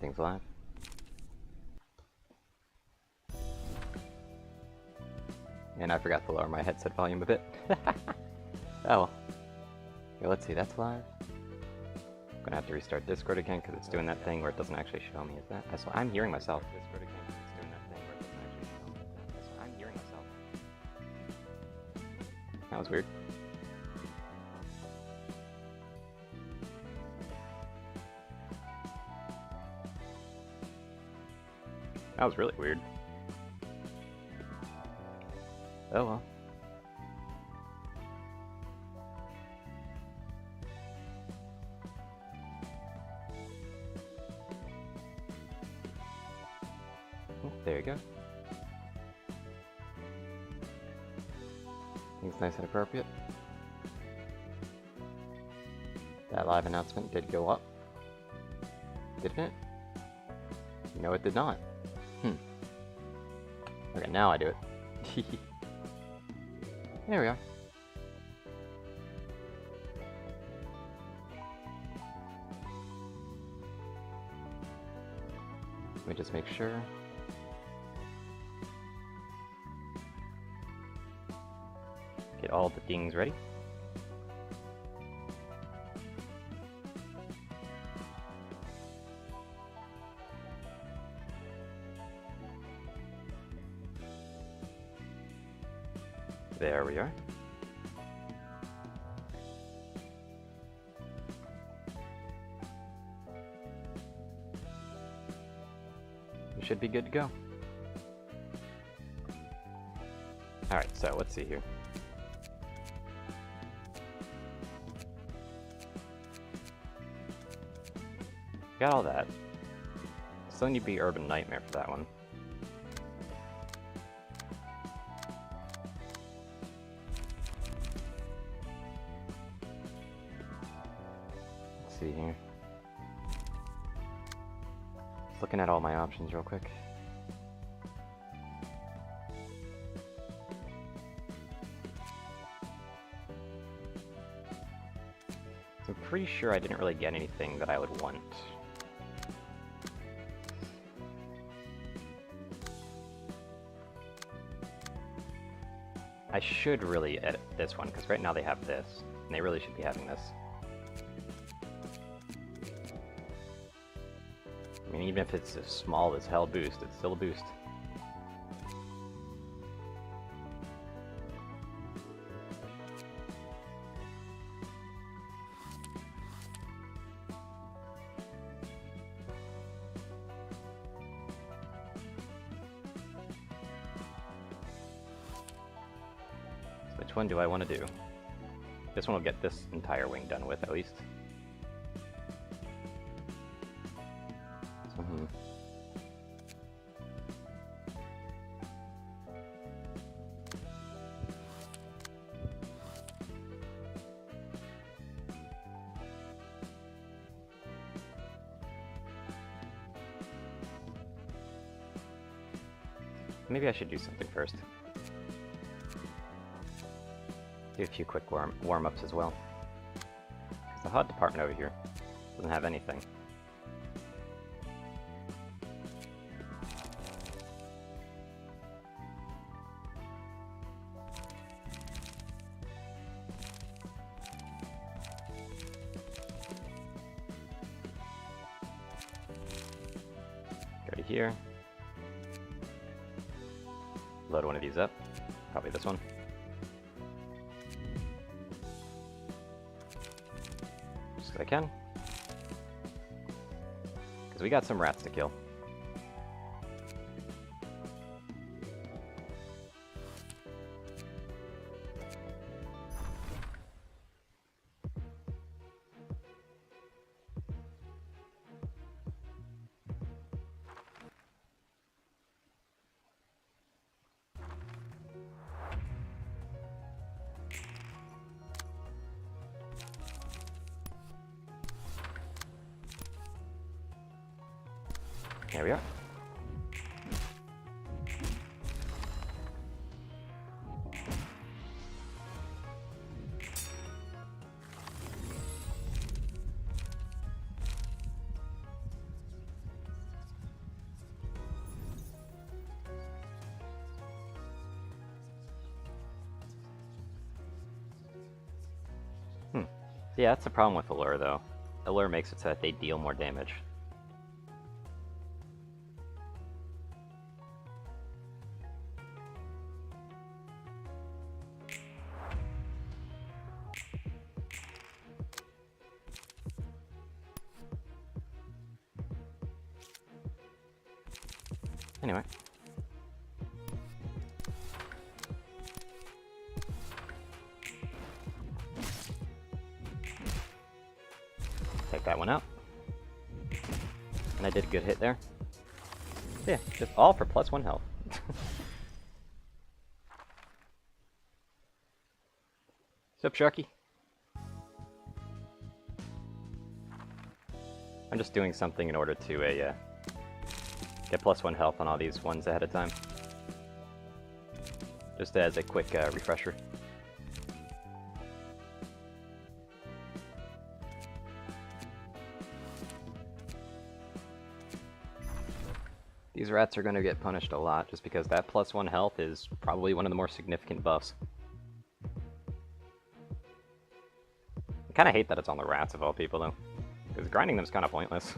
Everything's alive. And I forgot to lower my headset volume a bit. Oh well. Okay, let's see, that's live. I'm gonna have to restart Discord again because it's doing that thing where it doesn't actually show me. Is that? So I'm hearing myself. Discord again because it's doing that thing where it doesn't actually show me. So I'm hearing myself. That was weird. That was really weird. Oh well. Oh, there you go. Things nice and appropriate. That live announcement did go up. Didn't it? No, it did not. Okay, now I do it. There we are. Let me just make sure. Get all the things ready. There we are. We should be good to go. Alright, so let's see here. Got all that. Still need to be Urban Nightmare for that one. See here. Just looking at all my options real quick. So I'm pretty sure I didn't really get anything that I would want. I should really edit this one, because right now they have this, and they really should be having this. I mean, even if it's a small as hell boost, it's still a boost. So which one do I want to do? This one will get this entire wing done with, at least. Maybe I should do something first. Do a few quick warm-ups as well. Because the HUD department over here doesn't have anything. Go to here. Load one of these up. Probably this one. Just because I can. Because we got some rats to kill. There we are. Yeah, that's the problem with Allure, though. Allure makes it so that they deal more damage. Anyway. Take that one out. And I did a good hit there. Yeah, just all for +1 health. Sup, Sharky? I'm just doing something in order to get +1 health on all these ones ahead of time. Just as a quick refresher. These rats are going to get punished a lot, just because that +1 health is probably one of the more significant buffs. I kind of hate that it's on the rats of all people, though, because grinding them is kind of pointless.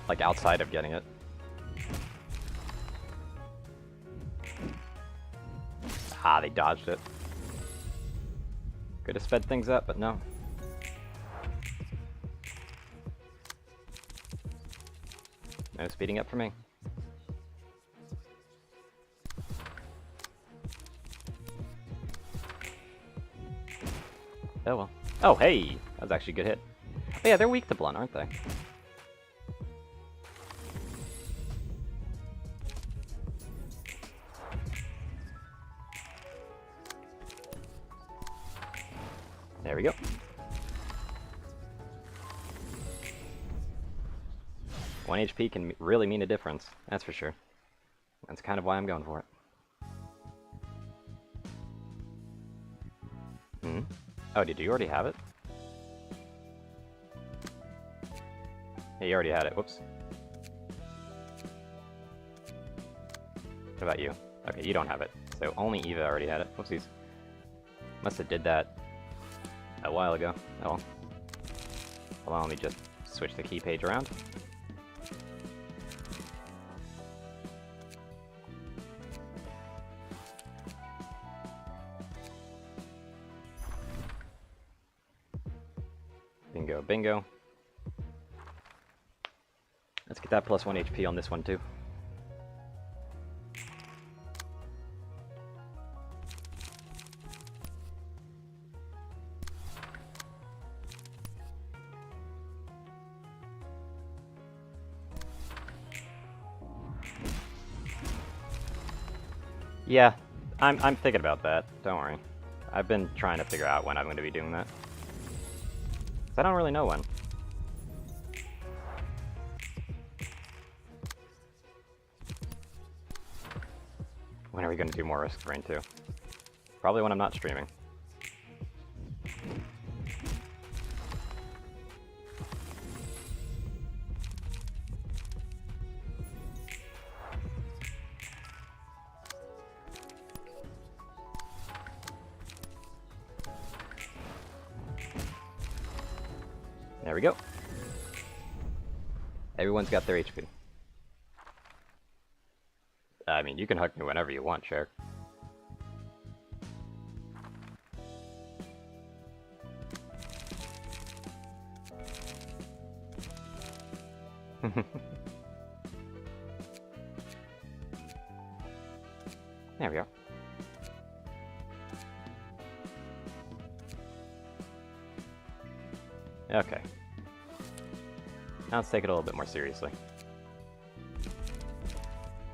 Like, outside of getting it. Ah, they dodged it. Could have sped things up, but no. No speeding up for me. Oh well. Oh, hey! That was actually a good hit. Oh, yeah, they're weak to blunt, aren't they? There we go. One HP can really mean a difference, that's for sure. That's kind of why I'm going for it. Hmm? Oh, did you already have it? Yeah, you already had it. Whoops. What about you? Okay, you don't have it. So only Eva already had it. Whoopsies. Must have did that a while ago. Oh well. Hold on, let me just switch the key page around. Bingo, bingo. Let's get that +1 HP on this one too. Yeah, I'm thinking about that. Don't worry. I've been trying to figure out when I'm going to be doing that. 'Cause I don't really know when. When are we going to do more Risk Brain 2? Probably when I'm not streaming. There we go. Everyone's got their HP. I mean, you can hug me whenever you want, Shark. There we are. Okay. Now let's take it a little bit more seriously.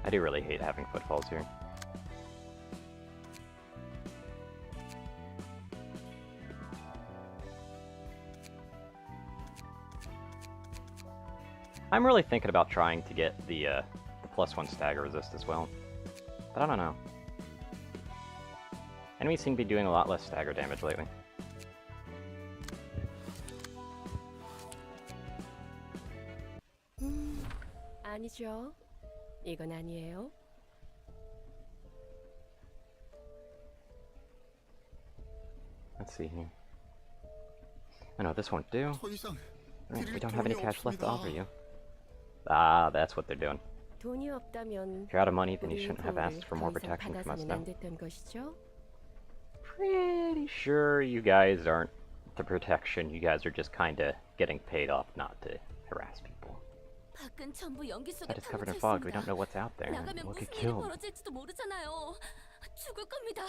I do really hate having footfalls here. I'm really thinking about trying to get the +1 stagger resist as well, but I don't know. Enemies seem to be doing a lot less stagger damage lately. 아니죠. 이건 아니에요. Let's see here. I know this won't do. 더 이상 Right, 드릴 we don't have any 돈이 cash left to 없습니다. offer you. Ah, that's what they're doing. 돈이 없다면 If you're out of money, then you 우리 shouldn't have 보호를 asked for more 더 이상 protection from us 받아서는 now. 안 됐던 것이죠? Pretty sure you guys aren't the protection. You guys are just kinda getting paid off not to harass people. 밖은 전부 연기 속에 That is covered in 파묻혀 fog. We 있습니다. don't know what's out there. 나가면 We'll get 무슨 일이 killed. 벌어질지도 모르잖아요. 죽을 겁니다.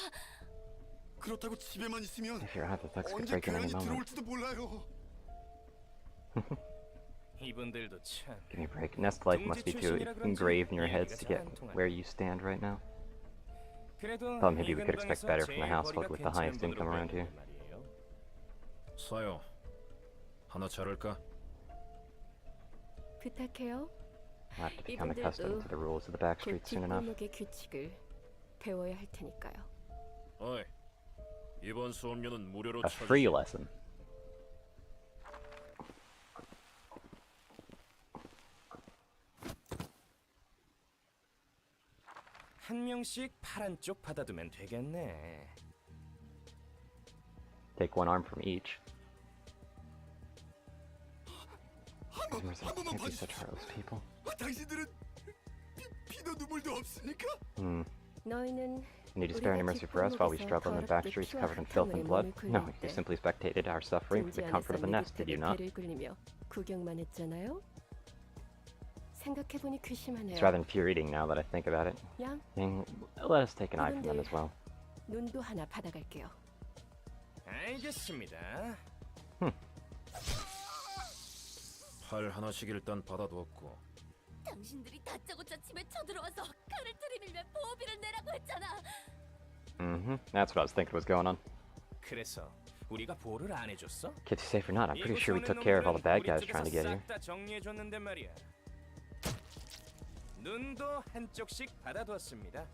그렇다고 집에만 있으면 If you're out, the thugs could 언제 break in any 괴한이 moment. 들어올지도 몰라요. 이분들도 참. Give me a break. Nest life must be too engraved in your heads to get where you stand right now. 그래도 Thought maybe we 이 could expect 근방에서 better from the 제일 household 머리가 with the 괜찮은 highest income 분으로 around here. 보이는 말이에요. 사요. 하나 자를까? 부탁해요. I'll have to become accustomed to the rules of the back 곧 streets soon enough. 뒷골목의 규칙을 배워야 할 테니까요. 어이. 이번 수업료는 무료로 A free 쳐주지. lesson. 한 명씩 파란 쪽 받아두면 되겠네. Take one arm from each. 한 Customers 번만 can't be such 봐주십시오. heartless people. 당신들은 피도 눈물도 없습니까? 너희는 You need to spare any mercy for us while we struggle in the back streets covered in filth and blood? No, you simply spectated our suffering for the comfort of the nest, did you not? 배를 굴리며 구경만 했잖아요. 생각해보니 괘씸하네요. It's rather infuriating now that I think about it. 양, Yang, let us take an eye from them as well. 눈도 하나 받아갈게요. 알겠습니다. 팔 하나씩 일단 받아두었고. 당신들이 다짜고짜 집에 쳐들어와서 칼을 들이밀며 보호비를 내라고 했잖아. That's what I was thinking was going on. 그래서 우리가 보호를 안 해줬어? Kids, you safe or not, I'm pretty 이곳에 sure we 오는 took care of all the bad 놈들은 guys 우리 trying to get you. 쪽에서 싹 다 정리해줬는데 말이야. 눈도 한쪽씩 받아두었습니다.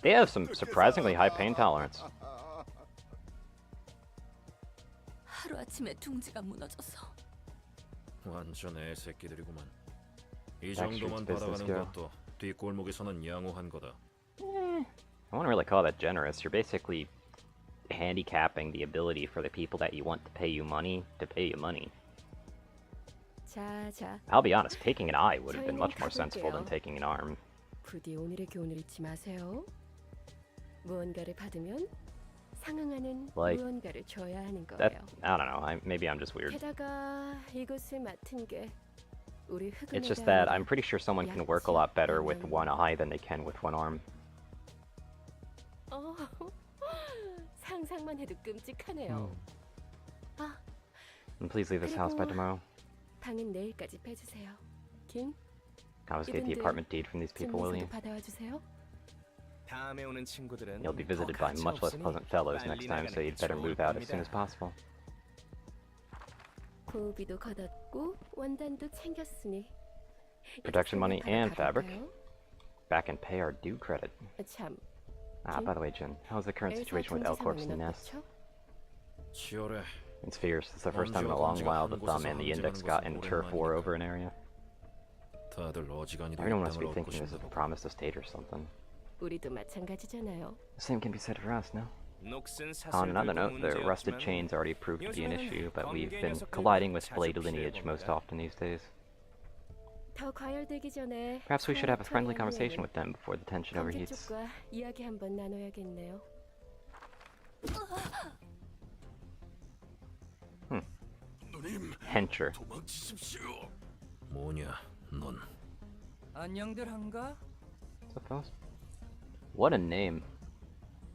They have some surprisingly high pain tolerance. 하루아침에 둥지가 무너져서 완전 애새끼들이구만. 이 Back streets 정도만 business 받아가는 go. 것도 뒷골목에서는 양호한 거다. I wouldn't really call that generous. You're basically handicapping the ability for the people that you want to pay you money to pay you money. 자, I'll be honest, taking an eye would have been much more sensible than taking an arm. 부디 오늘의 교훈을 잊지 마세요. 무언가를 받으면 상응하는 Like, 무언가를 줘야 하는 That, 거예요. I don't know, maybe I'm just weird. 게다가 이곳을 맡은 게 우리 흑은이가 It's just that I'm 아니라 pretty sure someone can work a lot better with one eye than they can with one arm. 상상만 해도 끔찍하네요. 아, And please leave this house by tomorrow. 방은 내일까지 빼주세요. 긴 Confiscate the apartment deed from these people, will you? 집에서도 받아와 주세요. 다음에 오는 친구들은 You'll be visited 더 by 가치 much less 없으니 pleasant fellows 빨리 next time, so 나가는 you'd 게 better 좋을 move out as soon as 겁니다. possible. 보호비도 걷었고 원단도 챙겼으니 Protection money and fabric. 받을까요? Back and pay our due credit. 참, Ah, by the way, Jin, how's the current situation with L Corp's nest? 치열해. It's fierce. It's the first time in a long while the Thumb and the Index got in turf war over an area. 다들 어지간히도 Everyone must be 입당을 얻고 thinking this is a 싶다고. promised estate or something. 우리도 마찬가지잖아요. The same can be said for us, no? 녹슨 On another 사슬들도 note, the rusted 문제였지만 chains already proved to be an 요즘에는 issue, but we've 검게 been 녀석들과 colliding with 자주 blade lineage most 피해봅니다. often these days. 더 과열되기 전에 Perhaps we should have a friendly 처음부터 conversation 하면은 with them before the tension 검계 overheats. 쪽과 이야기 한번 나눠야겠네요. 누님, Hencher. 도망치십시오. 뭐냐, 넌. 안녕들 한가? What's up, fellas? What a name.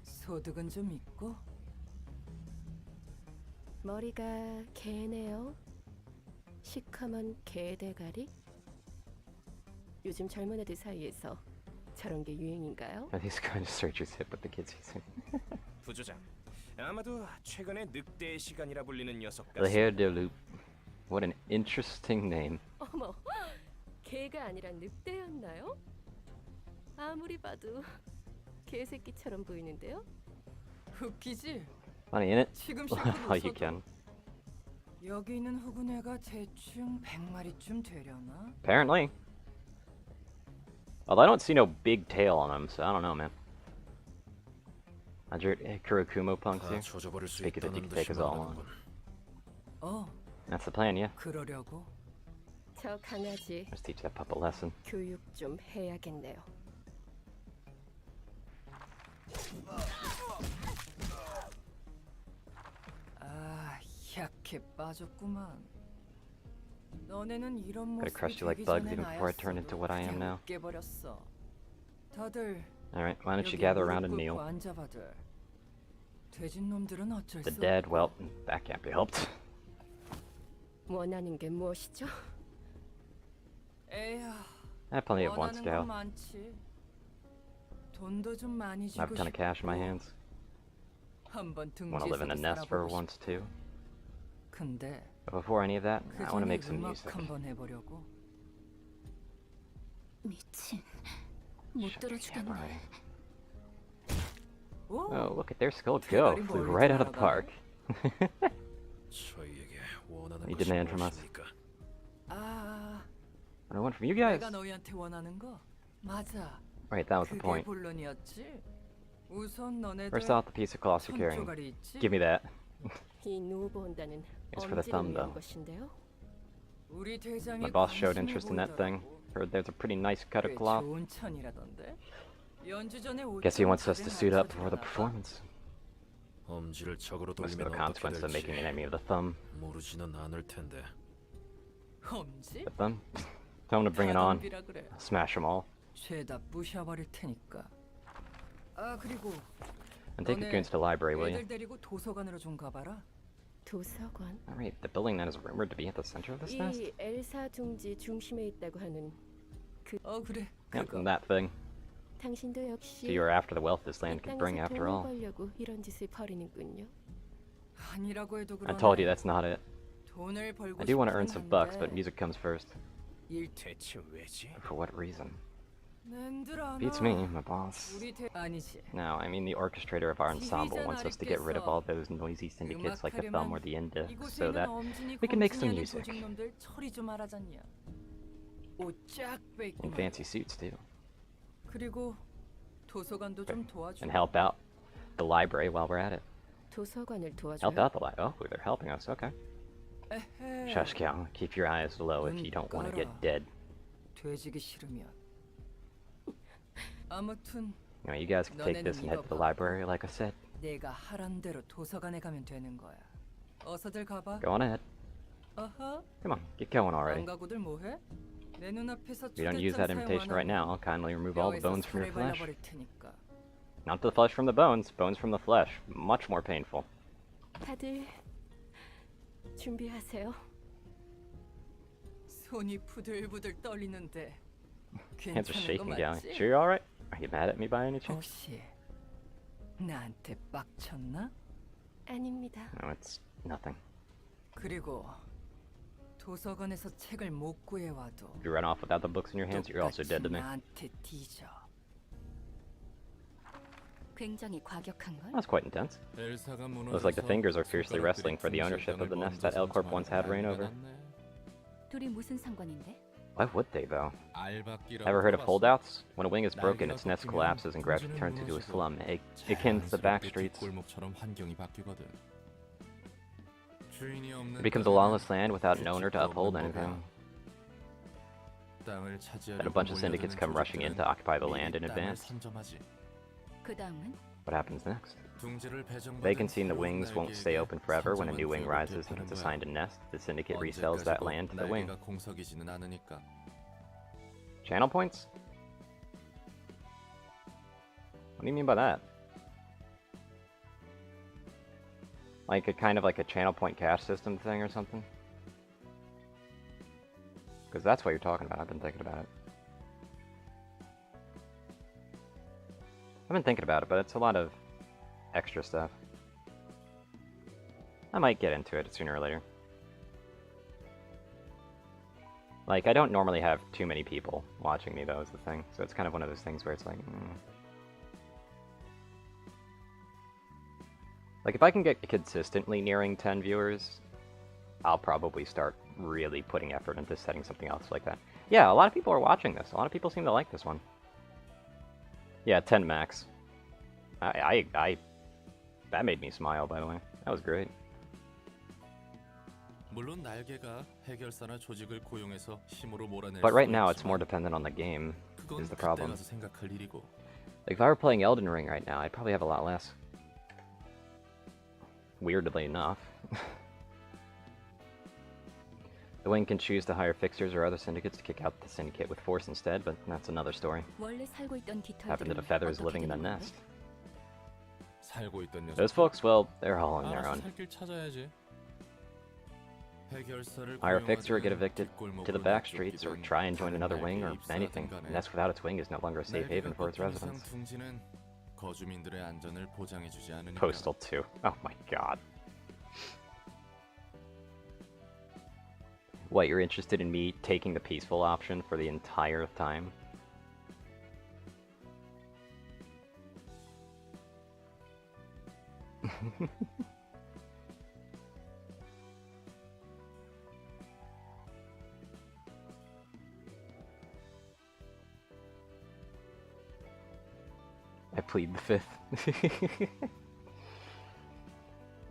소득은 좀 있고? 머리가 개네요. 시커먼 개 대가리? 요즘 젊은 애들 사이에서 저런 게 유행인가요? Are these kind of searchers hip with the kids using? 부조장, 아마도 최근에 늑대의 시간이라 불리는 녀석 Le 같습니다. Hair de Loup. What an interesting name. 어머, 개가 아니라 늑대였나요? 아무리 봐도 개새끼처럼 보이는데요? 웃기지? Funny, ain't it? 지금 Oh, you can. 여기 있는 후구네가 대충 100마리쯤 되려나? Apparently. Although I don't see no big tail on them, so I don't know, man. Roger, Kurokumo punks 다 here. 조져버릴 수 Take it that you 있다는 can take 듯이 us all on. 말하는군. 어, That's the plan, yeah. 그러려고. 저 강아지 Let's teach that pup a lesson. 교육 좀 해야겠네요. 아, 약해 빠졌구만. 너네는 이런 모습이 Gotta crush you like 되기 bugs 전에 even before I turn into what I am now. 깨버렸어. 다들 Alright, why don't you 여기 gather around 무릎 and kneel? 꿇고 앉아봐들. 돼진 놈들은 어쩔 The 수 dead, 없고. well, that can't be helped. 원하는 게 무엇이죠? 에야, I have plenty of wants, 원하는 건 gal. 많지. 돈도 좀 많이 I have 주고 a ton of cash in my 싶고, hands. 한번 Want to live in a 등지에서도 nest for 살아보고 once, too. 싶- 근데 But before any of that, 그 I want to 전에 make some 음악 music. 한번 해보려고. 미친. 못 Shut your 들어주겠네. camera. 오, Oh, look at their skull go. 대가리 Flew 멀리 right out of the 날아가네. park. 저희에게 원하는 You 것이 demand from us? 무엇입니까? 아, What I want from you guys? 내가 너희한테 원하는 거 맞아. Right, that was the 그게 point. 본론이었지. 우선 너네들 First off, the piece of cloth you're carrying. 손조각이 있지? Give me that. 이 누보온다는 It's for the 엄지를 thumb, 위한 though. 것인데요. 우리 대장이 My boss showed 관심을 interest in that thing. 보이더라고. Heard there's a pretty nice cut of 꽤 cloth. 좋은 천이라던데. 연주 전에 Guess he 옷 wants us 좀 to suit up 가게 for the 맞춰주려나 봐. performance. 엄지를 적으로 Must be 돌리면 the 어떻게 consequence of making an 될지 enemy of the thumb. 모르지는 않을 텐데. 엄지? The thumb? Tell him to bring it on. 덤비라 그래. Smash them all. 죄다 부셔버릴 테니까. 아 그리고 And take the 너네 goons to the library, will you? 애들 데리고 도서관으로 좀 가봐라. 도서관. Alright, the building that is rumored to be at the center of this nest? 이 엘사 둥지 중심에 있다고 하는 어 그래. Yep, 그거. that thing. 당신도 역시 So you're after the wealth this 이 land could bring 땅에서 after 돈을 all. 벌려고 이런 짓을 벌이는군요. 아니라고 해도 I 그러네. told you that's not it. 돈을 벌고 I do want to earn 싶긴 some bucks, but 한데 music comes first. 대체 왜지? For what reason? 낸들 아나. Beats me, my boss. 우리 아니지. No, I mean the orchestrator of our ensemble wants us to get rid of all those noisy syndicates like the thumb or the indus, so 이곳에 있는 that 엄진이 we can make some 검진이 하는 music. 조직놈들 처리 좀 하라잖냐. 옷쫙 in 빼고 fancy suits too, 그리고 도서관도 좀 도와줘. and help out the library while we're at it. 도서관을 Help 도와줘요. out the library. Oh, they're helping us. Okay. 에헤. Shush, Cal. Keep your eyes low if you don't want to get 깔아. dead. 돼지기 싫으면. 아무튼 You know, you guys can take this and head to the library, like I said. 내가 하란 대로 도서관에 가면 되는 거야. 어서들 가봐. Go on ahead. 어허. Come on, get going already. 안 가고들 뭐해? 내 눈앞에서 If you don't use that invitation right now, I'll kindly remove all the bones from your flesh. 발라버릴 테니까. Not the flesh from the bones from the flesh. Much more painful. 다들 준비하세요. 손이 부들부들 떨리는데. Hands are 괜찮은 거 shaking, Gal. 맞지? Sure you're alright? Are you mad at me by any chance? 혹시 나한테 빡쳤나? 아닙니다. No, it's nothing. 그리고 도서관에서 책을 못 구해와도 If you run off without the books in your hands, you're also 똑같이 dead to me. 나한테 뒤져. 굉장히 과격한걸? That's quite intense. Looks like the fingers are fiercely wrestling for the ownership of the nest that L-Corp once had reign over. 둘이 무슨 상관인데? Why would they, though? Ever heard of holdouts? When a wing is broken, its nest collapses and gradually turns into a slum, akin to the back streets. It becomes a lawless land without an owner to uphold anything. Then a bunch of syndicates come rushing in to occupy the land in advance. 그 다음은? What happens next? Vacancy in the wings won't stay open forever. When a new wing rises and is assigned a nest, the syndicate resells that land to the wing. Channel points? What do you mean by that? Like a kind of like a channel point cash system thing or something? Because that's what you're talking about. I've been thinking about it. I've been thinking about it, but it's a lot of extra stuff. I might get into it sooner or later. Like, I don't normally have too many people watching me, though, is the thing. So it's kind of one of those things where it's like, Like, if I can get consistently nearing 10 viewers, I'll probably start really putting effort into setting something else like that. Yeah, a lot of people are watching this. A lot of people seem to like this one. Yeah, 10 max. That made me smile, by the way. That was great. 물론 날개가 해결사나 조직을 고용해서 힘으로 몰아낼 But right 수도 now, it's 있지만 more dependent on the game, 그건 is the 그때 problem. 가서 생각할 일이고. Like, if I were playing Elden Ring right now, I'd probably have a lot less. Weirdly enough. The Wing can choose to hire fixers or other syndicates to kick out the syndicate with force instead, but that's another story. 원래 살고 있던 Happened to the feathers living in a nest. 살고 있던 녀석. Those folks, well, they're all on their 알아서 own. 살 길 찾아야지. 해결사를 Hire a fixer or get 고용하든 evicted to the 뒷골목으로 back streets or 쫓기든 try and join 다른 another wing or 날개에 anything. 입사하든 A nest without its wing is no longer a safe haven for its 날개가 꺾인 residents. 이상 둥지는 거주민들의 안전을 보장해주지 않으니까. Postal 2. Oh my god. What, you're interested in me taking the peaceful option for the entire time? I plead the fifth.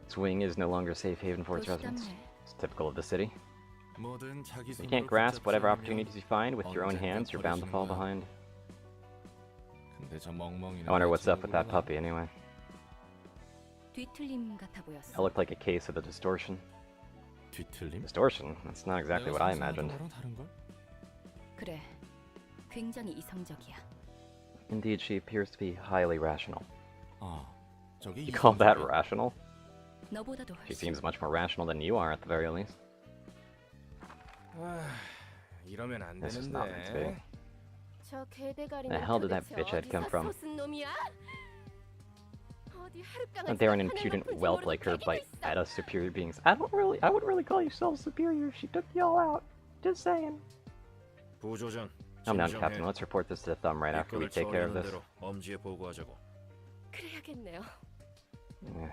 Its wing is no longer a safe haven for its residents. It's typical of the city. 뭐든 자기 You 손으로 can't grasp whatever 붙잡지 opportunities you find with your own 언젠가 hands, you're bound to fall 버려지는 거야. behind. 근데 저 멍멍이는 I wonder what's up with 저쪽으로 that 가. puppy anyway. 뒤틀림 같아 보였어. That looked like a case of the distortion. 뒤틀림? Distortion? That's not exactly what I imagined. 거랑 다른 걸? 그래. 굉장히 이성적이야. Indeed, she appears to be highly rational. 아, 저게 You call that 이성적이야? rational? 너보다도 She 훨씬. seems much more rational than you are, at the very least. 이러면 안 This is not meant to be. 되는데. 저 개대가리는 The hell did that 도대체 bitch head come 어디서 from? 솟은 놈이야? 어디 하룻강을 Don't dare an 하늘 impudent 높은지 whelp 모르고 like her 배기고 bite 있어. at us superior beings. I wouldn't really call yourselves superior if she took y'all out. Just saying. 부조전. Calm down, Captain. Let's report this to the Thumb right after we take care of this. 대로 엄지에 보고하자고. 그래야겠네요. Yeah.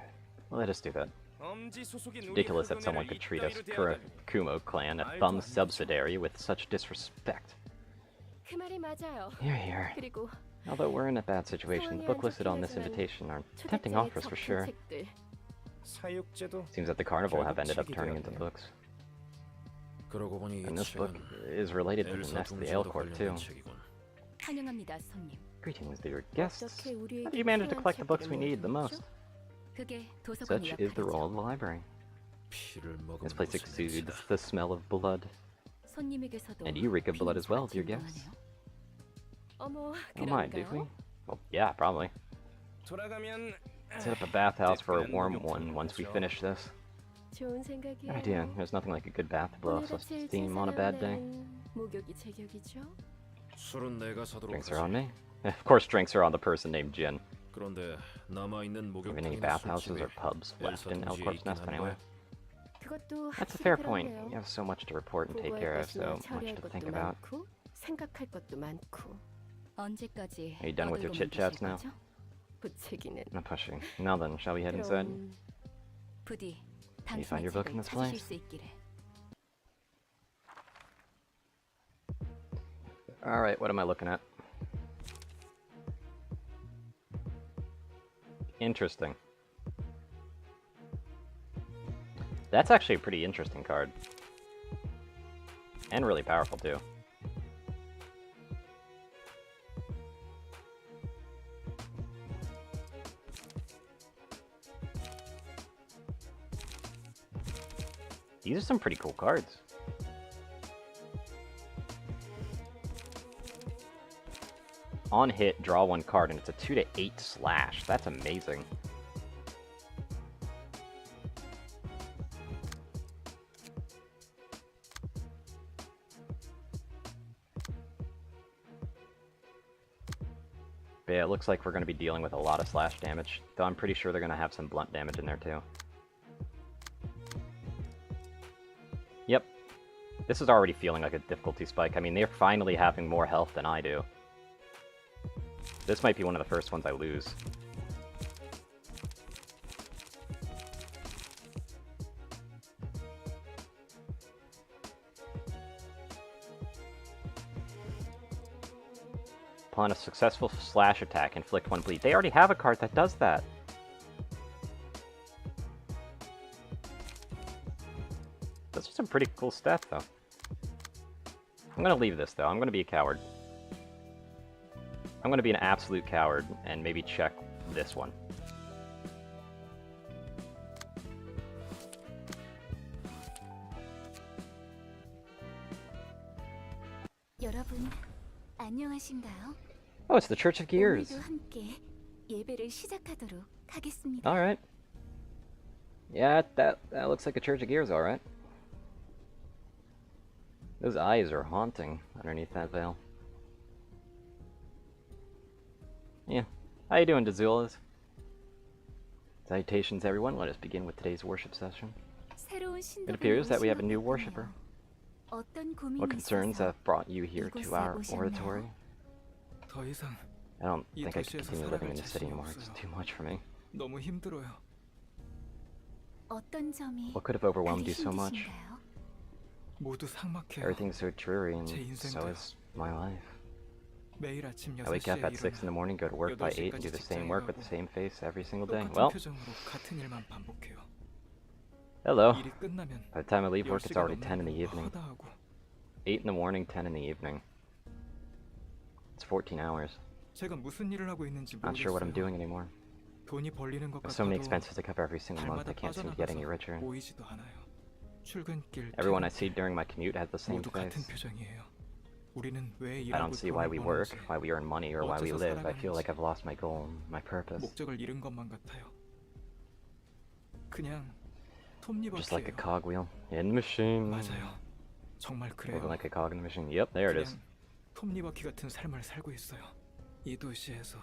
Let us do that. 엄지 소속인 우리 Ridiculous that someone 흑은혜를 could treat us 이따위로 대하다니. Kumo clan, a Thumb subsidiary, with such disrespect. 그 말이 맞아요. Here, here. 그리고 Although we're in a bad situation, the book listed on this invitation are tempting 초대장에 offers for 적힌 sure. 책들. 사육제도 Seems that the carnival have ended up turning into books. 그러고 보니 이 And this book 책은 is related to the 엘사 nest of the Ale 둥지와도 Court, too. 관련된 책이군. 환영합니다, 손님. Greetings, dear guests. 어떻게 How 우리에게 did you manage to 필요한 collect the books 책들을 we need the 모으죠? most? 그게 도서관 Such is the role of 역할이죠. the library. 피를 먹은 This place 무슨 exudes 냄새다. the smell of blood. 손님에게서도 And you reek of blood as well, dear 피냄새가 guests. 진동하네요. 어머, Oh my, do we? 그런가요? Well, yeah, probably. 돌아가면 Set up a bathhouse for a 뜨끈한 warm 목욕탕 one once we 가죠. finish this. 좋은 생각이에요. Good idea. There's nothing like a good bath to blow off some 오늘같이 steam on a bad day. 목욕이 제격이죠. 술은 내가 사도록 Drinks 하지. are on me. Of course, drinks are on the person named Jin. 그런데 남아 있는 Even any 목욕탕이나 bathhouses 술집이 or pubs left 엘사 in El 둥지에 Corp's 있긴 nest 한 anyway. 거야. 그것도 That's a 확실히 fair point. 그렇네요. You have so much to report and take 보고할 care of, so 것이나 much 처리할 to 것도 think about. 많고 생각할 것도 많고. 언제까지 Are you done with your 떠들고만 chit-chats 계실 now? 거죠? 부채기는. No pushing. Now then, shall we head inside? 그럼 부디 you find your 당신의 book in 책을 this 찾으실 place? 수 있기를. Alright, what am I looking at? Interesting. That's actually a pretty interesting card. And really powerful, too. These are some pretty cool cards. On hit, draw one card, and it's a 2 to 8 slash. That's amazing. But yeah, it looks like we're going to be dealing with a lot of slash damage, though I'm pretty sure they're going to have some blunt damage in there too. Yep. This is already feeling like a difficulty spike. I mean, they're finally having more health than I do. This might be one of the first ones I lose. Upon a successful slash attack, inflict 1 bleed. They already have a card that does that. This is a pretty cool stat, though. I'm gonna leave this, though. I'm gonna be a coward. I'm gonna be an absolute coward and maybe check this one. 여러분, 안녕하신가요? Oh, it's the Church of Gears. 오늘도 함께 예배를 시작하도록 하겠습니다. Alright. Yeah, that looks like a Church of Gears, alright. Those eyes are haunting underneath that veil. Yeah. How you doing, Dazulas? Salutations, everyone. Let us begin with today's worship session. 새로운 It 신도를 appears that we have a 오신 new 것 worshipper. 같군요. 어떤 고민이 What concerns 있어서 have brought you here to 이곳에 our 오셨나요? oratory? 더 이상 I don't 이 think I can 도시에서 continue living in 살아갈 the city 자신이 anymore. It's 없어요. too much for me. 너무 힘들어요. 어떤 점이 What could have overwhelmed 그리 you so much? 힘드신가요? 모두 삭막해요. Everything's so dreary, and 제 so 인생도요. is my life. 매일 아침 I wake up 6시에 at 6 in the 일어나 morning, go to work by 8, and do the same work with the same face every single day. 똑같은 Well, 표정으로 같은 일만 반복해요. hello. 일이 끝나면 By the time I leave work, it's 10시가 already 10 in the 넘는 evening. 거 허다하고 8 in the morning, 10 in the evening. It's 14 hours. 제가 무슨 일을 하고 있는지 Not sure what I'm 모르겠어요. doing anymore. 돈이 벌리는 것 With so many 같아도 expenses to cover every single month, 달마다 I can't seem to get any 빠져나가서 richer. 보이지도 않아요. 출근길 Everyone I 퇴근길 see during my commute has the same 모두 같은 face. 표정이에요. 우리는 왜 I 일하고 don't see why 돈을 we work, 버는지 why we earn money, or why we 어째서 live. I feel 살아가는지. like I've lost my goal, my purpose. 목적을 잃은 것만 같아요. 그냥 Just like a 톱니바퀴예요. cogwheel in the machine. 맞아요. 정말 그래요. Moving like a cog in the machine. Yep, there it is. 그냥 톱니바퀴 같은 삶을 살고 있어요. 이 도시에서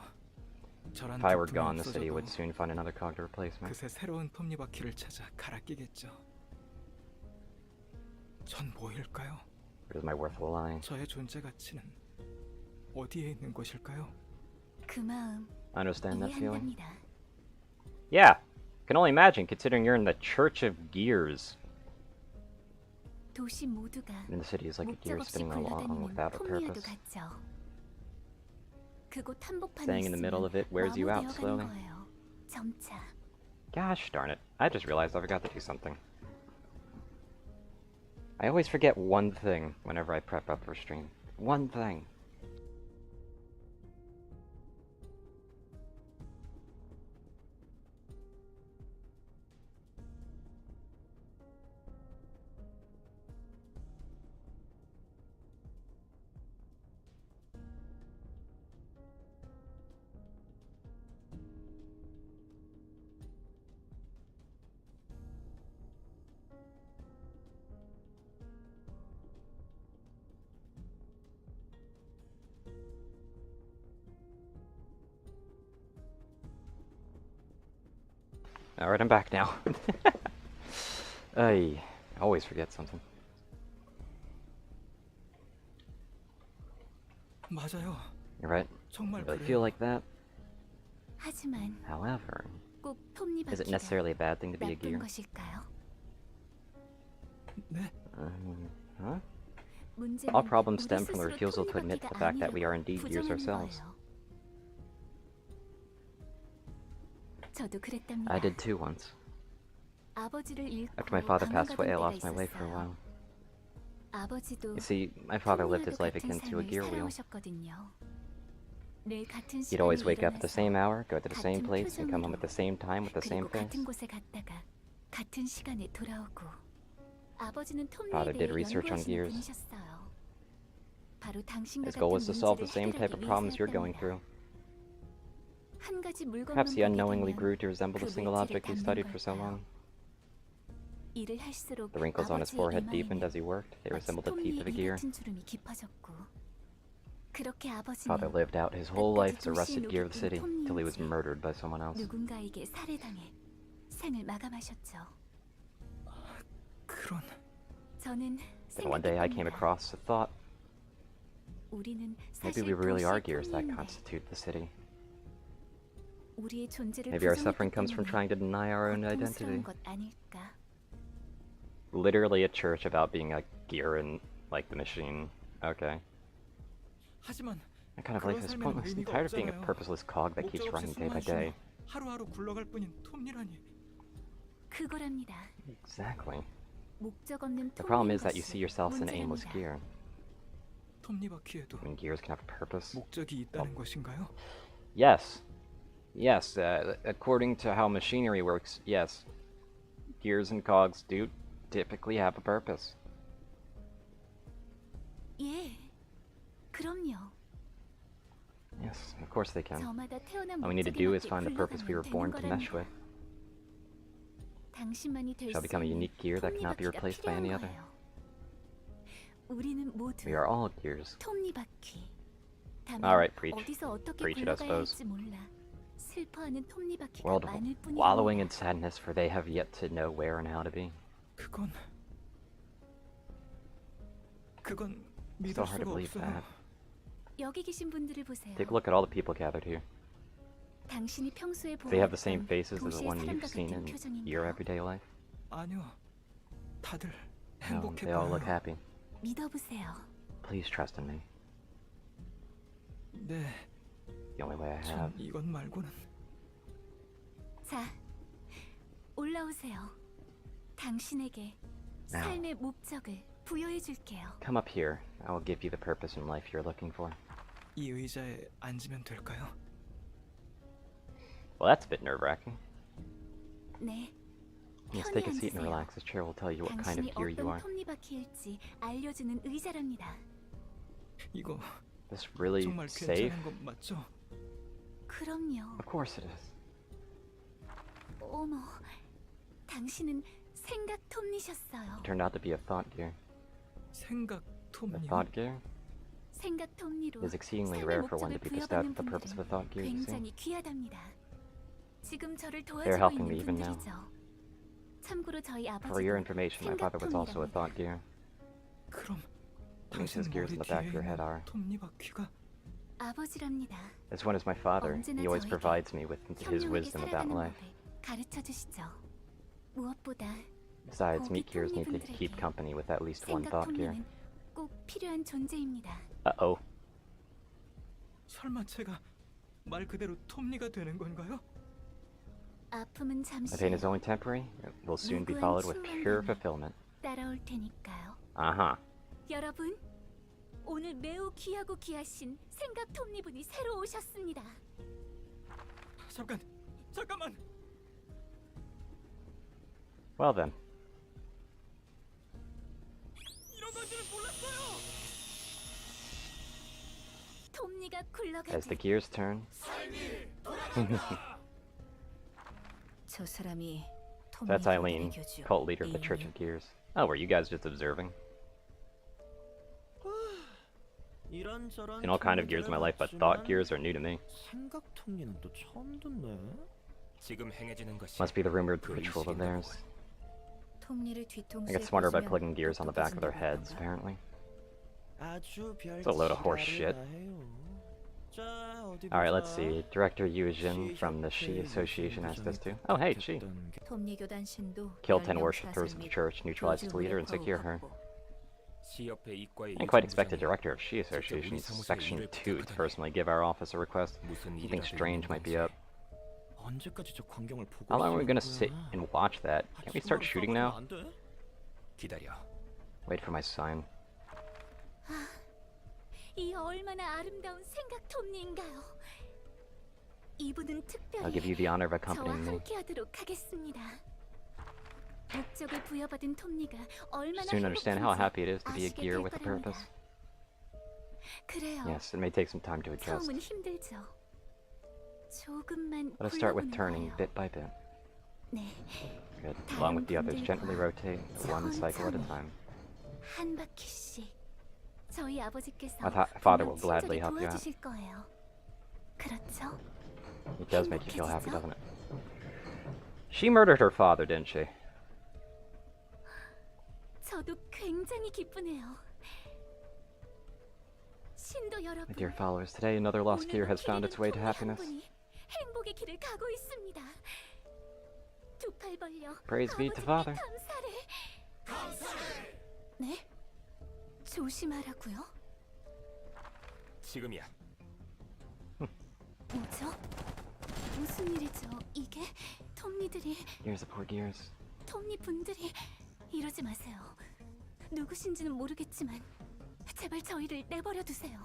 저란 If I were 부품이 gone, the city 없어져도 would soon find another cog to replace me. 그새 새로운 톱니바퀴를 찾아 갈아 끼겠죠. 전 뭐일까요? Where does my worth lie? 저의 존재 가치는 어디에 있는 것일까요? 그 마음 I understand that feeling. 이해한답니다. Yeah, can only imagine considering you're in the Church of Gears. 도시 모두가 And the city is like a 목적 gear 없이 spinning along 굴러다니는 without a 톱니와도 purpose. 같죠. 그곳 한복판에 Staying in the middle of it wears you out slowly. 거예요. 점차. Gosh darn it, I just realized I forgot to do something. I always forget one thing whenever I prep up for stream. One thing. Alright, I'm back now. I always forget something. 맞아요. You're right. 정말 I really 그래요. feel like that. 하지만 However, 꼭 is it 톱니바퀴가 necessarily a bad thing to be a 나쁜 gear? 것일까요? 네, Huh? 문제는 All problems 우리 stem from the 스스로 refusal to admit to the fact that we are indeed gears 부정하는 ourselves. 거예요. 저도 그랬답니다. I did too once. 아버지를 잃고 After my father passed away, I 방황하던 lost my way for a 때가 while. 있었어요. 아버지도 You see, my father lived his 톱니와도 life 같은 akin to a 삶을 gear wheel. 살아오셨거든요. 늘 같은 He'd always 시간에 wake up at the same 일어나서 hour, go to the same 같은 place, and come home at the 표정으로, same time with the same 그리고 face. 같은 곳에 갔다가 같은 시간에 돌아오고. 아버지는 톱니에 Father did 대해 research on 연구하시는 gears. 분이셨어요. 바로 당신과 His goal was 같은 to solve the 문제를 same type of 해결하기 problems you're going 위해서였답니다. through. 한 가지 물건만 Perhaps he 보게 unknowingly 되면 grew to resemble the 그 single 물질을 object he 담는 studied for so 걸까요? long. 일을 할수록 The wrinkles on his 아버지의 forehead deepened 이마에는 as he worked. They 마치 resembled the teeth 톱니의 of a 일 gear. 같은 주름이 깊어졌고, 그렇게 Father 아버지는 lived out his whole life as a 끝까지 rusted 도시에 gear of the city 녹였던 till he was 톱니인지 murdered by someone else. 누군가에게 살해당해 생을 마감하셨죠. 그런 저는 Then one day I came across a thought. 우리는 Maybe 사실 we really are 도시의 gears that 토미인데 constitute the city. 우리의 존재를 Maybe our 부정했기 suffering comes from 때문에 trying to deny our own identity. 고통스러운 것 아닐까? Literally a church about being a gear in, like, the machine. Okay. 하지만 That kind of life is pointless. I'm tired of being a purposeless cog that keeps running day by day. 하루하루 굴러갈 뿐인 톱니라니. 그거랍니다. Exactly. 목적 없는 The problem 톱니인 is that you 것이 see yourselves in an aimless 문제랍니다. gear. 톱니바퀴에도 When gears can have a purpose. 목적이 있다는 것인가요? Yes. Yes, according to how machinery works, yes. Gears and cogs do typically have a purpose. 예, 그럼요. Yes, of course they can. 저마다 태어난 All we need to do is 목적에 find the purpose we were born to mesh with. 당신만이 될 Shall 수 become a 있는 unique gear that cannot be 톱니바퀴가 replaced by 필요한 any other. 거예요. 우리는 모두 We are all gears. 톱니바퀴. 다만 Alright, preach. 어디서 어떻게 Preach it, I 굴러가야 suppose. 할지 몰라. 슬퍼하는 톱니바퀴가 World 많을 뿐이야. wallowing in sadness, for they have yet to know where and how to be. 그건 It's 믿을 so hard to 수가 believe 없어요. that. 여기 계신 분들을 보세요. Take a look at all the people gathered here. 당신이 평소에 Do they have the same 보았던 faces as the 도시의 one you've 사람과 seen 같은 in your 표정인가요? everyday life? 아니요. 다들 No, 행복해 they all look 보여요. happy. 믿어보세요. Please trust in me. 네, The only way I 전 have. 이것 말고는 자, 올라오세요. 당신에게 Now. 삶의 목적을 부여해 줄게요. Come up here. I will give you the purpose in life you're looking for. 이 의자에 앉으면 될까요? Well, that's a bit nerve-wracking. 네. Yes, 편히 take a seat and 앉으세요. relax. This chair will tell you what kind of 당신이 gear you 어떤 are. 톱니바퀴일지 알려주는 의자랍니다. 이거 This really 정말 safe? 괜찮은 거 맞죠? 그럼요. Of course it is. 어머, 당신은 생각 톱니셨어요. Turned out to be a thought gear. 생각 A 톱니요? thought gear 생각 톱니로 is exceedingly 삶의 rare for one to 목적을 be bestowed 부여받는 with the purpose of a thought gear, you see. 굉장히 귀하답니다. 지금 저를 They're 도와주고 helping me 있는 even now. 분들이죠. 참고로 저희 For your 아버지도 information, my father was also a 생각 thought gear. 그럼 Means 당신 his gears 머리 in the back 뒤에 of your head 있는 are. 톱니바퀴가 아버지랍니다. This one is my father. 언제나 He always 저에게 provides me with his 현명하게 wisdom about 살아가는 life. 법을 가르쳐 주시죠. 무엇보다 Besides, 거기 meat gears need to 톱니분들에게 keep company with at least one 생각 thought gear. 톱니는 꼭 필요한 존재입니다. Uh-oh. 설마 제가 말 그대로 톱니가 되는 건가요? 아픔은 The 잠시 pain is only temporary. It will soon be followed with pure fulfillment. 따라올 테니까요. Uh-huh. 여러분, 오늘 매우 귀하고 귀하신 생각 톱니분이 새로 오셨습니다. 잠깐만. Well then. 이런 건지는 몰랐어요. 톱니가 As 굴러가듯 the gears turn, 저 사람이 that's Eileen, cult leader of the Church of Gears. Oh, were you guys just observing? Seen all kind of gears in my life, but thought gears are new to me. 생각 톱니는 또 처음 듣네. 지금 행해지는 것이 Must be the rumored ritual of theirs. 톱니를 They 뒤통수에 get smarter by 꽂으면 plugging gears on the back of their 똑똑해진다고 heads, 하던가. apparently. It's a load of horse shit. Alright, let's see. Director Yu Jin from the Shi Association asked us to. Oh, hey, Shi. 톱니 교단신도 Kill 10 worshippers of the church, neutralize its leader, and secure her. 시협회 이과의 I didn't quite expect the director of Shi Association's Section 2 to personally give our office a request. 무슨 Something 일이라도 strange 있는 might be 건지. up. 언제까지 저 광경을 보고 How long are we gonna 있어야 sit 하나? and watch that? Can't we start shooting now? 안 돼? 기다려. Wait for my sign. 이 얼마나 아름다운 생각 톱니인가요? 이분은 I'll give you 특별히 the honor of 저와 accompanying me. 함께하도록 하겠습니다. 목적을 부여받은 톱니가 얼마나 Soon understand how happy it is to be a 아시게 gear 될 with a 바랍니다. purpose. 그래요. Yes, it may take some time to adjust. 처음은 힘들죠. 조금만 Let us start with 굴러보는 turning 거예요. bit by bit. 네, Good. Along with the others, gently rotate one cycle at a time. 한 바퀴씩. 저희 아버지께서 My father will 분명 gladly 친절히 help you out. 도와주실 거예요. 그렇죠? It does make you feel happy, doesn't it? She murdered her father, didn't she? 저도 저도 굉장히 기쁘네요. 신도 My 여러분, dear followers, today another lost gear has found its way to happiness. 행복의 길을 가고 있습니다. 두 팔 벌려 Praise be to 아버지께 Father. 감사를. 네? 조심하라고요? 지금이야. 뭐죠? 무슨 일이죠? 이게 톱니들이 Gears of poor gears. 톱니 분들이 이러지 마세요. 누구신지는 모르겠지만 제발 저희를 내버려 두세요.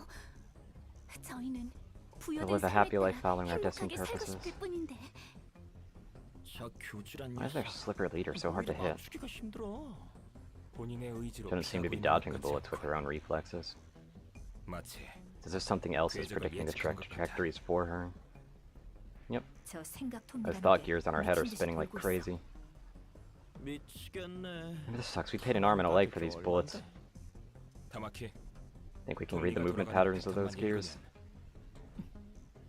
저희는 부여된 live a happy 삶에 life 따라 following our destined 행복하게 살고 purposes. 싶을 뿐인데. 저 교주란 Why is their slippery leader so hard to hit? 맞추기가 힘들어. 본인의 의지로 Shouldn't seem to be 피하고 있는 dodging the 것 bullets 같지 with their own reflexes. 않고. 마치 Is there something else that's 궤적을 predicting the 예측한 것 같아. trajectories for her? 저 생각 Those 톱니라는 thought 게 gears on our head are 미친 듯이 spinning like 돌고 있어. crazy. 미치겠네. This sucks. We paid an arm and a leg for these bullets. 타마키. Think we can read the movement patterns of those gears?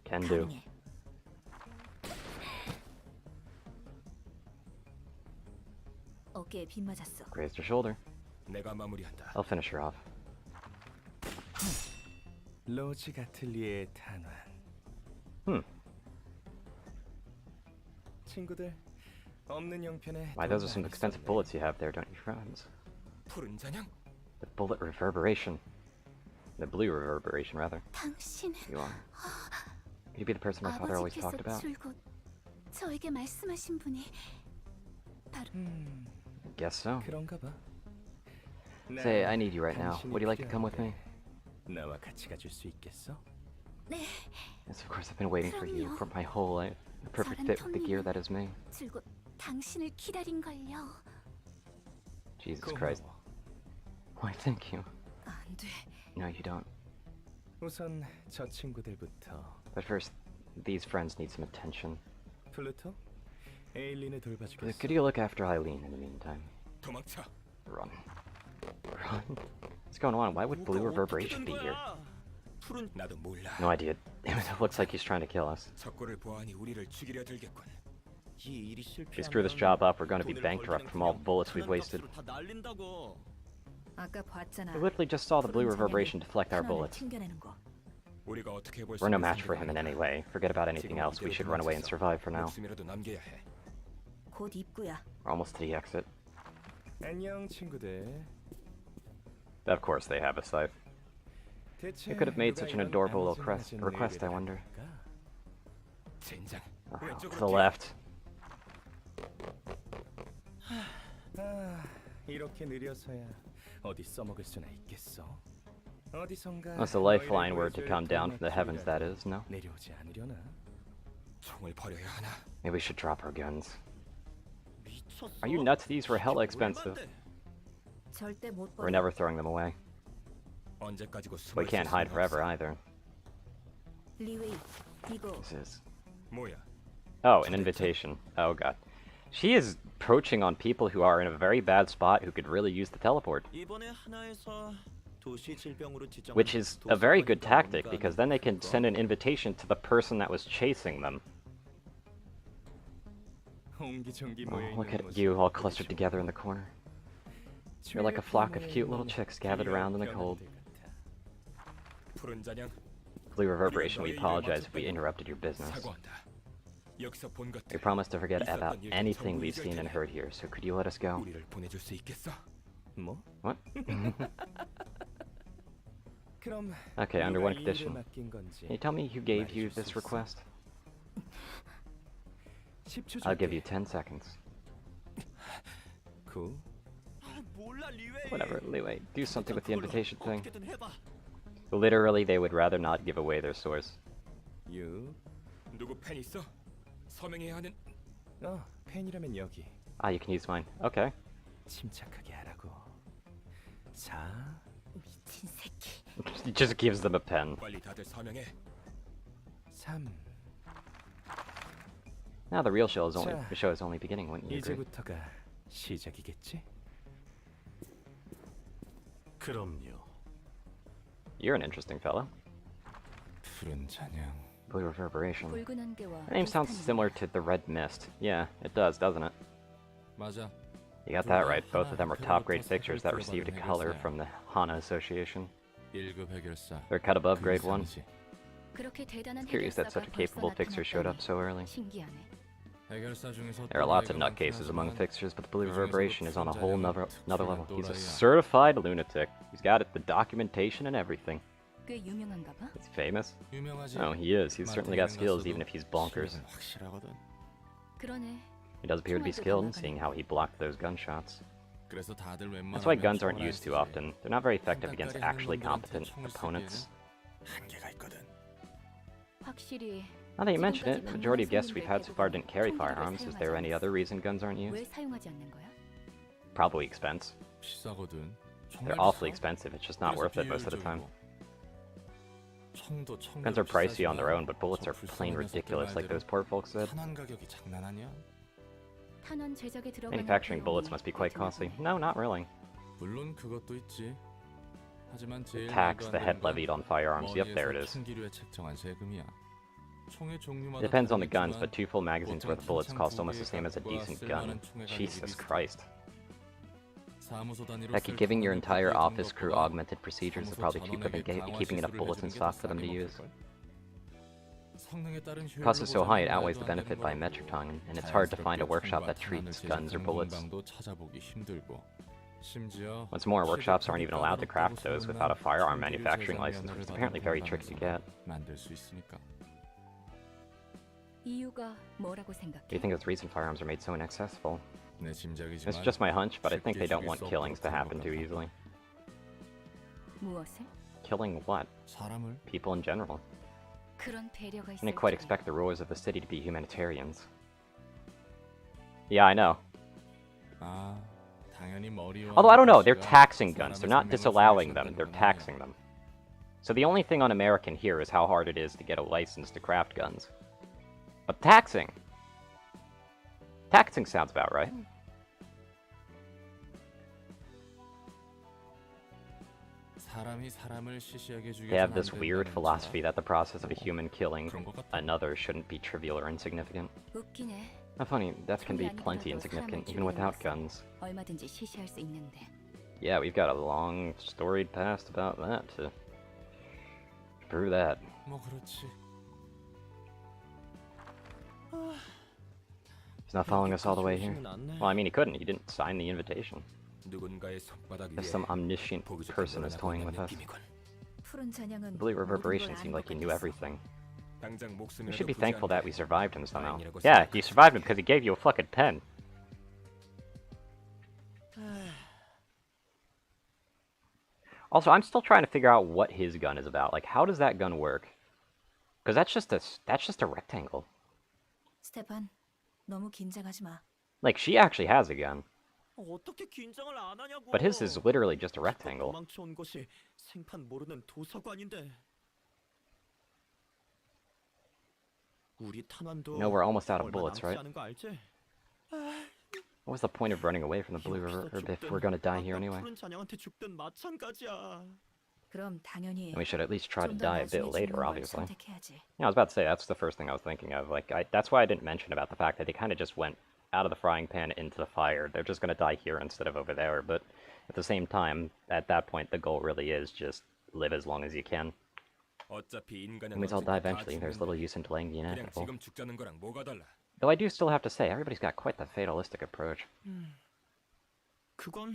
Can do. 가능해. 어깨에 빗 맞았어. Grazed her shoulder. 내가 마무리한다. I'll finish her off. 로지 가틀리의 탄환. 친구들, 없는 형편에 Why, those are some expensive bullets you have there, don't you, friends? 푸른 잔향? The bullet reverberation. The blue reverberation, rather. 당신은 You are. Could you be the person my father always 아버지께서 talked about? 줄곧 저에게 말씀하신 분이 바로 Guess so. 그런가 봐. Say, I need you right now. Would you like to come with me? 나와 같이 가줄 수 있겠어? 네, Yes, of course, I've been waiting for you for my whole life. The perfect fit with the gear that is me. 줄곧 당신을 기다린 걸요. Jesus Christ. Why, thank you. 안 돼. No, you don't. 우선 저 친구들부터. But first, these friends need some attention. 플루토, 에일린을 돌봐주겠어. Could you look after Eileen in the meantime? 도망쳐. Run. Run? What's going on? Why would blue reverberation be here? 푸른 나도 몰라. No idea. It looks like he's trying to kill us. 적고를 보아하니 우리를 죽이려 들겠군. 이 일이 If we screw this job up, we're going to be bankrupt from all the bullets we've wasted. 다 날린다고. 아까 봤잖아. We literally just saw the blue reverberation deflect our bullets. 튕겨내는 거. 우리가 어떻게 해볼 We're no match for him in any way. Forget about anything else. We should run away and survive for now. 목숨이라도 남겨야 해. 곧 입구야. We're almost to the exit. 안녕 친구들. Of course they have a scythe. 대체 Who could have made 누가 such an 이런 adorable little 아무튼 request, I 얘기를 wonder? 할까? 젠장. To 왼쪽으로 the 뛰어. left. 아, 이렇게 느려서야 어디 써먹을 수나 있겠어. 어디선가 That's a lifeline word to come down from the heavens, that is, no? 내려오지 않으려나? 총을 버려야 하나? Maybe we should drop our guns. 미쳤어. Are you nuts? These were hella expensive. 절대 못 We're 버려. never throwing them away. 언제까지고 We 숨을 can't 쉴 hide 수는 forever 없어. either. 리웨이, 이거 This is... 뭐야? Oh, an invitation. Oh god. She is approaching on people who are in a very bad spot who could really use the teleport. 이번에 하나에서 도시 질병으로 지정한 Which is a very good 도서관이다 tactic, 보니까 because then they can send an invitation to the person that was chasing them. 옹기종기 Oh, 모여 look 있는 at you all clustered together in the corner. You're like a flock of cute little chicks gathered around in the cold. 푸른 잔향 Blue reverberation, we apologize if we interrupted your business. 사과한다. 여기서 본 것들. We promise to forget about anything we've seen and heard here, so could you let us go? 우리를 보내줄 수 있겠어? 뭐? What? 그럼 Okay, under 누가 one 이 일을 condition. 맡긴 건지 Can you tell me who gave you this request? 10초 I'll give 줄게. you 10 seconds. 9 아, 몰라 리웨이. Whatever, Liwei, do something with the 그걸로 invitation thing. 어떻게든 해봐. Literally, they would rather not give away their source. 6 누구 팬 있어? 서명해야 하는 팬이라면 여기. Ah, you can use mine. Okay. 침착하게 하라고. 4 미친 새끼. He just gives them a pen. 빨리 다들 서명해. 3 Now the real show is only 자, the show is only beginning, wouldn't you agree? 이제부터가 시작이겠지? 그럼요. You're an interesting fellow. 푸른 잔향. Blue reverberation. 붉은 안개와 That name sounds 비슷한 similar to the red mist. Yeah, it does, doesn't it? 맞아. You got that right. Both of them are top-grade fixtures that received a color from the Hana Association. 1급 해결사. They're cut above 그 grade 1. 이상이지. 그렇게 대단한 Curious that such a 해결사가 capable 벌써 fixture showed up 나타났다니 so early. 신기하네. 해결사 중에서 There are lots of 또라이가 nutcases among 많긴 fixtures, but the Blue 그중에서도 Reverberation is on a whole 푼자량은 another level. 특출난 He's a 또라이야. certified lunatic. He's got it, the documentation and everything. 꽤 유명한가 봐. He's famous? 유명하지. Oh, he is. He's certainly got skills, 마태는 even if he's bonkers. 실력은 확실하거든. 그러네. He does appear to be skilled, seeing how he blocked those gunshots. 그래서 다들 That's why 웬만하면 guns aren't 총을 안 used too 쓰지. often. They're not very effective against 한가까리 actually 하는 competent 놈들한테 총을 opponents. 쓰기에는 한계가 있거든. 확실히 Now that you mention it, the 지금까지 majority of 방문한 guests we've had so far didn't carry 총기를 firearms. Is there 사용하지 any other reason guns aren't 왜 used? 사용하지 않는 거야? Probably expense. 비싸거든. They're awfully expensive, it's just not worth it most of the time. Guns are pricey on their own, but bullets are plain ridiculous, like those poor folks said. 탄환 가격이 장난 아니야. 탄환 제작에 들어가는 Manufacturing bullets 비용이 must be quite 꽤 costly. 드나 보네. No, not really. 물론 그것도 있지. 하지만 제일 Tax, 말도 the 안 head 되는 건 levied on firearms. Yep, there it 머니에서 is. 총기류에 책정한 세금이야. 총의 종류마다 It depends on the guns, 다르겠지만 but 2 full magazines worth of bullets 보통 cost almost the 탄창 same as a 두 개의 decent 값과 gun. 쓸만한 총의 가격이 Jesus 비슷해. Christ. 사무소 단위로 Heck, 쓸 giving your 돈은 entire 그게 office crew 돈 augmented procedures is 사무소 probably cheaper than 전원에게 강화 keeping enough 시술을 bullets in 해주는 게 stock 더 for them to 싸게 use. 먹힐걸? 성능에 따른 The cost is so high it 효율을 outweighs the 보자면 benefit 말도 by 안 되는 metric 거고, ton, and it's hard to find a 자연스럽게 workshop that 총과 탄환을 treats guns or 제작하는 bullets. 방도 찾아보기 힘들고, 심지어 What's more, workshops aren't even allowed to craft 시대적으로 those without a firearm 총기류 manufacturing 제작 license, which is 면허를 apparently 받은 very tricky to get. 공방에서도 만들 수 있으니까. 이유가 뭐라고 생각해? Do you think it's the reason firearms are made so inaccessible? 내 짐작이지만 It's just my hunch, but I think 쉽게 they don't 죽일 want 수 없도록 killings to 그런 happen 것 too 같아. easily. 무엇을? Killing what? 사람을 People in general. 그런 배려가 I 있을 didn't quite 줄이야. expect the rulers of the city to be humanitarians. Yeah, I know. 아, 당연히 머리와 Although I don't know, they're 가시가 taxing guns. 사람의 They're not 생명을 disallowing 살해했다는 them, they're 건 taxing 아니야. them. So the only thing un-American here is how hard it is to get a license to craft guns. But taxing! Taxing sounds about right. 사람이 사람을 시시하게 They have 죽여서는 this 안 weird 된다는 philosophy 줄 that the process of a human killing 그런 것 같아. another shouldn't be trivial or insignificant. 웃기네. How funny, death can be 총이 plenty 아니더라도 insignificant 사람을 even without 죽이는 guns. 얼마든지 시시할 수 있는데. Yeah, we've got a long storied past about that to prove that. 뭐 그렇지. He's not following us all the way here. Well, I mean, he couldn't. He didn't sign the invitation. 누군가의 손바닥 There's 위에 some omniscient 보기 좋게 person is 놀아나고 toying 있는 with us. 느낌이군. 푸른 잔향은 The Blue 모든 Reverberation 걸 seemed 아는 like he 것 knew 같았어. everything. 당장 We 목숨이라도 should be 부지한데 thankful that we survived him somehow. 다행이라고 Yeah, you 생각하지. survived him because he gave you a fucking pen. Also, I'm still trying to figure out what his gun is about. Like, how does that gun work? Because that's just a rectangle. 스테판, 너무 긴장하지 마. Like, she actually has a gun, 어떻게 긴장을 안 하냐고. but his is literally just a rectangle. 도망쳐 온 곳이 생판 모르는 도서관인데. 우리 탄환도 No, we're almost out of 얼마 bullets, 남지 right? 않은 거 알지? What was the point of running away from the Blue River 여기서 if 죽든 we're gonna die here 아까 anyway? 푸른 잔향한테 죽든 마찬가지야. 그럼 당연히 And we should at least try to 좀더 die a bit 나중에 later, 죽는 걸 obviously. 선택해야지. Yeah, I was about to say, that's the first thing I was thinking of. Like, that's why I didn't mention about the fact that they kind of just went out of the frying pan into the fire. They're just gonna die here instead of over there, but at the same time, at that point, the goal really is just live as long as you can. 어차피 인간은 Humans all die 언젠가 다 eventually, there's 죽는데 little use in delaying the 그냥 inevitable. 지금 죽자는 거랑 뭐가 달라? Though I do still have to say, everybody's got quite the fatalistic approach. 그건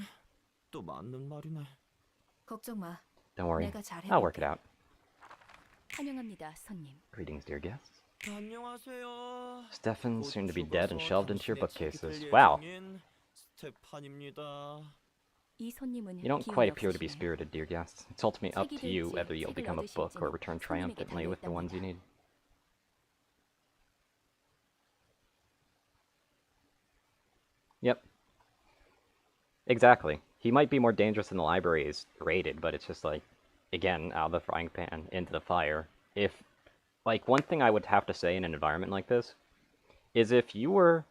또 맞는 말이네. 걱정 마. Don't worry, 내가 잘 I'll work it 해볼게. out. 환영합니다, 손님. Greetings, dear guests. 안녕하세요. Stefan, 곧 soon to be 죽어서 dead and shelved into your 당신의 bookcases. 책이 될 Wow, 예정인 스테판입니다. 이 손님은 you don't 기운이 quite appear to be 없으시네. spirited, dear guests. It's ultimately up 책이 to you 될지 whether you'll 책을 become a book or 얻으실지는 return 손님에게 triumphantly with the ones you 달려있답니다. need. Yep. Exactly. He might be more dangerous than the library is rated, but it's just like, again, out of the frying pan into the fire. If, like, one thing I would have to say in an environment like this is if you were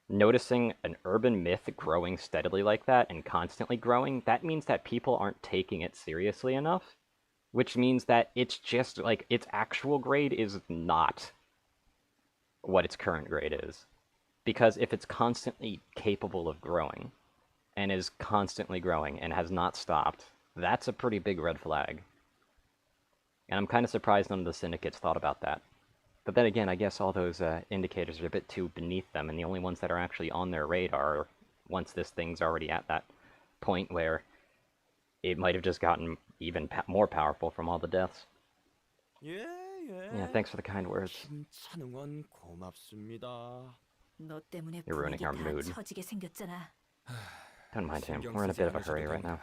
noticing an urban myth growing steadily like that and constantly growing, that means that people aren't taking it seriously enough, which means that it's just, like, its actual grade is not what its current grade is. Because if it's constantly capable of growing, and is constantly growing and has not stopped, that's a pretty big red flag. And I'm kind of surprised none of the syndicates thought about that. But then again, I guess all those indicators are a bit too beneath them, and the only ones that are actually on their radar are once this thing's already at that point where it might have just gotten even more powerful from all the deaths. 예, 예. Yeah, thanks for the kind words. 힘찬 응원 고맙습니다. 너 때문에 You're ruining 분위기 our 다 mood. 처지게 생겼잖아. Don't mind him. 신경 We're in a 쓰지 bit of a 않으셔도 hurry right now.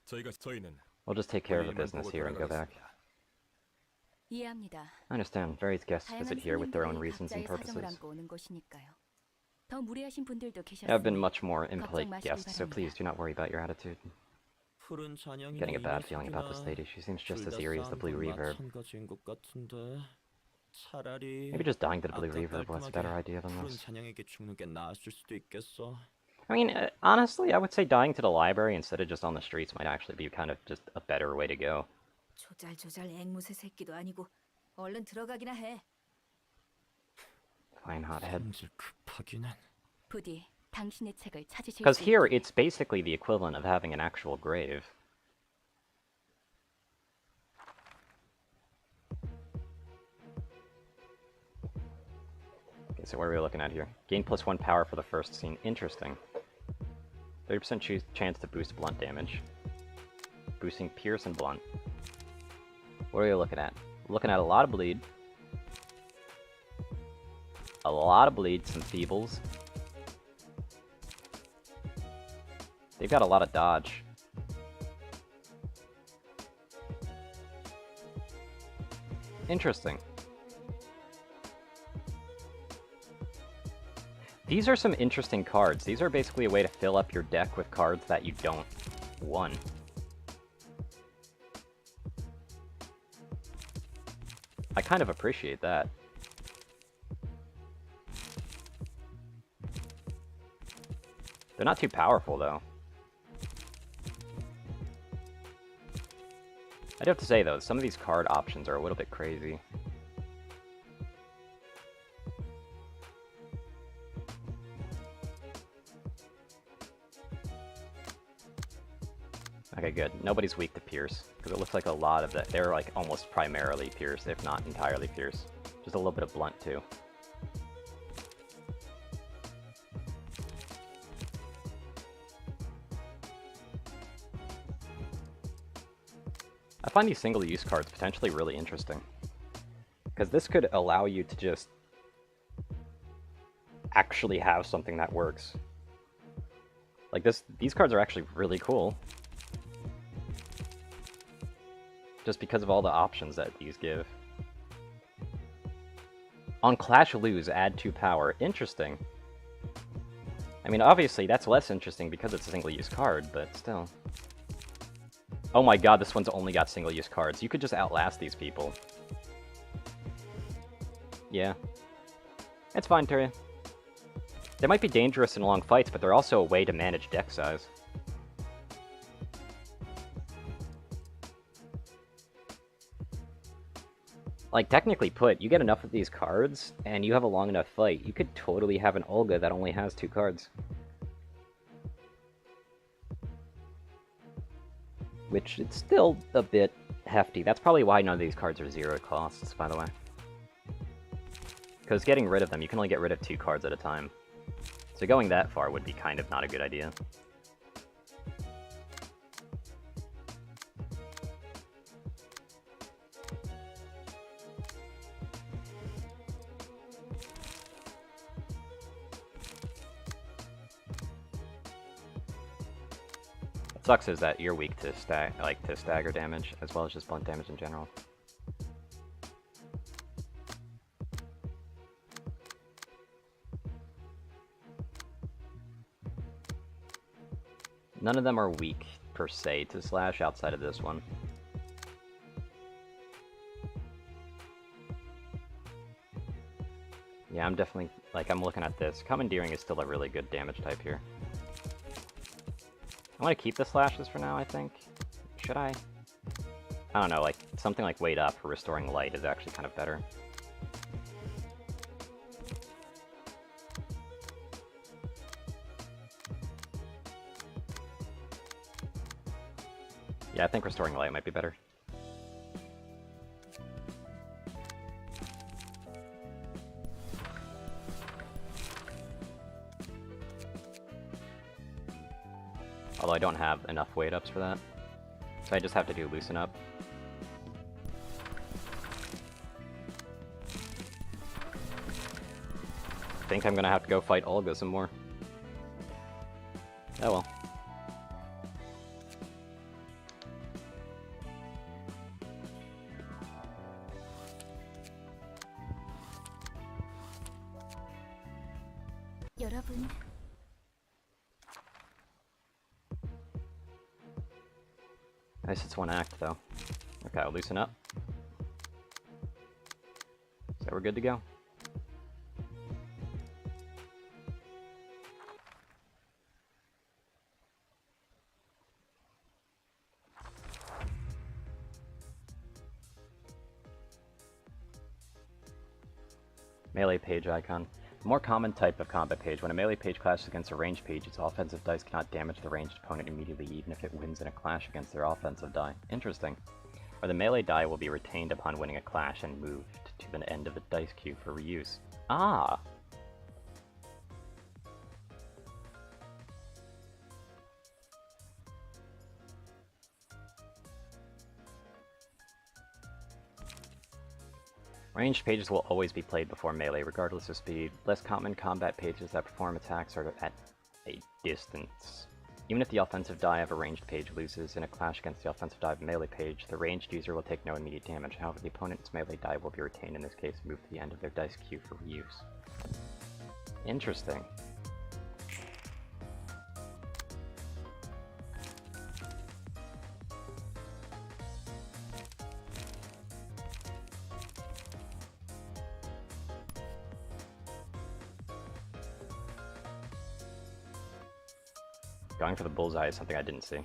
됩니다. 저희는 We'll just take care of the 할 일만 business 보고 here and go back. 돌아가겠습니다. 이해합니다. I understand. Various guests 다양한 visit here with their own 손님들이 reasons and 각자의 사정을 purposes. 안고 오는 곳이니까요. 더 무례하신 분들도 There have been 계셨으니 much more 걱정 impolite 마시기 guests, so 바랍니다. please do not worry about your attitude. 푸른 잔향이나 Getting a 이 bad feeling about this 녀석이나 lady. She seems just 둘 as 다 eerie as the 싸운 blue 건 reverb. 마찬가지인 것 같은데 차라리 Maybe just dying to the blue 아까 reverb was a better 깔끔하게 idea than 푸른 this. 잔향에게 죽는 게 나았을 수도 있겠어. I mean, honestly, I would say dying to the library instead of just on the streets might actually be kind of just a better way to go. 조잘조잘 앵무새 새끼도 아니고 얼른 들어가기나 해. Fine, hothead. 성질 급하기는. 부디 당신의 책을 찾으실 Because 수 here, 있게. it's basically the equivalent of having an actual grave. Okay, so what are we looking at here? Gain +1 power for the first scene. Interesting. 30% chance to boost blunt damage. Boosting pierce and blunt. What are we looking at? Looking at a lot of bleed. A lot of bleed, some feebles. They've got a lot of dodge. Interesting. These are some interesting cards. These are basically a way to fill up your deck with cards that you don't want. I kind of appreciate that. They're not too powerful, though. I do have to say, though, some of these card options are a little bit crazy. Okay, good. Nobody's weak to Pierce, because it looks like a lot of that. They're like almost primarily Pierce, if not entirely Pierce. Just a little bit of Blunt, too. I find these single-use cards potentially really interesting. Because this could allow you to just actually have something that works. Like these cards are actually really cool. Just because of all the options that these give. On Clash Lose, add 2 power. Interesting. I mean, obviously, that's less interesting because it's a single-use card, but still. Oh my god, this one's only got single-use cards. You could just outlast these people. Yeah. It's fine, Terry. They might be dangerous in long fights, but they're also a way to manage deck size. Like, technically put, you get enough of these cards, and you have a long enough fight, you could totally have an Olga that only has 2 cards. Which, it's still a bit hefty. That's probably why none of these cards are 0 costs, by the way. Because getting rid of them, you can only get rid of 2 cards at a time. So going that far would be kind of not a good idea. What sucks is that you're weak to stagger damage, as well as just blunt damage in general. None of them are weak, per se, to slash outside of this one. Yeah, I'm definitely, I'm looking at this. Commandeering is still a really good damage type here. I want to keep the slashes for now, I think. Should I? I don't know, something like Wait Up for restoring light is actually kind of better. Yeah, I think restoring light might be better. Although I don't have enough weight ups for that. So I just have to do loosen up. I think I'm gonna have to go fight Olga some more. Oh well. 여러분, Nice, it's one act though. Okay, I'll loosen up. So we're good to go. Melee page icon. The more common type of combat page. When a melee page clashes against a ranged page, its offensive dice cannot damage the ranged opponent immediately, even if it wins in a clash against their offensive die. Interesting. Or the melee die will be retained upon winning a clash and moved to the end of the dice queue for reuse. Ah! Ranged pages will always be played before melee, regardless of speed. Less common combat pages that perform attacks are at a distance. Even if the offensive die of a ranged page loses in a clash against the offensive die of a melee page, the ranged user will take no immediate damage. However, the opponent's melee die will be retained, in this case, moved to the end of their dice queue for reuse. Interesting. Going for the bullseye is something I didn't see.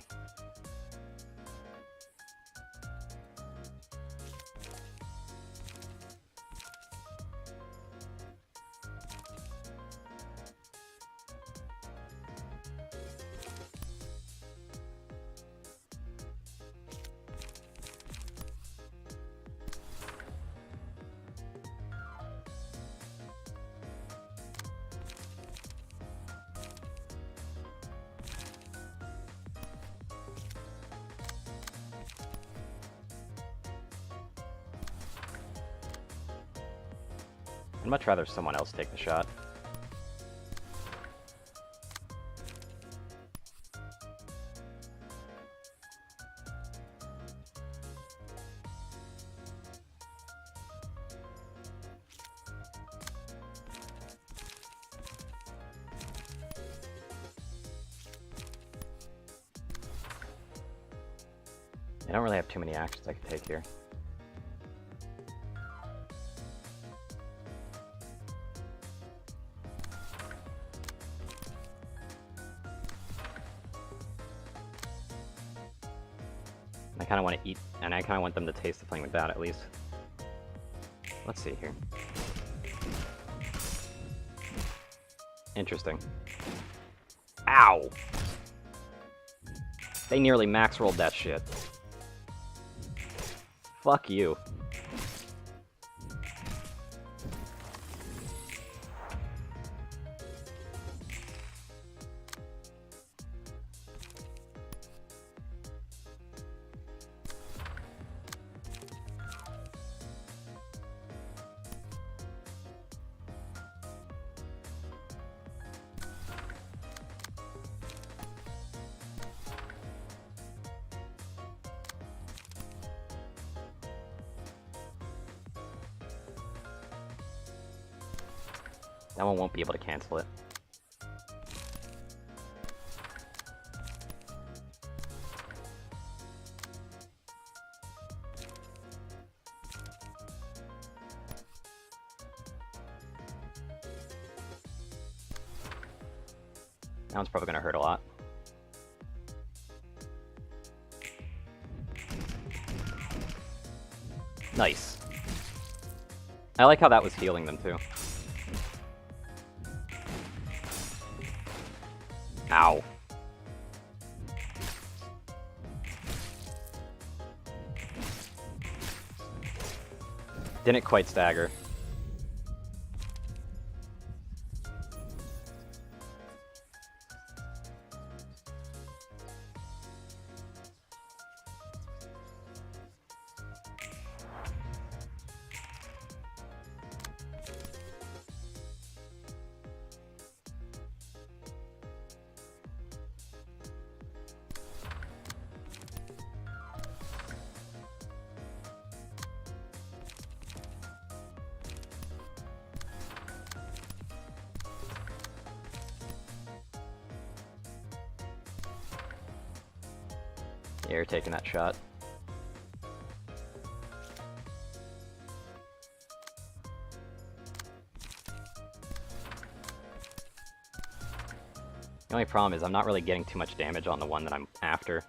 I'd much rather someone else take the shot. I don't really have too many actions I can take here. I kind of want to eat, and I kind of want them to taste the flame without, at least. Let's see here. Interesting. Ow! They nearly max rolled that shit. Fuck you. That one won't be able to cancel it. That one's probably gonna hurt a lot. Nice. I like how that was healing them too. Ow. Didn't quite stagger. Yeah, you're taking that shot. The only problem is I'm not really getting too much damage on the one that I'm after.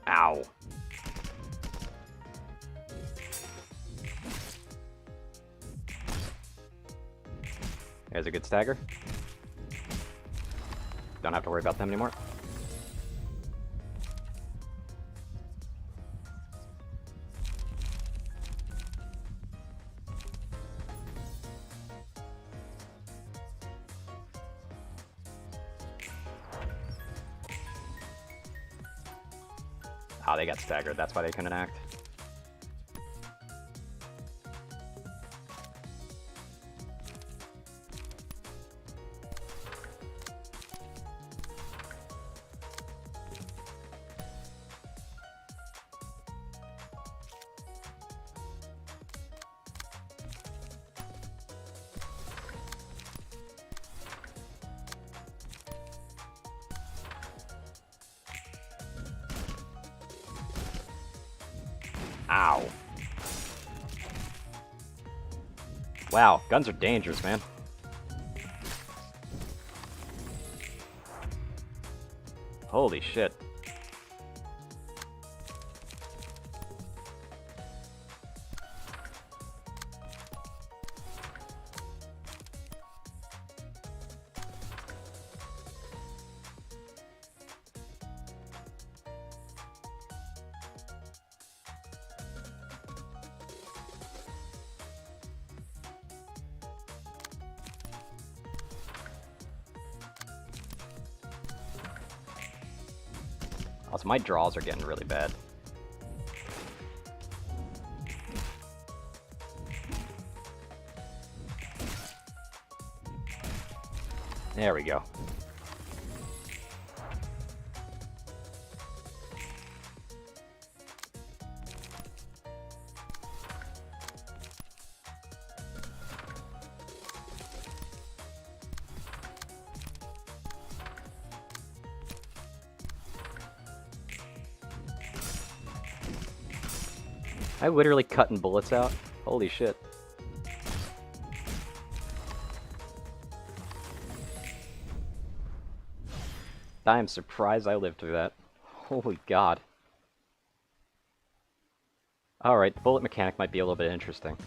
Ow. There's a good stagger. Don't have to worry about them anymore. Oh, they got staggered. That's why they couldn't act. Ow. Wow, guns are dangerous, man. Holy shit. Also, my draws are getting really bad. There we go. I'm literally cutting bullets out. Holy shit. I am surprised I lived through that. Holy god. Alright, the bullet mechanic might be a little bit interesting.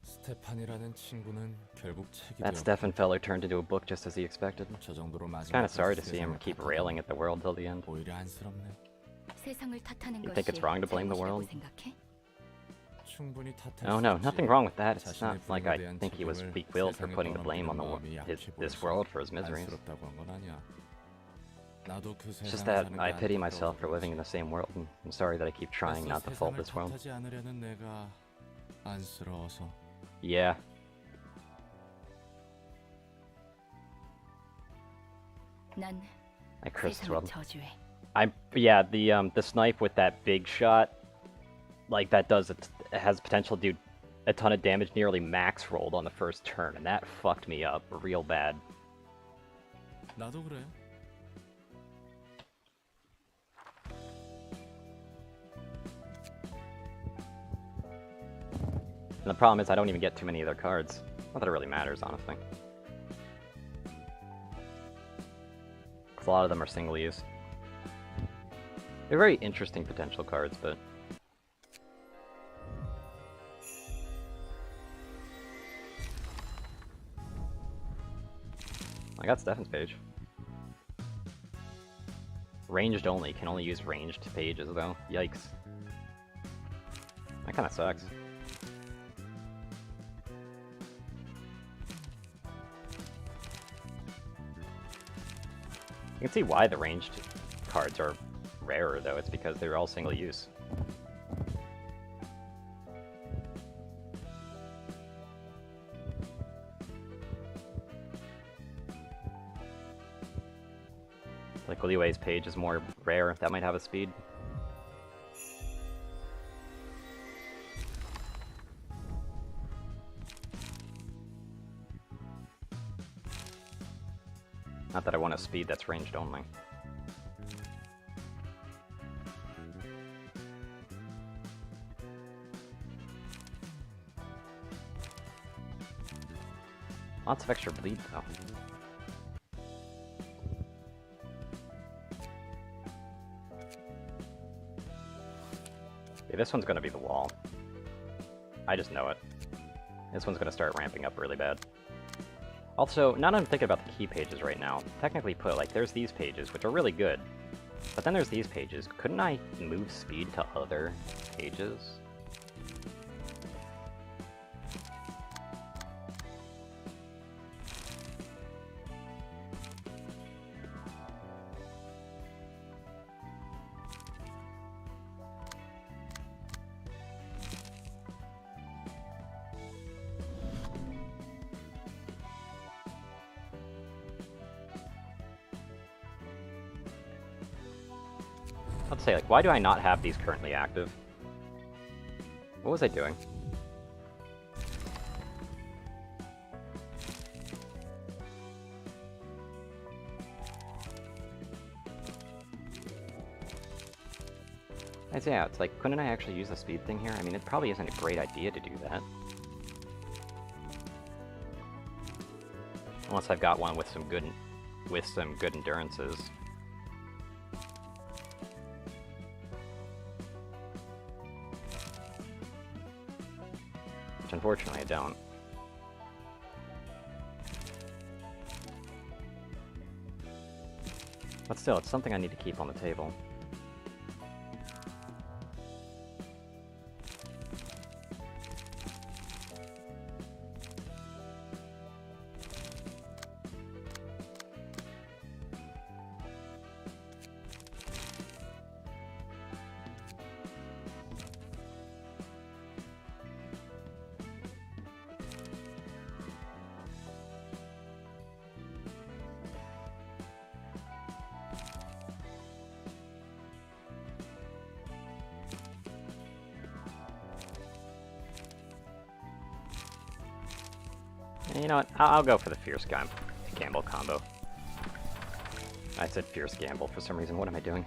스테판이라는 친구는 결국 책이 That 되었고 Stefan feller turned into a book just as he expected. 저 정도로 Kinda sorry to see him 세상을 keep 탓하다니 railing at the world till the end. 오히려 안쓰럽네. 세상을 탓하는 You think it's 것이 wrong to blame the 잘못이라고 world? 생각해? 충분히 탓할 Oh 수 no, 있지. nothing wrong with that. It's 자신의 not like 불행에 I 대한 think he was 책임을 weak-willed for 세상에 putting the blame on the 떠넘기는 마음이 약해 this 보여서 world for his miseries. 안쓰럽다고 한 건 아니야. 나도 그 It's just 세상에 that 사는 I 게 pity 안타까워서 myself for living in the same world, and I'm sorry that I keep trying not to fault 세상을 this world. 탓하지 않으려는 내가 안쓰러워서. Yeah. 난 I cursed this 세상을 world. 저주해. Yeah, the snipe with that big shot, like that does it has potential to do a ton of damage, nearly max rolled on the first turn, and that fucked me up real bad. 나도 그래. And the problem is I don't even get too many of their cards. Not that it really matters, honestly. 'Cause a lot of them are single use. They're very interesting potential cards, but... I got Stefan's page. Ranged only, can only use ranged pages though. Yikes. That kinda sucks. You can see why the ranged cards are rarer though, it's because they're all single use. Like Liu's page is more rare, that might have a speed. Not that I want a speed that's ranged only. Lots of extra bleed though. Yeah, this one's gonna be the wall. I just know it. This one's gonna start ramping up really bad. Also, now that I'm thinking about the key pages right now, technically put, like, there's these pages, which are really good. But then there's these pages. Couldn't I move speed to other pages? Let's say, like, why do I not have these currently active? What was I doing? Yeah, it's like, couldn't I actually use the speed thing here? I mean, it probably isn't a great idea to do that. Unless I've got one with some good endurances. Which unfortunately I don't. But still, it's something I need to keep on the table. You know what? I'll go for the Fierce Gamble combo. I said Fierce Gamble for some reason. What am I doing?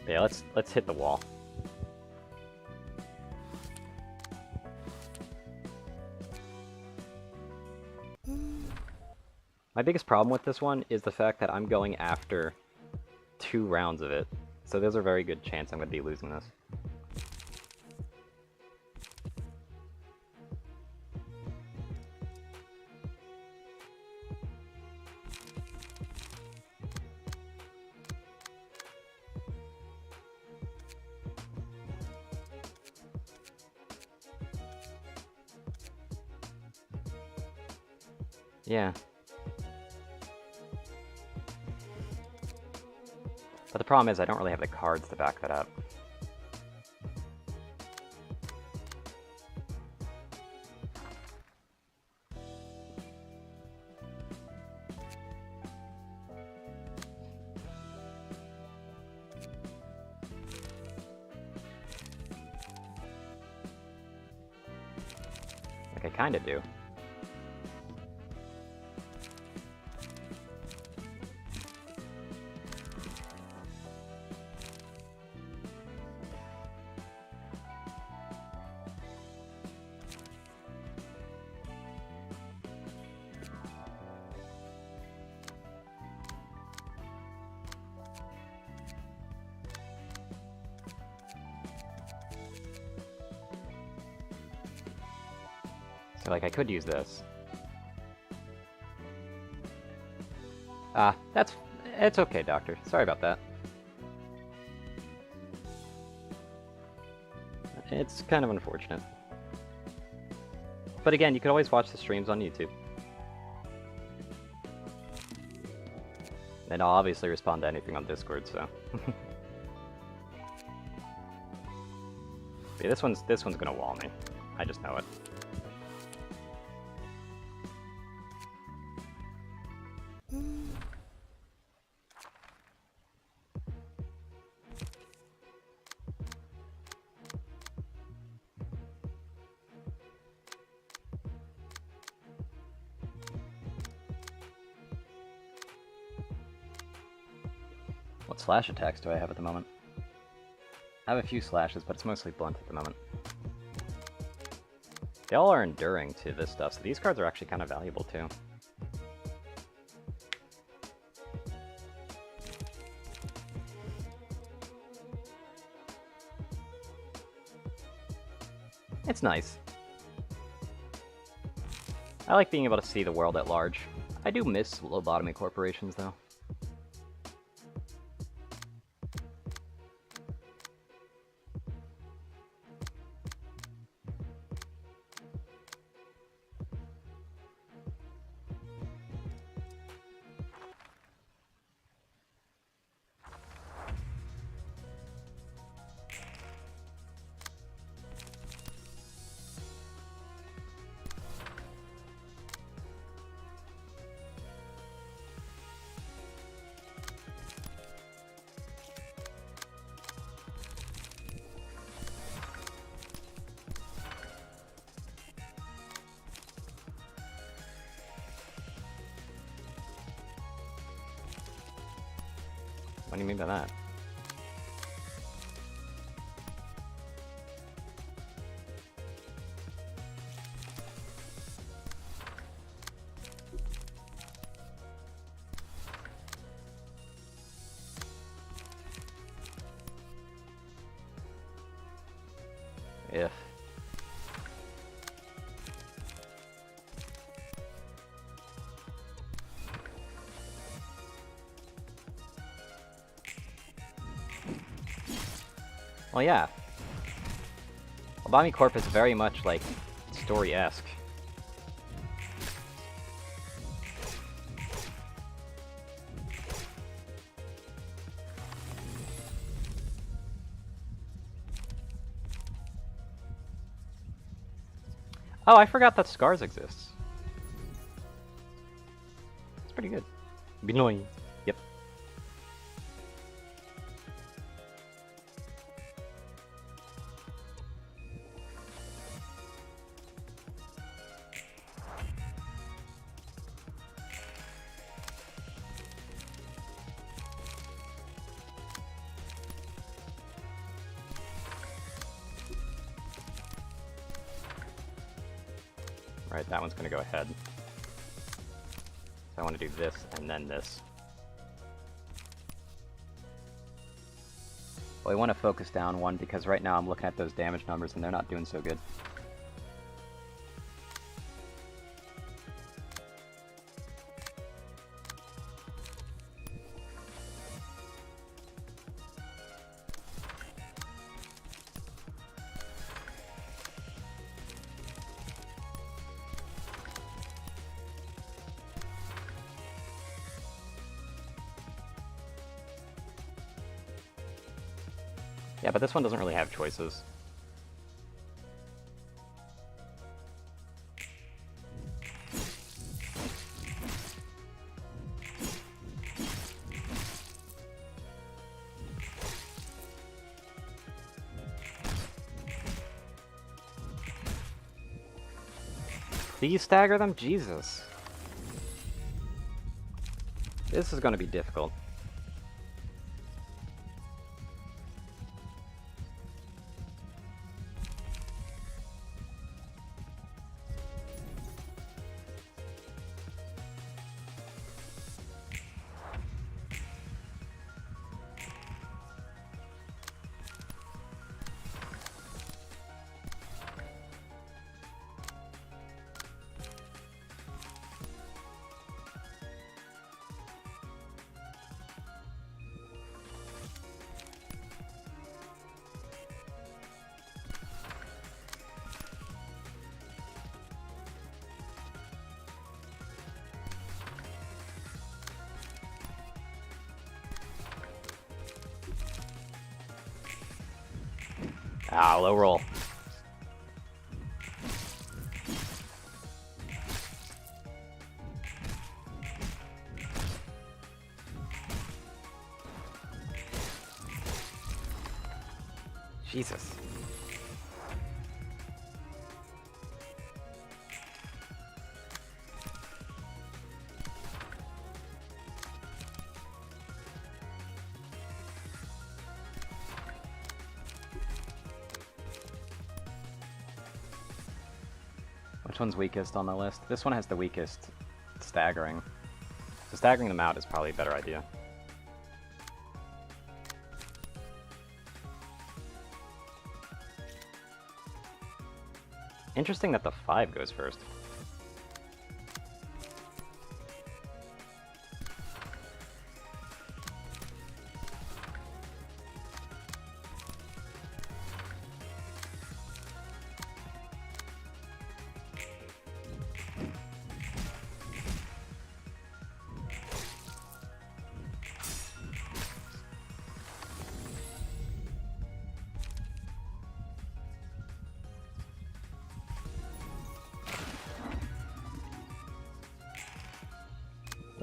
Yeah, let's hit the wall. My biggest problem with this one is the fact that I'm going after 2 rounds of it, so there's a very good chance I'm going to be losing this. Yeah. But the problem is I don't really have the cards to back that up. Like I kinda do. So, like, I could use this. Ah, it's okay, Doctor. Sorry about that. It's kind of unfortunate. But again, you could always watch the streams on YouTube. And I'll obviously respond to anything on Discord, so. Yeah, this one's gonna wall me. I just know it. What slash attacks do I have at the moment? I have a few slashes, but it's mostly blunt at the moment. They all are enduring to this stuff, so these cards are actually kind of valuable too. It's nice. I like being able to see the world at large. I do miss lobotomy corporations though. What do you mean by that? If. Well, yeah. Obami Corp is very much, like, story-esque. Oh, I forgot that Scars exists. It's pretty good. Binoy. Yep. Right, that one's gonna go ahead. So I want to do this and then this. Well, I want to focus down one because right now I'm looking at those damage numbers and they're not doing so good. Yeah, but this one doesn't really have choices. Please stagger them? Jesus. This is going to be difficult. Ah, low roll. Jesus. Which one's weakest on the list? This one has the weakest staggering. So staggering them out is probably a better idea. Interesting that the 5 goes first.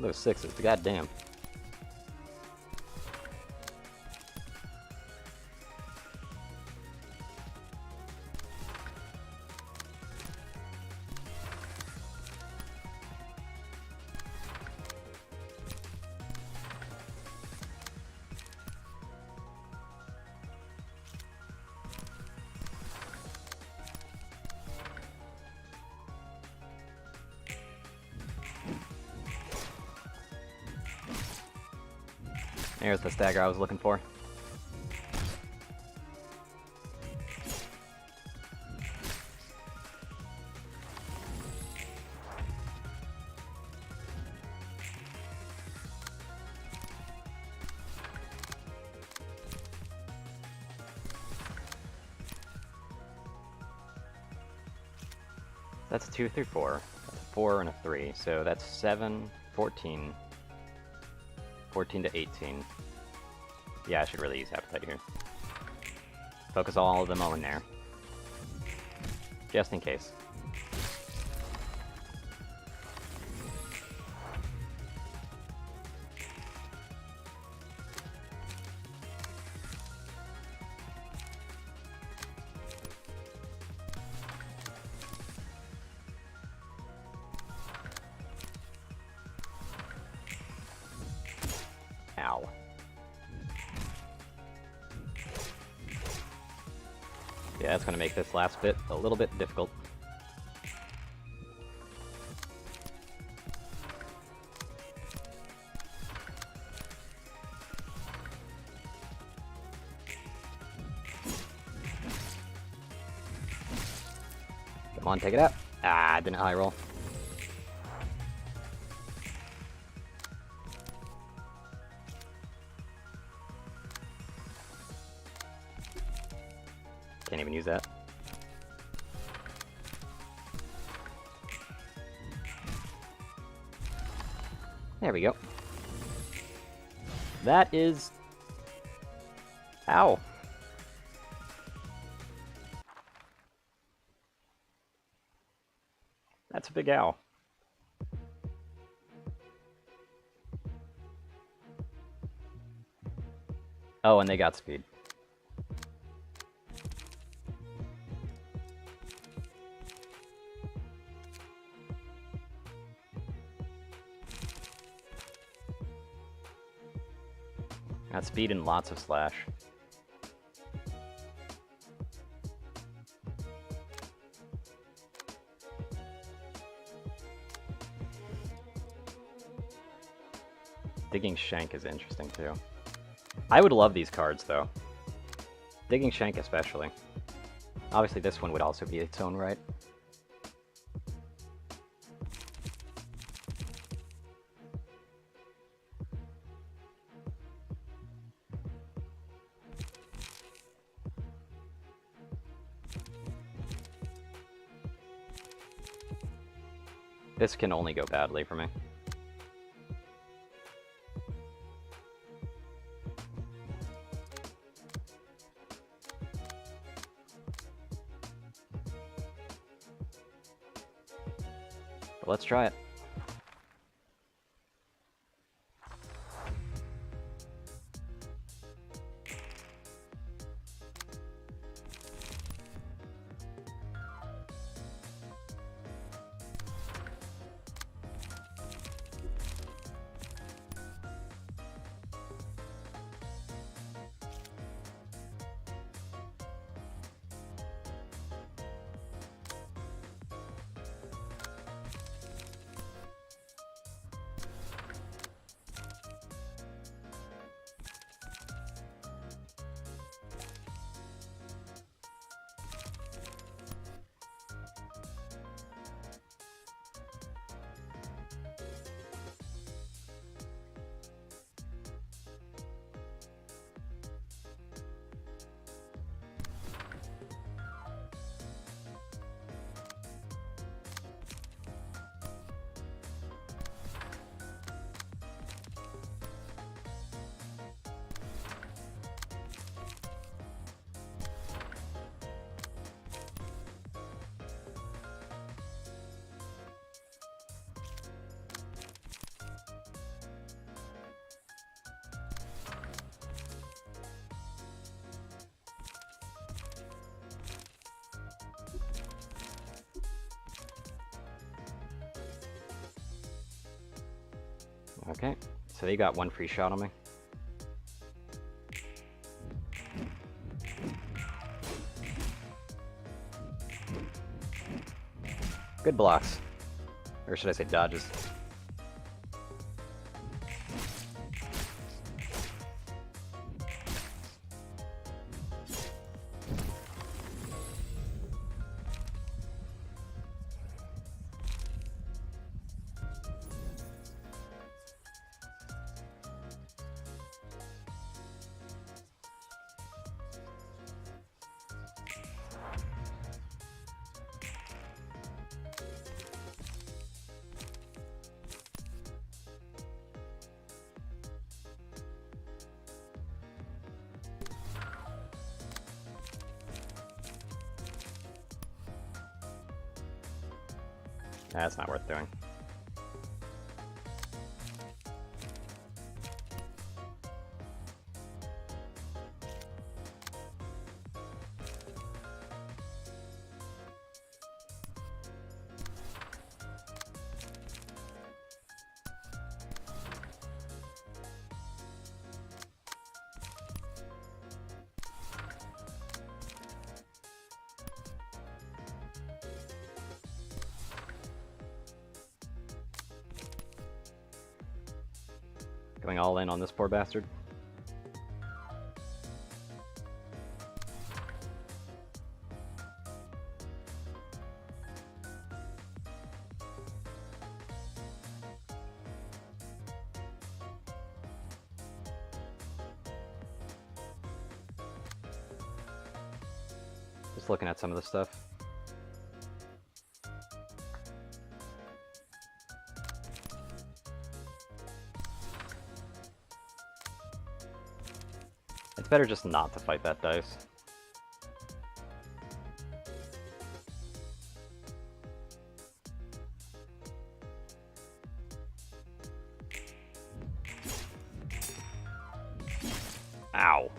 Those 6s, goddamn. There's the stagger I was looking for. That's 2 through 4. That's a 4 and a 3, so that's 7, 14. 14 to 18. Yeah, I should really use Appetite here. Focus all of them on there. Just in case. Ow. Yeah, that's gonna make this last bit a little bit difficult. Come on, take it out. Ah, didn't high roll. Can't even use that. There we go. That is... Ow. That's a big ow. Oh, and they got speed. Got speed and lots of slash. Digging Shank is interesting too. I would love these cards though. Digging Shank especially. Obviously this one would also be its own right. This can only go badly for me. But let's try it. Okay, so they got one free shot on me. Good blocks. Or should I say dodges? That's not worth doing. Going all in on this poor bastard. Just looking at some of the stuff. It's better just not to fight that dice. Ow.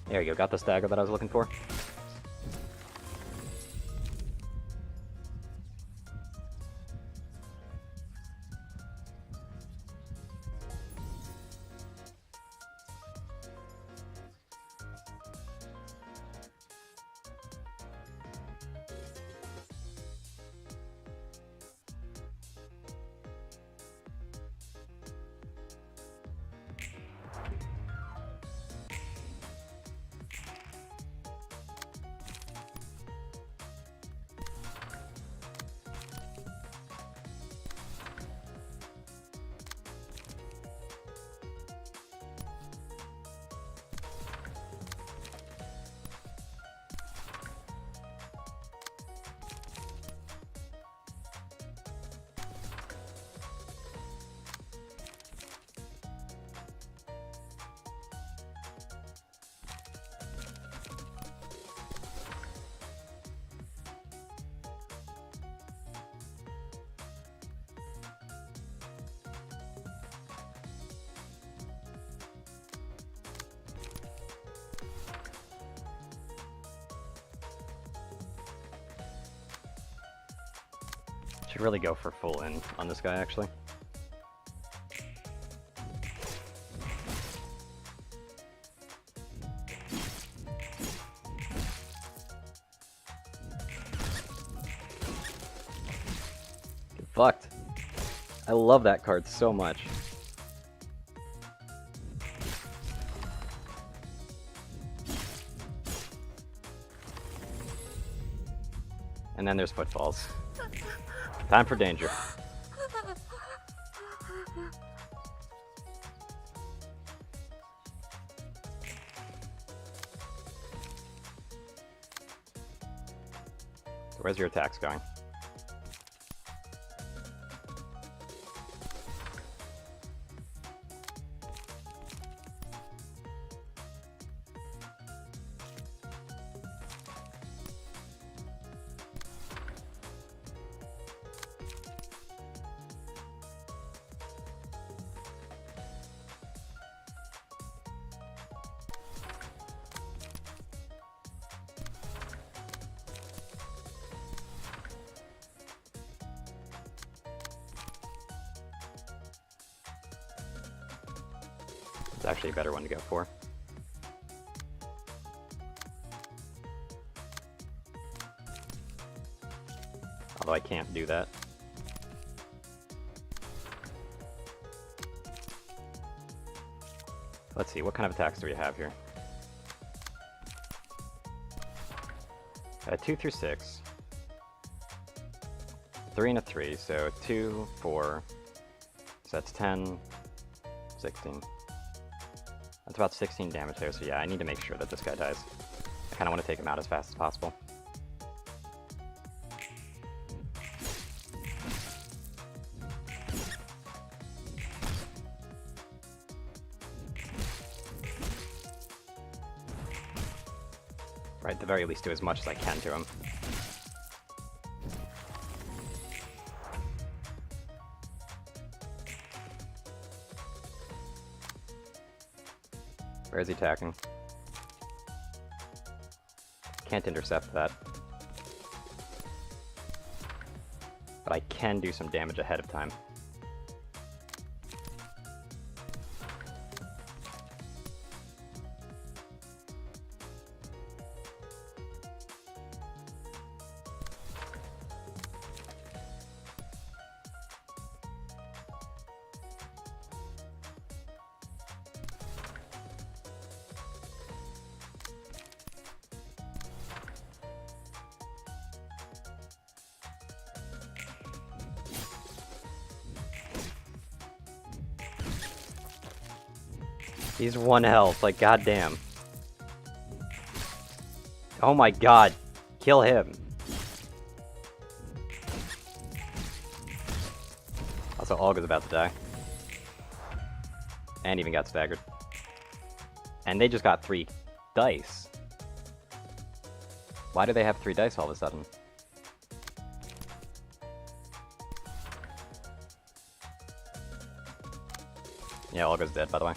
There you go, got the stagger that I was looking for. Should really go for full in on this guy, actually. Get fucked. I love that card so much. And then there's footfalls. Time for danger. So where's your attacks going? It's actually a better one to go for. Although I can't do that. Let's see, what kind of attacks do we have here? 2 through 6. 3 and a 3, so 2, 4. So that's 10, 16. That's about 16 damage there, so yeah, I need to make sure that this guy dies. I kind of want to take him out as fast as possible. Right, at the very least do as much as I can to him. Where is he attacking? Can't intercept that. But I can do some damage ahead of time. He's 1 health, like goddamn. Oh my god, kill him. Also, Olga's about to die. And even got staggered. And they just got 3 dice. Why do they have 3 dice all of a sudden? Yeah, Olga's dead, by the way.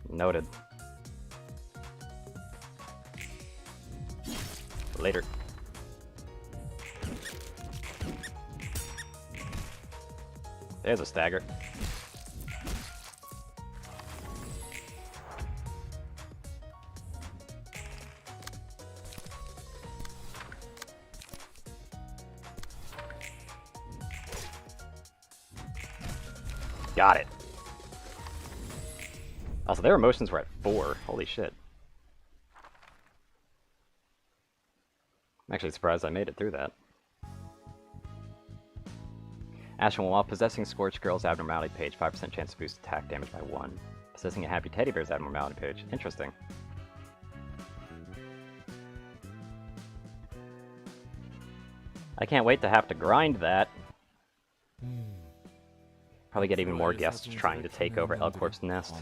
Noted. Later. There's a stagger. Got it. Also, their emotions were at 4. Holy shit. I'm actually surprised I made it through that. Ashen, while possessing Scorched Girl's abnormality page, 5% chance to boost attack damage by 1. Possessing a Happy Teddy Bear's abnormality page. Interesting. I can't wait to have to grind that. Probably get even more guests trying to take over Elcorp's nest.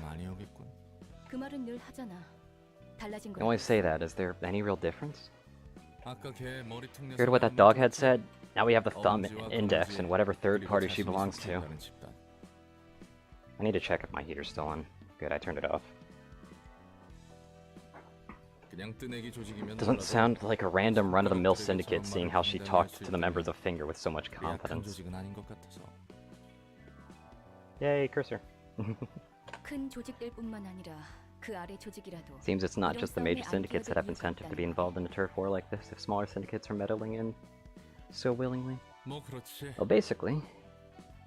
그 말은 늘 하잖아. 달라진 I 건 always say that. Is there any real difference? 아까 걔 머리통 Heard what that doghead said? Now we have the thumb index and whatever third party she belongs to. I need to check if my heater's still on. Good, I turned it off. 그냥 뜨내기 조직이면 Doesn't 몰라도 sound like a random run-of-the-mill 그렇게 syndicate, 저런 seeing 말을 how she 한다는 talked to the 실력이 members of Finger with so much 약한 confidence. 조직은 아닌 것 같아서. Yay, cursor. 큰 조직들뿐만 아니라 그 아래 조직이라도 Seems it's not 이런 just the 싸움에 major syndicates that have 안기어들 incentive to be 이유가 involved in a turf war like this if smaller syndicates are meddling in so willingly. 뭐 그렇지. Well, basically,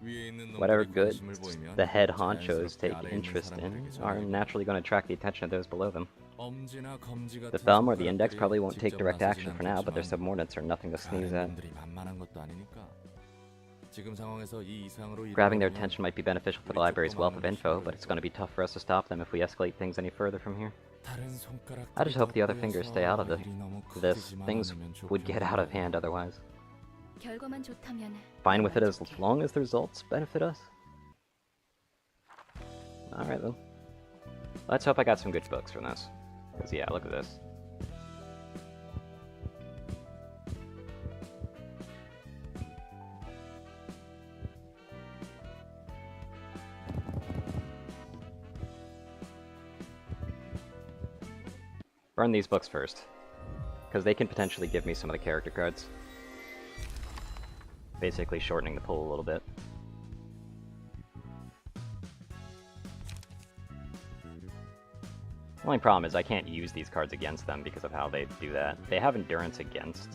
위에 있는 whatever 놈들이 good 관심을 보이면 the head honchos 자연스럽게 take 아래에 있는 interest in 사람들에게 are 전해지고 naturally going to attract the attention of those below them. 엄지나 검지 The 같은 thumb or the index 손가락들이 probably won't take 직접 direct 나서진 action for now, but their 않겠지만 subordinates are nothing to 그 sneeze 아래 at. 놈들이 만만한 것도 아니니까. 지금 상황에서 이 이상으로 Grabbing their 일어나면 attention might be beneficial for the library's wealth of info, but it's going to be tough for us to stop them if we escalate things any further from here. 다른 손가락들이 I just hope the other 더 fingers 꼬여서 stay out of 일이 너무 this. 커지지만 Things 않으면 would get out of 좋겠는데. hand otherwise. 결과만 좋다면 Fine with it as 만족해. long as the results benefit us. Alright then. Let's hope I got some good books from this. Because yeah, look at this. Burn these books first. Because they can potentially give me some of the character cards. Basically shortening the pool a little bit. The only problem is I can't use these cards against them because of how they do that. They have endurance against.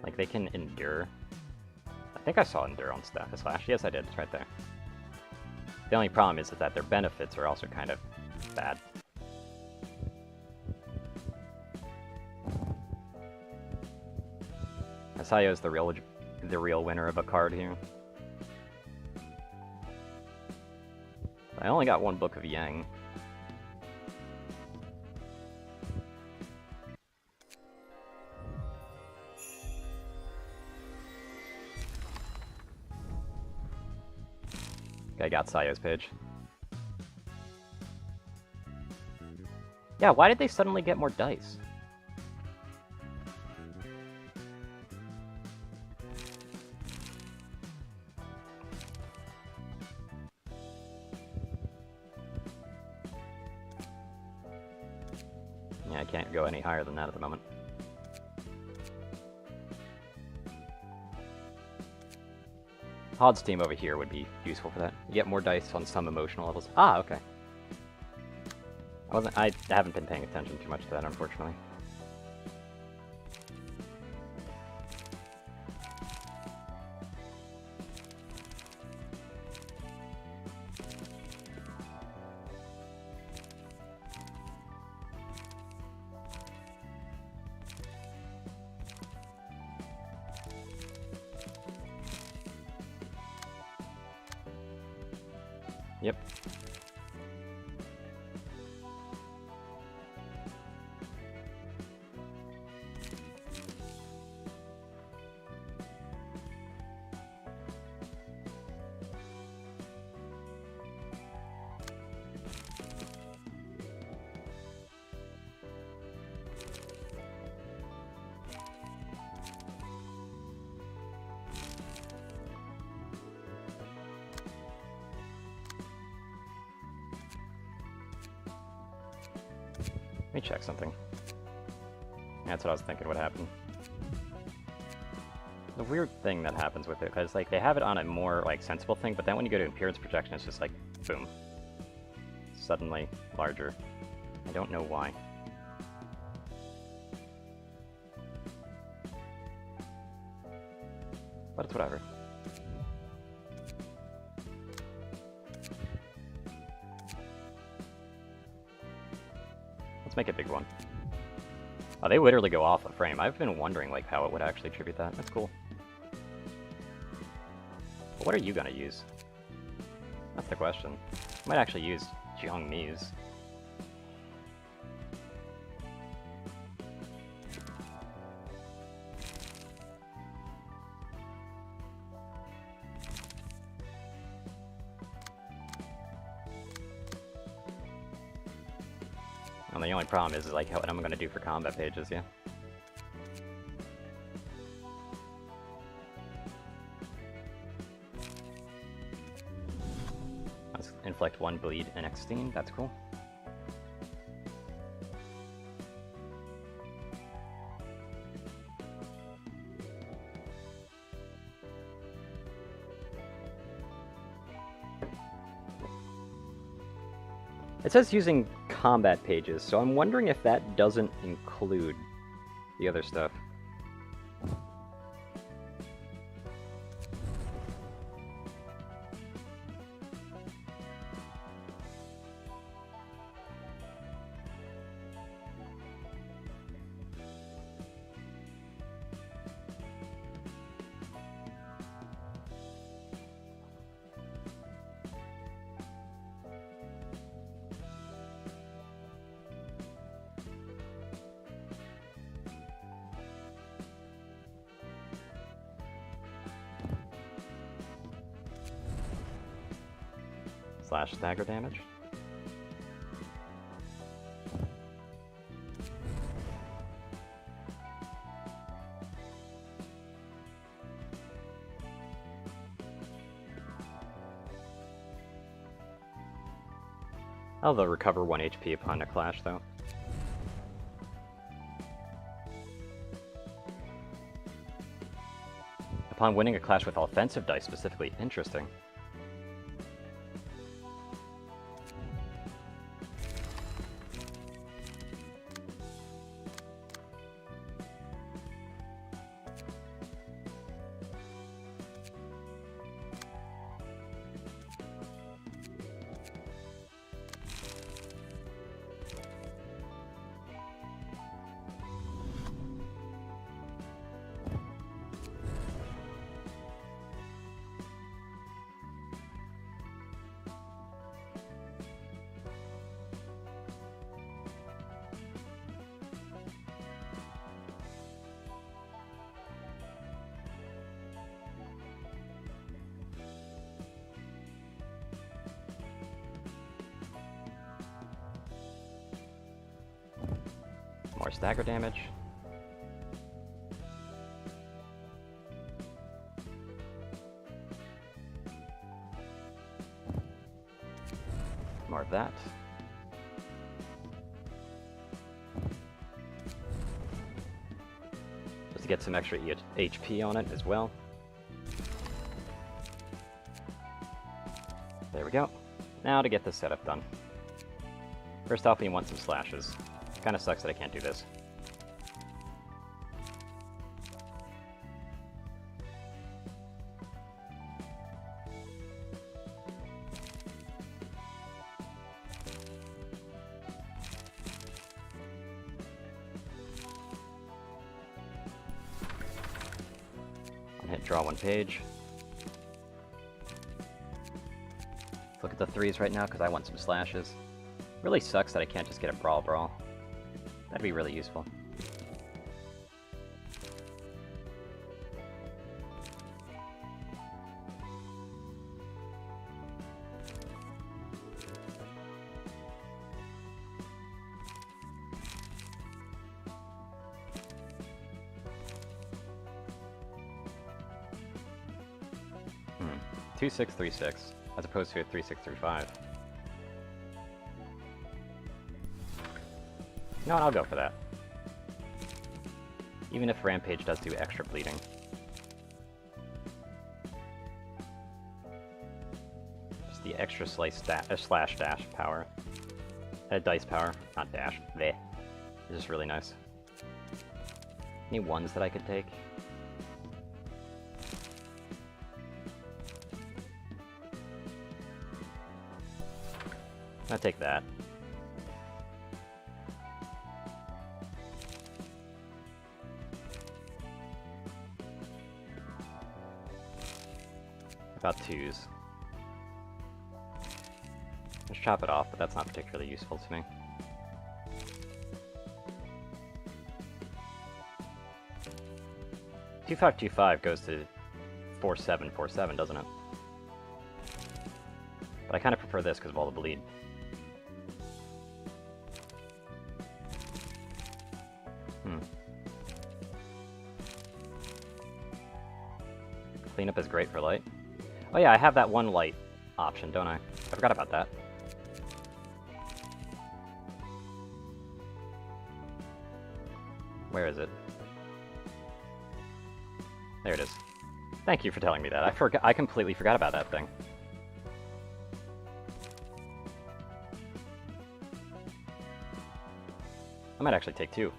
Like, they can endure. I think I saw endure on Staff Slash. Yes, I did. It's right there. The only problem is that their benefits are also kind of bad. Asayo is the real winner of a card here. I only got one book of Yang. I got Sayo's page. Yeah, why did they suddenly get more dice? Yeah, I can't go any higher than that at the moment. Pod's team over here would be useful for that. You get more dice on some emotional levels. Ah, okay. I haven't been paying attention too much to that, unfortunately. Yep. Let me check something. That's what I was thinking would happen. The weird thing that happens with it, because like they have it on a more like sensible thing, but then when you go to appearance projection, it's just like boom, suddenly larger. I don't know why. But it's whatever. Let's make a big one. Oh, they literally go off a frame. I've been wondering like how it would actually attribute that. That's cool. But what are you gonna use? That's the question. I might actually use Jiang Mi's. And the only problem is like what I'm gonna do for combat pages, yeah. Let's inflict 1 bleed and X-Steen, that's cool. It says using combat pages, so I'm wondering if that doesn't include the other stuff. Slash stagger damage. Oh, they'll recover 1 HP upon a clash, though. Upon winning a clash with offensive dice specifically. Interesting. More stagger damage. More of that. Just to get some extra HP on it as well. There we go. Now to get this setup done. First off, we want some slashes. Kinda sucks that I can't do this. I'll hit draw 1 page. Let's look at the 3s right now because I want some slashes. Really sucks that I can't just get a brawl. That'd be really useful. Hmm. 2636 as opposed to a 3635. No, I'll go for that. Even if Rampage does do extra bleeding. Just the extra slash dash power. Dice power, not dash. Bleh. It's just really nice. Any ones that I could take? I'll take that. About 2s. Let's chop it off, but that's not particularly useful to me. $2525 goes to 4747, doesn't it? But I kind of prefer this because of all the bleed. Cleanup is great for light. Oh yeah, I have that one light option, don't I? I forgot about that. Where is it? There it is. Thank you for telling me that. I completely forgot about that thing. I might actually take 2.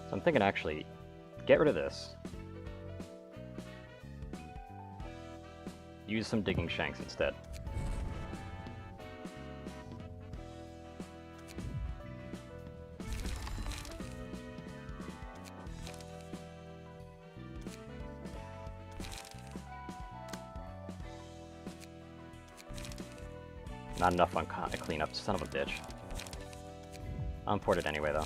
So I'm thinking actually, get rid of this. Use some digging shanks instead. Not enough on cleanup, son of a bitch. I'll import it anyway, though.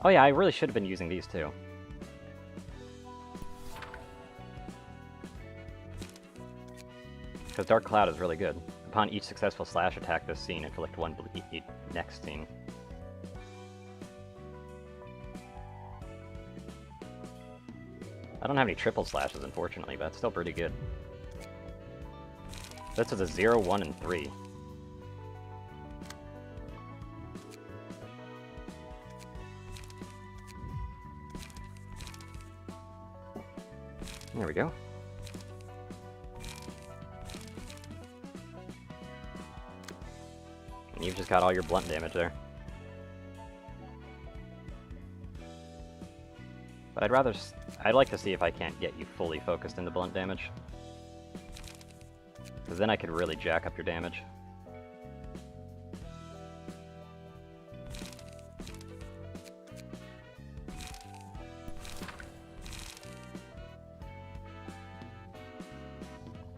Oh yeah, I really should have been using these too. Because Dark Cloud is really good. Upon each successful slash attack this scene, inflict 1 bleed next scene. I don't have any triple slashes, unfortunately, but that's still pretty good. This is a 0, 1, and 3. There we go. And you've just got all your blunt damage there. But I'd like to see if I can't get you fully focused into blunt damage. Because then I could really jack up your damage.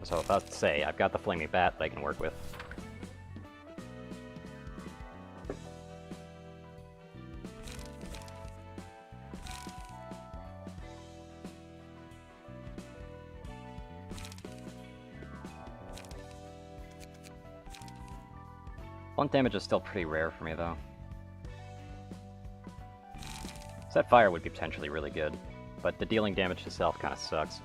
So I was about to say, I've got the Flaming Bat that I can work with. Blunt damage is still pretty rare for me, though. Set Fire would be potentially really good, but the dealing damage to self kind of sucks.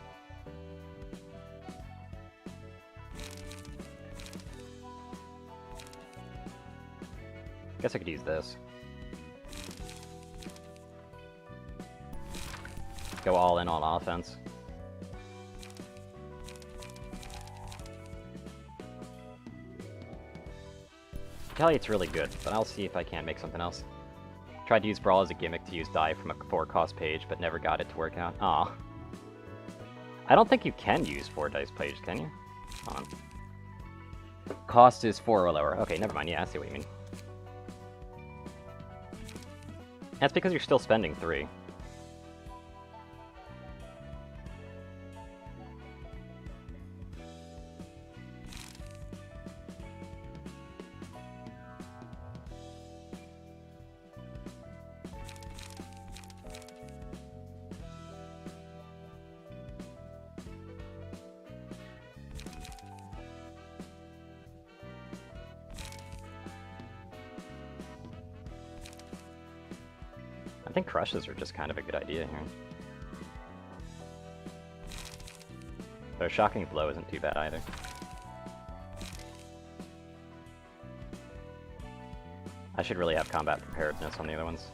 Guess I could use this. Go all in on offense. Retaliate's really good, but I'll see if I can't make something else. Tried to use Brawl as a gimmick to use die from a 4-cost page, but never got it to work out. Aw. I don't think you can use 4 dice page, can you? Hold on. Cost is 4 or lower. Okay, never mind. Yeah, I see what you mean. That's because you're still spending 3. I think crushes are just kind of a good idea here. Though Shocking Blow isn't too bad either. I should really have combat preparedness on the other ones.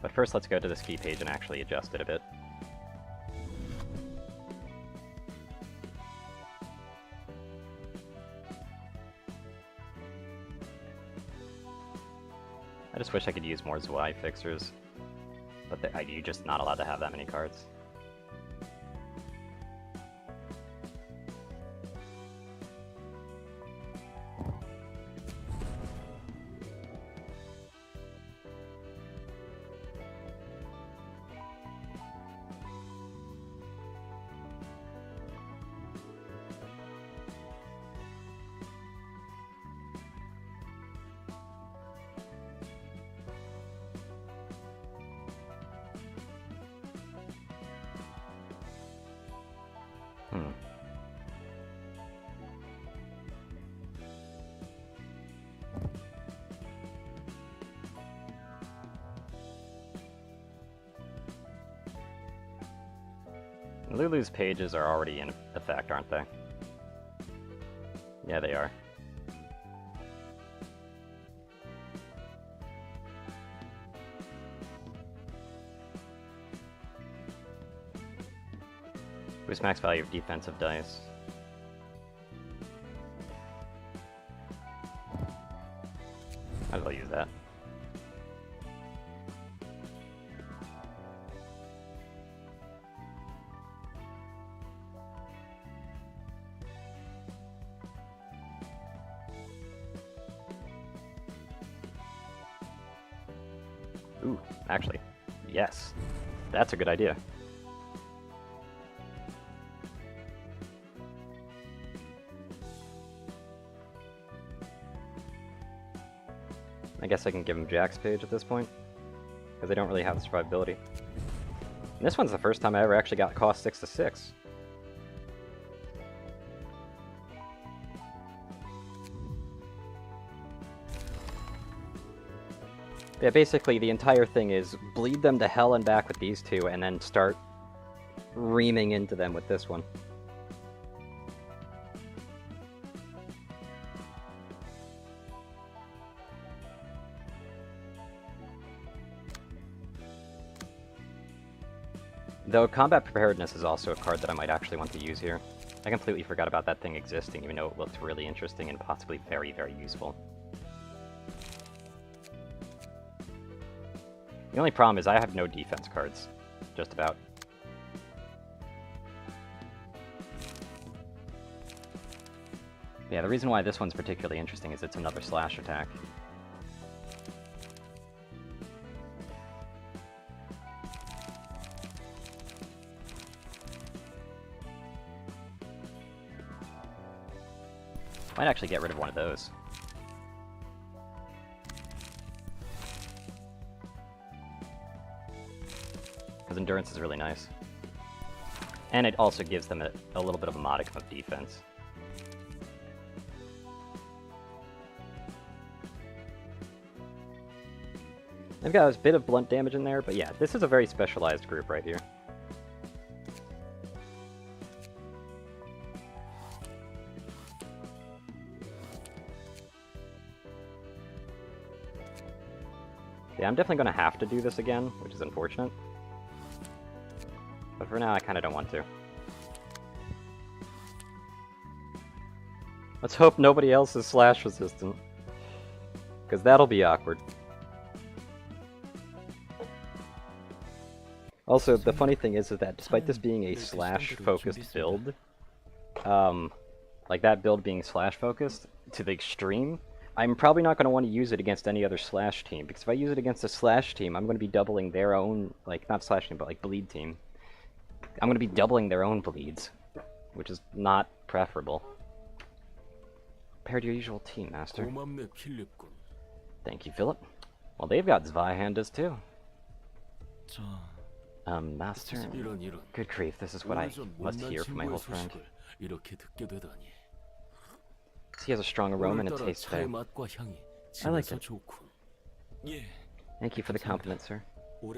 But first let's go to the ski page and actually adjust it a bit. I just wish I could use more Zwei fixers, but you're just not allowed to have that many cards. Lulu's pages are already in effect, aren't they? Yeah, they are. Boost max value of defensive dice. Might as well use that. Ooh, actually, yes. That's a good idea. I guess I can give him Jack's page at this point, because they don't really have the survivability. And this one's the first time I ever actually got cost 6 to 6. Yeah, basically the entire thing is bleed them to hell and back with these two, and then start reaming into them with this one. Though combat preparedness is also a card that I might actually want to use here. I completely forgot about that thing existing, even though it looked really interesting and possibly very, very useful. The only problem is I have no defense cards. Just about. Yeah, the reason why this one's particularly interesting is it's another slash attack. Might actually get rid of one of those. Because endurance is really nice. And it also gives them a little bit of a modicum of defense. They've got a bit of blunt damage in there, but yeah, this is a very specialized group right here. Yeah, I'm definitely going to have to do this again, which is unfortunate. But for now, I kind of don't want to. Let's hope nobody else is slash resistant. Because that'll be awkward. Also, the funny thing is that despite this being a slash-focused build, like that build being slash-focused to the extreme, I'm probably not going to want to use it against any other slash team, because if I use it against a slash team, I'm going to be doubling their own, like, not slash team, but like bleed team. I'm going to be doubling their own bleeds, which is not preferable. Compared to your usual team, Master. Thank you, Philip. Well, they've got Zweihanders too. Master. Good grief, this is what I must hear from my old friend. He has a strong aroma and a taste today. I like it. Thank you for the compliment, sir. What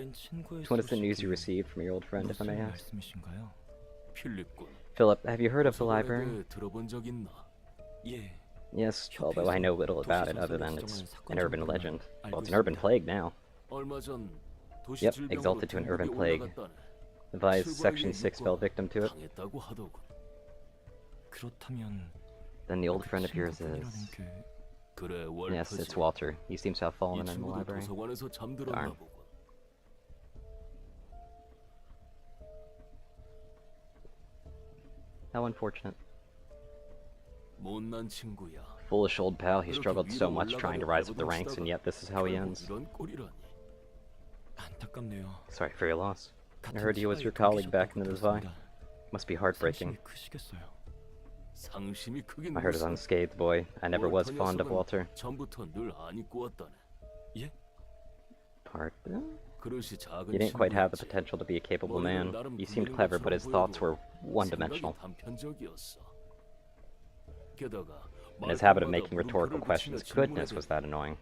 is the news you received from your old friend, if I may ask? Philip, have you heard of the library? Yes, although I know little about it other than it's an urban legend. Well, it's an urban plague now. Yep, exalted to an urban plague. Advised Section 6 fell victim to it. Then the old friend of yours is... Yes, it's Walter. He seems to have fallen in the library. Darn. How unfortunate. Foolish old pal, he struggled so much trying to rise up the ranks, and yet this is how he ends. Sorry for your loss. I heard he was your colleague back in the Zwei. Must be heartbreaking. I heard his unscathed, boy. I never was fond of Walter. Pardon? He didn't quite have the potential to be a capable man. He seemed clever, but his thoughts were one-dimensional. And his habit of making rhetorical questions, goodness, was that annoying.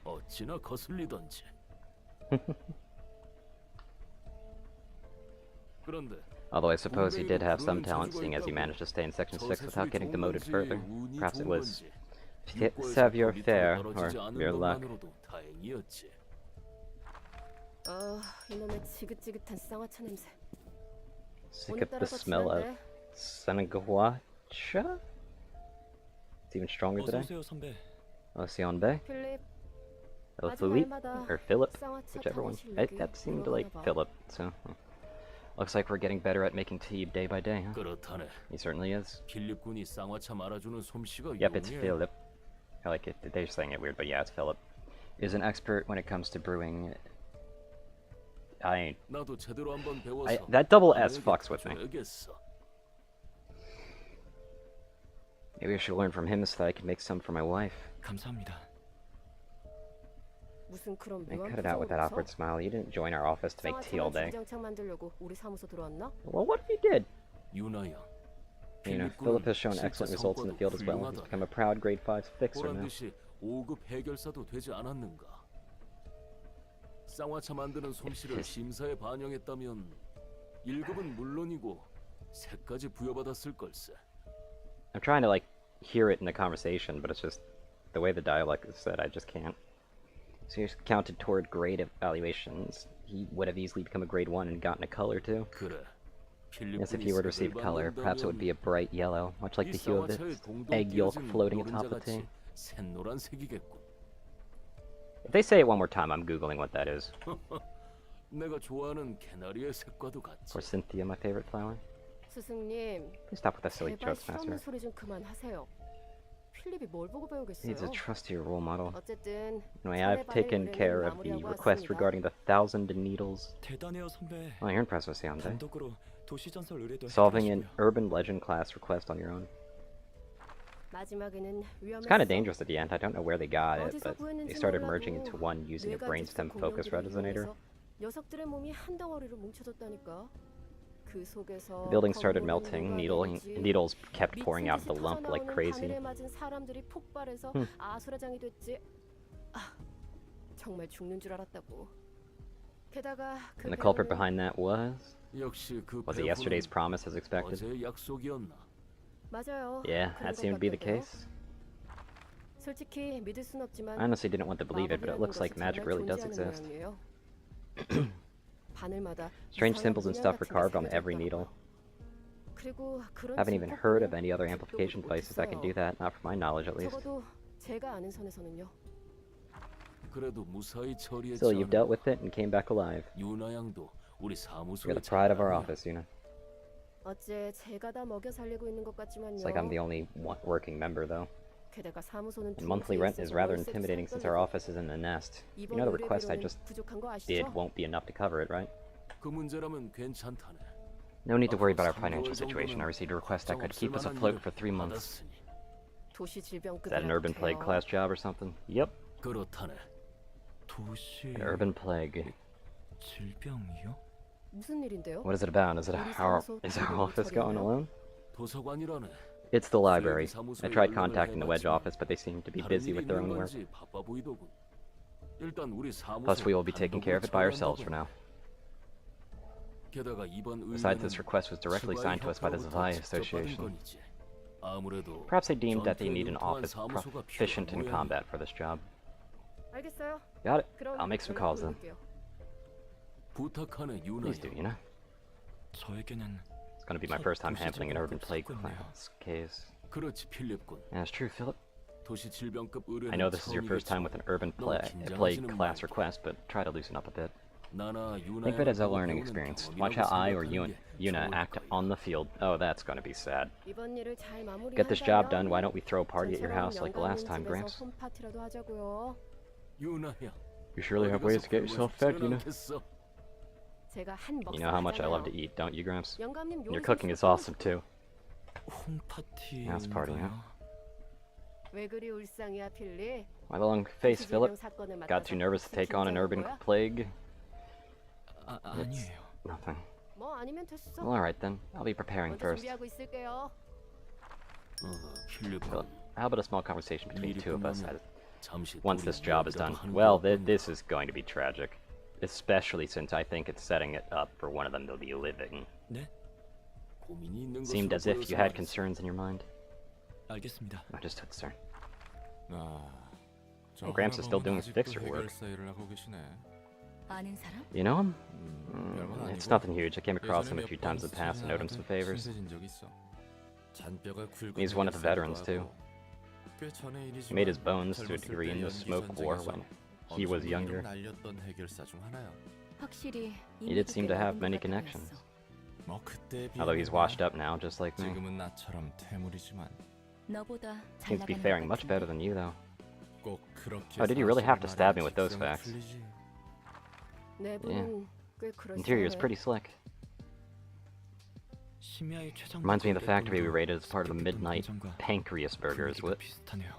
Although I suppose he did have some talent, seeing as he managed to stay in Section 6 without getting demoted further. Perhaps it was savoir-faire, or mere luck. 이놈의 지긋지긋한 쌍화차 냄새. Sick of the smell of Sanguacha? It's even stronger 어서 today. 오세요, 선배. Osionbe? 필립, Or Philippe? Or Philip? Whichever one. That seemed like Philip, so... Looks like we're getting better at making tea day by day, huh? 그렇다네. He certainly is. 필립군이 쌍화차 말아주는 솜씨가 Yep, it's 용이해. Philip. I like it. They're saying it weird, but yeah, it's Philip. Is an expert when it comes to brewing. 나도 제대로 한번 배워서 That double S fucks with me. 줘야겠어. Maybe I should learn from him so that I can make some for my wife. 감사합니다. 무슨 그런 And 묘한 cut it out with that 표정을 awkward smile. You didn't join our office to make tea all day. 주장창 만들려고 우리 사무소 들어왔나? Well, what if you did? 유나야. You know, Philip has shown excellent results in the field as well. He's become a proud grade 5 fixer 보란 now. 듯이 5급 해결사도 되지 않았는가? 쌍화차 만드는 솜씨를 심사에 반영했다면 1급은 물론이고 3까지 부여받았을 걸세. I'm trying to, like, hear it in the conversation, but it's just the way the dialogue is said, I just can't. So he's counted toward grade evaluations. He would have easily become a grade 1 and gotten a color too. 그래. Yes, if he were to receive color, perhaps it would be a bright yellow, much like the hue of its egg yolk floating atop the tea. 샛노란색이겠군. If they say it one more time, I'm googling what that is. 내가 좋아하는 캐나리의 색과도 같지. Or Cynthia, my favorite flower. 스승님, Please stop with that silly 제발 jokes, Master. 실없는 소리 좀 그만하세요. 필립이 뭘 보고 배우겠어요? Needs a trustier role model. 어쨌든 Anyway, I've taken care of the request regarding the 1,000 needles. 대단해요, 선배. Oh, you're impressive, Seonde. 단독으로 도시 전설 의뢰도 Solving an 해주시고요. urban legend class request on your own. 마지막에는 It's kind of 위험했어. dangerous at the end. I don't know where they got it, 어디서 but they 구했는지 started 몰라도 merging into one using a 뇌가 brainstem 직접 focus 공룡들을 resonator. 이용해서 녀석들의 몸이 한 덩어리로 뭉쳐졌다니까. 그 속에서 The building started 검은 melting. 물이 녹아내리지. Needles kept pouring 미친 out of the 듯이 lump like 터져나오는 crazy. 바늘에 맞은 사람들이 폭발해서 아수라장이 됐지. 아, 정말 죽는 줄 알았다고. 게다가 그 And the culprit 배우는 behind that was 역시 그 it yesterday's 배후는 promise as expected? 어제의 약속이었나? 맞아요. Yeah, 그런 that 것 seemed to be the 같던데요. case. 솔직히 믿을 순 없지만 I honestly didn't want to believe it, but it 마법이라는 looks like 것이 magic 정말 really does 존재하는 exist. 모양이에요. 바늘마다 Strange 이상한 symbols and stuff 문양 were 같은 게 carved on every 새겨져 needle. 있더라고요. 그리고 그런 Haven't even 진폭 heard of 보면 any other 기록을 amplification devices that can do 못했어요. that, not from my knowledge at least. 적어도 제가 아는 선에서는요. 그래도 무사히 처리했지 Still, you've 않았나? dealt with it and came back alive. 유나 양도 우리 You're 사무소의 the pride of our 자랑이야. office, Yuna. 어째 제가 다 먹여 살리고 있는 것 같지만요. It's like I'm the only working member, though. 게다가 사무소는 And monthly rent is 있어서 rather 월세도 intimidating since our office is in a nest. You 이번 know the request I 의뢰비로는 just 부족한 거 did 아시죠? won't be enough to cover it, right? 그 문제라면 괜찮다네. No need to worry about our financial situation. I received a request that could keep us afloat for 3 months. 받았으니. 도시 Is 질병급 that an urban plague class job or something? Yep, 그렇다네. 도시 an urban plague. 질병이요? 무슨 일인데요? What is it about? Is our office going alone? 도서관이라네. It's the library. 사무소에 I tried 연락을 contacting the Wedge 해봤지만 office, but they seem to be 다른 busy 일이 with their 있는 own work. 건지 바빠 보이더군. 일단 우리 Plus, we 사무소에 will be taking care of it by ourselves for now. 게다가 이번 Besides, this 의뢰는 request was directly signed to us by the 스바이 Zavai 협회로부터 직접 받은 Association. 건이지. 아무래도 Perhaps they deemed that they 전투에 need an 융통한 office 사무소가 proficient in 필요한 combat for this job. 알겠어요. Got it. 그럼 I'll make some 연락 calls then. 돌릴게요. 부탁하네 Please do, 유나야. Yuna. 저에게는 It's gonna be my first time handling an urban plague class case. 그렇지 필립군. Yeah, it's true, Philip. 도시 질병급 의뢰는 I know this is your first time with an urban plague class 말이야. request, but try to loosen up a bit. 나나 Think of it as a learning 배우는 experience. 경험이라고 Watch how I or 생각하는 게 Yuna 좋을 act 거야. on the field. Oh, that's gonna be sad. 이번 일을 잘 마무리한다면 Get this job done. Why don't we throw a party at your house like the 전처럼 last time, 영감님 Gramps? 집에서 홈파티라도 하자고요. 유나야. You surely have ways to get yourself fed, Yuna. 제가 한 You know how much I love to 먹사잖아요. eat, don't you, Gramps? 영감님 Your 요리 cooking is 솜씨가 awesome too. House party, huh? 홈파티인가요? 왜 그리 울상이야, 필리? Why the long face, 도시 Philip? 질병 사건을 Got too 맡아서 nervous to take on an 긴장한 urban 거야? plague? 아니에요. Nothing. 뭐 아니면 됐어. Well, alright then. I'll be preparing 먼저 first. 준비하고 있을게요. 필립군. How about a small conversation between the 일이 two of us 끝나면 잠시 once this job is done? Well, this is going to be tragic. Especially since I think it's setting it up for one of them to be living. 네? 고민이 있는 Seemed 것으로 as if 보여서 you had 말이지. concerns in your mind. 알겠습니다. I just took concern. 저 Well, Gramps is still 할아버지는 doing 아직도 fixer work. 해결사 일을 하고 계시네. 아는 사람? You know him? 별건 It's 아니고 nothing huge. I came across 예전에 him a 몇 few 번 times in the past and owed him some favors. 친해진 적이 있어. 잔뼈가 굵은 He's one of the veterans, 해결사기도 too. 하고. 꽤 전의 He made his 일이지만 bones to a 젊었을 degree in 때 the 연기 smoke war 전쟁에서 when he was 엄청난 younger. 이름 날렸던 해결사 중 하나야. 확실히 He did seem to have many 인물이 connections. 뭐 그때 Although he's washed up now, just like me. 지금은 나처럼 퇴물이지만 너보다 잘 Seems to be 나가는 faring 것 much better 같은데. than you, though. 꼭 그렇게 Oh, did you really have to stab 사실을 me with those 말해야 facts? 직성이 풀리지. 내부는 꽤 그럴싸해. Interior is pretty slick. 심야의 최장. Reminds me of the factory we raided as part of the midnight pancreas burgers. What? 비슷하네요.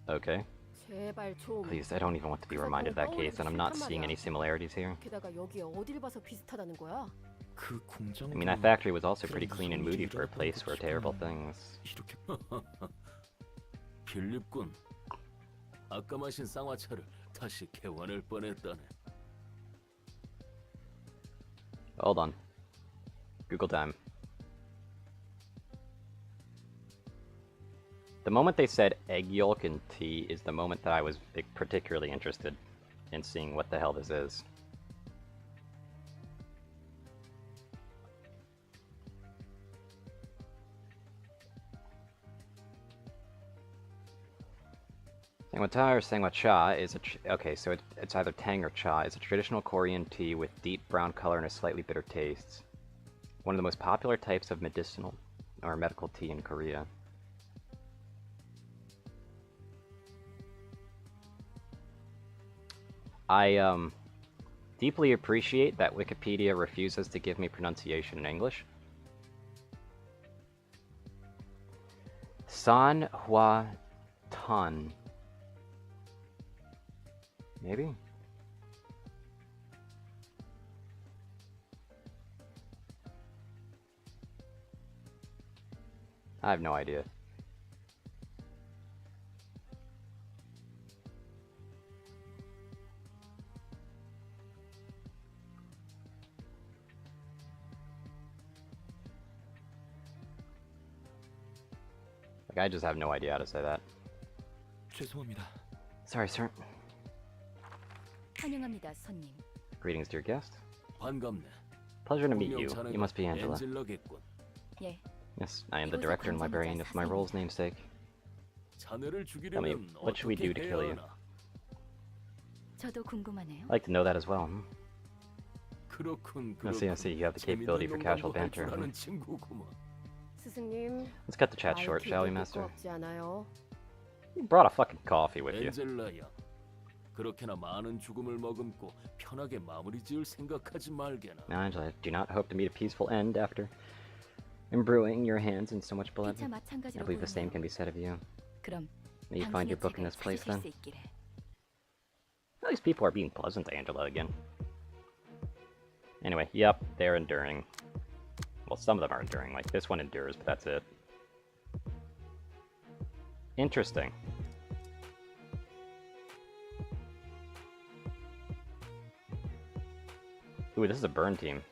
Okay. 제발 좀. Please, I don't even want to be reminded of that case, and I'm not seeing any similarities here. 게다가 여기 어딜 봐서 비슷하다는 거야? 그 공장. I mean, that factory was also pretty clean and moody for a place where terrible things. 이렇게 필립군, 아까 마신 쌍화차를 다시 개원할 뻔했다네. Hold on. Google time. The moment they said egg yolk and tea is the moment that I was particularly interested in seeing what the hell this is. Sangwa Ta or Sangwa Cha is okay, so it's either Tang or Cha. It's a traditional Korean tea with deep brown color and a slightly bitter taste. One of the most popular types of medicinal or medical tea in Korea. I deeply appreciate that Wikipedia refuses to give me pronunciation in English. San Hua Tan. Maybe? I have no idea. Like, I just have no idea how to say that. 죄송합니다. Sorry, sir. 환영합니다, 손님. Greetings, dear guest. 반갑네. Pleasure to meet 분명 you. 자네가 You must be Angela. 엔젤라겠군. 예, Yes, I am the director and librarian of my role's namesake. 자네를 Tell me, 죽이려면 what should we do to 어떻게 kill 해야 you? 하나? 저도 궁금하네요. I'd like to know that as well. 그렇군, I see, I see. You have the capability for casual banter. 하는 친구구만. 스승님. Let's cut the chat short, 말 shall we, 길게 master? 듣고 없지 않아요? You brought a fucking coffee with you. 엔젤라야, 그렇게나 많은 죽음을 머금고 편하게 마무리 지을 생각하지 말게나. Now, Angela, do not hope to meet a peaceful end after embruing your hands in so much blood. 피차 I 마찬가지로 believe the same 보이네요. can be said of you. 그럼 May you find your 당신의 book in 책을 this place, 찾으실 then? 수 있기를. At least people are being pleasant to Angela again. Anyway, yep, they're enduring. Well, some of them are enduring. Like, this one endures, but that's it. Interesting. Ooh, this is a burn team.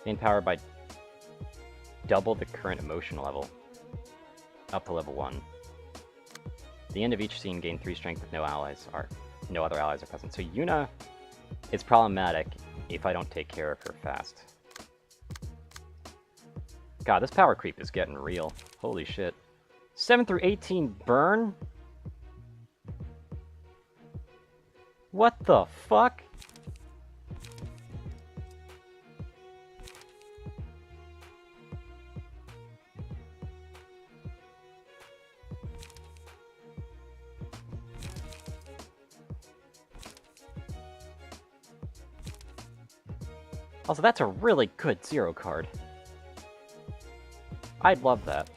Gain power by double the current emotion level, up to level 1. At the end of each scene, gain 3 strength if no other allies are present. So Yuna is problematic if I don't take care of her fast. God, this power creep is getting real. Holy shit. 7 through 18 burn? What the fuck? Also, that's a really good zero card. I'd love that.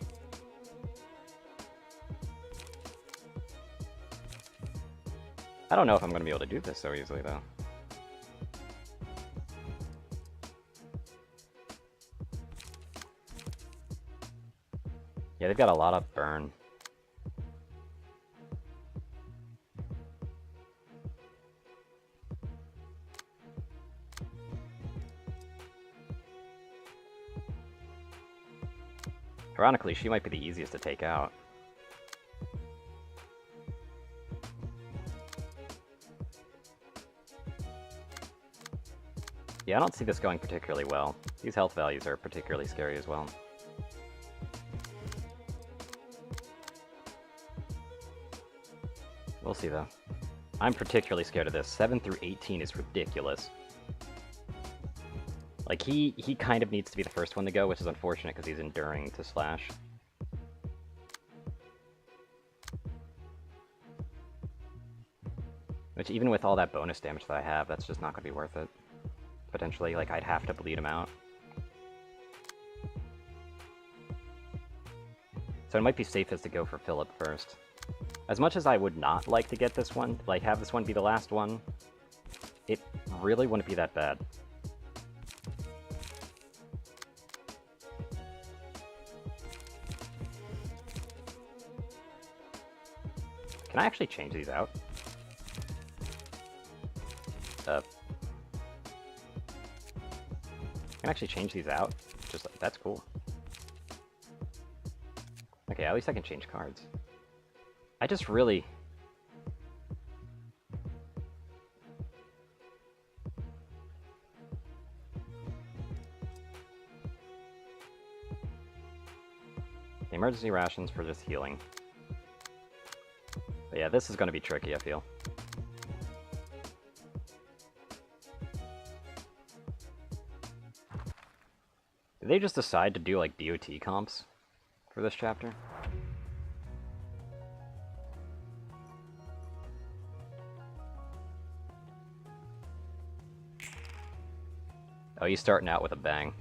I don't know if I'm going to be able to do this so easily, though. Yeah, they've got a lot of burn. Ironically, she might be the easiest to take out. Yeah, I don't see this going particularly well. These health values are particularly scary as well. We'll see, though. I'm particularly scared of this. 7 through 18 is ridiculous. Like, he kind of needs to be the first one to go, which is unfortunate because he's enduring to slash. Which, even with all that bonus damage that I have, that's just not going to be worth it. Potentially, like, I'd have to bleed him out. So it might be safest to go for Philip first. As much as I would not like to get this one, like, have this one be the last one, it really wouldn't be that bad. Can I actually change these out? I can actually change these out. Just like, that's cool. Okay, at least I can change cards. I just really... The emergency rations for just healing. But yeah, this is going to be tricky, I feel. Did they just decide to do, like, BOT comps for this chapter? Oh, he's starting out with a bang.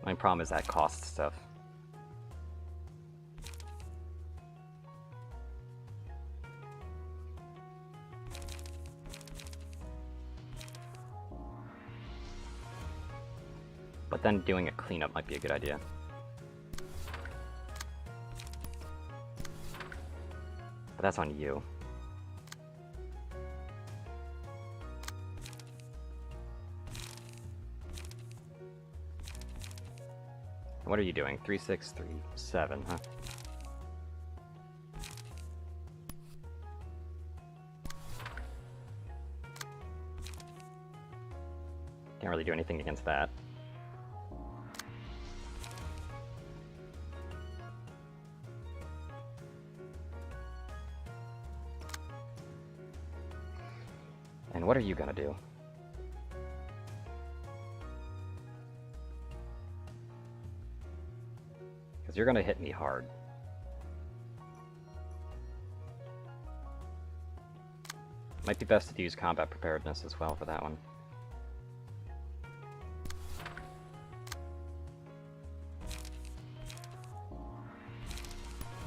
My problem is that cost stuff. But then doing a cleanup might be a good idea. But that's on you. What are you doing? 3, 6, 3, 7, huh? Can't really do anything against that. And what are you gonna do? Because you're gonna hit me hard. Might be best to use combat preparedness as well for that one.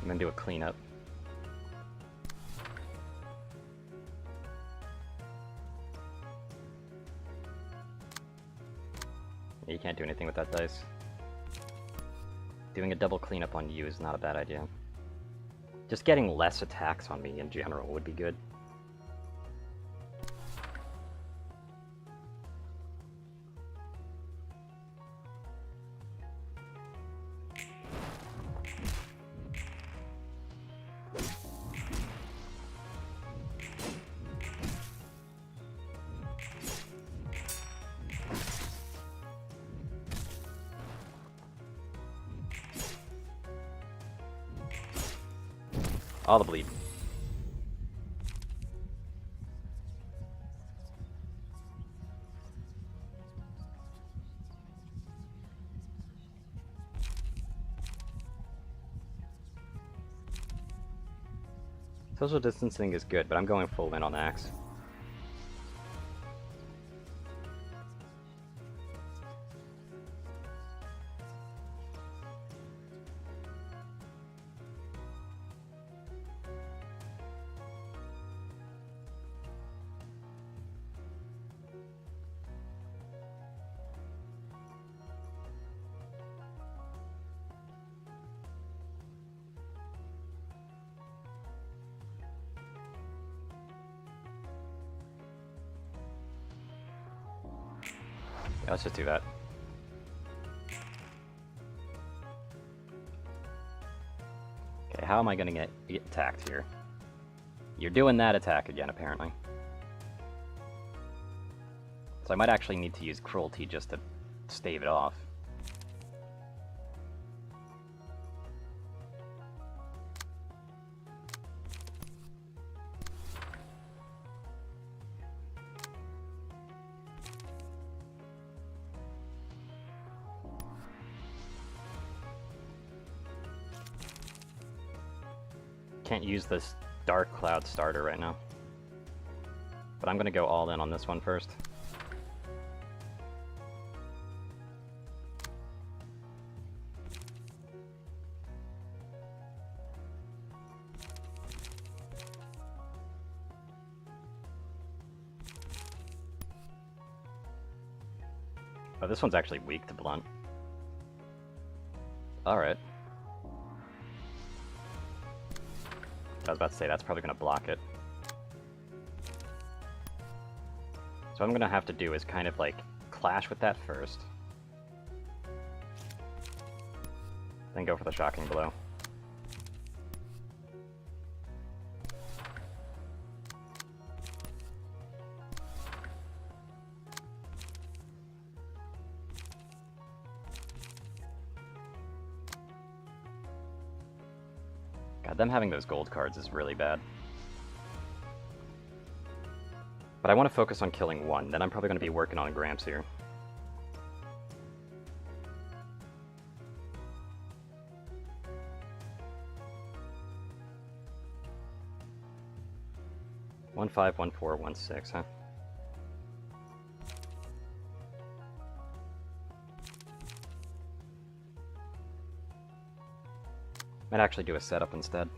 And then do a cleanup. Yeah, you can't do anything with that dice. Doing a double cleanup on you is not a bad idea. Just getting less attacks on me in general would be good. All the bleed. Social distancing is good, but I'm going full in on axe. Yeah, let's just do that. Okay, how am I gonna get attacked here? You're doing that attack again, apparently. So I might actually need to use cruelty just to stave it off. Can't use this Dark Cloud starter right now. But I'm gonna go all in on this one first. Oh, this one's actually weak to blunt. Alright. I was about to say, that's probably going to block it. So what I'm going to have to do is kind of like clash with that first. Then go for the shocking blow. God, them having those gold cards is really bad. But I want to focus on killing one, then I'm probably going to be working on Gramps here. One 5, 1 4, 1 6, huh? Might actually do a setup instead.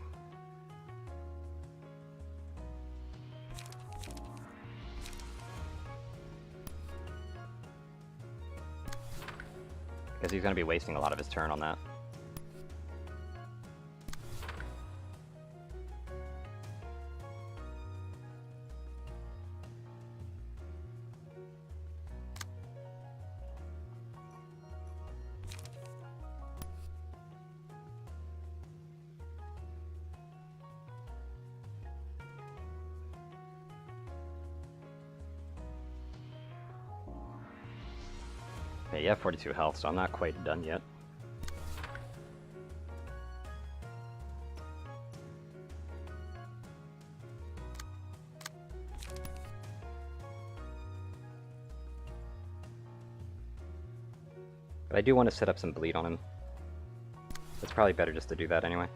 Because he's going to be wasting a lot of his turn on that. Okay, you have 42 health, so I'm not quite done yet. But I do want to set up some bleed on him. It's probably better just to do that anyway.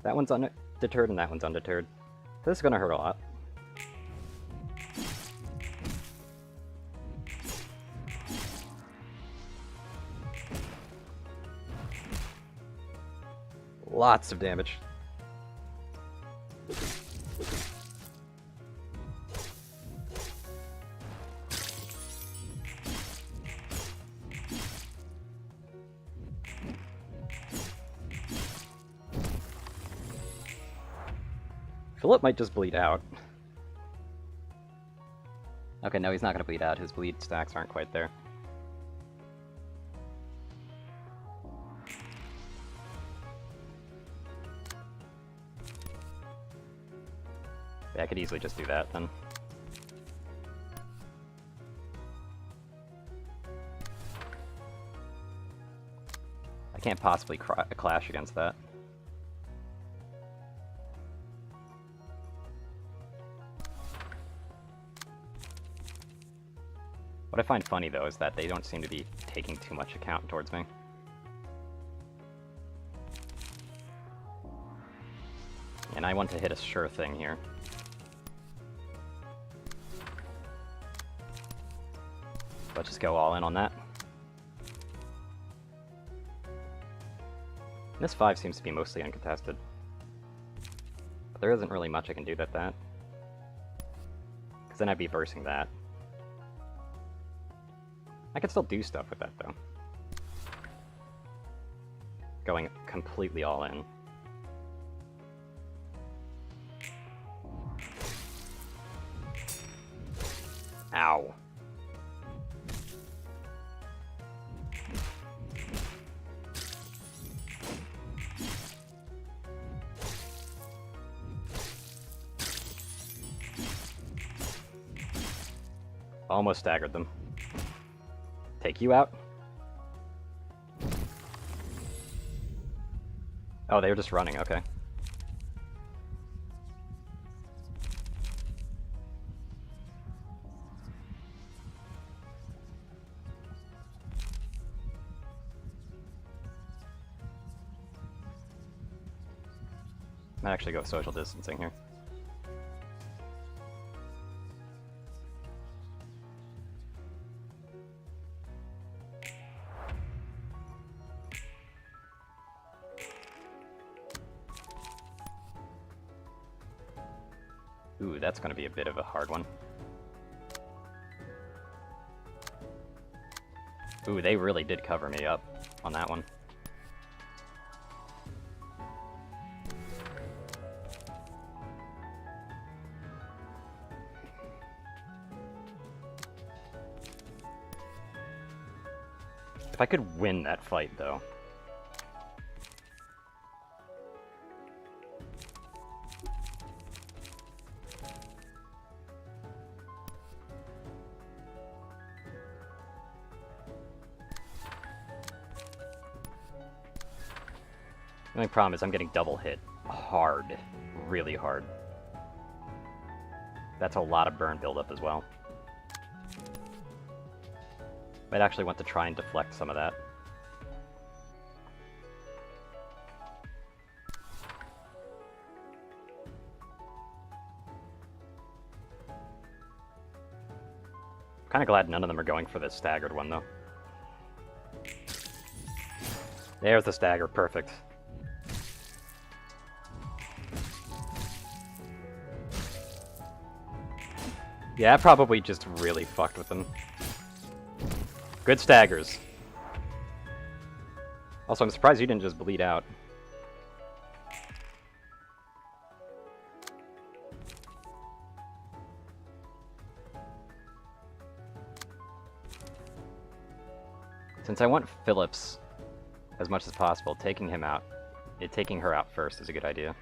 That one's undeterred and that one's undeterred. So this is going to hurt a lot. Lots of damage. Philip might just bleed out. Okay, no, he's not going to bleed out. His bleed stacks aren't quite there. Yeah, I could easily just do that then. I can't possibly clash against that. What I find funny though is that they don't seem to be taking too much account towards me. And I want to hit a sure thing here. Let's just go all in on that. This 5 seems to be mostly uncontested. But there isn't really much I can do with that. Because then I'd be versing that. I could still do stuff with that though. Going completely all in. Ow. Almost staggered them. Take you out. Oh, they were just running, okay. Might actually go social distancing here. Ooh, that's going to be a bit of a hard one. Ooh, they really did cover me up on that one. If I could win that fight, though. The only problem is I'm getting double hit hard, really hard. That's a lot of burn buildup as well. Might actually want to try and deflect some of that. Kind of glad none of them are going for this staggered one, though. There's the stagger, perfect. Yeah, I probably just really fucked with them. Good staggers. Also, I'm surprised you didn't just bleed out. Since I want Phillips as much as possible, taking her out first is a good idea.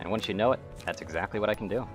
And once you know it, that's exactly what I can do.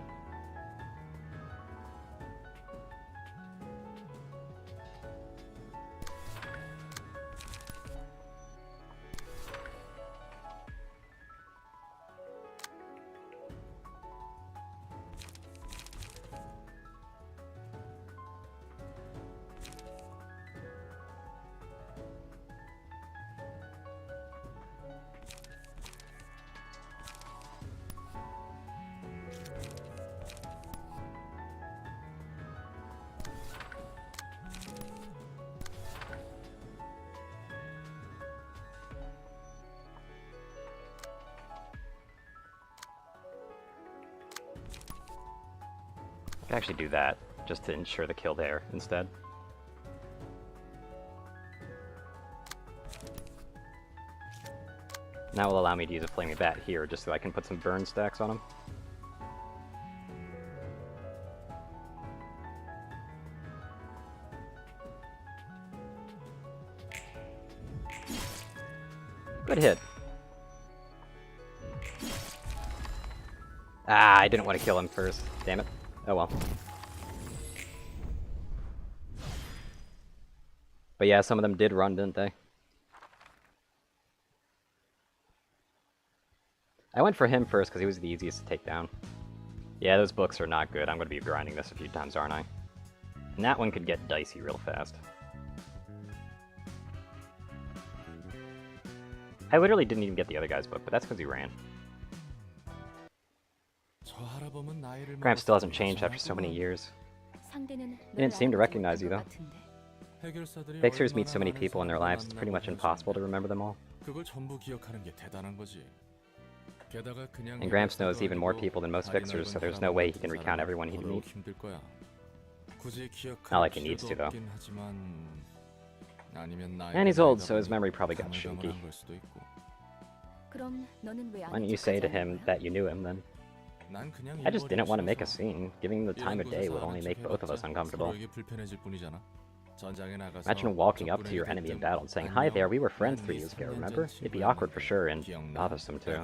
I can actually do that, just to ensure the kill there instead. That will allow me to use a flaming bat here, just so I can put some burn stacks on him. Good hit. Ah, I didn't want to kill him first. Damn it. Oh well. But yeah, some of them did run, didn't they? I went for him first because he was the easiest to take down. Yeah, those books are not good. I'm going to be grinding this a few times, aren't I? And that one could get dicey real fast. I literally didn't even get the other guy's book, but that's because he ran. Gramps still hasn't changed after so many years. He didn't seem to recognize you, though. Fixers meet so many people in their lives, it's pretty much impossible to remember them all. And Gramps knows even more people than most Fixers, so there's no way he can recount everyone he'd meet. Not like he needs to, though. And he's old, so his memory probably got shaky. Why don't you say to him that you knew him, then? I just didn't want to make a scene. Giving him the time of day would only make both of us uncomfortable. Imagine walking up to your enemy in battle and saying, "Hi there, we were friends 3 years ago, remember?" It'd be awkward for sure, and bothersome too.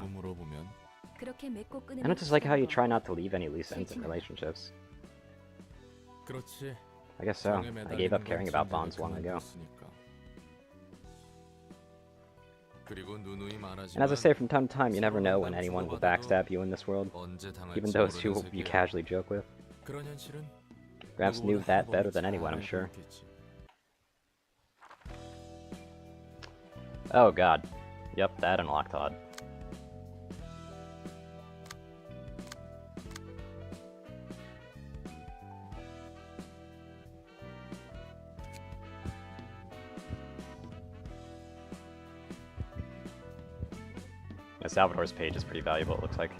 I don't just like how you try not to leave any loose ends in relationships. 그렇지. I guess so. 정에 I gave up 매달리는 caring 건 about 침대를 bonds long ago. 그만뒀으니까. 그리고 누누이 And as I 말하지만 say from time to time, you never 서로 know when 농담 anyone will 주고받아도 backstab you in this world, 언제 당할지 even those who 모르는 you 세계야. casually joke with. 그런 현실은 Gramps knew 누구보다 that 한꺼번에 better than 잘 anyone, I'm 알고 sure. 있겠지. Oh god. Yep, that unlocked Todd. Yeah, Salvador's page is pretty valuable, it looks like.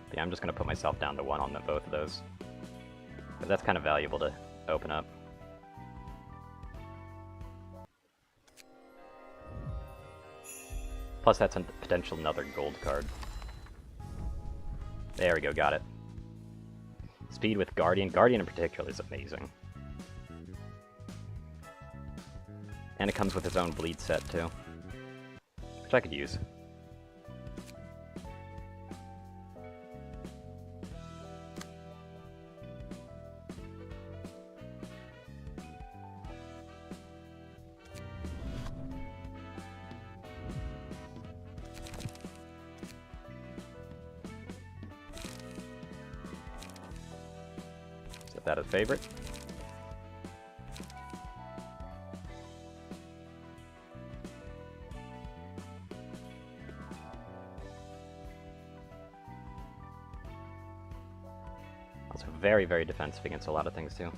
But yeah, I'm just gonna put myself down to 1 on both of those. But that's kind of valuable to open up. Plus that's a potential another gold card. There we go, got it. Speed with Guardian. Guardian in particular is amazing. And it comes with its own bleed set too, which I could use. Set that as favorite. Also very, very defensive against a lot of things too.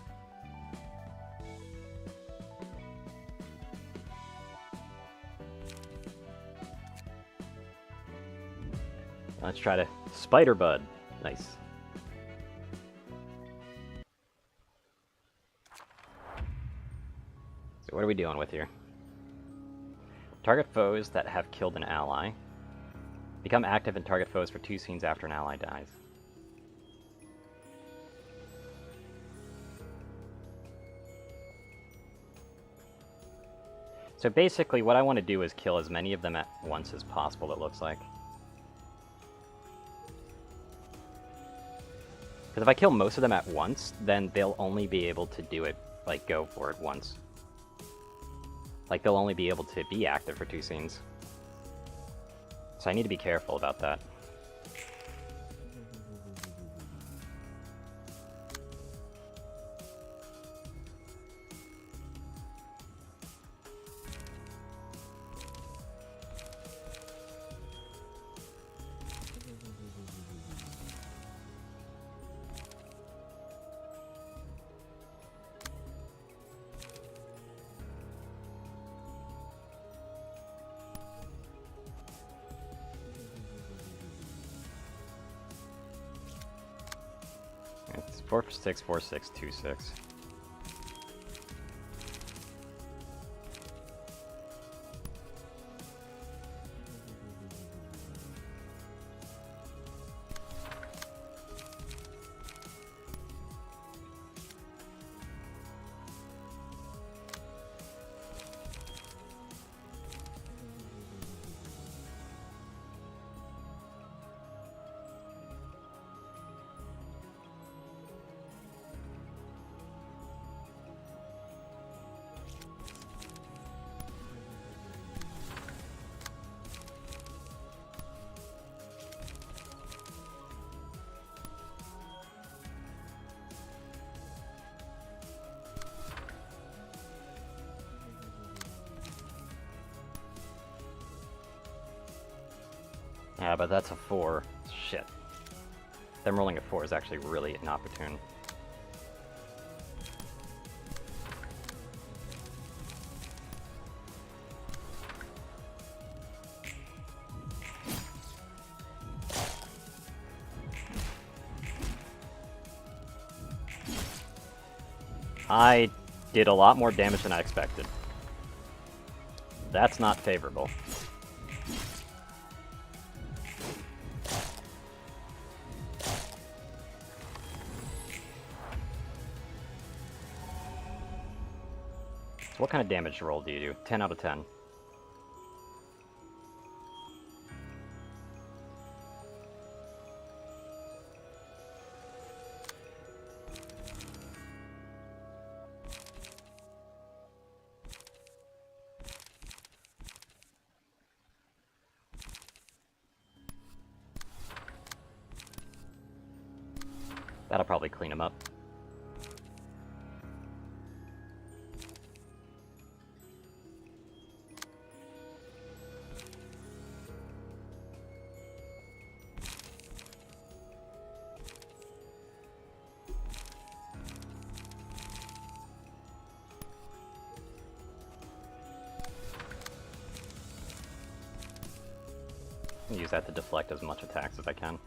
Let's try to Spider Bud. Nice. So what are we dealing with here? Target foes that have killed an ally become active and target foes for 2 scenes after an ally dies. So basically what I want to do is kill as many of them at once as possible, it looks like. Because if I kill most of them at once, then they'll only be able to do it, like, go for it once. Like, they'll only be able to be active for 2 scenes. So I need to be careful about that. It's 4-6, 4-6, 2-6. Yeah, but that's a 4. Shit. Them rolling a 4 is actually really inopportune. I did a lot more damage than I expected. That's not favorable. So what kind of damage roll do you do? 10 out of 10. That'll probably clean him up. Use that to deflect as much attacks as I can.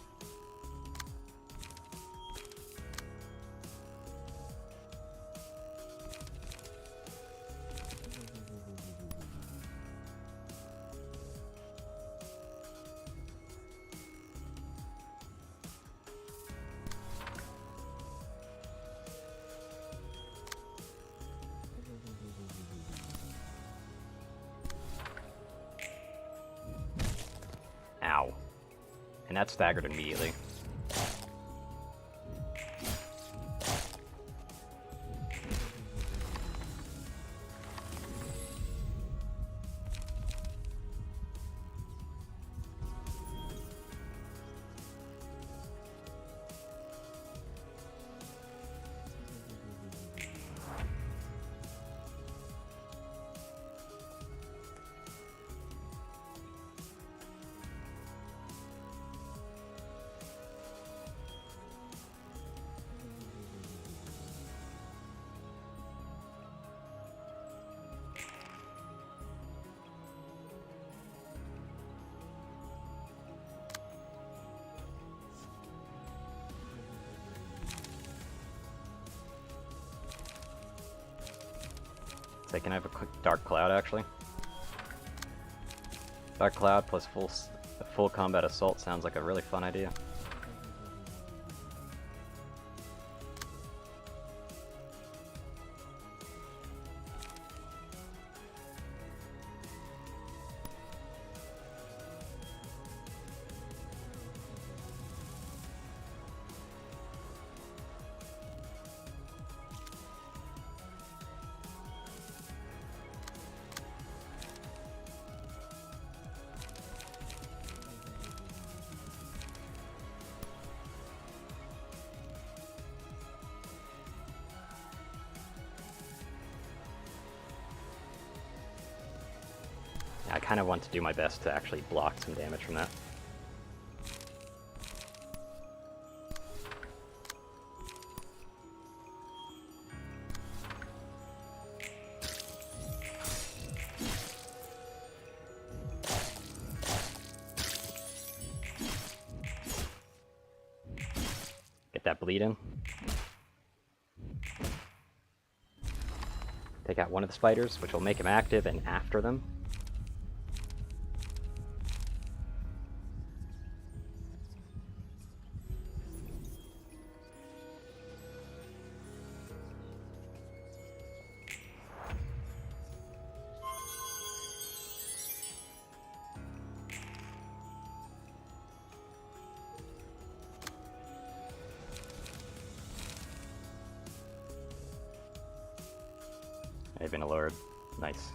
Ow. And that staggered immediately. So can I have a quick Dark Cloud, actually? Dark Cloud plus full combat assault sounds like a really fun idea. I kind of want to do my best to actually block some damage from that. Get that bleed in. Take out one of the spiders, which will make him active and after them. I've been allured. Nice.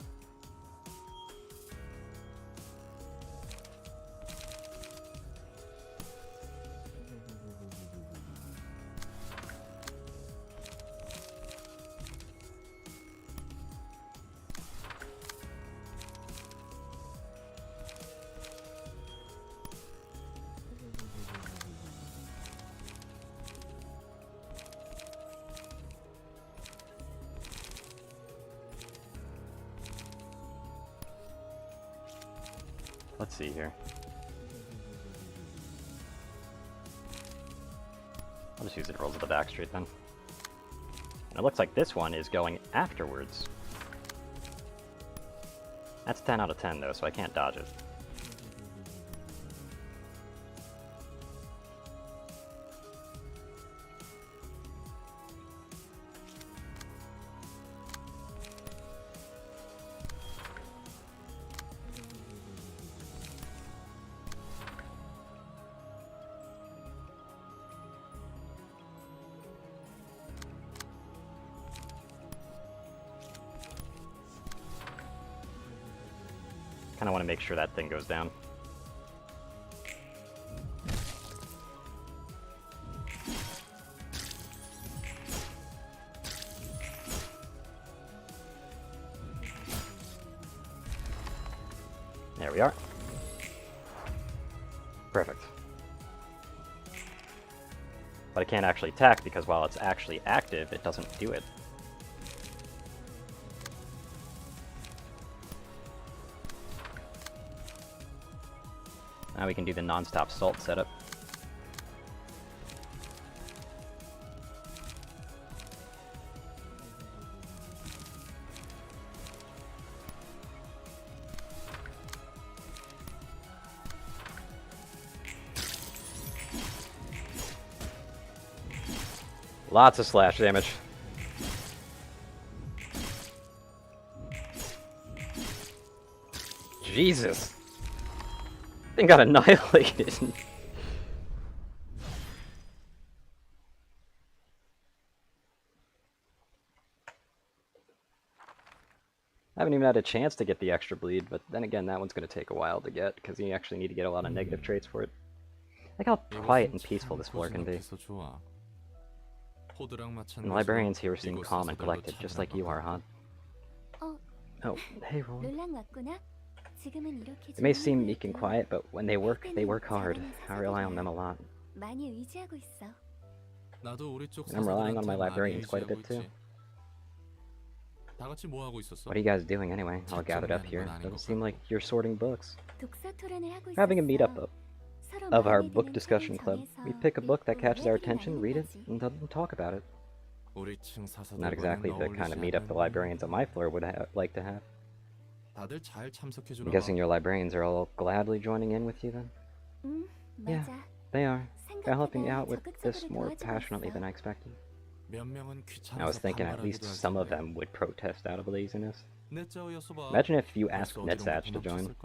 Let's see here. I'll just use it rolls of the back street then. And it looks like this one is going afterwards. That's 10 out of 10 though, so I can't dodge it. Kind of want to make sure that thing goes down. There we are. Perfect. But I can't actually attack because while it's actually active, it doesn't do it. Now we can do the non-stop salt setup. Lots of slash damage. Jesus. Thing got annihilated. I haven't even had a chance to get the extra bleed, but then again, that one's going to take a while to get, because you actually need to get a lot of negative traits for it. Look how quiet and peaceful this floor can be. And the librarians here seem calm and collected, just like you are, huh? Oh, hey, Roland. They may seem meek and quiet, but when they work hard. I rely on them a lot. And I'm relying on my librarians quite a bit too. What are you guys doing anyway, all gathered up here? Doesn't seem like you're sorting books. We're having a meetup of our book discussion club. We pick a book that catches our attention, read it, and then talk about it. Not exactly the kind of meetup the librarians on my floor would like to have. I'm guessing your librarians are all gladly joining in with you then? Yeah, they are. They're helping me out with this more passionately than I expected. I was thinking at least some of them would protest out of laziness. Imagine if you asked Netsatch to join.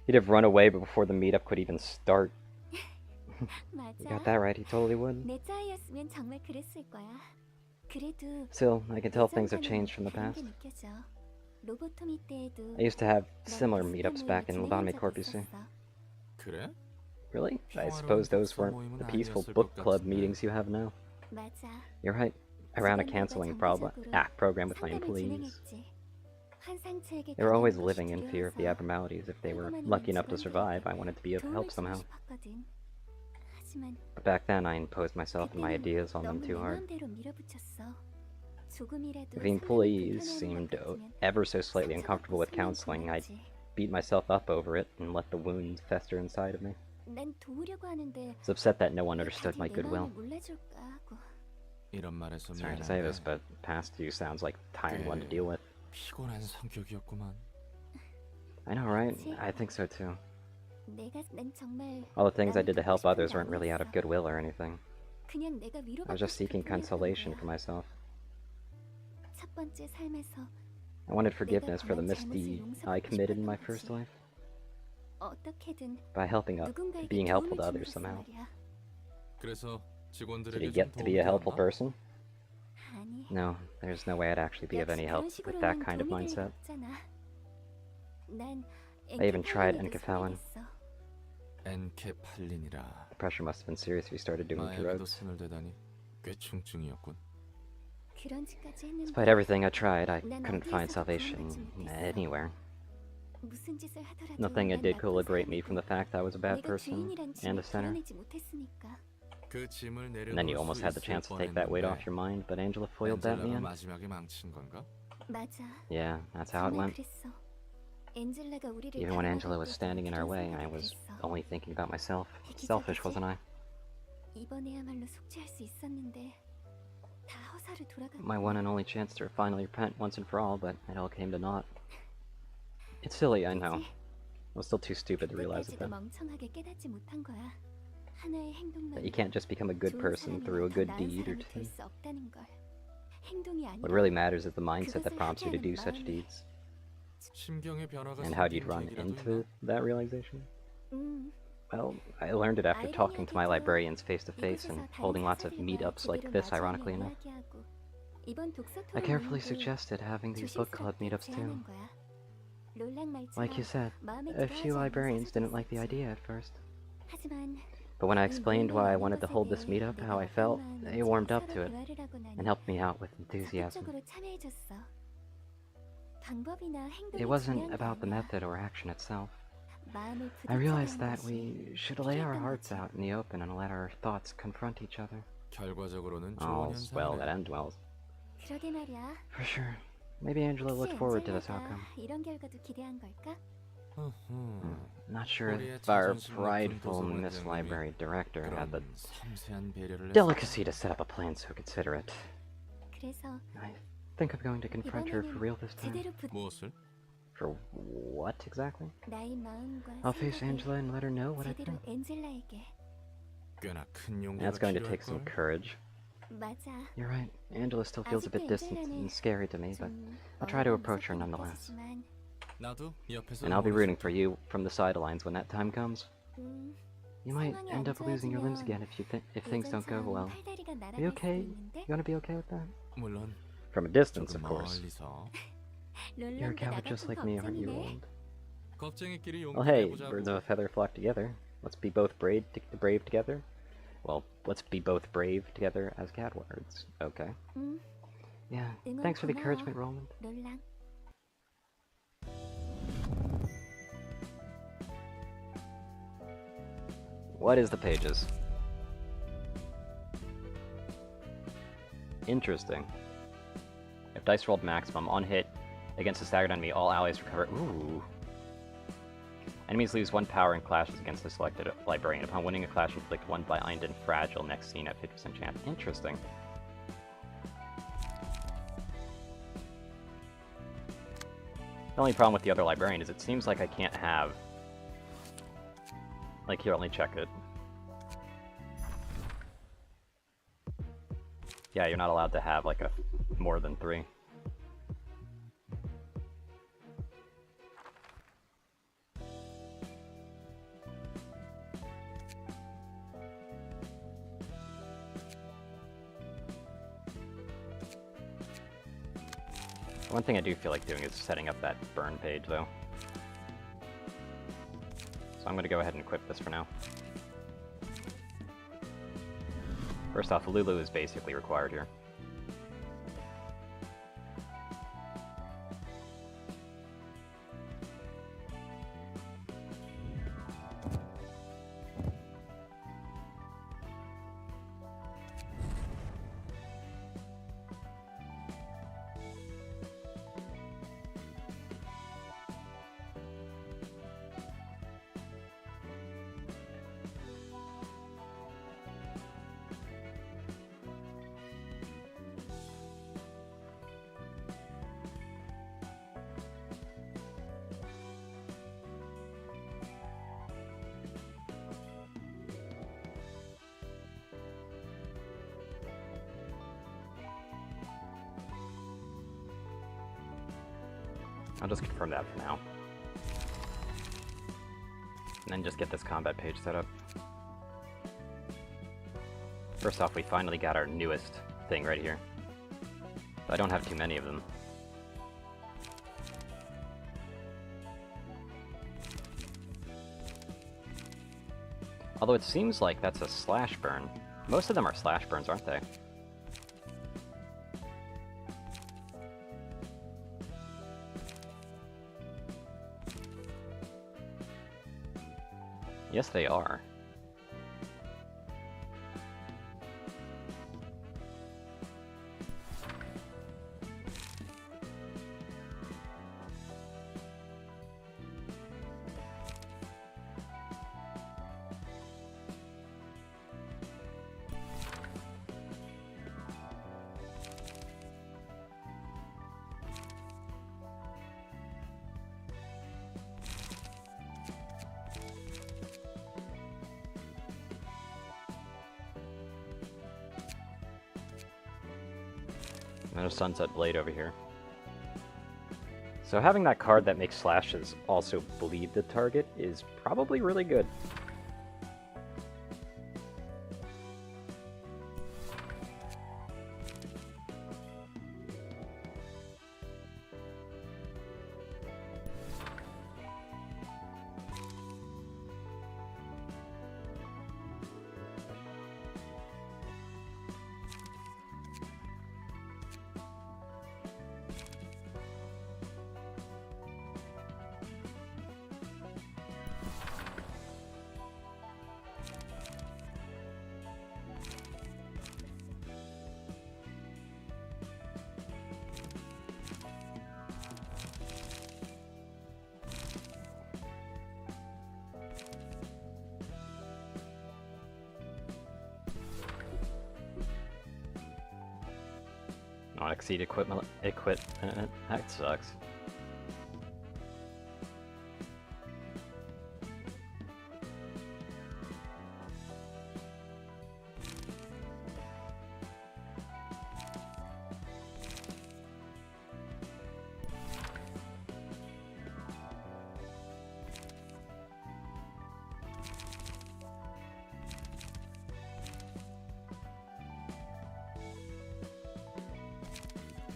He'd have run away before the meetup could even start. You got that right, he totally would. Still, I can tell things have changed from the past. I used to have similar meetups back in Lobotomy Corp, you see. Really? I suppose those weren't the peaceful book club meetings you have now. You're right. I ran a canceling program with my employees. They were always living in fear of the abnormalities. If they were lucky enough to survive, I wanted to be of help somehow. But back then, I imposed myself and my ideas on them too hard. If the employees seemed ever so slightly uncomfortable with counseling, I'd beat myself up over it and let the wounds fester inside of me. It's upset that no one understood my goodwill. Sorry to say this, but past you sounds like a tiring one to deal with. I know, right? I think so too. All the things I did to help others weren't really out of goodwill or anything. I was just seeking consolation for myself. I wanted forgiveness for the misdeed I committed in my first life. By being helpful to others somehow. Did you get to be a helpful person? No, there's no way I'd actually be of any help with that kind of mindset. I even tried enkephalin. The pressure must have been serious if you started doing drugs. Despite everything I tried, I couldn't find salvation anywhere. Nothing I did could liberate me from the fact I was a bad person and a sinner. And then you almost had the chance to take that weight off your mind, but Angela foiled that in the end. Yeah, that's how it went. Even when Angela was standing in our way, I was only thinking about myself. Selfish, wasn't I? My one and only chance to finally repent once and for all, but it all came to naught. It's silly, I know. I was still too stupid to realize it then. That you can't just become a good person through a good deed or two. What really matters is the mindset that prompts you to do such deeds. And how'd you run into that realization? Well, I learned it after talking to my librarians face to face and holding lots of meetups like this, ironically enough. I carefully suggested having these book club meetups too. Like you said, a few librarians didn't like the idea at first. But when I explained why I wanted to hold this meetup, how I felt, they warmed up to it and helped me out with enthusiasm. It wasn't about the method or action itself. 마음을 I realized 부딪혀가는 that 것이 we should lay our 필요했던 hearts 거지. out in the open and let our thoughts confront each other. 결과적으로는 좋은 All's well that 현상이네. ends well. 그러게 말이야. For sure. Maybe Angela 혹시 looked forward to this 엔젤라가 outcome. 이런 결과도 기대한 걸까? Not sure 우리의 if our 자존심 높은 prideful 도서관 Miss 회장님이 Library Director had the 그런 섬세한 배려를 delicacy to set up a plan so considerate. 그래서 I think I'm going to confront her for real 이번에는 this time. 제대로 무엇을? For what exactly? 나의 마음과 I'll face 생각을 Angela and let her know what I 제대로 think. 엔젤라에게. 꽤나 큰 용기가 That's going to take some 필요할걸? courage. 맞아. You're right. Angela still feels a bit 아직도 distant 엔젤라는 and scary to me, but 좀 I'll try to 어리고 approach her 무섭게 nonetheless. 느껴지지만, 나도 옆에서 And I'll be rooting 응원해줄게. for you from the sidelines when that time comes. You might 상황이 end 안 up losing your limbs 좋아지면 again if things don't go well. 예전처럼 팔다리가 Are you 날아갈 수도 okay? 있는데. You gonna be okay with that? 물론 From a distance, 조금 of course. 멀리서. You're a 롤런도 나 coward just 같은 like me, aren't you, 겁쟁이네. Roland? 겁쟁이끼리 Well, hey, 용기내보자고. birds of a feather flock together. Let's be both brave together. Well, let's be both brave together as catwards. Okay. Yeah. 응원 Thanks for the 고마워, encouragement, Roland. 롤랑. What is the pages? Interesting. If dice rolled maximum on hit against a staggered enemy, all allies recover. Ooh. Enemies lose 1 power in clashes against the selected librarian. Upon winning a clash, inflict 1 bind and fragile next scene at 50% chance. Interesting. The only problem with the other librarian is it seems like I can't have... Like, here, let me check it. Yeah, you're not allowed to have, like, a more than 3. One thing I do feel like doing is setting up that burn page, though. So I'm gonna go ahead and equip this for now. First off, Lulu is basically required here. I'll just confirm that for now. And then just get this combat page set up. First off, we finally got our newest thing right here. I don't have too many of them. Although it seems like that's a slash burn. Most of them are slash burns, aren't they? Yes, they are. And a Sunset Blade over here. So having that card that makes slashes also bleed the target is probably really good. Exceed equipment. That sucks.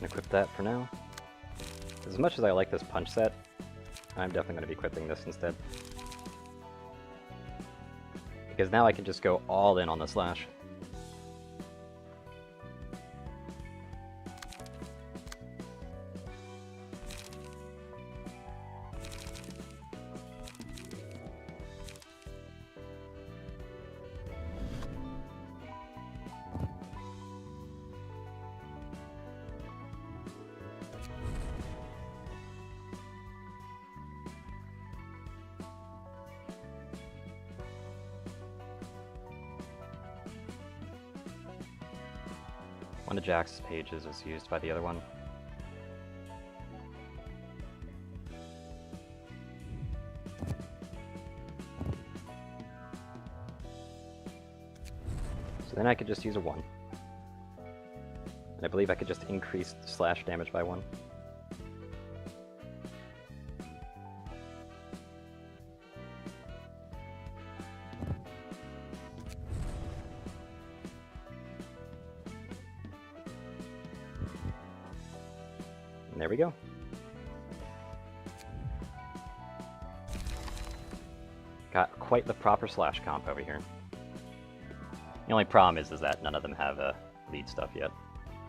Equip that for now. As much as I like this punch set, I'm definitely going to be equipping this instead. Because now I can just go all in on the slash. One of Jack's pages is used by the other one. So then I could just use a 1. And I believe I could just increase slash damage by 1. And there we go. Got quite the proper slash comp over here. The only problem is that none of them have lead stuff yet.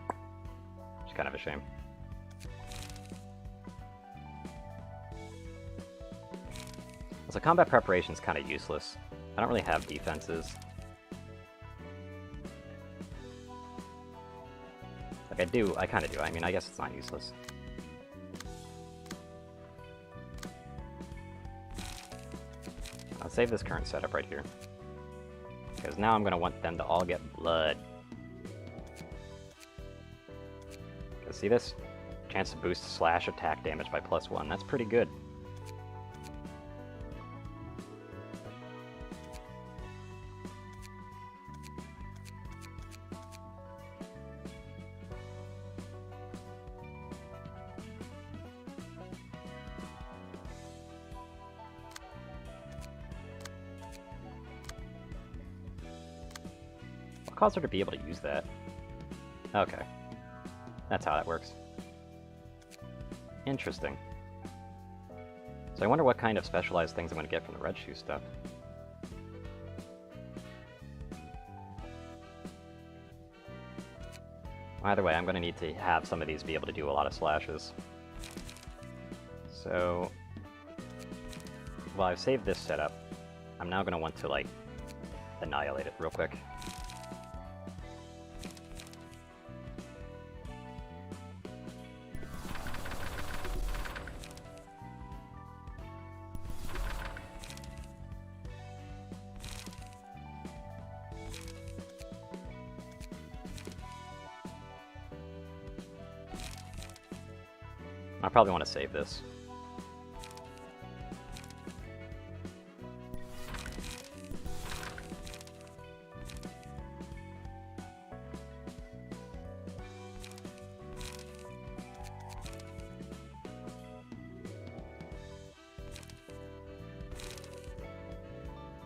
Which is kind of a shame. So combat preparation is kind of useless. I don't really have defenses. Like I kind of do. I mean, I guess it's not useless. I'll save this current setup right here. Because now I'm going to want them to all get blood. Because see this? Chance to boost slash attack damage by +1. That's pretty good. Cause her to be able to use that. Okay. That's how that works. Interesting. So I wonder what kind of specialized things I'm going to get from the red shoe stuff. Either way, I'm going to need to have some of these be able to do a lot of slashes. So, while I've saved this setup, I'm now going to want to, like, annihilate it real quick. I probably want to save this.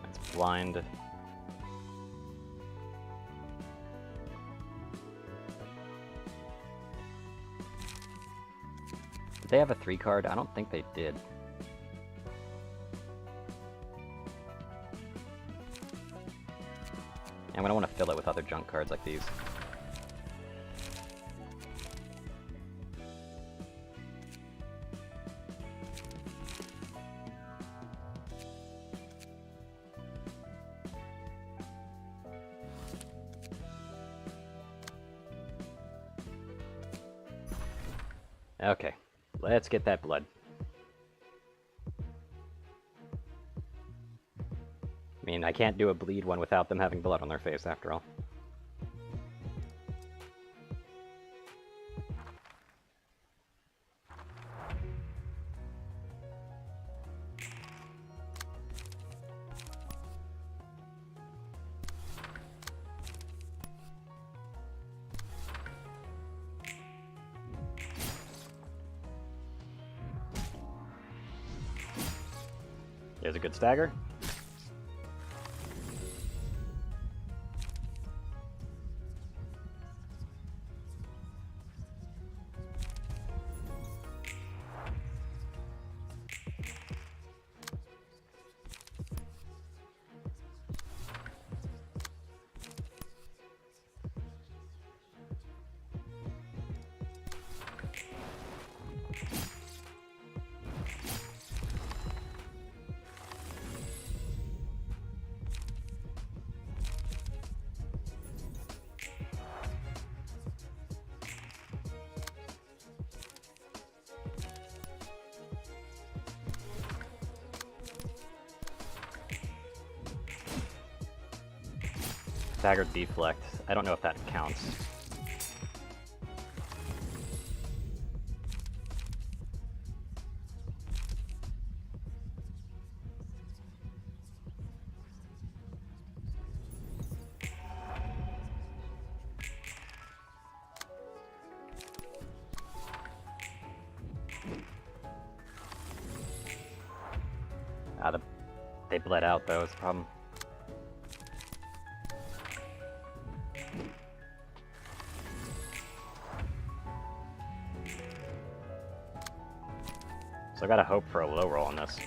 That's blind. Did they have a 3 card? I don't think they did. And we don't want to fill it with other junk cards like these. Okay. Let's get that blood. I mean, I can't do a bleed one without them having blood on their face, after all. There's a good stagger. Stagger deflect. I don't know if that counts. They bled out though, is the problem. So I gotta hope for a low roll on this.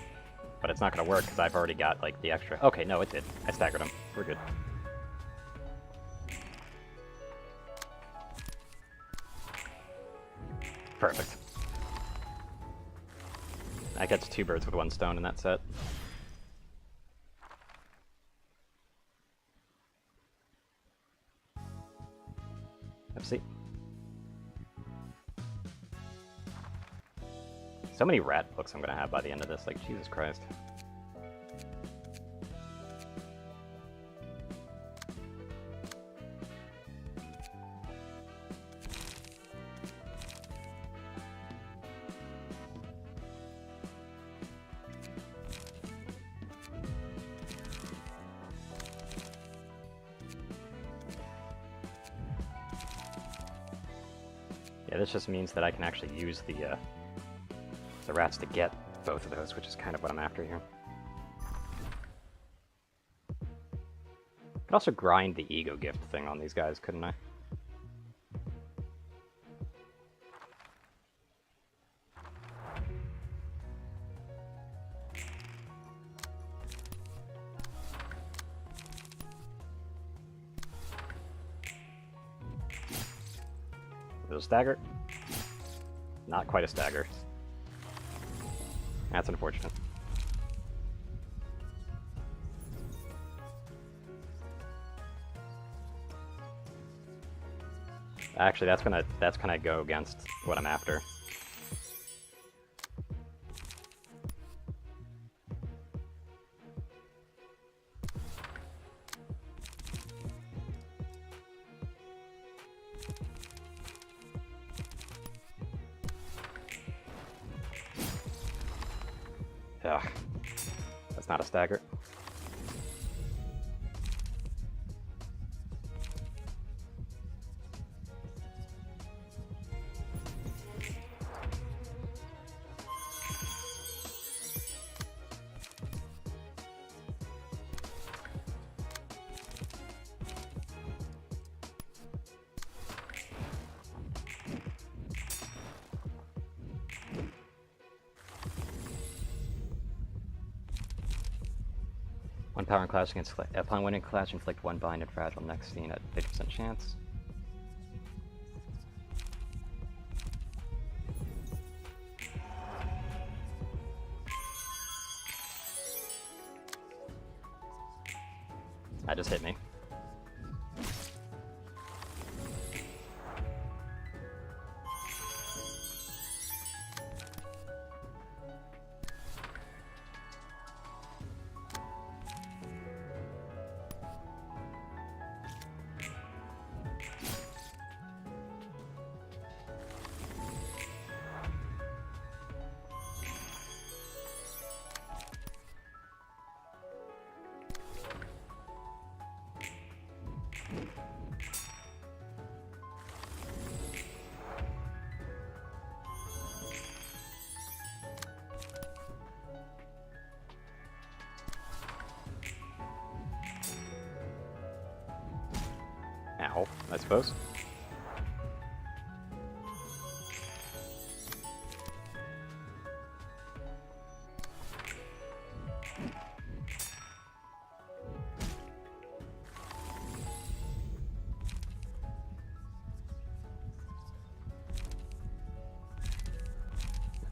But it's not gonna work because I've already got like the extra. Okay, no, it did. I staggered him. We're good. Perfect. I catch 2 birds with 1 stone in that set. FC. So many rat books I'm gonna have by the end of this, like Jesus Christ. Yeah, this just means that I can actually use the rats to get both of those, which is kind of what I'm after here. Could also grind the ego gift thing on these guys, couldn't I? There's a stagger. Not quite a stagger. That's unfortunate. Actually, that's gonna go against what I'm after. Ugh. That's not a stagger. One power and clash against upon winning clash, inflict 1 bind and fragile next scene at 50% chance. That just hit me. suppose.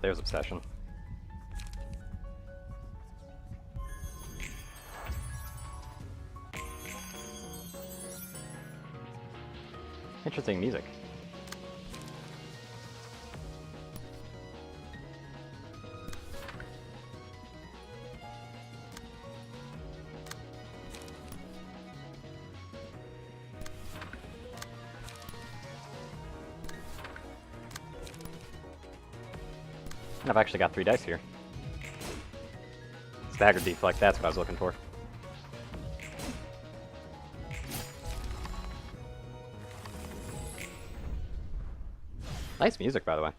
There's Obsession. Interesting music. And I've actually got 3 dice here. Staggered deflect, that's what I was looking for. Nice music, by the way.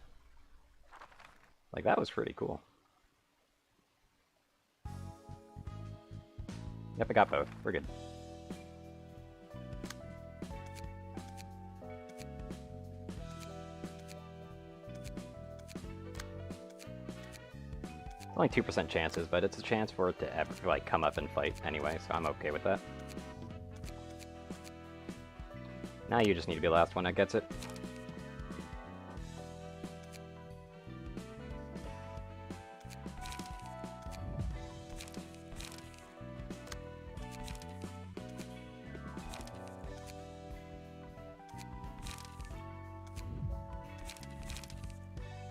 Like, that was pretty cool. Yep, I got both. We're good. Only 2% chances, but it's a chance for it to ever, like, come up and fight anyway, so I'm okay with that. Now you just need to be the last one that gets it.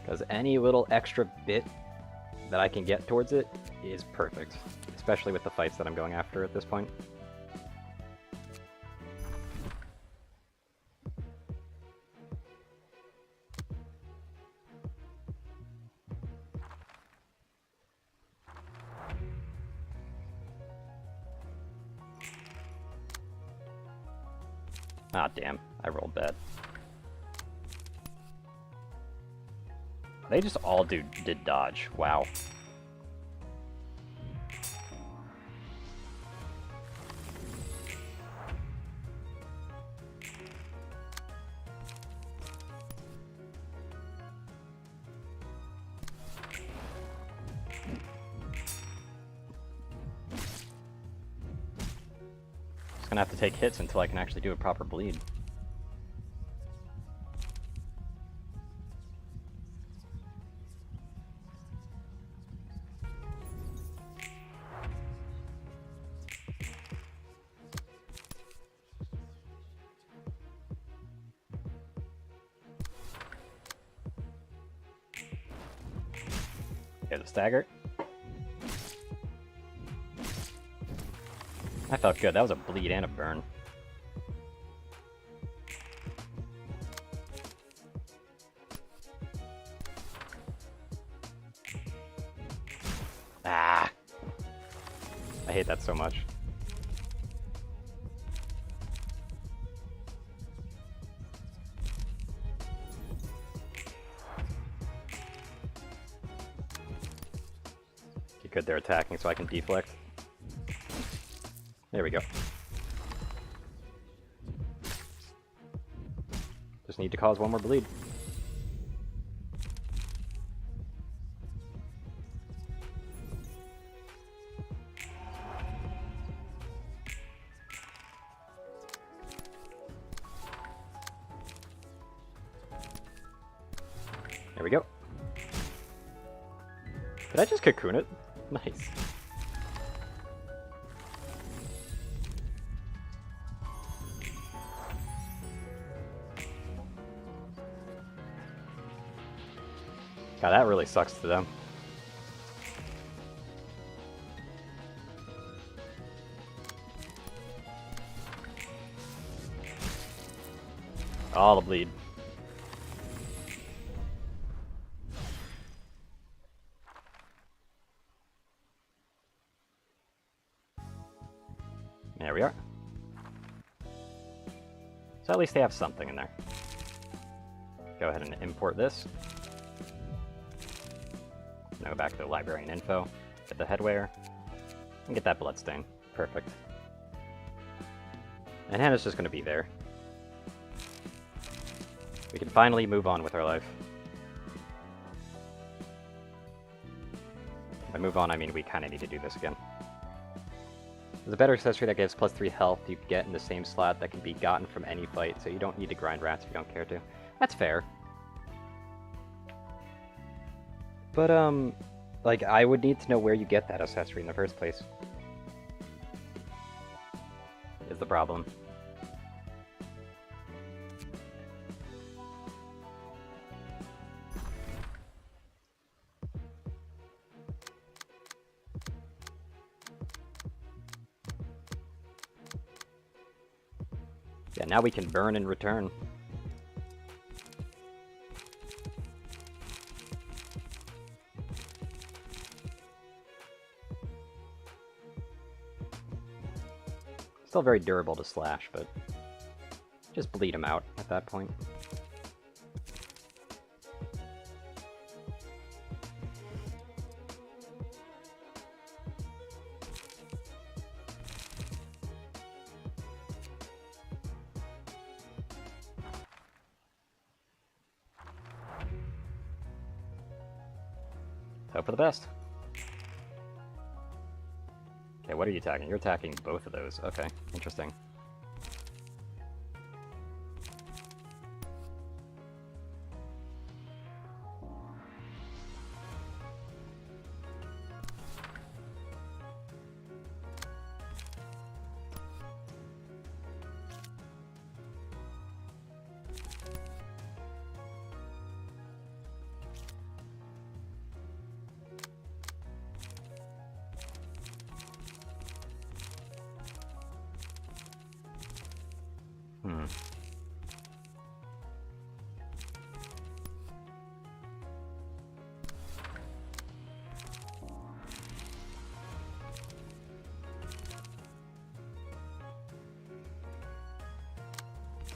Because any little extra bit that I can get towards it is perfect, especially with the fights that I'm going after at this point. Ah, damn, I rolled bad. They just all did dodge. Wow. Just gonna have to take hits until I can actually do a proper bleed. Okay, the stagger. That felt good. That was a bleed and a burn. Ah! I hate that so much. Good, they're attacking, so I can deflect. There we go. Just need to cause one more bleed. There we go. Did I just cocoon it? Nice. God, that really sucks to them. All the bleed. There we are. So at least they have something in there. Go ahead and import this. Now go back to the librarian info, get the headwear, and get that bloodstain. Perfect. And Hannah's just going to be there. We can finally move on with our life. By move on, I mean we kind of need to do this again. There's a better accessory that gives plus 3 health you can get in the same slot that can be gotten from any fight, so you don't need to grind rats if you don't care to. That's fair. But, like, I would need to know where you get that accessory in the first place. Is the problem. Yeah, now we can burn and return. Still very durable to slash, but just bleed him out at that point. Hope for the best. Okay, what are you attacking? You're attacking both of those. Okay, interesting.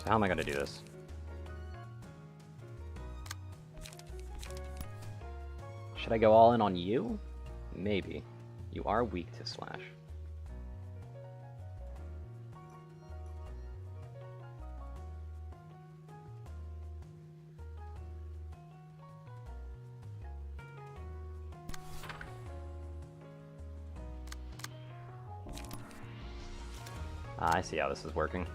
So how am I going to do this? Should I go all in on you? Maybe. You are weak to slash. I see how this is working.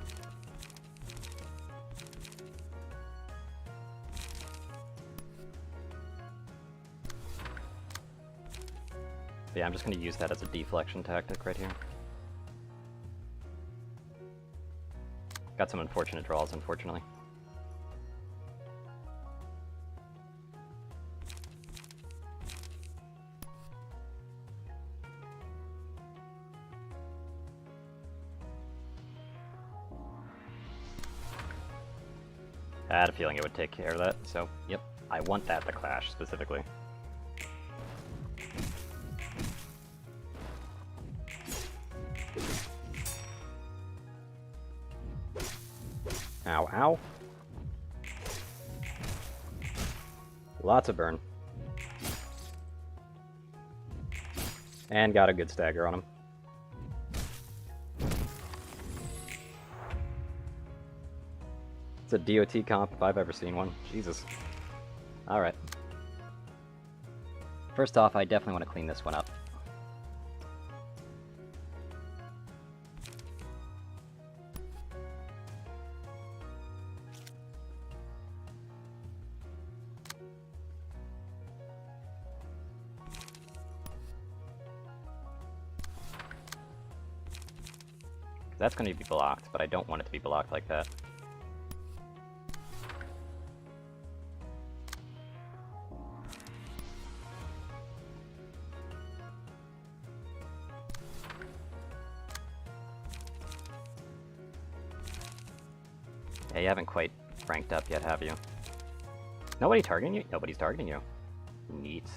Yeah, I'm just going to use that as a deflection tactic right here. Got some unfortunate draws, unfortunately. I had a feeling it would take care of that, so yep, I want that to clash specifically. Ow, ow. Lots of burn. And got a good stagger on him. It's a DOT comp if I've ever seen one. Jesus. Alright. First off, I definitely want to clean this one up. That's going to be blocked, but I don't want it to be blocked like that. Yeah, you haven't quite ranked up yet, have you? Nobody targeting you? Nobody's targeting you. Neat.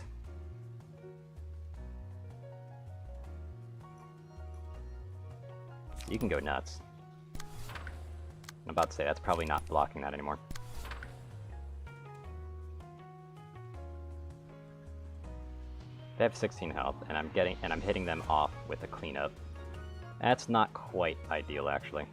You can go nuts. I'm about to say that's probably not blocking that anymore. They have 16 health, and I'm hitting them off with a cleanup. That's not quite ideal, actually.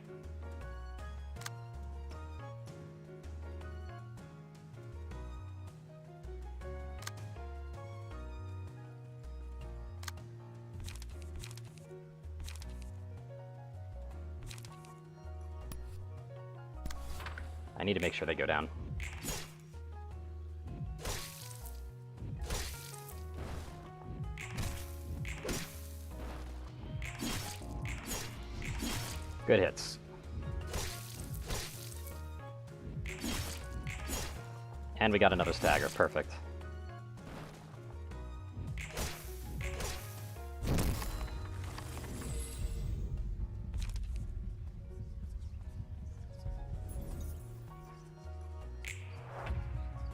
I need to make sure they go down. Good hits. And we got another stagger. Perfect.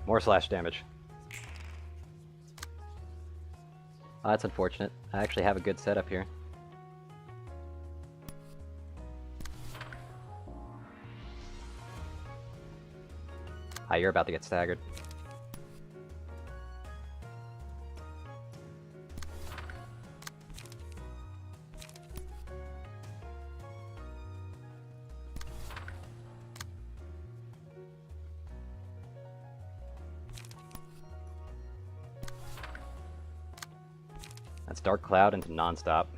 More slash damage. Oh, that's unfortunate. I actually have a good setup here. Hi, you're about to get staggered. That's Dark Cloud into non-stop.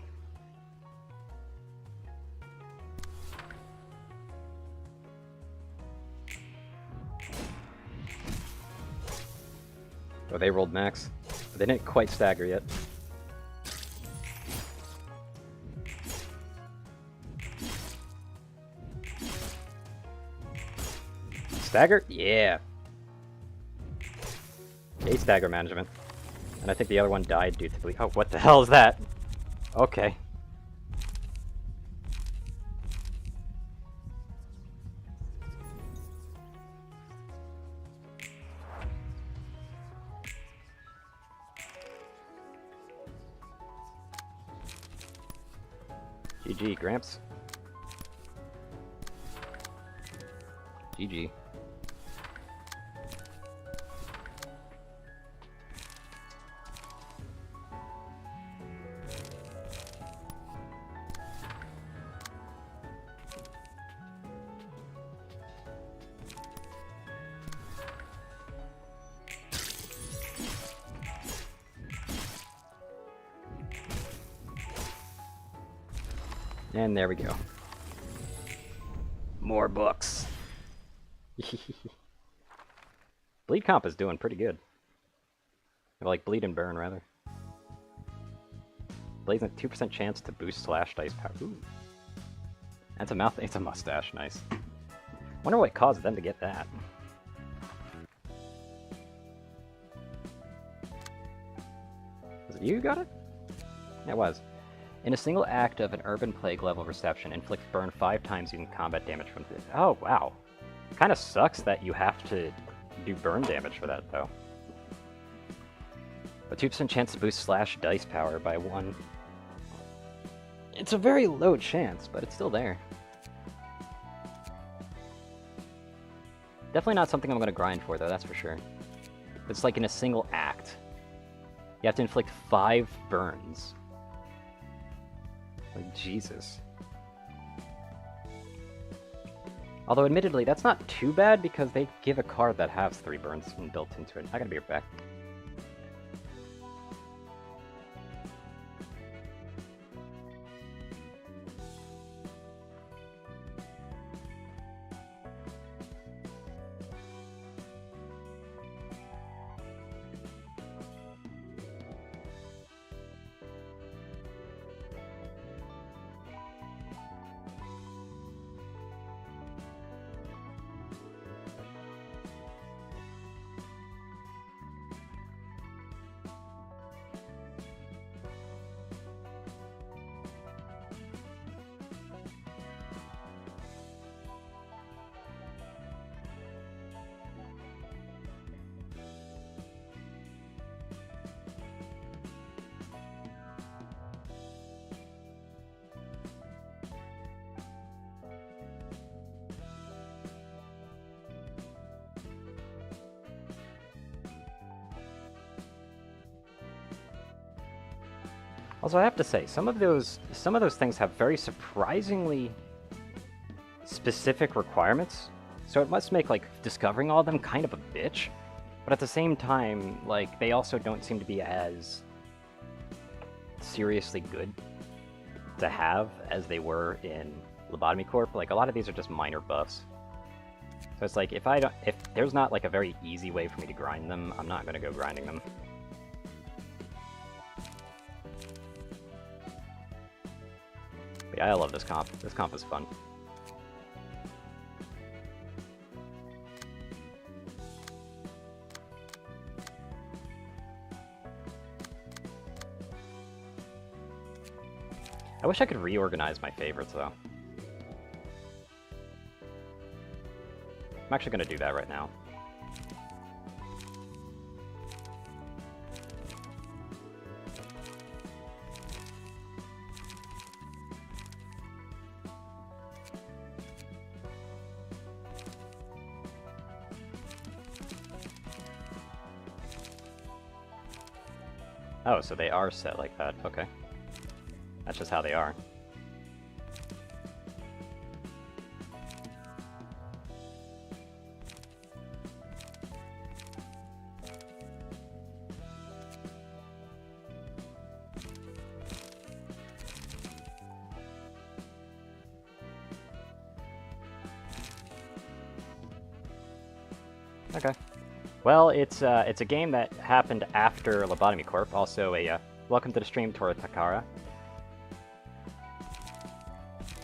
Oh, they rolled max. They didn't quite stagger yet. Stagger? Yeah. A stagger management. And I think the other one died due to bleed. Oh, what the hell is that? Okay. GG, Gramps. GG. And there we go. More books. Bleed comp is doing pretty good. Or like bleed and burn, rather. Blade's a 2% chance to boost slash dice power. Ooh. That's a mouth. It's a mustache. Nice. Wonder what caused them to get that. Was it you who got it? Yeah, it was. In a single act of an Urban Plague level reception, inflict burn 5 times using combat damage from this. Oh, wow. Kinda sucks that you have to do burn damage for that, though. A 2% chance to boost slash dice power by 1. It's a very low chance, but it's still there. Definitely not something I'm gonna grind for, though, that's for sure. It's like in a single act. You have to inflict 5 burns. Like, Jesus. Although, admittedly, that's not too bad because they give a card that has 3 burns built into it. I gotta be right back. Also, I have to say, some of those things have very surprisingly specific requirements, so it must make, like, discovering all of them kind of a bitch, but at the same time, like, they also don't seem to be as seriously good to have as they were in Lobotomy Corp. Like, a lot of these are just minor buffs. So it's like, if there's not like a very easy way for me to grind them, I'm not gonna go grinding them. But yeah, I love this comp. This comp is fun. I wish I could reorganize my favorites, though. I'm actually going to do that right now. Oh, so they are set like that. Okay. That's just how they are. Okay. Well, it's a game that happened after Lobotomy Corp. Also, welcome to the stream, Tora Takara.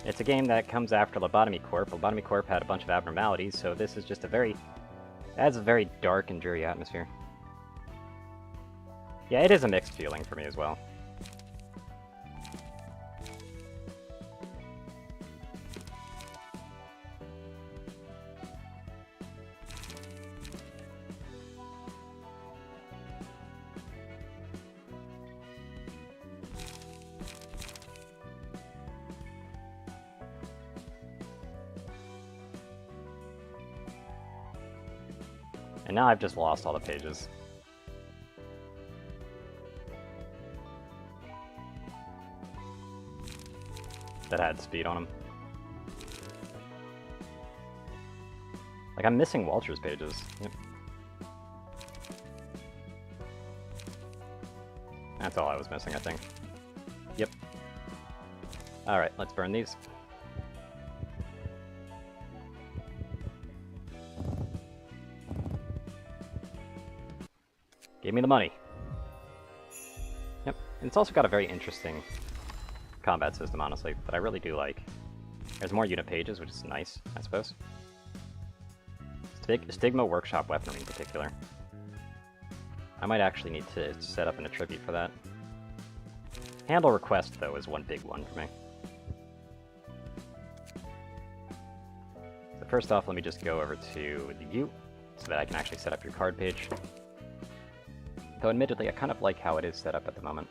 It's a game that comes after Lobotomy Corp. Lobotomy Corp had a bunch of abnormalities, so this is just adds a very dark and dreary atmosphere. Yeah, it is a mixed feeling for me as well. And now I've just lost all the pages. That had speed on them. Like, I'm missing Walter's pages. Yep. That's all I was missing, I think. Yep. Alright, let's burn these. Give me the money. Yep, and it's also got a very interesting combat system, honestly, that I really do like. There's more unit pages, which is nice, I suppose. Stigma Workshop weaponry in particular. I might actually need to set up an attribute for that. Handle request, though, is one big one for me. So first off, let me just go over to the view, so that I can actually set up your card page. Though admittedly, I kind of like how it is set up at the moment.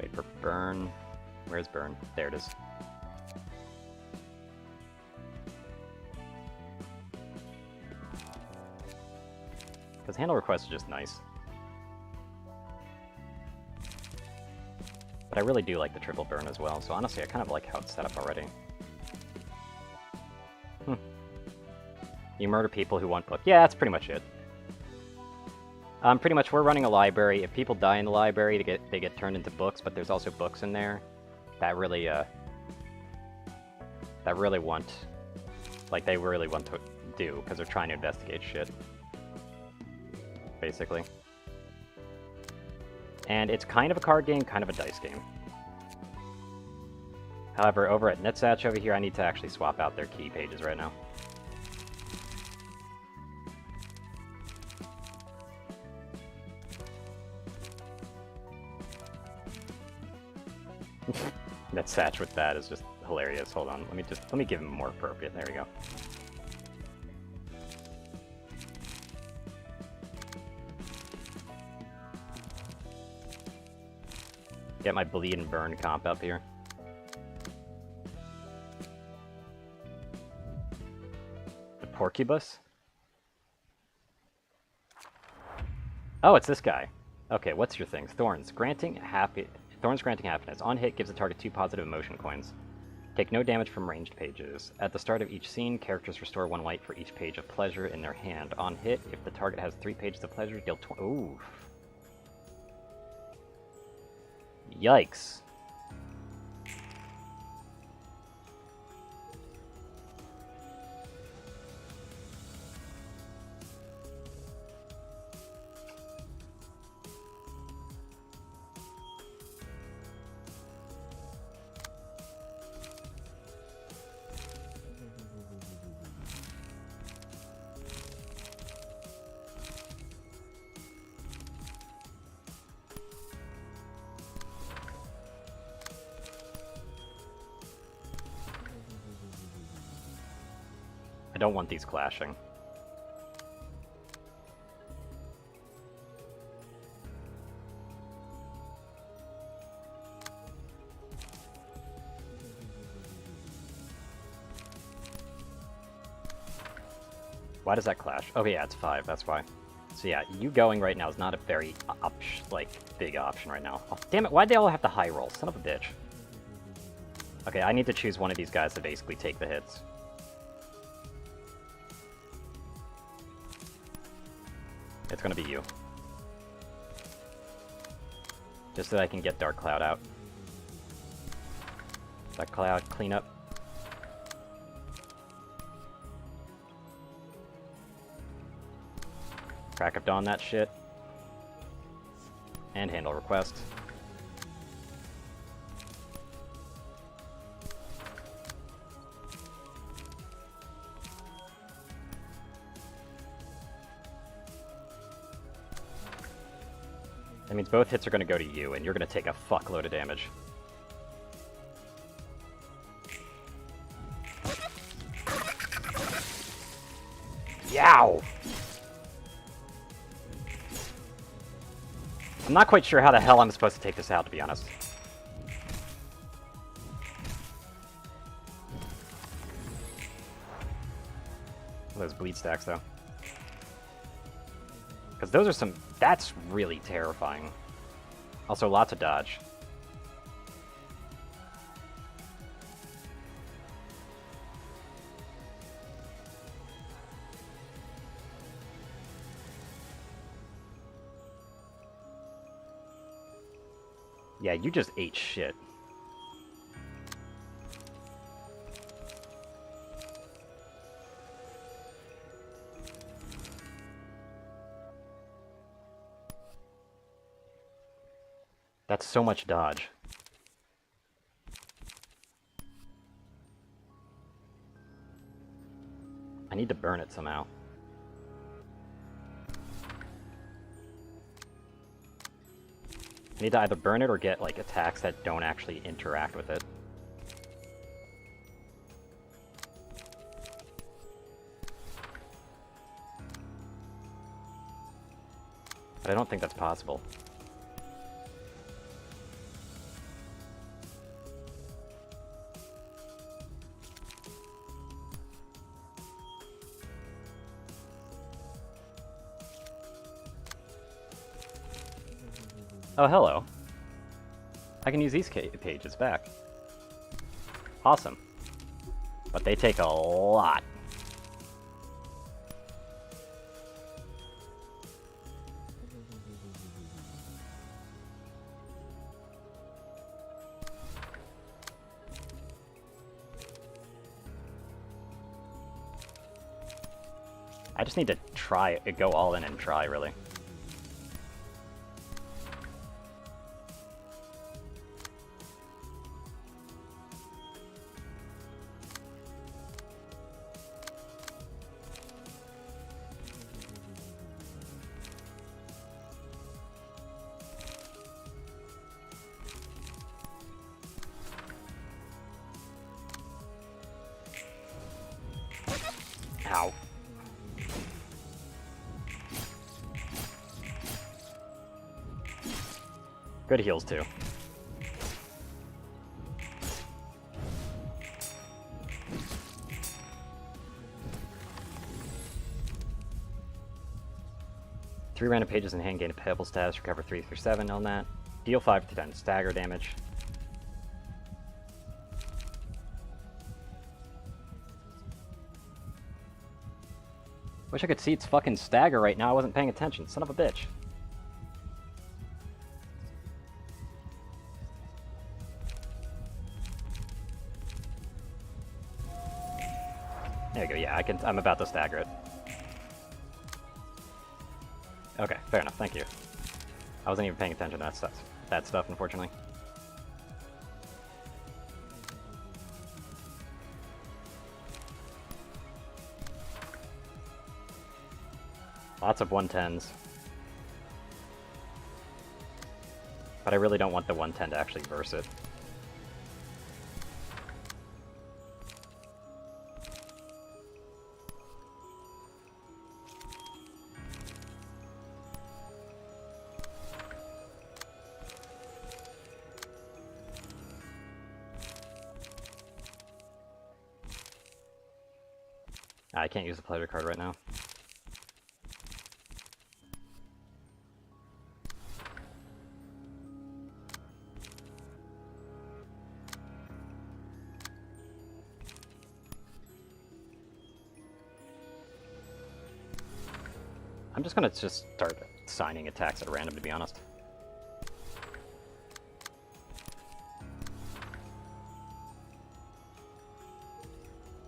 Wait for burn. Where's burn? There it is. Because handle request is just nice. But I really do like the triple burn as well, so honestly I kind of like how it's set up already. You murder people who want book. Yeah, that's pretty much it. Pretty much we're running a library. If people die in the library, they get turned into books, but there's also books in there that really want to do, because they're trying to investigate shit. Basically. And it's kind of a card game, kind of a dice game. However, over at Netsatch over here, I need to actually swap out their key pages right now. Netsatch with that is just hilarious. Hold on, let me give him more appropriate. There we go. Get my bleed and burn comp up here. The Porcubus? Oh, it's this guy. Okay, what's your thing? Thorns granting happiness. On hit gives the target 2 positive emotion coins. Take no damage from ranged pages. At the start of each scene, characters restore 1 light for each page of pleasure in their hand. On hit, if the target has 3 pages of pleasure, deal 20. Ooh. Yikes. I don't want these clashing. Why does that clash? Oh yeah, it's 5, that's why. So yeah, you going right now is not a very big option right now. Oh, damn it, why'd they all have to high roll? Son of a bitch. Okay, I need to choose one of these guys to basically take the hits. It's gonna be you. Just so I can get Dark Cloud out. Dark Cloud, clean up. Crack of Dawn that shit. And handle request. That means both hits are going to go to you, and you're going to take a fuckload of damage. Yow! I'm not quite sure how the hell I'm supposed to take this out, to be honest. Those bleed stacks, though. Because those are some... That's really terrifying. Also, lots of dodge. Yeah, you just ate shit. That's so much dodge. I need to burn it somehow. I need to either burn it or get, like, attacks that don't actually interact with it. But I don't think that's possible. Oh, hello. I can use these pages back. Awesome. But they take a lot. I just need to try, go all in and try, really. Ow. Good heals, too. Three random pages in hand, gain a payable status, recover 3 through 7 on that. Deal 5 to 10 stagger damage. Wish I could see its fucking stagger right now. I wasn't paying attention. Son of a bitch. There you go, yeah, I'm about to stagger it. Okay, fair enough, thank you. I wasn't even paying attention to that stuff, unfortunately. Lots of 110s. But I really don't want the 110 to actually verse it. I can't use the pleasure card right now. I'm just gonna start signing attacks at random, to be honest.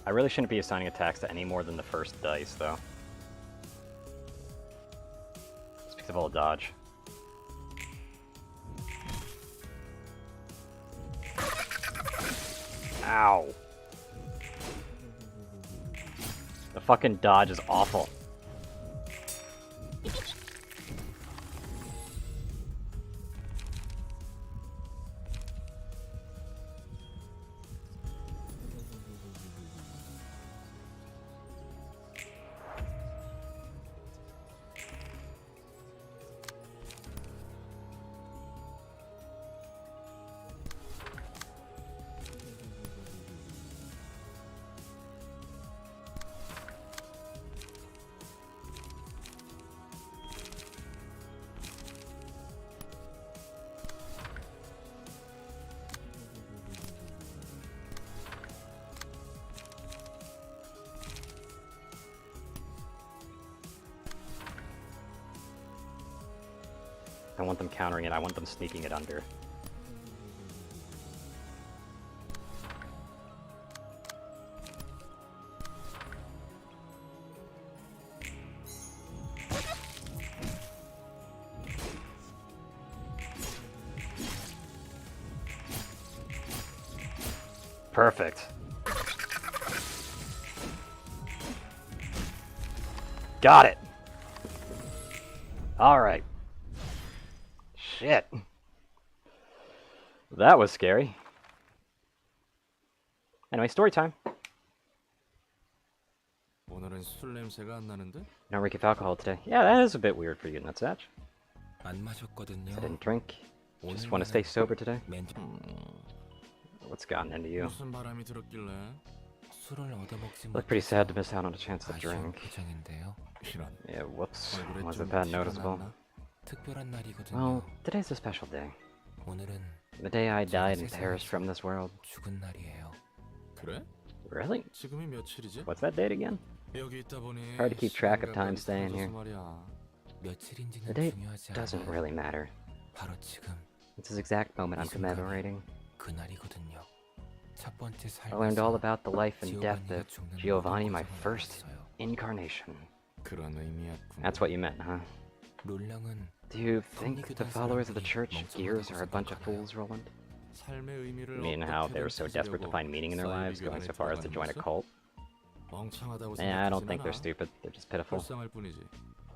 I really shouldn't be assigning attacks to any more than the first dice, though. Just because of all the dodge. Ow! The fucking dodge is awful. I want them countering it, I want them sneaking it under. Perfect. Got it! Alright. Shit. That was scary. Anyway, story time. 오늘은 술 냄새가 안 나는데? No reek of alcohol today. Yeah, that is a bit weird for you, Nutsatch. 안 마셨거든요. I didn't drink. Just want to stay sober today. What's gotten into you? 무슨 바람이 들었길래? 술을 얻어먹지 Look pretty sad to miss out on a chance to 아쉬운 drink. 표정인데요. 이런. Yeah, whoops. 얼굴에 Was 좀 it that 티가 noticeable? 났나? 특별한 날이거든요. Well, today's a special day. 오늘은 The day I died and perished from this world. 죽은 날이에요. 그래? Really? 지금이 며칠이지? What's that date again? 여기 있다 보니 Hard to keep track of 시간이 time staying here. 사라져서 말이야. 며칠인지는 The date 중요하지 doesn't 않아요. really matter. 바로 지금 It's this exact moment I'm commemorating. 그 날이거든요. 첫 번째 I learned all 삶에서 about the life and death 지오바니가 of 죽는 Giovanni, 모든 my 과정을 first 알았어요. incarnation. 그런 의미였군. That's what you meant, huh? 롤랑은 Do you think the followers of the church gears are a bunch of fools, Roland? 삶의 의미를 You mean how they were so 어떻게든 desperate to 찾으려고 find meaning in their lives, going so far as to join a cult? 멍청하다고 Yeah, I don't think they're 생각하지는 stupid. They're just pitiful. 불쌍할 뿐이지.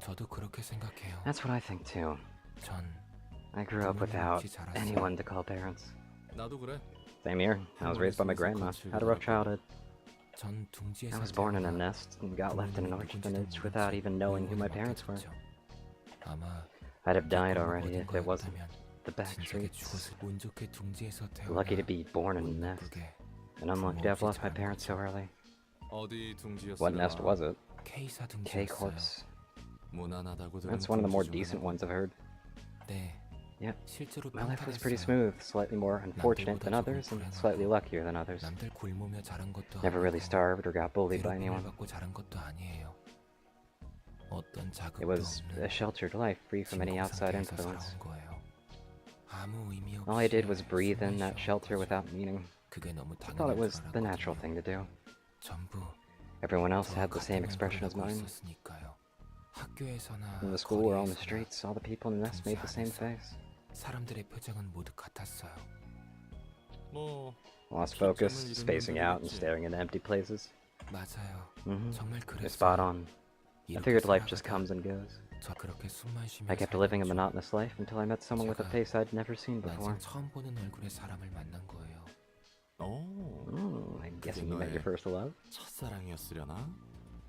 저도 그렇게 생각해요. That's what I think too. 전 I grew up without anyone to call parents. 나도 그래. Same here. I was raised by my grandma. Had a rough childhood. 전 둥지에서 I was born in a nest and got left in an orphanage without even knowing who my parents were. 아마 I'd have died already if it wasn't the back 진작에 streets. 죽었을 운 좋게 둥지에서 태어나 Lucky to be born in a nest, 나쁘게 and unlucky to have lost my parents so early. 어디 둥지였어? What nest was it? K사 K 둥지였어요. corpse. 무난하다고 들은 That's one of the more 둥지 중 decent 하나고. ones I've heard. 네. Yep. 실제로 My life was pretty 평탄했어요. smooth, slightly more unfortunate than others, and slightly luckier than others. 남들 굶으며 자란 것도 Never really 아니고 starved or got bullied by 괴롭힘을 anyone. 받고 자란 것도 아니에요. 어떤 It 자극도 was 없는 a sheltered life, free from any 진공 outside 상태에서 influence. 살아온 거예요. 아무 의미 없이 All I did was breathe in 숨을 that shelter 쉬어온 without 거죠. meaning. 그게 너무 I thought it 당연한 was 줄 the natural 알았거든요. thing to do. 전부 Everyone else had the 저와 same 같은 expression as 얼굴을 하고 mine. 있었으니까요. 학교에서나 In the school or on the 거리에서나 streets, all the people in the nest made the same 둥지 face. 안에서 사람들의 표정은 모두 같았어요. 뭐 Lost 초점을 focus, 잃은 spacing out and 놈들이겠지. staring into empty places. 맞아요. Mm-hmm. 정말 You're spot 그랬어요. on. I 이렇게 figured life just 살아가다 comes and goes. 저 그렇게 숨만 쉬며 I kept living a 살았죠. monotonous life until I met someone with a 제가 face I'd never seen before. 난생 처음 보는 얼굴의 사람을 만난 거예요. 오, I'm guessing you met your 너의 first love? 첫사랑이었으려나?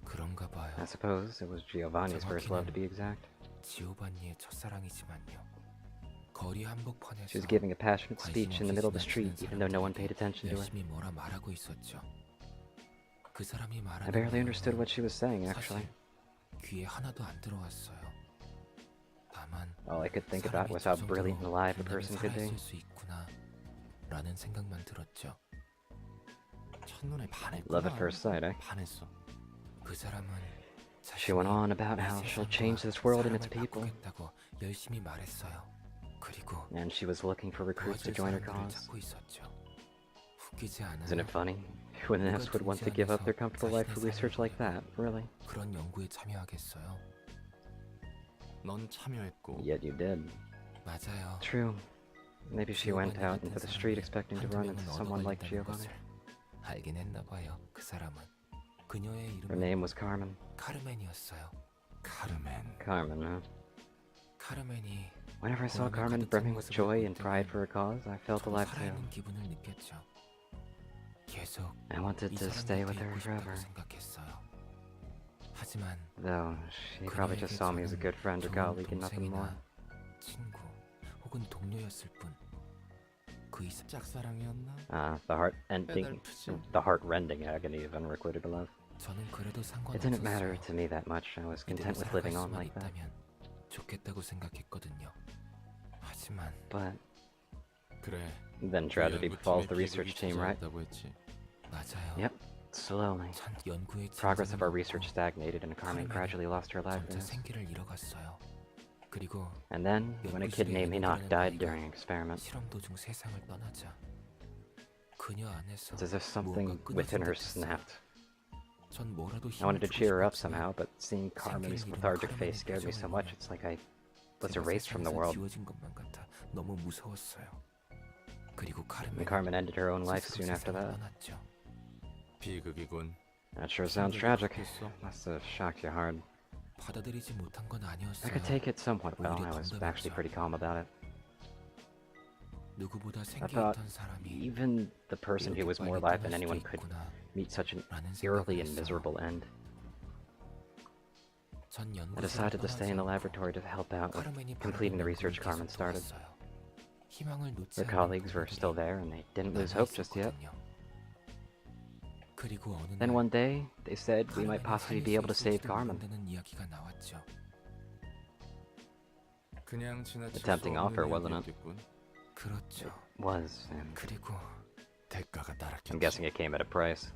그런가 봐요. I suppose it was Giovanni's first love to be exact. 지오반니의 첫사랑이지만요. 거리 한복판에서 She was giving a passionate 관심 speech in the middle of the 없이 street, 지나치는 even though no one paid 사람들에게 attention to her. 열심히 뭐라 말하고 있었죠. 그 사람이 말하는 I barely understood 내용은 what she was saying, actually. 사실 귀에 하나도 안 들어왔어요. 다만 All I could think about 사람이 was 저 how 정도로 brilliant and alive a 빛나며 person could be. 살아있을 수 있구나 라는 생각만 들었죠. 첫눈에 반했구나. Love at first sight, eh? 반했어. 그 사람은 She went on about how she'll change this world and its people, 바꾸겠다고 열심히 말했어요. 그리고 and she was looking for recruits to 도와줄 join her 사람들을 cause. 찾고 있었죠. 웃기지 않아요? Isn't it funny? Who in the nest would want to give up their comfortable life for research like that, really? 그런 연구에 참여하겠어요? 넌 참여했고 Yet you did. 맞아요. True. Maybe she went 지오반니 out 같은 into the street 사람이 expecting to 한두 run 명은 into 얻어 someone like 걸린다는 Giovanni. 것을 알긴 했나 봐요. 그 사람은 그녀의 Her 이름은 name was Carmen. 카르멘이었어요. 카르멘. Carmen, huh? 카르멘이 Whenever I saw 고난을 Carmen 가득 brimming 찬 with 모습을 joy 볼 and pride 때면 for her cause, I felt 저도 alive too. 살아있는 기분을 느꼈죠. 계속 I wanted 이 to 사람 stay 곁에 with her 있고 forever. 싶다고 생각했어요. 하지만 Though, she probably just saw me as a good friend or colleague and nothing more. 친구 혹은 동료였을 뿐. 그 이상 짝사랑이었나? The heart-rending agony of unrequited love. 저는 그래도 It didn't matter 상관없었어요. to me that much. I was 이대로 content with 살아갈 living on 수만 like that. 있다면 좋겠다고 생각했거든요. 하지만 But 그래. then tragedy befalls the research team, right? 다고 했지. 맞아요. Yep. Slowly. 전 연구에 Progress of our 진전을 research 얻고 stagnated and Carmen gradually lost her 점차 liveliness. 생기를 잃어갔어요. 그리고 And then, when a kid named Enoch died during an experiment, 실험 도중 세상을 떠나자 그녀 안에서 it's as if something 무언가 within her 끊어진 듯했어요. snapped. 전 뭐라도 I wanted to 힘을 주고 cheer her up 싶었지만 somehow, but seeing Carmen's 생기를 잃은 lethargic 카르멘의 face scared me so 표정을 much, 보면 it's like I was 제가 erased from the 세상에서 world. 지워진 것만 같아 너무 무서웠어요. 그리고 And Carmen ended her own life soon after that. 떠났죠. 비극이군. That sure sounds tragic. Must have shocked you hard. 받아들이지 못한 건 I 아니었어요. could take it somewhat well. I was actually pretty calm about it. 누구보다 I thought 생기있던 사람이 even the person who was more alive than anyone could meet such an early and miserable end. I decided to stay in the laboratory to help out with completing the research Carmen started. Her colleagues were still there and they didn't lose hope just yet. Then one day, they said we might possibly be able to save Carmen. 그냥 지나칠 A tempting 수 없는 offer, wasn't it? 이야기였겠군. 그렇죠. Was, and 그리고 대가가 따랐겠지. I'm guessing it came at a price.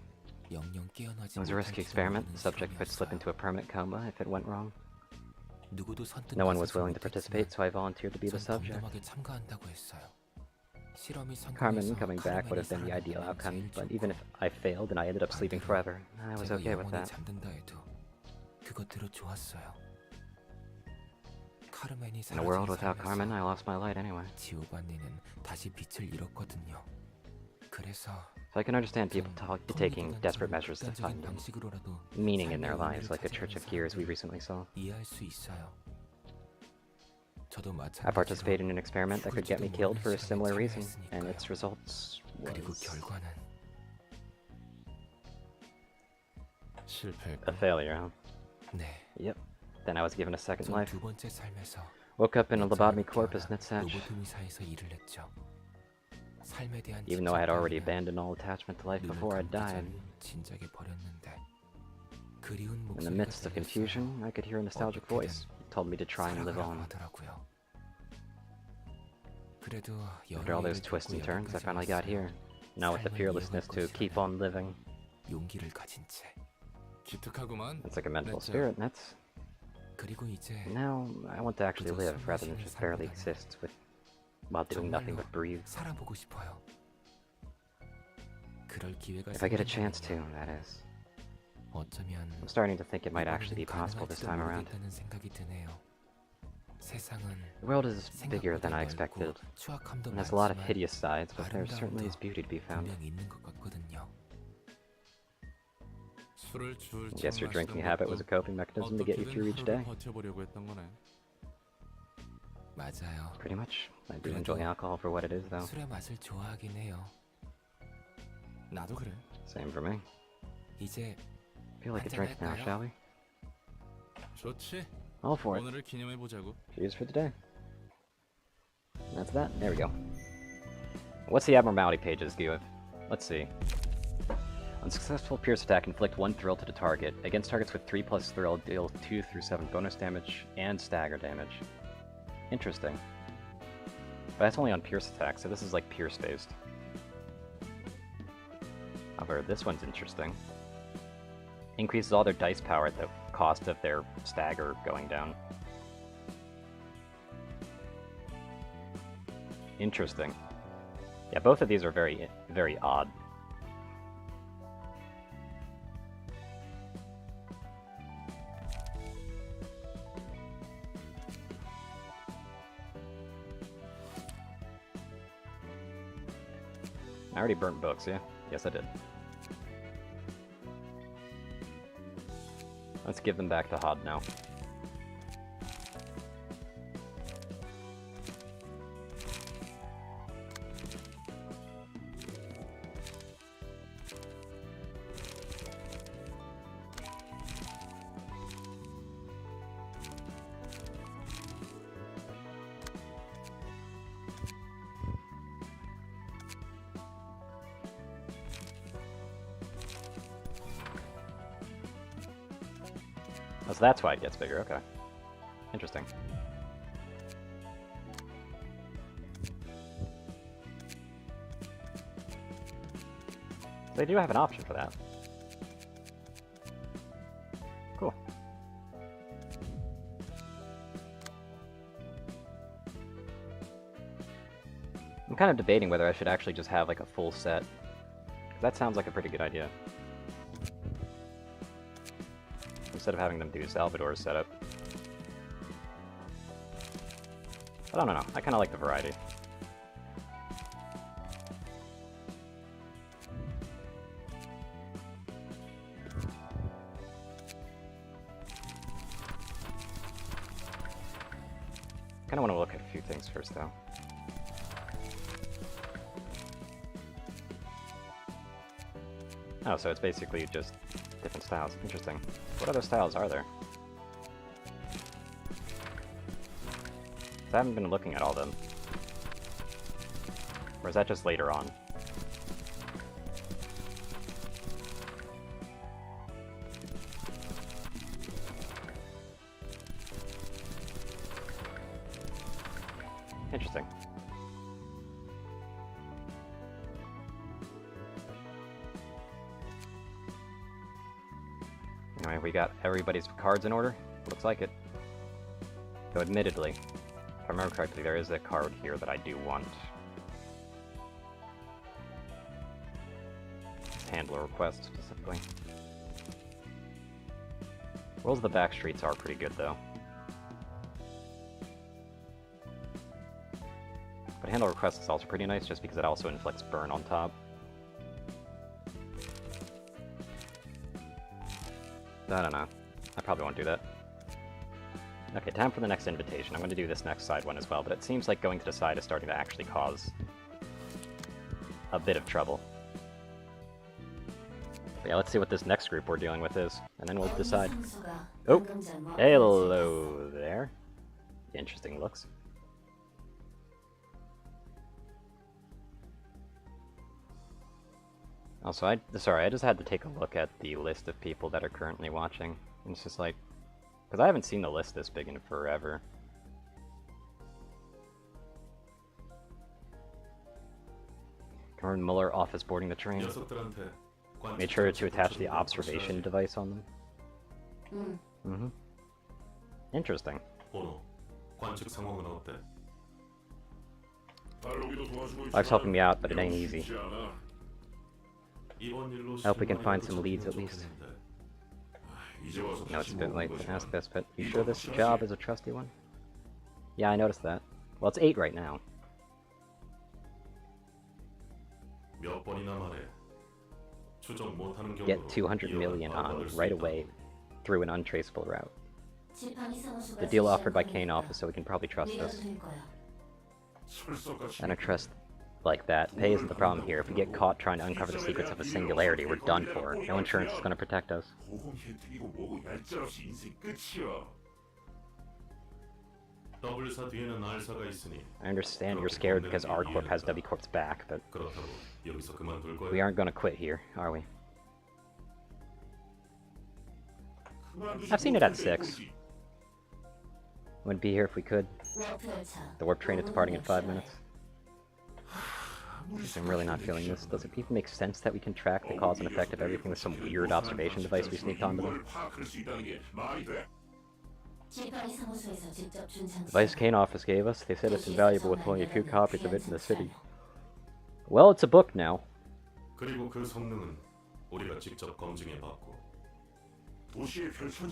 영영 깨어나지 It was a 못할 risky 지도 experiment. 모르는 The subject could slip into a permanent coma if it went wrong. 누구도 선뜻 No one was 나서지 willing to participate, so I volunteered to be the 전 subject. 덤덤하게 참가한다고 했어요. 실험이 Carmen 성공해서 coming back would have been the 카르멘이 ideal 살아남으면 outcome, 제일 but 좋고, even if I failed and I ended up sleeping forever, I was 제가 okay with 영원히 that. 잠든다 해도 그것대로 좋았어요. 카르멘이 In a world 사라진 without Carmen, I 삶에서 lost my light anyway. 지오반니는 다시 빛을 잃었거든요. 그래서 So I can understand people taking desperate 톰 measures to 극단적인 find 방식으로라도 meaning in their 삶의 lives, 의미를 like the Church of 찾아가는 Gears we 사람들을 recently saw. 이해할 수 있어요. 저도 I participated in an experiment that could get me killed for a similar reason, and 참여했으니까요. its results 그리고 was 결과는 실패했고. a failure, huh? 네. Yep. Then I was given a second 전 life. 두 번째 삶에서 Woke up in a lobotomy 넷자로 corpus 깨어나 Netsatch. 로봇 의사에서 일을 했죠. 삶에 대한 Even though I had already 집착 abandoned all attachment to life 눈을 before I 감기 died. 전 진작에 버렸는데 그리운 In the 목소리가 midst of 들렸어요. confusion, I could hear a nostalgic voice. It told me to try and live 살아가라고 on. 하더라고요. 그래도 After all those twists and turns, I finally got here. Now with the fearlessness to keep on living. 용기를 가진 채. 기특하구만. It's like a mental Nets, spirit, Nets. 그리고 이제 Now, I want to actually live rather than just barely exist while doing nothing but breathe. 살아보고 싶어요. 그럴 기회가 If I get a 생긴다면요. chance to, that is. 어쩌면 I'm starting to think it might actually be 이번에는 possible this time 가능할지도 around. 모르겠다는 생각이 드네요. 세상은 The world is bigger than I 생각보다 expected, 넓고 추악함도 and has a lot of 많지만 hideous sides, but there certainly is 아름다움도 beauty to be found. 분명 있는 것 같거든요. 술을 줄 I guess your drinking habit was a coping mechanism to get you through each day. 버텨보려고 했던 거네. 맞아요. Pretty much. I do enjoy alcohol for what it is, though. 술의 맛을 좋아하긴 해요. 나도 그래. Same for me. 이제 Feel like a drink now, 한잔할까요? shall we? 좋지. All for it. 오늘을 기념해 보자고. Cheers for today. That's that. There we go. What's the abnormality pages give? Let's see. Unsuccessful pierce attack, inflict 1 thrill to the target. Against targets with 3+ thrill, deal 2 through 7 bonus damage and stagger damage. Interesting. But that's only on pierce attack, so this is like pierce based. However, this one's interesting. Increases all their dice power at the cost of their stagger going down. Interesting. Yeah, both of these are very, very odd. I already burnt books, yeah? Yes, I did. Let's give them back to Hod now. Oh, so that's why it gets bigger, okay. Interesting. So they do have an option for that. Cool. I'm kind of debating whether I should actually just have like a full set. 'Cause that sounds like a pretty good idea. Instead of having them do Salvador's setup. But I don't know, I kind of like the variety. Kind of want to look at a few things first, though. Oh, so it's basically just different styles. Interesting. What other styles are there? I haven't been looking at all of them. Or is that just later on? Interesting. Anyway, we got everybody's cards in order. Looks like it. Though admittedly, if I remember correctly, there is a card here that I do want. Handler request, specifically. Rolls of the back streets are pretty good, though. But handle request is also pretty nice, just because it also inflicts burn on top. I don't know. I probably won't do that. Okay, time for the next invitation. I'm going to do this next side one as well, but it seems like going to the side is starting to actually cause a bit of trouble. But yeah, let's see what this next group we're dealing with is, and then we'll decide. Oh! Hello there. Interesting looks. Also, I just had to take a look at the list of people that are currently watching. And it's just like, because I haven't seen the list this big in forever. Cameron Muller office boarding the train. Made sure to attach the observation device on them. Mm-hmm. Interesting. Life's helping me out, but it ain't easy. I hope we can find some leads at least. No, it's a bit late to ask this, but you sure this job is a trusty one? Yeah, I noticed that. Well, it's 8 right now. Get 200 million on right away through an untraceable route. The deal offered by Kane office, so we can probably trust this. I don't trust like that. Pay isn't the problem here. If we get caught trying to uncover the secrets of a singularity, we're done for. No insurance is going to protect us. I understand you're scared because R Corp has W Corp's back, but we aren't going to quit here, are we? I've seen it at 6. Wouldn't be here if we could. The warp train is departing in 5 minutes. I'm really not feeling this. Does it even make sense that we can track the cause and effect of everything with some weird observation device we sneaked onto them? The device Kane office gave us, they said it's invaluable with only a few copies of it in the city. Well, it's a book now.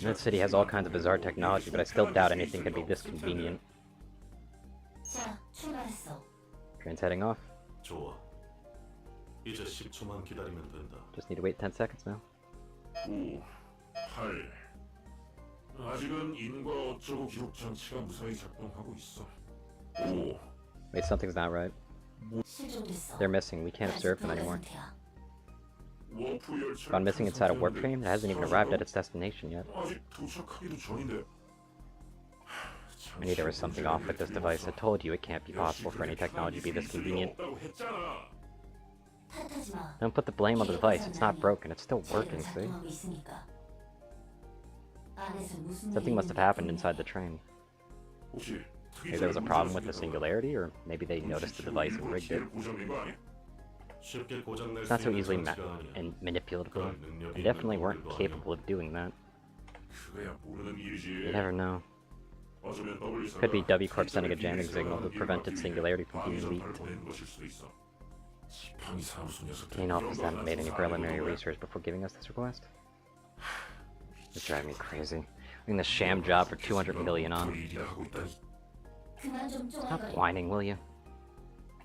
That city has all kinds of bizarre technology, but I still doubt anything can be this convenient. Train's heading off. Just need to wait 10 seconds now. Wait, something's not right. They're missing. We can't observe them anymore. Gone missing inside a warp train that hasn't even arrived at its destination yet. I knew there was something off with this device. I told you it can't be possible for any technology to be this convenient. Don't put the blame on the device. It's not broken. It's still working, see? Something must have happened inside the train. Maybe there was a problem with the singularity, or maybe they noticed the device and rigged it. It's not so easily manipulatable. They definitely weren't capable of doing that. You never know. Could be W Corp sending a jamming signal that prevented singularity from being leaked. Kane office hadn't made any preliminary research before giving us this request. It's driving me crazy. Doing this sham job for 200 million on. Stop whining, will you?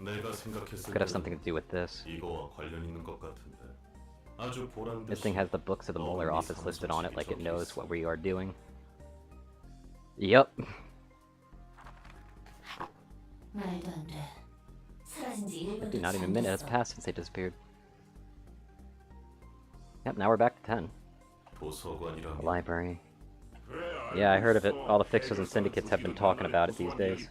Could have something to do with this. This thing has the books of the Molar office listed on it like it knows what we are doing. Yep. 50, not even a minute has passed since they disappeared. Yep, now we're back to 10. The library. Yeah, I heard of it. All the fixers and syndicates have been talking about it these days.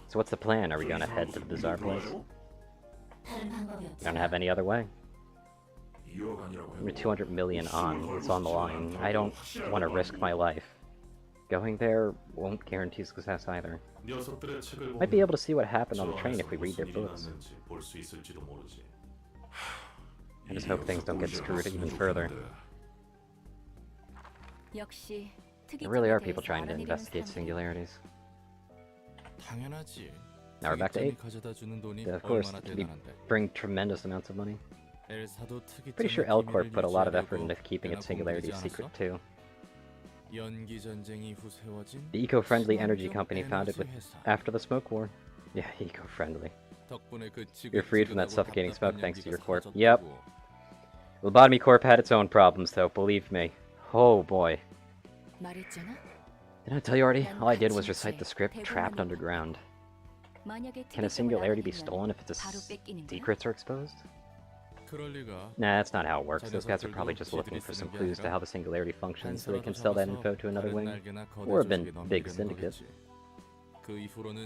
So what's the plan? Are we going to head to the bizarre place? We don't have any other way. We're 200 million on. It's on the line. I don't want to risk my life. Going there won't guarantee success either. Might be able to see what happened on the train if we read their books. I just hope things don't get screwed even further. There really are people trying to investigate singularities. Now we're back to 8. Yeah, of course, it can bring tremendous amounts of money. Pretty sure L Corp put a lot of effort into keeping its singularity a secret too. The eco-friendly energy company founded after the smoke war. Yeah, eco-friendly. You're freed from that suffocating smoke thanks to your corp. Yep. Lobotomy Corp had its own problems though, believe me. Oh boy. Did I tell you already? All I did was recite the script, trapped underground. Can a singularity be stolen if its secrets are exposed? Nah, that's not how it works. Those guys are probably just looking for some clues to how the singularity functions so they can sell that info to another wing, or a big syndicate.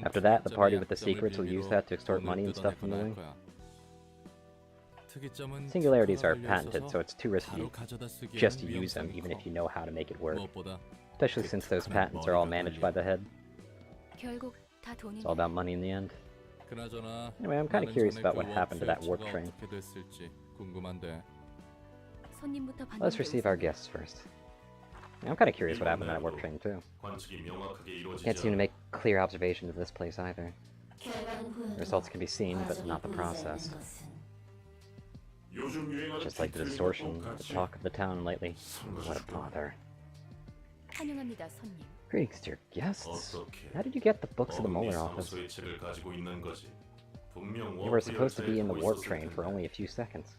After that, the party with the secrets will use that to extort money and stuff from the wing. Singularities are patented, so it's too risky just to use them, even if you know how to make it work. Especially since those patents are all managed by the head. It's all about money in the end. Anyway, I'm kind of curious about what happened to that warp train. Let's receive our guests first. I'm kind of curious what happened to that warp train too. Can't seem to make clear observations of this place either. The results can be seen, but not the process. Just like the distortion, the talk of the town lately. What a bother. 환영합니다, 손님. Greetings, dear guests. How did you get the books of the Molar office? You were supposed to be in the warp train for only a few seconds.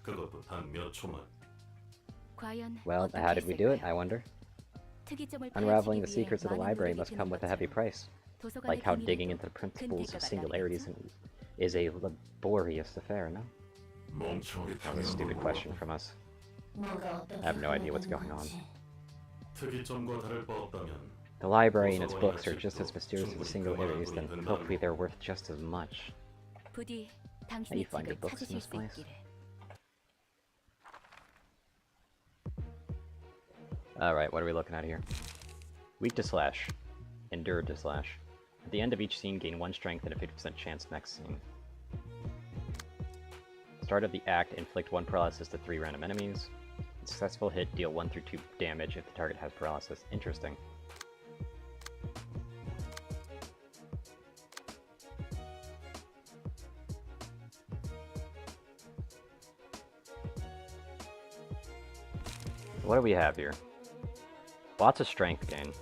과연 Well, 어떻게 how did we do it, 했을까요? I wonder? 특이점을 Unraveling 파헤치기 the secrets of the 위해 library 많은 must 노력이 come with a heavy 드는 price. 것처럼 도서관의 Like how 비밀에도 digging into the 큰 principles of 대가가 singularities 따르겠죠? is a laborious affair, no? That was a stupid question from us. I have no idea what's going on. The library and its books are just as mysterious as the singularities, then hopefully they're worth just as much. 부디 How do 당신의 you find your 책을 books in 찾으실 this 수 place? 있기를. Alright, what are we looking at here? Weak to slash. Endure to slash. At the end of each scene, gain 1 strength and a 50% chance next scene. Start of the act, inflict 1 paralysis to 3 random enemies. Successful hit, deal 1 through 2 damage if the target has paralysis. Interesting. What do we have here? Lots of strength gain.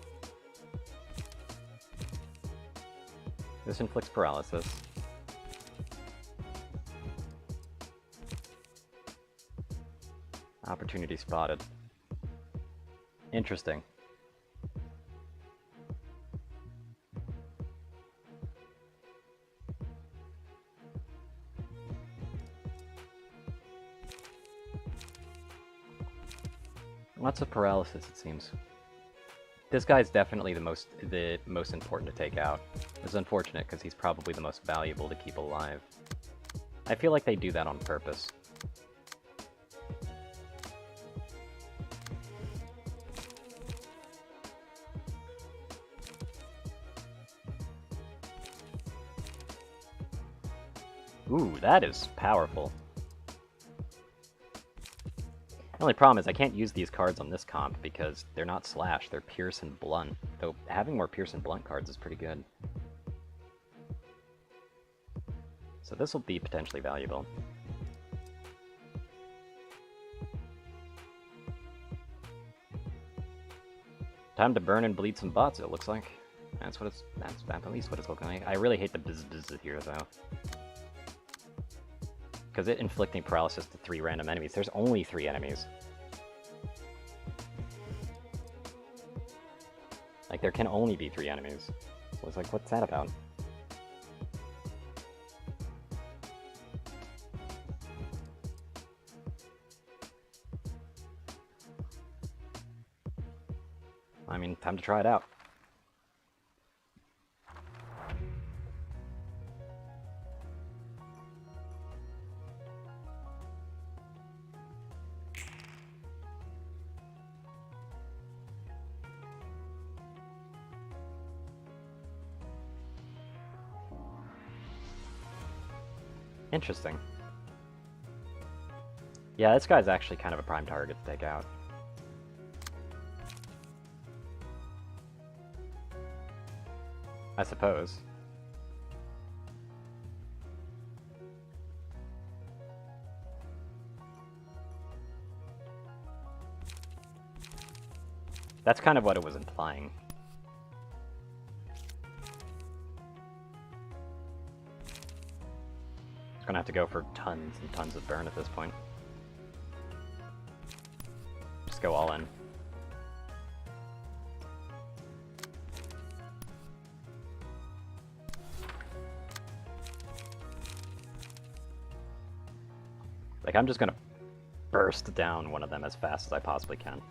This inflicts paralysis. Opportunity spotted. Interesting. Lots of paralysis, it seems. This guy's definitely the most important to take out. It's unfortunate because he's probably the most valuable to keep alive. I feel like they do that on purpose. Ooh, that is powerful. The only problem is I can't use these cards on this comp because they're not slash, they're pierce and blunt. Though having more pierce and blunt cards is pretty good. So this will be potentially valuable. Time to burn and bleed some bots, it looks like. That's at least what it's looking like. I really hate the bzz here though. Because it inflicting paralysis to 3 random enemies. There's only 3 enemies. Like, there can only be 3 enemies. So it's like, what's that about? I mean, time to try it out. Interesting. Yeah, this guy's actually kind of a prime target to take out. I suppose. That's kind of what it was implying. Gonna have to go for tons and tons of burn at this point. Just go all in. Like, I'm just gonna burst down one of them as fast as I possibly can.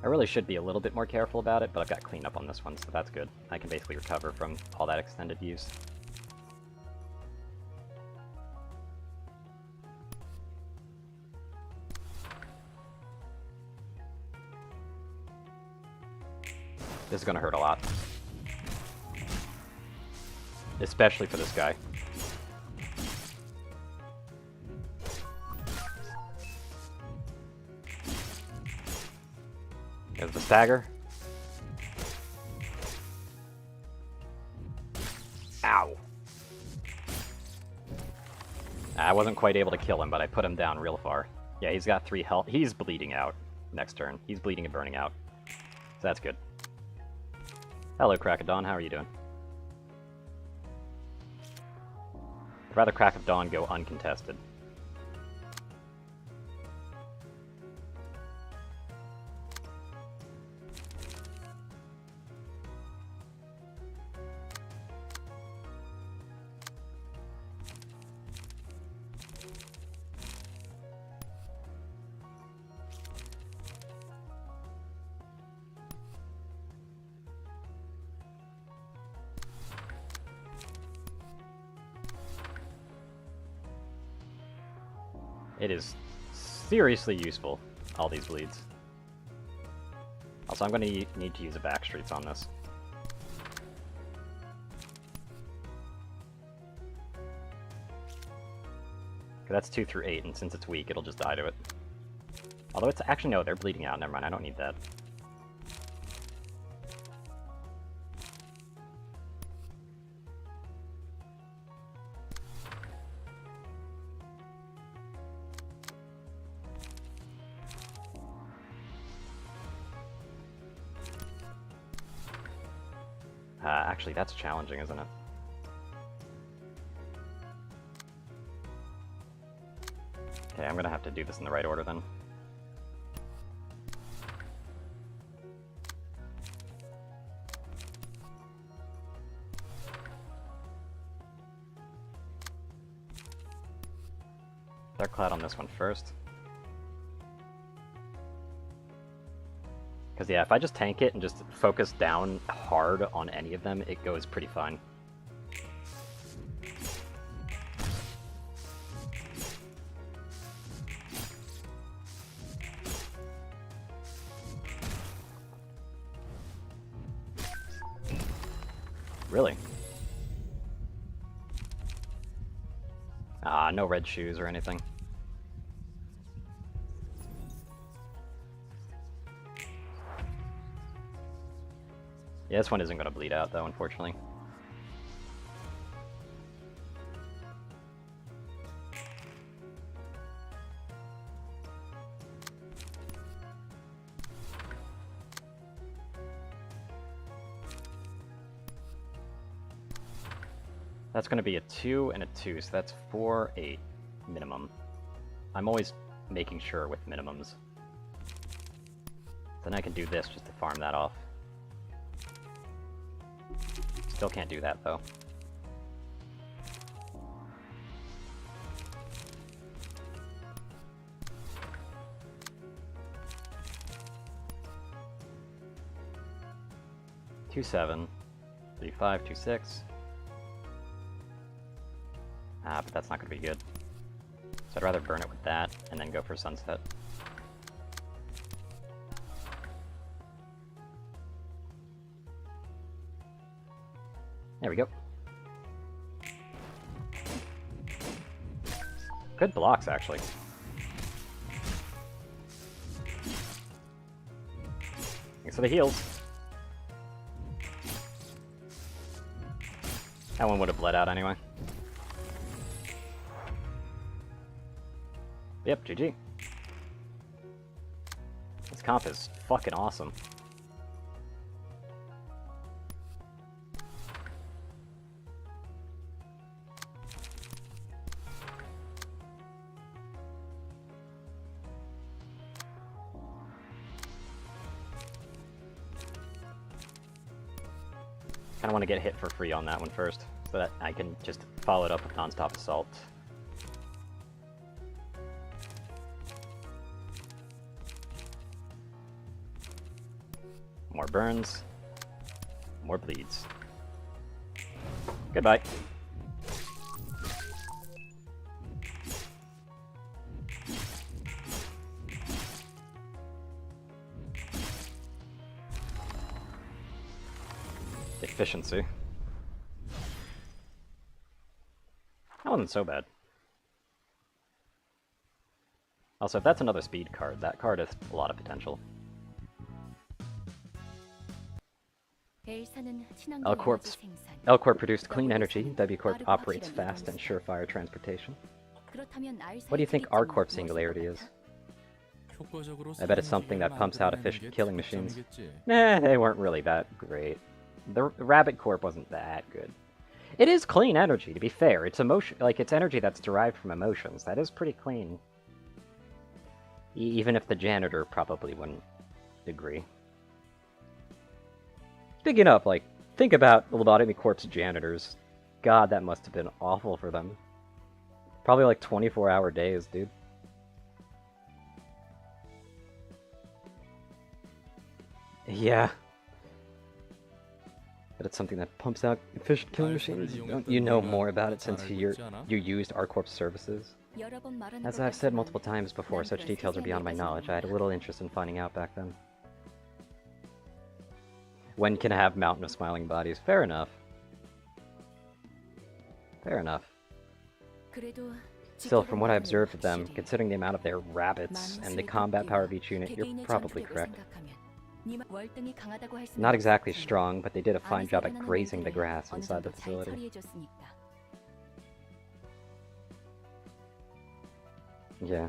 I really should be a little bit more careful about it, but I've got cleanup on this one, so that's good. I can basically recover from all that extended use. This is gonna hurt a lot. Especially for this guy. There's the stagger. Ow. I wasn't quite able to kill him, but I put him down real far. Yeah, he's got 3 health. He's bleeding out next turn. He's bleeding and burning out. So that's good. Hello, Crack of Dawn. How are you doing? I'd rather Crack of Dawn go uncontested. It is seriously useful, all these bleeds. Also, I'm going to need to use a backstreets on this. That's 2 through 8, and since it's weak, it'll just die to it. Although it's actually, no, they're bleeding out. Never mind, I don't need that. Actually, that's challenging, isn't it? Okay, I'm gonna have to do this in the right order then. Dark Cloud on this one first. Because yeah, if I just tank it and just focus down hard on any of them, it goes pretty fine. Really? Ah, no red shoes or anything. Yeah, this one isn't going to bleed out, though, unfortunately. That's going to be a 2 and a 2, so that's 4, 8 minimum. I'm always making sure with minimums. Then I can do this just to farm that off. Still can't do that, though. Two 7, 3 5, 2 6. Ah, but that's not going to be good. So I'd rather burn it with that and then go for sunset. There we go. Good blocks, actually. Thanks for the heals. That one would have bled out anyway. Yep, GG. This comp is fucking awesome. I want to get hit for free on that one first, so that I can just follow it up with non-stop assault. More burns, more bleeds. Goodbye. efficiency. That wasn't so bad. Also, if that's another speed card, that card has a lot of potential. L Corp produced clean energy, W Corp operates fast and surefire transportation. What do you think R Corp's singularity is? I bet it's something that pumps out efficient killing machines. Nah, they weren't really that great. The Rabbit Corp wasn't that good. It is clean energy, to be fair. It's emotion, like it's energy that's derived from emotions. That is pretty clean. Even if the janitor probably wouldn't agree. Speaking of, like, think about the Lobotomy Corp's janitors. God, that must have been awful for them. Probably like 24-hour days, dude. Yeah. But it's something that pumps out efficient killing machines. Don't you know more about it since you used R Corp's services? As I've said multiple times before, such details are beyond my knowledge. I had a little interest in finding out back then. When can I have Mountain of Smiling Bodies? Fair enough. Fair enough. Still, from what I observed of them, considering the amount of their rabbits and the combat power of each unit, you're probably correct. Not exactly strong, but they did a fine job at grazing the grass inside the facility. Yeah.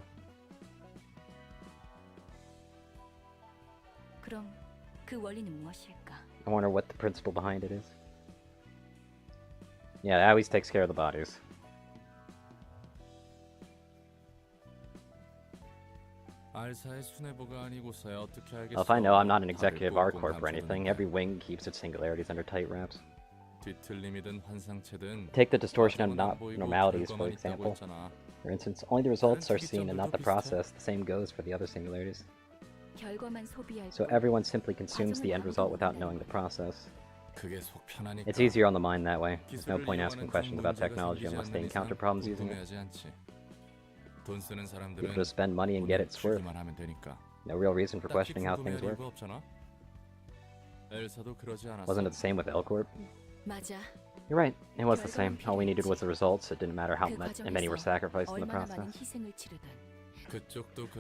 I wonder what the principle behind it is. Yeah, it always takes care of the bodies. Well, if I know, I'm not an executive R Corp or anything. Every wing keeps its singularities under tight wraps. Take the distortion and normalities, for example. For instance, only the results are seen and not the process. The same goes for the other singularities. So everyone simply consumes the end result without knowing the process. It's easier on the mind that way. There's no point asking questions about technology unless they encounter problems using it. People just spend money and get its worth. No real reason for questioning how things work. Wasn't it the same with L Corp? You're right, it was the same. All we needed was the results. It didn't matter how many were sacrificed in the process.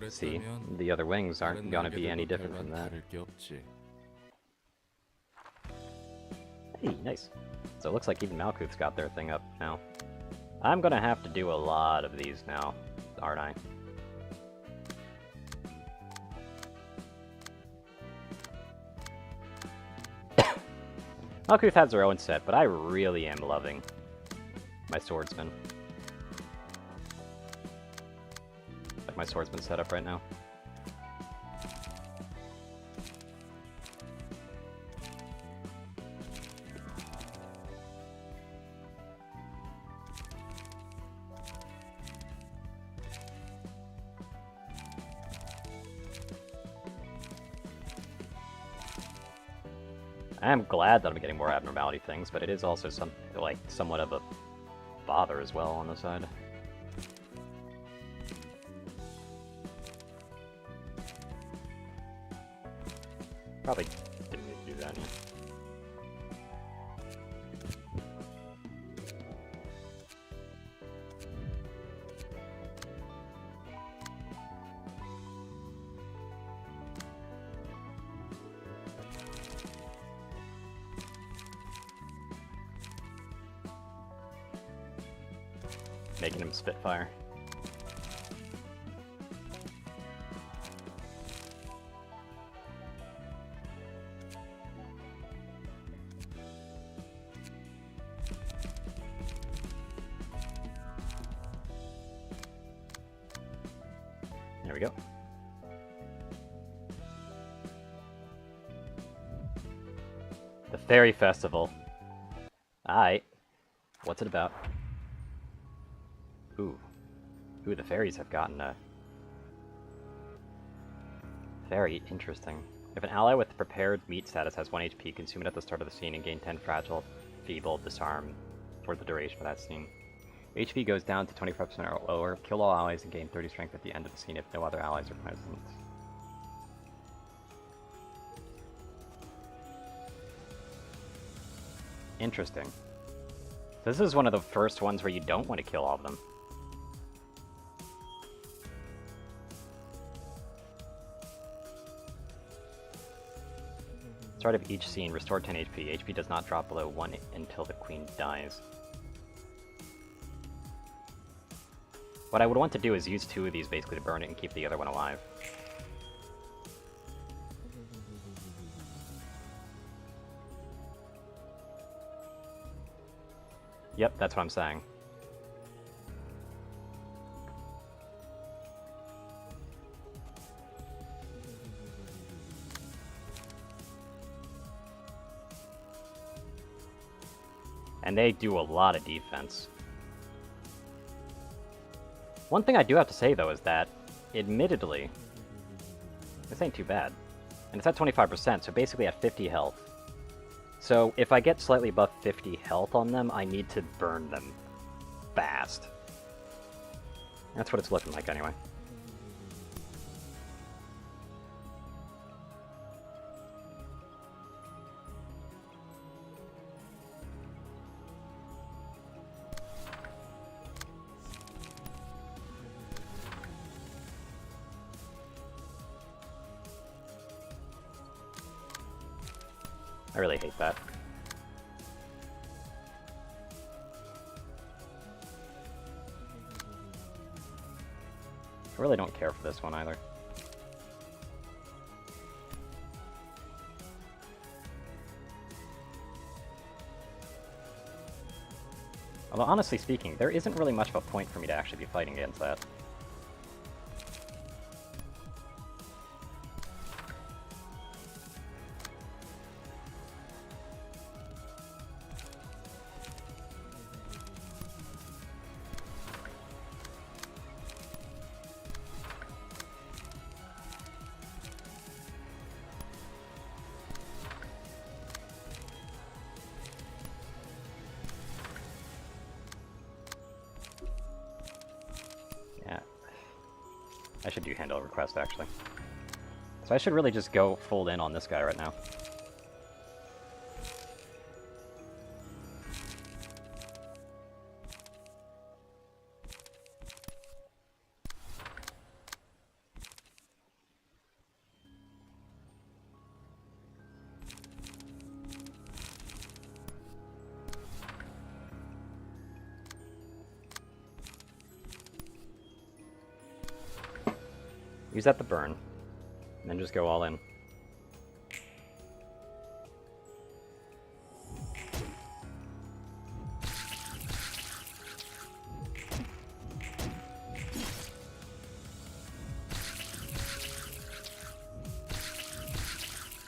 See, the other wings aren't gonna be any different from that. Hey, nice. So it looks like even Malkuth's got their thing up now. I'm gonna have to do a lot of these now, aren't I? Malkuth has their own set, but I really am loving my swordsman. Like my swordsman setup right now. I am glad that I'm getting more abnormality things, but it is also somewhat of a bother as well on the side. Probably didn't need to do that. Making him Spitfire. There we go. The Fairy Festival. Aight. What's it about? Ooh, the fairies have gotten very interesting. If an ally with prepared meat status has 1 HP, consume it at the start of the scene and gain 10 fragile, feeble, disarm for the duration of that scene. HP goes down to 25% or lower. Kill all allies and gain 30 strength at the end of the scene if no other allies are present. Interesting. This is one of the first ones where you don't want to kill all of them. Start of each scene, restore 10 HP. HP does not drop below 1 until the queen dies. What I would want to do is use 2 of these basically to burn it and keep the other one alive. Yep, that's what I'm saying. And they do a lot of defense. One thing I do have to say, though, is that, admittedly, this ain't too bad. And it's at 25%, so basically at 50 health. So if I get slightly above 50 health on them, I need to burn them fast. That's what it's looking like, anyway. I really hate that. I really don't care for this one either. Although honestly speaking, there isn't really much of a point for me to actually be fighting against that. I should do handle request, actually. So I should really just go full in on this guy right now. Use that to burn, and then just go all in.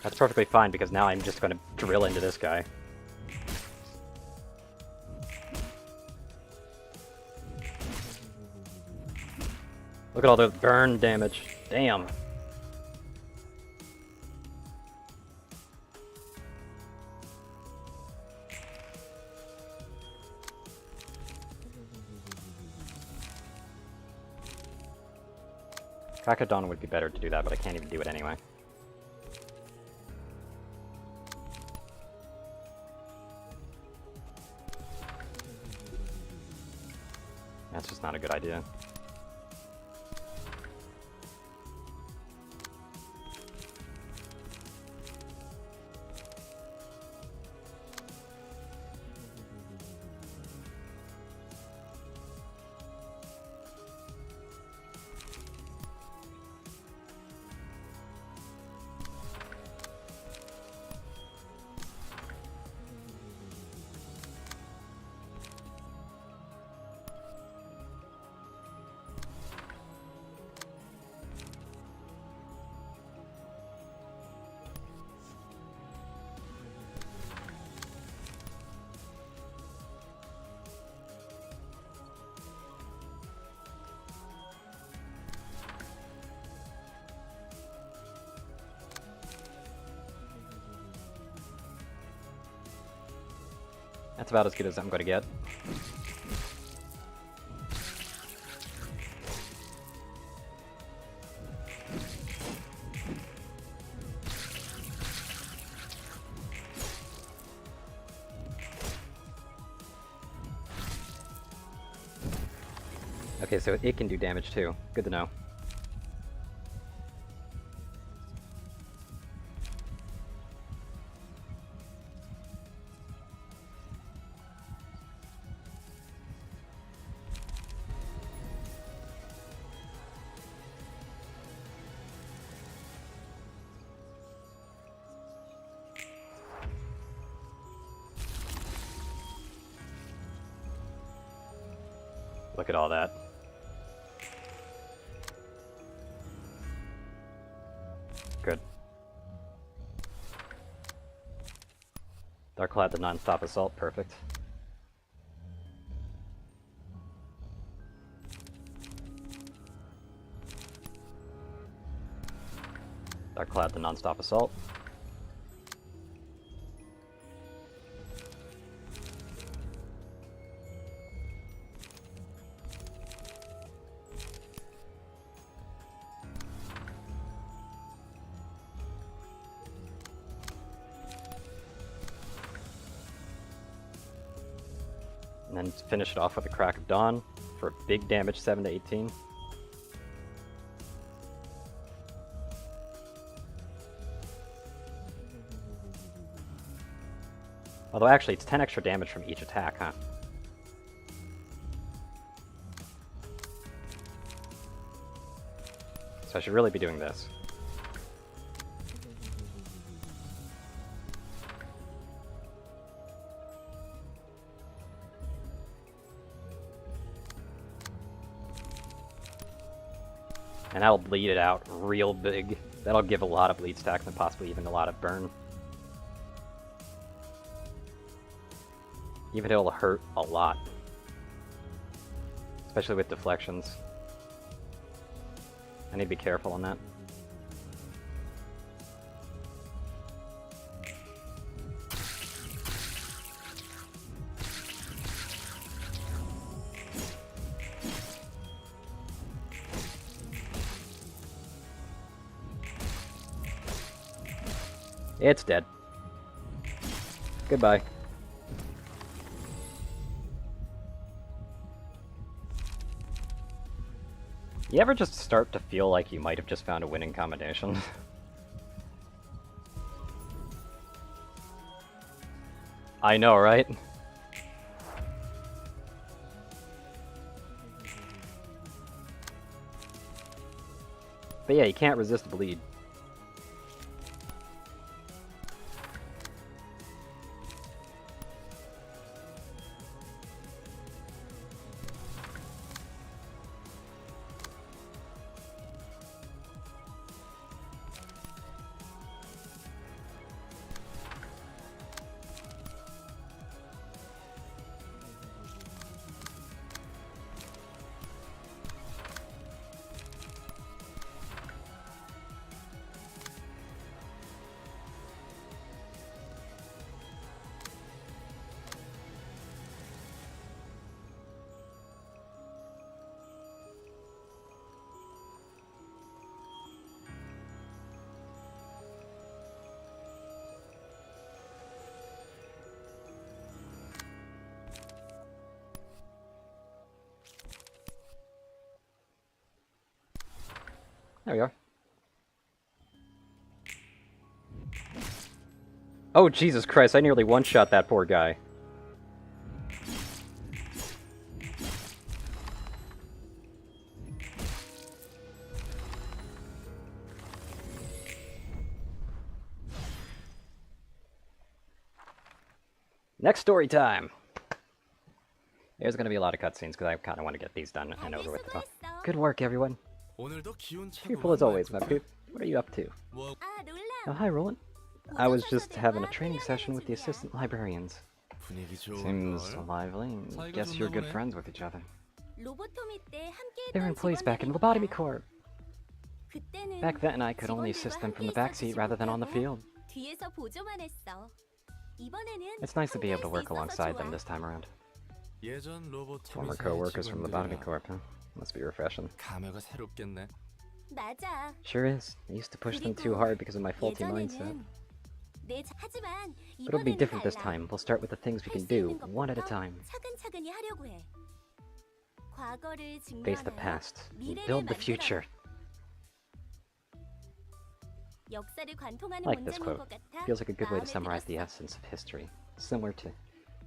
That's perfectly fine, because now I'm just going to drill into this guy. Look at all the burn damage. Damn. Kakadon would be better to do that, but I can't even do it anyway. That's just not a good idea. That's about as good as I'm going to get. Okay, so it can do damage too. Good to know. Look at all that. Good. Darkcloud did non-stop assault, perfect. Darkcloud the non-stop assault. And then finish it off with a Crack of Dawn for big damage, 7 to 18. Although actually, it's 10 extra damage from each attack, huh? So I should really be doing this. And that'll bleed it out real big. That'll give a lot of bleed stacks and possibly even a lot of burn. Even it'll hurt a lot. Especially with deflections. I need to be careful on that. It's dead. Goodbye. You ever just start to feel like you might have just found a winning combination? I know, right? But yeah, you can't resist bleed. There we are. Oh, Jesus Christ, I nearly one-shot that poor guy. Next story time! There's gonna be a lot of cutscenes because I kind of want to get these done and over with. Good work, everyone. 오늘도 기운 차고 Cheerful as always, my dude. What are you up to? 뭐 Oh, hi, Roland. I was just having a training session with the assistant librarians. 분위기 좋은 Seems 걸. lively. 사이가 Guess 좋나 you're good 보네. friends with each other. 로보토미 때 함께 They were 했던 employees back in the 직원들이니까. Lobotomy Corps. 그때는 Back then, I could only 직원들과 assist them from the 함께 backseat 있어주지 rather than on the 못하고 field. 뒤에서 보조만 했어. 이번에는 It's nice to be able to 함께 할 work 수 있어서 alongside them 좋아. this time around. 예전 로봇 Former co-workers from the Lobotomy Corps, huh? Must be refreshing. 감회가 새롭겠네. 맞아. Sure is. I used to push them too hard because of my faulty mindset. 예전에는 하지만 But it'll be 이번에는 different this 달라. time. We'll start with the things we 할 can 수 do, 있는 one at a 것부터 time. 차근차근히 하려고 해. 과거를 Face the 증명하여 past. 미래를 Build the 만들어라. future. 역사를 관통하는 I like this 문장인 quote. 것 같아 Feels like a good way to 마음에 summarize the 들었어. essence of history. Similar to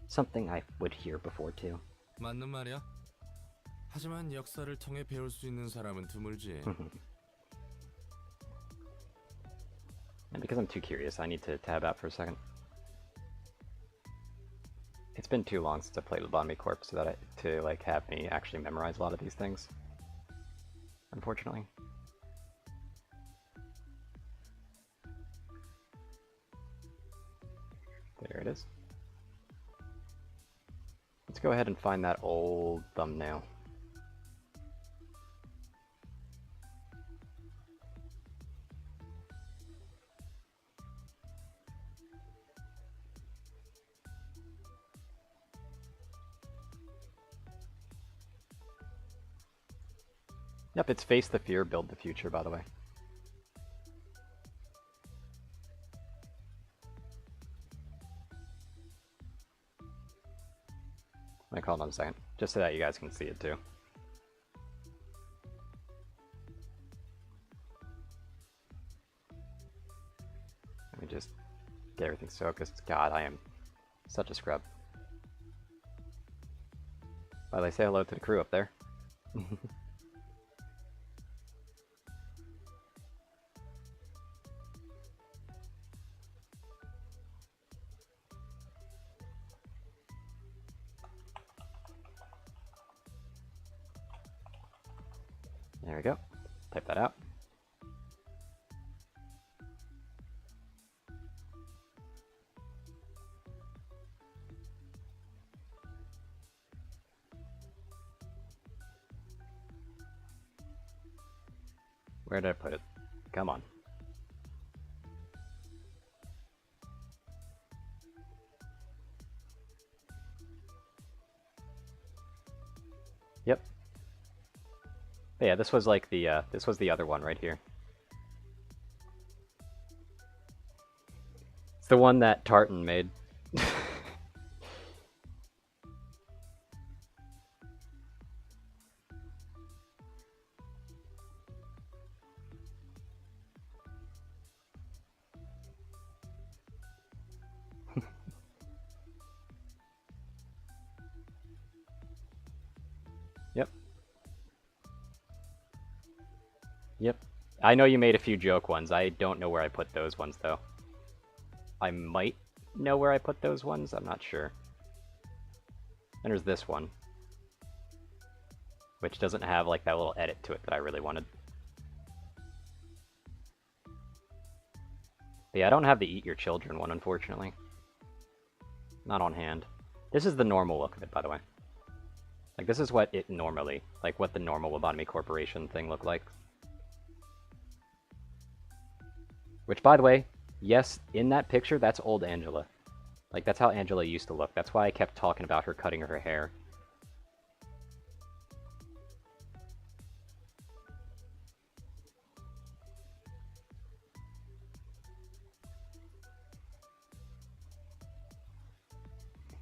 something I would hear before too. 맞는 말이야. 하지만 역사를 통해 배울 수 있는 사람은 드물지. And because I'm too curious, I need to tab out for a second. It's been too long since I played Lobotomy Corp so that to like have me actually memorize a lot of these things. Unfortunately. There it is. Let's go ahead and find that old thumbnail. Yep, it's Face the Fear, Build the Future, by the way. I'm gonna call it on a second, just so that you guys can see it too. Let me just get everything soaked, because God, I am such a scrub. By the way, say hello to the crew up there. There we go. Type that out. Where did I put it? Come on. Yep. But yeah, this was like the this was the other one right here. It's the one that Tartan made. Yep. Yep. I know you made a few joke ones. I don't know where I put those ones, though. I might know where I put those ones. I'm not sure. And there's this one, which doesn't have like that little edit to it that I really wanted. But yeah, I don't have the Eat Your Children one, unfortunately. Not on hand. This is the normal look of it, by the way. Like, this is what it normally, like what the normal Lobotomy Corporation thing looked like. Which, by the way, yes, in that picture, that's old Angela. Like, that's how Angela used to look. That's why I kept talking about her cutting her hair.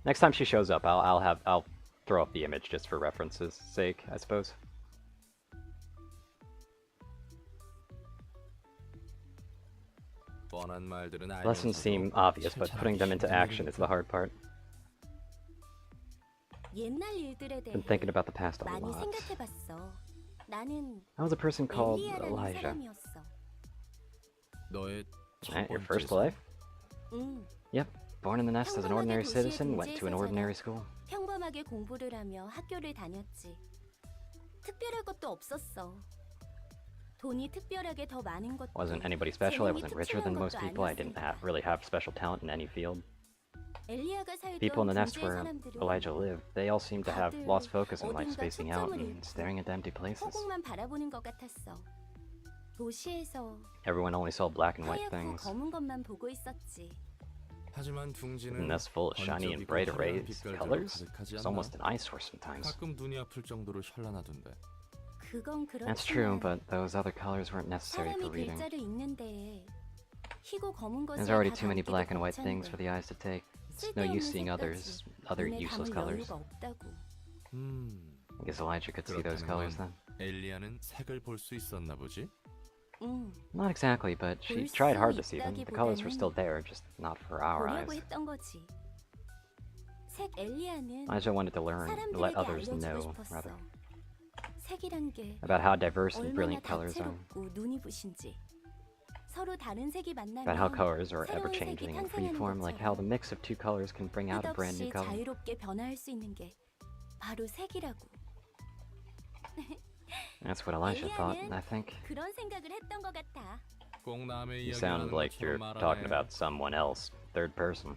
Next time she shows up, I'll throw up the image just for reference's sake, I suppose. Lessons seem obvious, but putting them into action is the hard part. 옛날 일들에 대해 Been thinking about the past a 많이 lot. 생각해봤어. 나는 I was a person called 엘리아라는 Elijah. 사람이었어. 너의 Your first life? 응. Yep. Born in the nest as an ordinary citizen, went to an ordinary school. 평범하게 공부를 하며 학교를 다녔지. 특별할 것도 없었어. 돈이 특별하게 더 많은 것도 Wasn't anybody special, I wasn't richer than most people, I didn't really have special talent in any field. 엘리아가 살던 People in the nest 군주의 where 사람들은 Elijah lived, they all seemed to have lost focus in life, 어딘가 spacing out 초점을 and 잃고 staring into empty places. 허공만 바라보는 것 같았어. 도시에서 Everyone only saw black and white 하얗고 things. 검은 것만 보고 있었지. 하지만 The 둥지는 nest full of shiny and bright arrays of colors. It's almost an eyesore sometimes. 가끔 눈이 아플 정도로 현란하던데. 그건 That's true, 그렇지만 but those other colors weren't necessary for 사람이 reading. 글자를 읽는 데에 희고 검은 것을 There's already 다 too many 담기도 black and white things 벅찬데 for the eyes to take. It's no 쓸데없는 use seeing 색까지 other 눈에 useless 담을 colors. 여유가 없다고. I guess Elijah could see those 그렇다는 colors 건 then. 엘리아는 색을 볼 수 있었나 보지? 응, Not exactly, but she 볼 tried 수 hard to see them. The colors were still 있다기보다는 there, just not for our 보려고 eyes. 했던 거지. 색 엘리아는 Elijah wanted to learn, let 사람들에게 others 알려주고 know, 싶었어. rather, 색이란 게 about how diverse and 얼마나 brilliant colors are, 다채롭고 눈이 부신지. 서로 다른 색이 about how 만나면 colors are 새로운 ever-changing 색이 and 탄생하는 freeform, like how the 것처럼 mix of two colors can bring out a brand new 끝없이 color. 자유롭게 변화할 수 있는 게 바로 색이라고. That's what Elijah thought, I think. 그런 생각을 했던 것 같아. 꼭 남의 You 이야기를 sound 하는 like you're 것처럼 talking 말하네. about someone else, third person.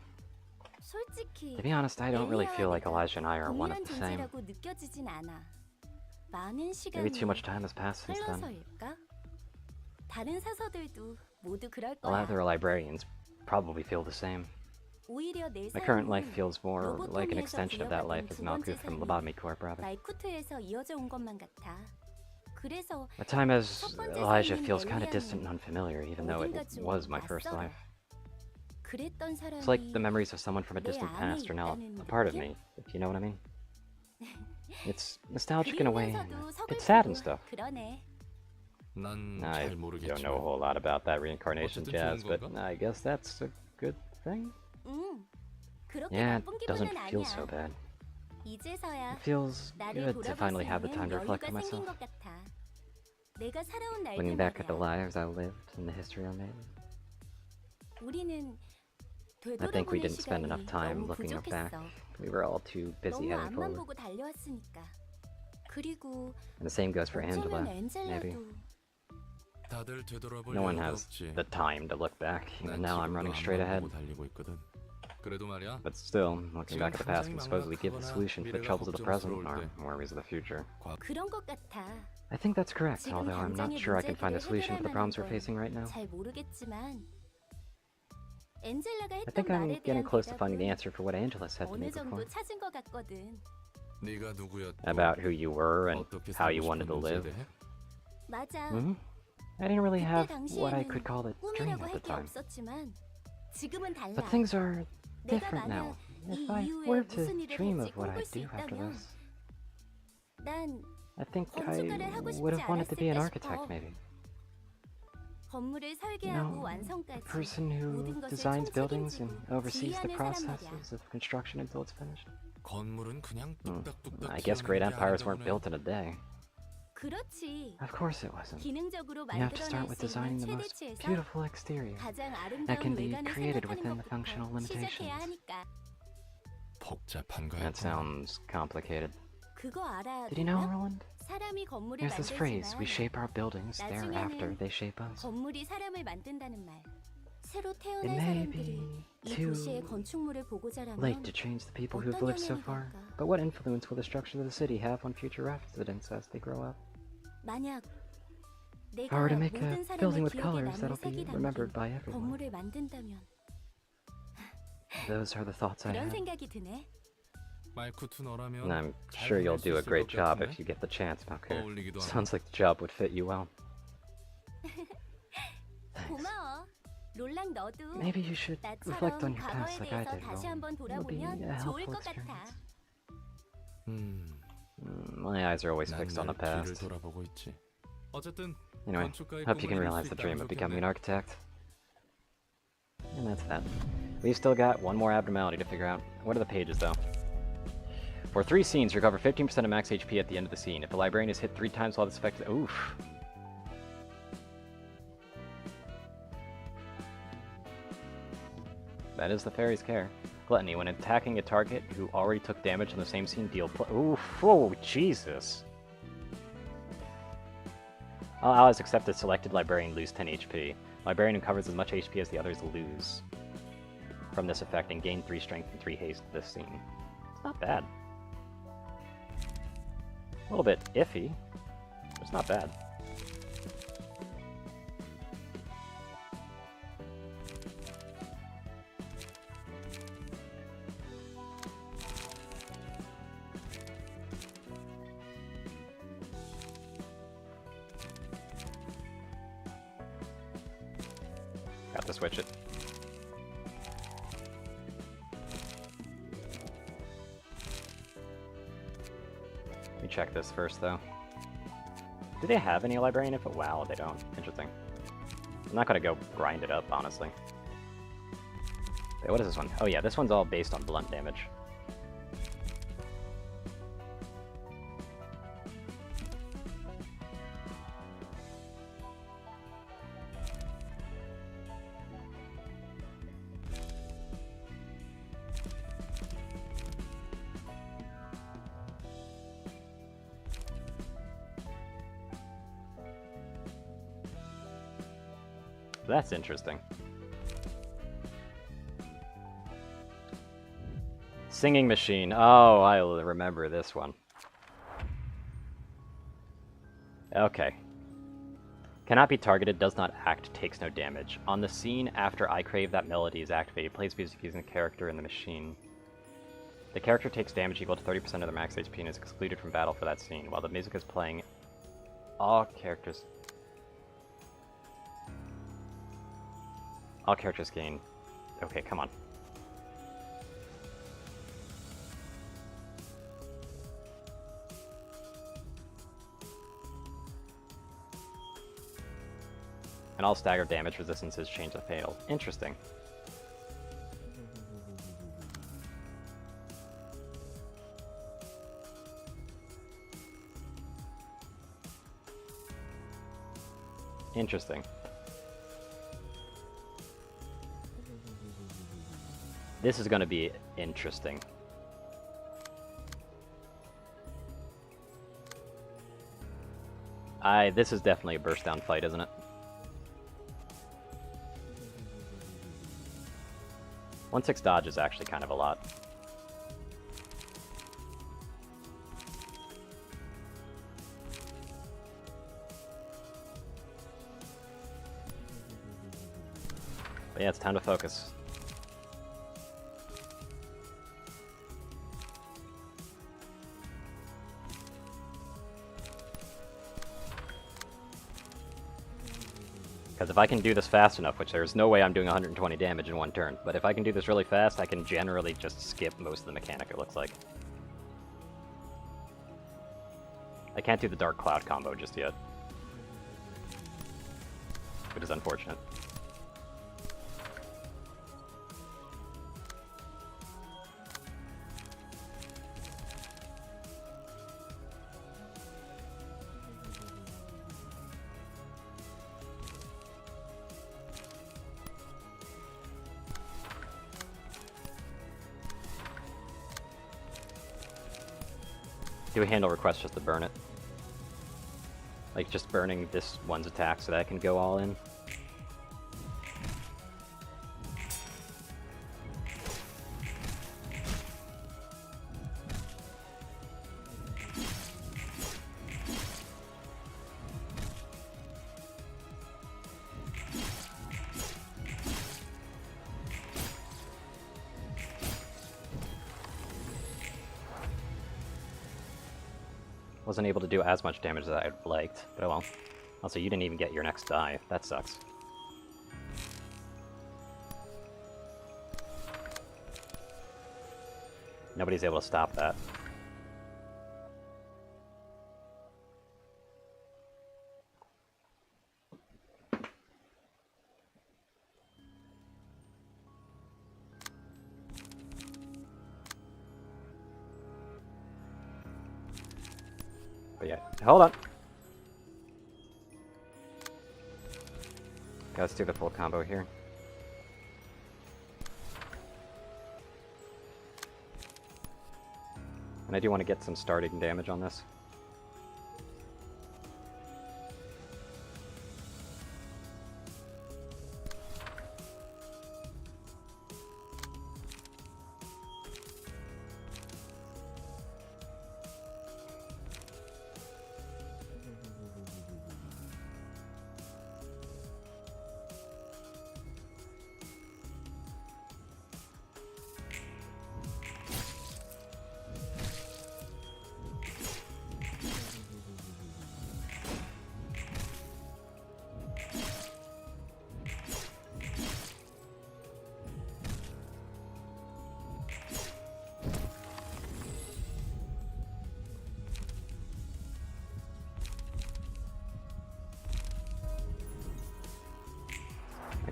솔직히 To be honest, I don't really feel like Elijah and I are one of 동일한 the same. 존재라고 느껴지진 않아. 많은 시간이 Maybe too much time has passed since then. 흘러서일까? 다른 사서들도 모두 그럴 A lot 거야. of the librarians probably feel the same. 오히려 내 My current life 삶은 feels more like an extension of that life as 두 번째 Malkuth from 삶이 Lobotomy Corp, rather. 말쿠트에서 이어져 온 것만 같아. 그래서 At time as 첫 번째 Elijah 삶인 feels kind of 엘리아는 distant and unfamiliar, even though it 어딘가 좀 was my first 낯설어. life. 그랬던 사람이 It's like the memories of someone from a 내 distant 안에 past are now 있다는 a part of 느낌? me, if you know what I mean. It's nostalgic in a way, and 그리우면서도 it's sad and 서글프고 stuff. 그러네. 난 I 잘 don't know a 모르겠지만 whole lot about that reincarnation 어쨌든 jazz, 좋은 but 건가? I guess that's a good thing? 응. 그렇게 Yeah, it 나쁜 doesn't 기분은 feel 아니야. so bad. 이제서야 It feels 나를 good to 돌아볼 수 finally have the 있는 time to reflect 여유가 on 생긴 myself. 것 같아. 내가 살아온 날들 Looking back at the 말이야. lives I lived and the history I made. 우리는 I think we 되돌아보는 didn't spend enough 시간이 time 너무 looking back. 부족했어. We were all too busy 너무 heading 앞만 forward. 보고 달려왔으니까. 그리고 And the same goes for Angela, 어쩌면 maybe. 엔젤라도 다들 되돌아볼 No one 여유가 has 없지. the time to look back, 난 and now I'm 지금도 running straight 앞만 ahead. 보고 달리고 있거든. 그래도 말이야. But still, looking back at the past 지금 can supposedly give the 당장이 solution to the 막막하거나 troubles of the present, 미래가 or 걱정스러울 worries of the future. 그런 것 같아. I think that's correct, 지금 although I'm not 당장의 sure I can find a 문제들을 solution to the 해결할 problems we're 만한 facing right now. 잘 모르겠지만 엔젤라가 I 했던 think I'm 말에 getting 대한 close to finding the 대답은 answer for what Angela said to me 어느 정도 before. 찾은 것 같거든. 네가 누구였고 About who you were and 어떻게 how you 살고 wanted to 싶었는지에 live. 대해? 맞아. Hmm? I didn't really 그때 have what I 당시에는 could call a dream 꿈이라고 at 할 the 게 time. 없었지만 지금은 달라. But things are 내가 different 만약 now. 이 If I 이후에 were to 무슨 일을 dream 할지 of what 꿈꿀 I'd 수 do after 있다면 this, 난 I think 건축가를 I 하고 would 싶지 have wanted to be an 않았을까 architect, 싶어. maybe. 건물을 You 설계하고 know, the 완성까지 person who 모든 것을 designs buildings and 총책임지고 oversees the 지휘하는 사람 말이야. processes of construction until it's finished. 건물은 그냥 뚝딱뚝딱 I guess great 지어놓는 게 empires weren't 아니더구나. built in a day. 그렇지. Of course it wasn't. 기능적으로 You have to start 만들어낼 with 수 designing 있는 the most 최대치에서 beautiful exterior 가장 that can 아름다운 be 외관을 created 생각하는 within the functional 것부터 시작해야 limitations. 하니까. 복잡한 That 거였구나. sounds complicated. 그거 알아? Did you know, 누나? Roland? 사람이 건물을 There's this phrase, we 만들지만 shape our buildings, thereafter 나중에는 they shape us. 건물이 사람을 만든다는 말. 새로 It 태어난 may 사람들이 be 이 too 도시의 건축물을 보고 late 자라면 to change the people who've 어떤 lived so 영향이 far, 갈까? but what influence will the structure of the city have on future residents as they grow up? 만약 If 내가 I were to make 모든 a building 사람의 with 기억에 colors 남을 that'll be 색이 remembered 담긴 by everyone, 건물을 만든다면 those are the thoughts I 그런 have. 생각이 드네. 말쿠투 너라면 And I'm 잘 sure you'll 해낼 수 do a 있을 great 것 job 같은데? if you get the chance, Malkuth. 어울리기도 하고. Sounds like the job would fit you well. 고마워. 롤랑 너도 Maybe you should reflect on 나처럼 your 과거에 past like I 대해서 did, 다시 Roland. 한번 It'll be 돌아보면 a 좋을 helpful 것 같아. experience. My My eyes are always fixed on the 뒤를 past. 돌아보고 있지. 어쨌든 Anyway, 건축가의 hope you can 꿈을 이룰 realize 수 the 있다면 dream of becoming an 좋겠네. architect. And that's that. We've still got one more abnormality to figure out. What are the pages, though? For 3 scenes, recover 15% of max HP at the end of the scene. If the librarian is hit 3 times while this effect is... Oof. That is the fairy's care. Gluttony. When attacking a target who already took damage in the same scene, deal... Oof. Oh, Jesus. All allies except the selected librarian lose 10 HP. Librarian who covers as much HP as the others lose from this effect and gain 3 strength and 3 haste this scene. It's not bad. A little bit iffy, but it's not bad. Got to switch it. We check this first, though. Do they have any librarian info? Wow, they don't. Interesting. I'm not gonna go grind it up, honestly. Wait, what is this one? Oh yeah, this one's all based on blunt damage. That's interesting. Singing machine. Oh, I remember this one. Okay. Cannot be targeted, does not act, takes no damage. On the scene after I Crave that melody is activated, plays music using the character in the machine. The character takes damage equal to 30% of their max HP and is excluded from battle for that scene. While the music is playing, all characters gain... Okay, come on. And all stagger damage resistances change to fail. Interesting. Interesting. This is going to be interesting. This is definitely a burst down fight, isn't it? One 6 dodge is actually kind of a lot. But yeah, it's time to focus. Because if I can do this fast enough, which there's no way I'm doing 120 damage in one turn, but if I can do this really fast, I can generally just skip most of the mechanic, it looks like. I can't do the Dark Cloud combo just yet. Which is unfortunate. Do a handle request just to burn it. Like, just burning this one's attack so that I can go all in. Wasn't able to do as much damage as I'd liked, but oh well. Also, you didn't even get your next die. That sucks. Nobody's able to stop that. But yeah, hold on. Okay, let's do the full combo here. And I do want to get some starting damage on this.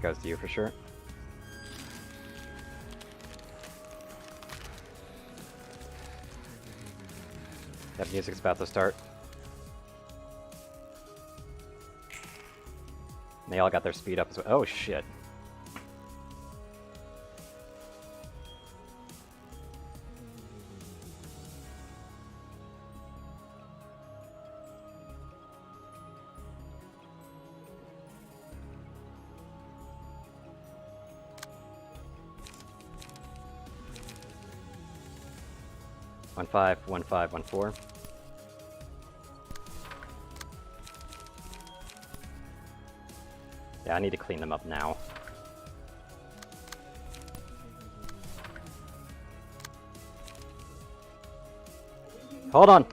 That goes to you for sure. That music's about to start. They all got their speed up as well. Oh shit. One five, 1 4. Yeah, I need to clean them up now. Hold on!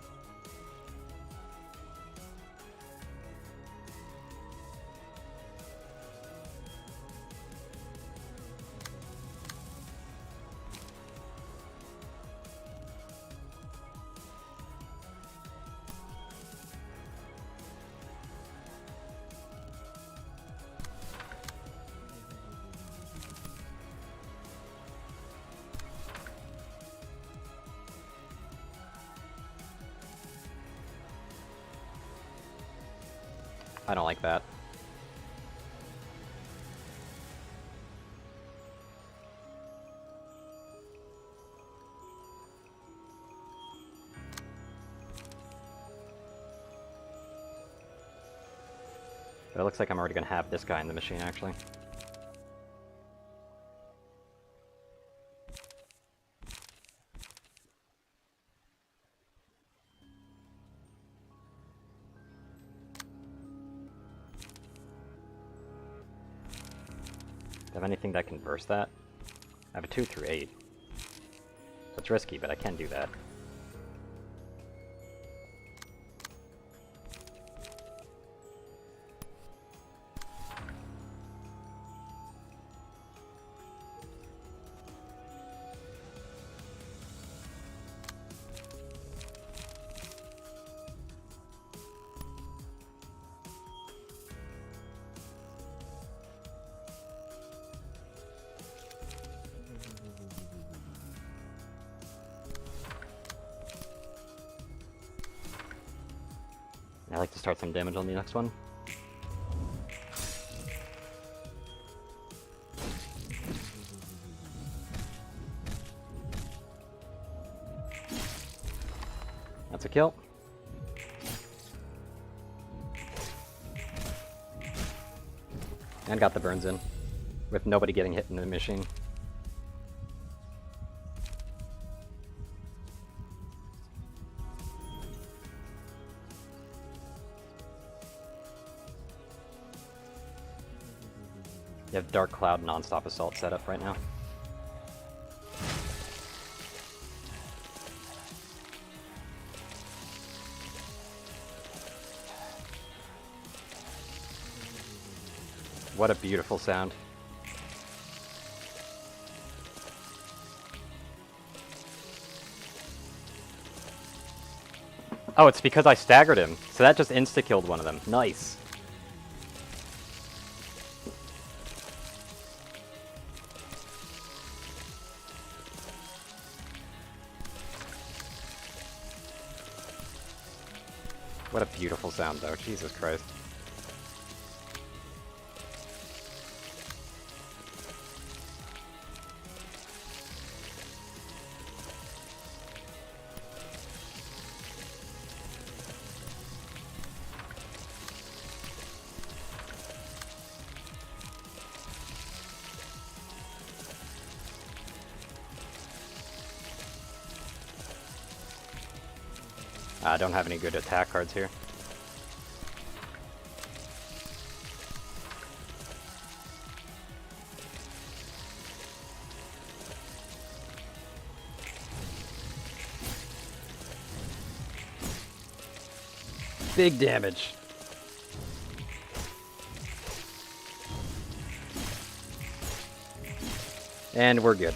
I don't like that. But it looks like I'm already gonna have this guy in the machine, actually. Do I have anything that can burst that? I have a 2 through 8. So it's risky, but I can do that. I like to start some damage on the next one. That's a kill. And got the burns in, with nobody getting hit in the machine. You have Dark Cloud non-stop assault set up right now. What a beautiful sound. Oh, it's because I staggered him. So that just insta-killed one of them. Nice. What a beautiful sound, though. Jesus Christ. I don't have any good attack cards here. Big damage. And we're good.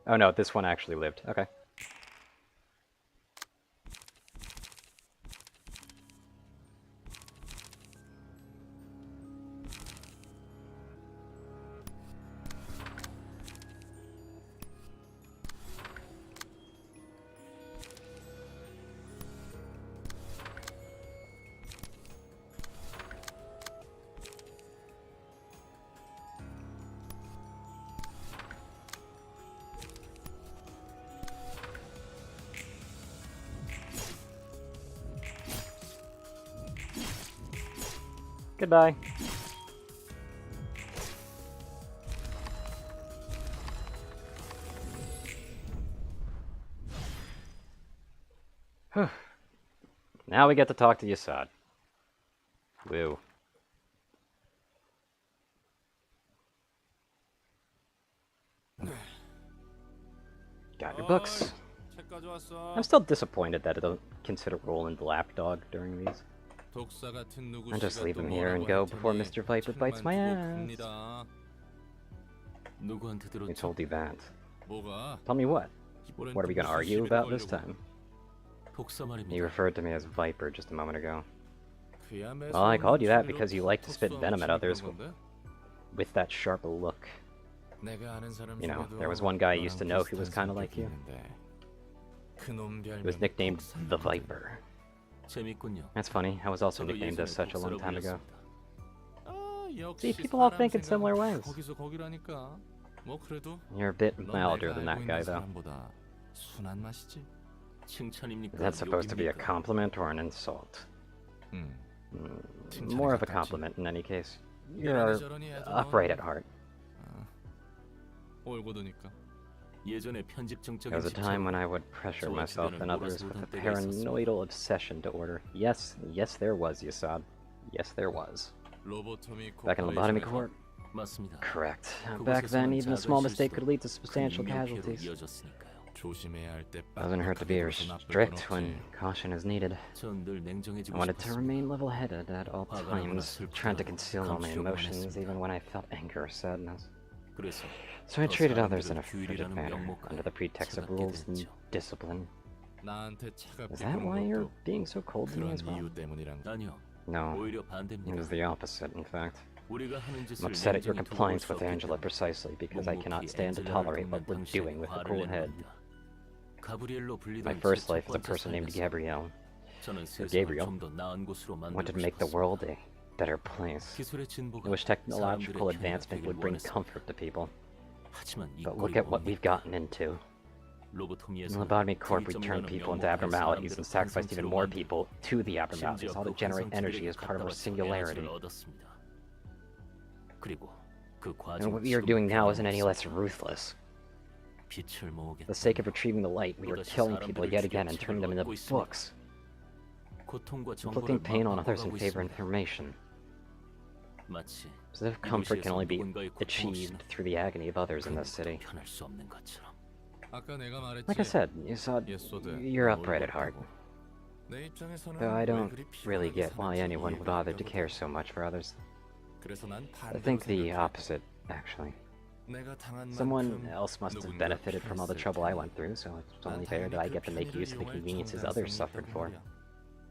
Oh no, this one actually lived. Okay. Goodbye. Now we get to talk to Yasad. Woo. Got your books. 책 가져왔어. I'm still disappointed that I don't consider Roland the lapdog during these. 독사 같은 누구 I'll just 씨가 leave 또 him here and 뭐라고 go before 할 Mr. 테니 Viper bites my 책만 ass. 두고 봅니다. 누구한테 Who 들었죠? told you that? 뭐가? Tell me what? 이번엔 What are we 또 gonna 무슨 argue 시비를 about this 걸려고. time? 독사 You 말입니다. referred to me as Viper just a moment ago. 그야 Well, I called you that 매서운 because you like to spit 독서하고 venom at 시비 others 그런 건데? with that sharp look. 내가 아는 사람 You know, 중에도 there was one guy I used to 너랑 know who was 비슷한 kinda like 성격이 you. 있는데 그놈 He was 별명이 nicknamed the 독사거든. Viper. 재밌군요. That's funny. I was also 저도 nicknamed as 예전에 such a long 독서로 time ago. 불렸습니다. 아, 역시 See, people all 사람 think in 생각은 similar 다 ways. 거기서 거기라니까. 뭐 그래도 You're a bit 넌 milder 내가 than 알고 that guy, 있는 though. 사람보다 순한 맛이지. 칭찬입니까? Is that supposed to be a 욕입니까? compliment or an insult? 응. More of a 가깝지. compliment in any case. 이러니 You're 저러니 해도 upright 넌 at heart. 올고도니까. 예전에 편집증적인 There was a time when I would pressure myself and others with a paranoidal obsession to order. Yes, there was, Yasad. Yes, there was. 로보토미 Back in Lobotomy 코퍼레이션에서 Court? 맞습니다. Correct. Back then, even a small mistake could lead to substantial 큰 인명 피해로 casualties. 이어졌으니까요. 조심해야 할때 Doesn't hurt to be strict when caution is needed. 전 늘 냉정해지고 I wanted to 싶었습니다. remain level-headed at all times, trying to conceal all my emotions even when I felt anger or sadness. 그래서 So I 더 treated others in a 사람들을 frigid 규율이라는 manner, 명목하에 under the pretext of 차갑게 rules and 됐죠. discipline. 나한테 차갑게 Is that 구는 why you're 것도 being so cold to me 그런 as well? 이유 때문이란 거. 아니요. No, 오히려 it 반대입니다. was the opposite, in fact. 우리가 하는 I'm 짓을 upset at your 냉정히 두고 볼 compliance 수 with 없기 Angela 때문에 precisely because I cannot 묵묵히 stand to 엔젤라를 tolerate what 돕는 we're 당신의 doing with a 과를 cool head. 내놓습니다. 가브리엘로 불리던 My 제 first 첫 life as a 번째 person named 삶에서 Gabrielle 저는 세상을 Gabriel 좀 더 나은 곳으로 wanted to 만들고 make the 싶었습니다. world a better place. 기술의 진보가 I wish technological 사람들의 advancement 편리가 would 되길 bring 원했습니다. comfort to people. 하지만 이 But look 꼴이 at what we've 뭡니까? gotten into. In 로보토미에서는 Lobotomy Corp, we 특이점이라는 turned people into 명목하에 abnormalities and 사람들을 sacrificed even 환상체로 more 만들고 people to the abnormalities, 심지어 all to 그 generate energy 환상체들에게 as part of our 갖다 바쳐 singularity. 에너지를 얻었습니다. 그리고 그 And 과정은 what we are doing now isn't 지금은 any less 변함없습니다. ruthless. 빛을 For 모으겠다. the sake of retrieving the light, we are 또다시 killing people 사람들을 yet again and 죽여 turning them into 책을 얻고 있습니다. books, 고통과 inflicting 정보를 pain on others in 바꿔가고 favor of 있습니다. information. 마치 As if comfort can only be 누군가의 고통 achieved 없이는 through the agony of others in this city. 편할 수 없는 것처럼. 아까 내가 말했지. Like I said, you're upright at heart. 내 입장에서는 Though I 왜 don't 그리 really 피곤하게 get why 사는지 anyone would 이해가 bother to 안 care 되거든. so much for others. 그래서 난 I 반대로 think the 생각해. opposite, actually. 내가 당한 Someone 만큼 else must have 누군가 benefited from all the 피했을 trouble I 테니 went through, so it's 난 only fair that I 당연히 get to 그 make use of the 편의를 conveniences 이용할 others 정당성이 suffered 있다고 for. 말이야.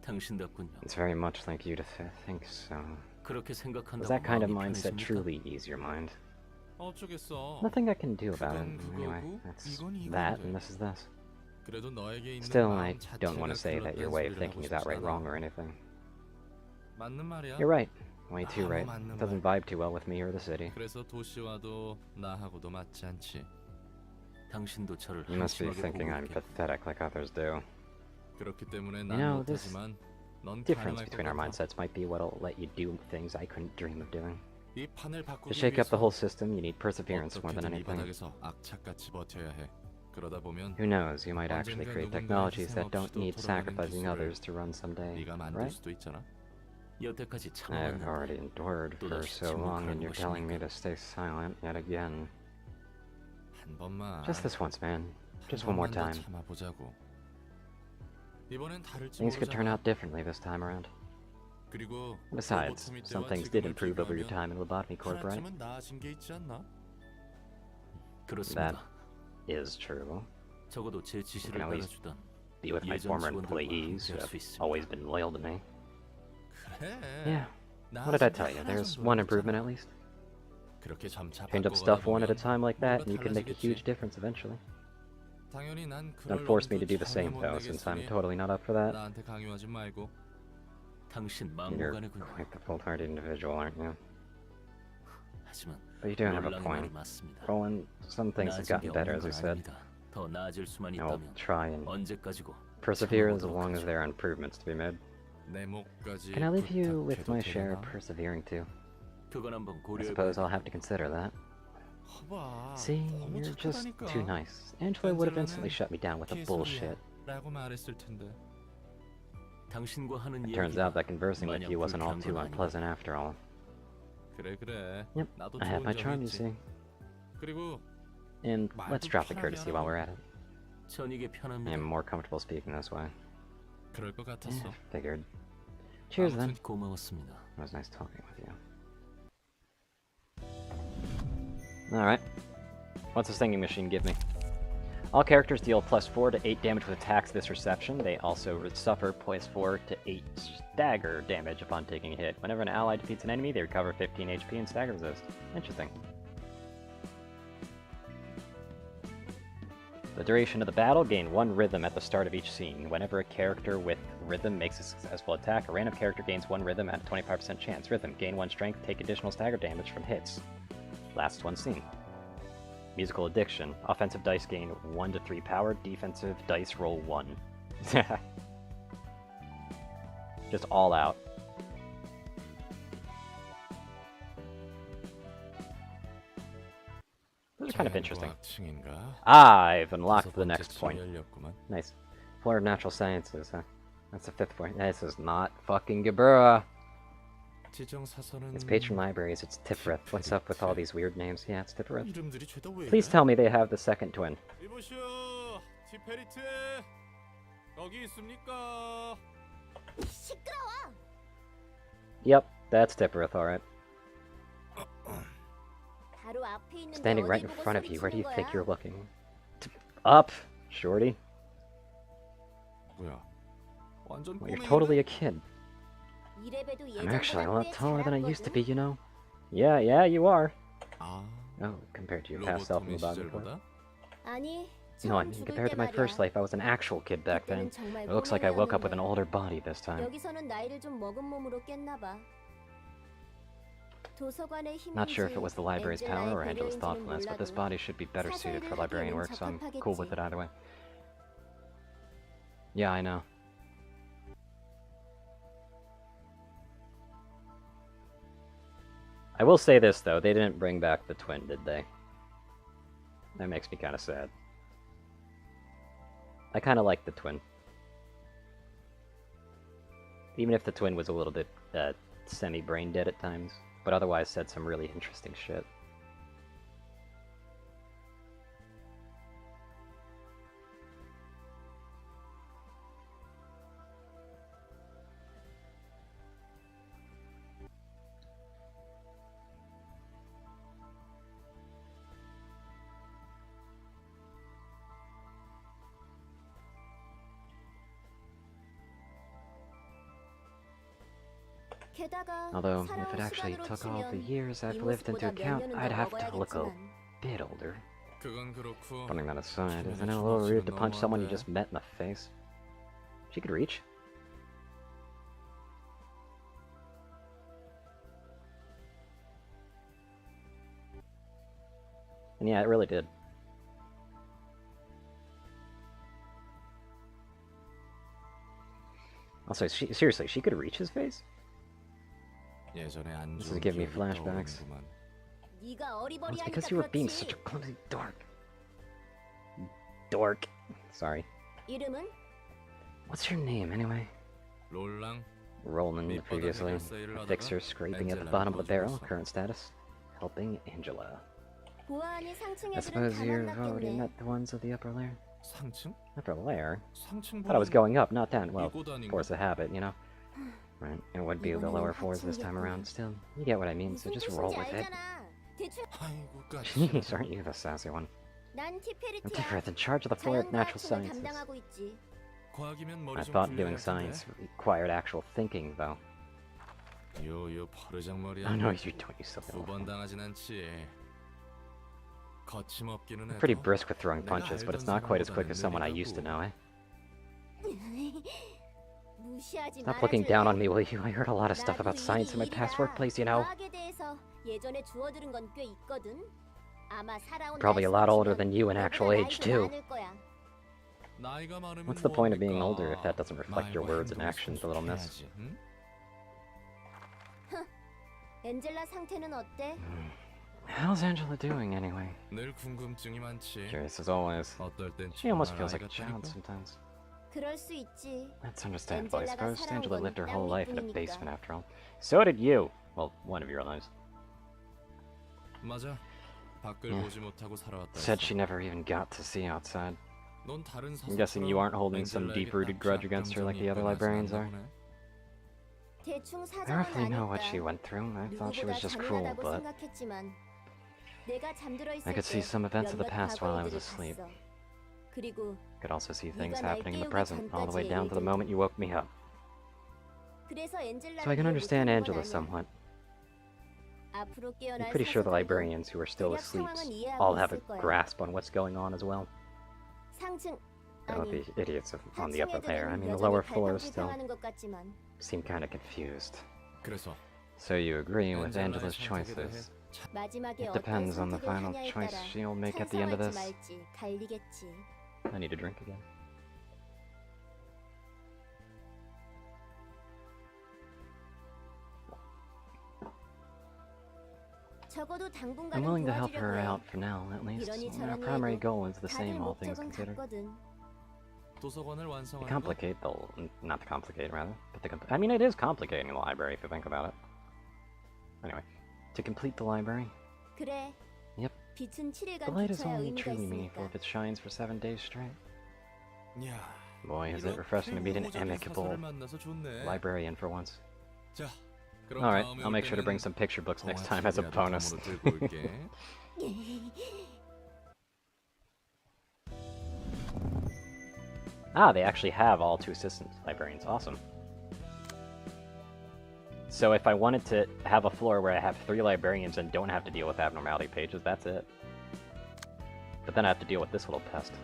당신답군요. It's very much like you to think so. 그렇게 Does 생각한다고 that kind of 마음이 mindset 편해집니까? truly ease your mind? 어쩌겠어. Nothing I can do about it, 그건 anyway. 그거고, That's 이건 that, 이건데. and this is this. 그래도 너에게 있는 Still, 마음 I don't want to 자체가 say that your 글렀다는 way of 소리를 thinking is 하고 outright 싶지 wrong 않아. or anything. 맞는 말이야. You're right. Way too 아무 right. 맞는 It doesn't 말. vibe too well with me or the city. 그래서 도시와도 나하고도 맞지 않지. 당신도 저를 You must be 한심하게 thinking 보고 I'm 있겠군요. pathetic like others do. 그렇기 때문에 You 난 know, this 못하지만 넌 difference 가능할 것 between our 같아. mindsets might be what'll let you do things I couldn't dream of doing. 이 판을 To 바꾸기 shake up the 위해서 whole system, you need perseverance more than 어떻게든 이 anything. 바닥에서 악착같이 버텨야 해. 그러다 보면 Who knows, you might actually 언젠가 create 누군가의 technologies that 희생 don't 없이도 need 돌아가는 sacrificing 기술을 others to run someday, 네가 만들 right? 수도 있잖아. 여태까지 I've 참아왔는데 already endured for so long, and you're telling me to stay silent yet again. 한 번만. Just this once, man. 한 Just one more 번만 더 time. 참아보자고. 이번엔 다를지 Things could turn 모르잖아. out differently this time around. 그리고 Besides, 로보토미 some 때와 things did 지금을 improve over your 비교하면 time in Lobotomy Corp, right? 하나쯤은 나아진 게 있지 않나? 그렇습니다. Is true. 적어도 제 지시를 can always 따라주던 Be with my 예전 former 직원들과 employees who 함께할 have 수 있습니다. always been loyal to me. 그래. Yeah. What did I tell you? There's one improvement at least. 그렇게 점차 Change up 바꿔가다 stuff one at a 보면 time like that, 뭔가 and you can make a 달라지겠지. huge difference eventually. 당연히 난 Don't 그럴 force me to 놈도 do the same 전혀 못 though, since I'm 내겠으니 totally not up for that. 나한테 강요하지 말고. 당신 You're 막무가내군요. quite the full-hearted individual, aren't you? 하지만 But you do have a 롤랑의 말이 point. 맞습니다. Roland, some things have 나아진 gotten 게 better, 없는 as we 건 said. 아닙니다. 더 나아질 수만 I'll 있다면 try and 언제까지고 persevere as 참아보도록 long as 하죠. there are improvements to be made. 내 목까지 Can I leave you with 부탁해도 my share of 되나? persevering too? 그건 한번 I 고려해 suppose I'll have to consider that. 봐봐. See, 너무 you're just 착하다니까. too nice. Angela would have instantly 벤젤라는 shut me down with the bullshit. 라고 말했을 텐데. 당신과 하는 It turns 이야기가 out that conversing with 마냥 you wasn't all 불편한 too 건 아니야. unpleasant after all. 그래. Yep, 나도 I have 좋은 my 점이 charm, you 있지. see. 그리고 And let's 말도 drop the 편하게 courtesy while we're at it. 전 이게 I 편합니다. am more comfortable speaking this way. 그럴 것 같았어. Yeah, figured. Cheers then. 아무튼 고마웠습니다. It was nice talking with you. Alright. What's this thinking machine give me? All characters deal +4 to 8 damage with attacks this reception. They also suffer +4 to 8 stagger damage upon taking a hit. Whenever an ally defeats an enemy, they recover 15 HP and stagger resist. Interesting. The duration of the battle, gain 1 rhythm at the start of each scene. Whenever a character with rhythm makes a successful attack, a random character gains 1 rhythm at a 25% chance. Rhythm, gain 1 strength, take additional stagger damage from hits. Lasts 1 scene. Musical addiction. Offensive dice gain 1 to 3 power, defensive dice roll 1. Just all out. Those are kind of interesting. 자연과학층인가? I've unlocked the 다섯 next 번째 point. 열렸구만. Nice. Floor of Natural Sciences, huh? That's the 5th point. This is not fucking Gabura. 지정사선은 It's patron libraries, it's Tifrith. What's up with all these weird names? Yeah, it's Tifrith. 이름들이 죄다 왜 Please 이래? tell me they have the second twin. 이보시오, 티페리트. 거기 있습니까? 시끄러워. Yep, that's Tifrith, alright. 바로 앞에 있는데 Standing right 어딜 in 보고 front of you, where do you 소리치는 think 거야? you're looking? Up, shorty. 뭐야? 완전 Well, you're 꼬맹인데? totally a kid. 이래봬도 I'm actually a lot 예전보다 꽤 taller than I used to be, 자랐거든. you know? Yeah, you are. 아, Oh, compared to your past self in 로보토미 the bottom before. 시절보다? 아니, No, I 처음 mean, 죽을 compared 때 to my first 말이야. life, I was an actual kid back then. 그때는 정말 It looks like I woke up with an 꼬맹이였는데 older body this time. 여기서는 나이를 좀 먹은 몸으로 깼나 봐. 도서관의 힘인지 Not sure if it was the library's power or Angela's 배려인지는 thoughtfulness, but this 몰라도 body should be better suited for 사설을 librarian 하기에는 work, so I'm cool with it 적합하겠지. either way. Yeah, I know. I will say this, though. They didn't bring back the twin, did they? That makes me kind of sad. I kind of like the twin. Even if the twin was a little bit semi-brain dead at times, but otherwise said some really interesting shit. 게다가 Although, if 살아온 it actually 시간으로 took all the 치면 years I've 이 lived into 모습보다 몇 account, 년은 I'd 더 have to look a 먹어야겠지만 bit older. 그건 그렇고. Putting that aside, 주변에 isn't it a little rude to 주먹질은 punch someone you 너무한데. just met in the face? She could reach. And yeah, it really did. Also, seriously, she could reach his face? 예전에 안 This 좋은 is giving me 기억이 flashbacks. 떠오르는구만. 네가 Well, it's 어리버리하니까 because you were being 그렇지. such a clumsy dork. Dork. Sorry. 이름은? What's your name, anyway? 롤랑 Roland 밑바닥 previously. 해결사일을 A 하다가 fixer scraping at the 엔젤라를 bottom of the barrel. 도와주고 Current status. Helping Angela. 보아하니 상층 I 애들은 suppose 다 you've already 만났겠네. met the ones of the upper layer. 상층? Upper layer? 상층 Thought I was going up, not down. Well, 이곳 아닌가? force of habit, you know? Right, it would be the 이번에는 lower floors this time 합층이겠구나. around. Still, you get what I mean, so 무슨 just roll 뜻인지 with it. 알잖아. 대충 아이고 Jeez, aren't you the sassy one? 난 I'm 티페리트야. Tifrith, in charge of the floor of natural 자연과학청을 sciences. 담당하고 있지. 과학이면 머리 I 좀 thought 굴려야 doing 할 텐데. science required actual thinking, though. 요요 버르장머리 Oh no, you don't, you silly 두 번 little. 당하진 않지. 거침없기는 해도 Pretty brisk with throwing 내가 punches, but it's 알던 not quite as quick as 사람보다는 someone I used to know, eh? 무시하지 Stop looking down 말아줄래? on me, will you? I heard a lot of stuff about science in my past workplace, you know? 과학에 대해서 예전에 주워들은 건 꽤 있거든. 아마 살아온 Probably a 날 lot older 수치면 than you in 너보다 actual age, 나이도 too. 많을 거야. 나이가 많으면 What's the point of being 뭐합니까? older if that doesn't reflect your 말과 words and 행동이 actions, little miss? 성숙해야지, 응? 엔젤라 상태는 어때? How's Angela doing anyway? 늘 궁금증이 많지. Curious as always. 어떨 땐 She almost 정말 feels like 아이 a child 같다니까. sometimes. 그럴 수 있지. That's understandable, I 엔젤라가 suppose. 살아온 Angela 건 lived her whole life in a 땅 basement 위뿐이니까. after all. So did you. Well, one of your lives. 맞아. 밖을 Yeah. 보지 못하고 살아왔다. Said 했어. she never even got to see outside. 넌 다른 I'm guessing you aren't holding some 엔젤라에게 deep-rooted 딱히 grudge against her like the other 감정이 librarians 있거나 are. 보네. 대충 I 사정은 roughly know what she 아니까. went through. I thought she 누구보다 was just cruel, 잔인하다고 but 생각했지만 내가 잠들어 있을 I could see 때 some events of the 몇몇 past while I was 과거들을 asleep. 봤어. 그리고 Could also see things 네가 날 happening in the 깨우기 present, all the way 전까지의 down to the 일들. moment you woke me up. 그래서 엔젤라를 So I can 이해 understand 못하는 건 Angela 아니야. somewhat. 앞으로 I'm 깨어날 pretty sure the 사제들도 librarians who are still 대략 asleep 상황은 이해하고 all have a 있을 거야. grasp on what's going on as well. 상층 Oh, 아니 the idiots on the 하층 upper layer. I 애들은 mean, the 여전히 lower floors 발버둥 still 당하는 것 같지만 seem kind of confused. 그래서 So you agree with 엔젤라의 Angela's 선택에 대해 choices? 마지막에 It 어떤 depends on the 선택을 final 하냐에 choice 따라 she'll make at the end of 찬성할지 this. 말지 갈리겠지. I need a drink again. 적어도 I'm 당분간은 willing to help her 도와주려고 해. out for now, at least. 이러니 Our 저러니 primary 해도 goal is the 다들 same, all things 목적은 considered. 같거든. 도서관을 To 완성하는 거 complicate the, not to complicate rather, but I mean it is complicating the library if you think about it. Anyway, to complete the library, 그래. Yep. 빛은 7일간 the light is 비춰야 only 의미가 truly meaningful 있으니까. if it shines for 7 days straight. 야, Boy, is it refreshing to meet an 이렇게 amicable 사설을 만나서 좋네. librarian for once. 자, 그럼 Alright, 다음에 I'll 올 make sure to bring 때는 some picture books next 동화 time as a 책이라도 bonus. 덤으로 들고 올게. Ah, they actually have all 2 assistant librarians. Awesome. So if I wanted to have a floor where I have 3 librarians and don't have to deal with abnormality pages, that's it. But then I have to deal with this little pest.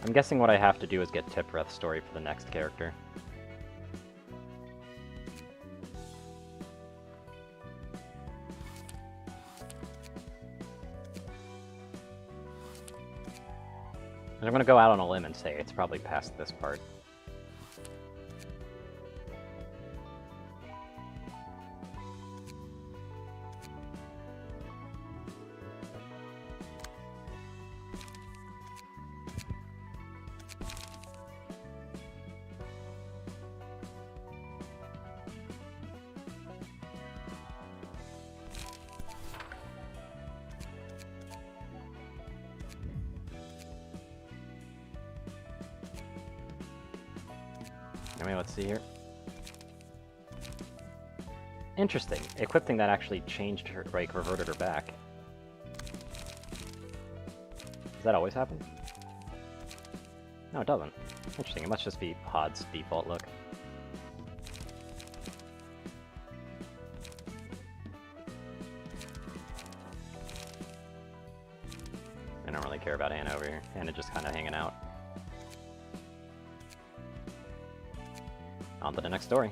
I'm guessing what I have to do is get Tipreth's story for the next character. And I'm gonna go out on a limb and say it's probably past this part. Anyway, let's see here. Interesting. Equipping that actually changed her, like, reverted her back. Does that always happen? No, it doesn't. Interesting. It must just be HOD's default look. I don't really care about Anna over here. Anna just kind of hanging out. On to the next story.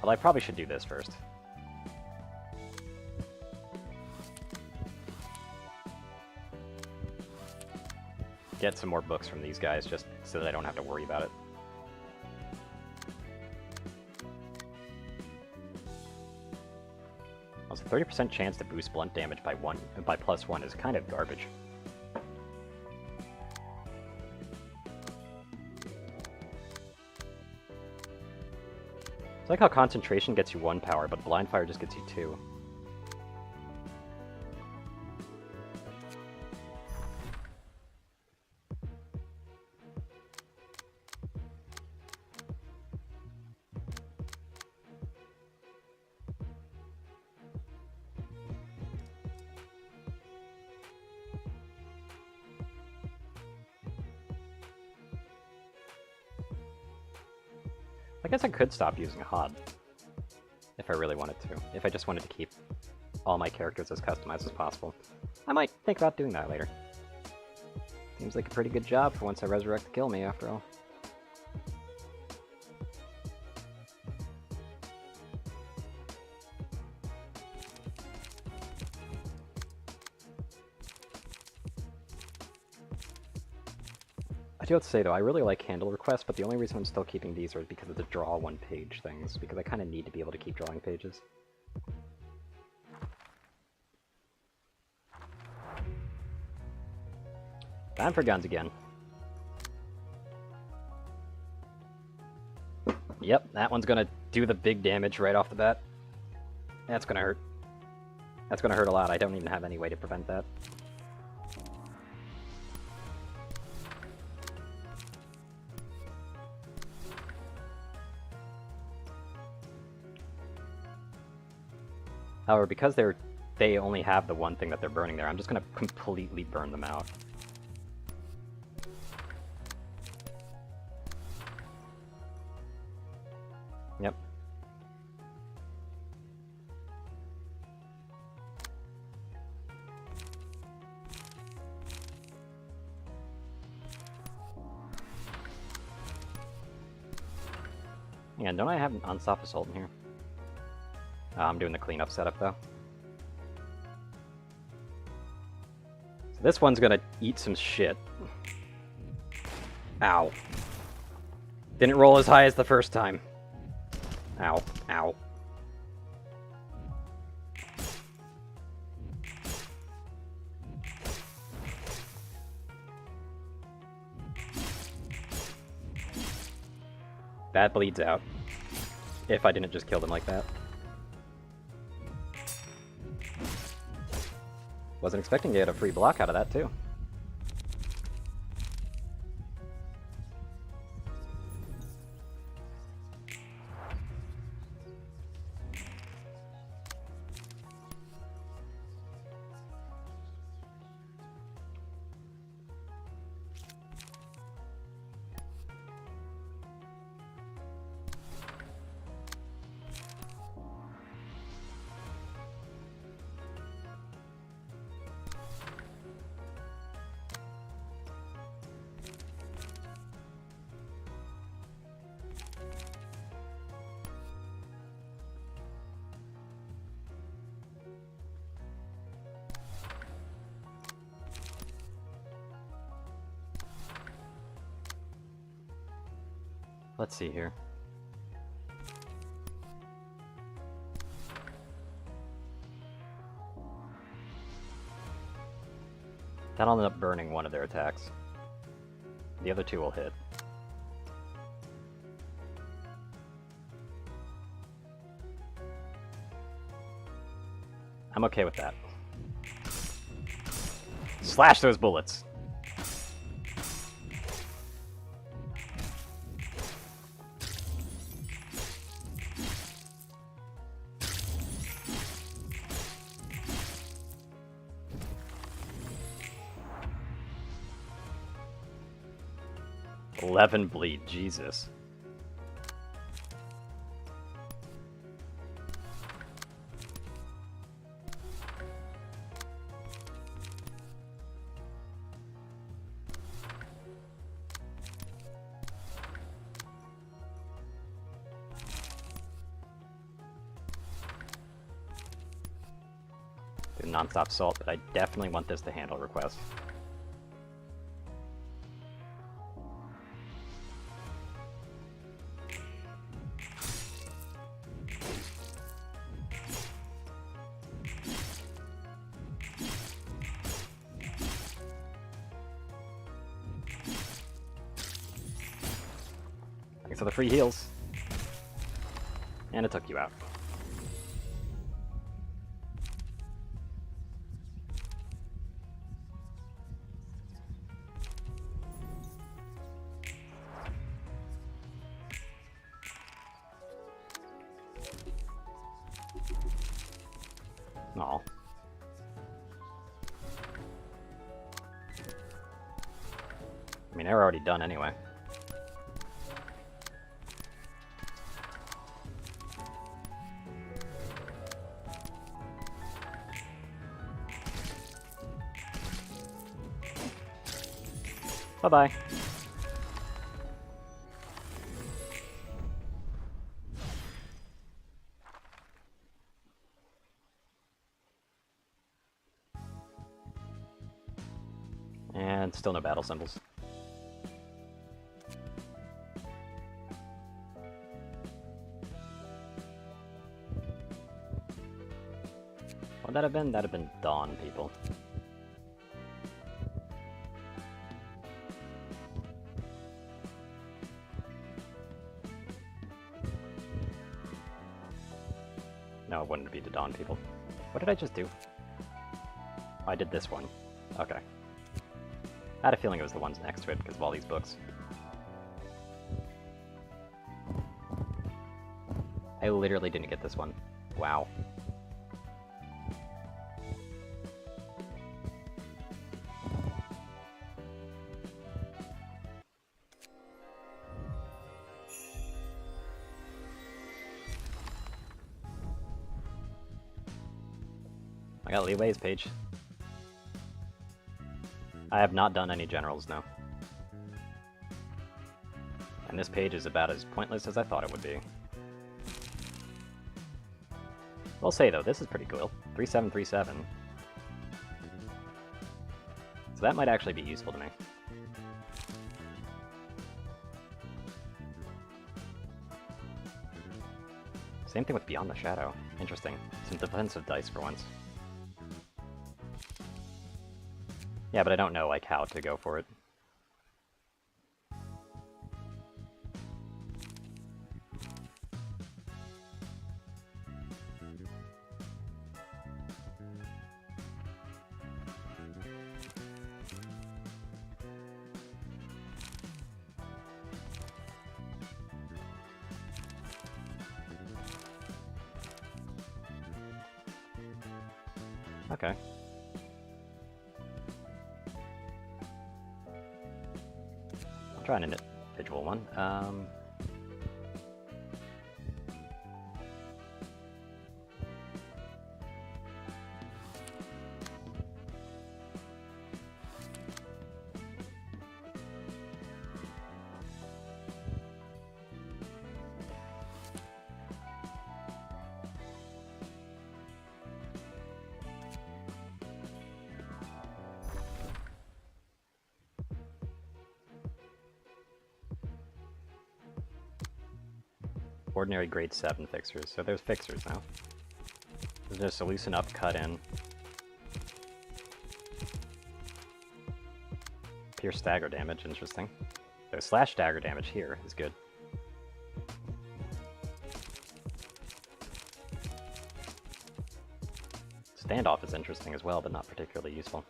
Although I probably should do this first. Get some more books from these guys just so that I don't have to worry about it. Also, 30% chance to boost blunt damage by +1 is kind of garbage. It's like how concentration gets you 1 power, but blind fire just gets you 2. I guess I could stop using HOD. If I really wanted to. If I just wanted to keep all my characters as customized as possible. I might think about doing that later. Seems like a pretty good job for once I resurrect the kill me, after all. I do have to say though, I really like handle requests, but the only reason I'm still keeping these are because of the draw one page things, because I kind of need to be able to keep drawing pages. Time for guns again. Yep, that one's gonna do the big damage right off the bat. That's gonna hurt. That's gonna hurt a lot. I don't even have any way to prevent that. However, because they only have the one thing that they're burning there, I'm just gonna completely burn them out. Yep. Yeah, don't I have an unstop assault in here? I'm doing the cleanup setup though. So this one's gonna eat some shit. Ow. Didn't roll as high as the first time. Ow. Ow. That bleeds out. If I didn't just kill them like that. Wasn't expecting to get a free block out of that, too. Let's see here. That'll end up burning one of their attacks. The other two will hit. I'm okay with that. Slash those bullets! $11 bleed, Jesus. Do non-stop assault, but I definitely want this to handle requests. Thanks for the free heals. And it took you out. Aw. I mean, they're already done anyway. Bye-bye. And still no battle symbols. What would that have been? That'd have been Dawn people. No, it wouldn't be the Dawn people. What did I just do? Oh, I did this one. Okay. I had a feeling it was the ones next to it because of all these books. I literally didn't get this one. Wow. I got Li Wei's page. I have not done any generals, no. And this page is about as pointless as I thought it would be. We'll say though, this is pretty cool. 3737. So that might actually be useful to me. Same thing with Beyond the Shadow. Interesting. Some defensive dice for once. Yeah, but I don't know, like, how to go for it. Okay. I'll try an individual one. Ordinary grade 7 fixers. So there's fixers now. There's just a loosen up, cut in. Pierce stagger damage, interesting. So slash stagger damage here is good. Standoff is interesting as well, but not particularly useful.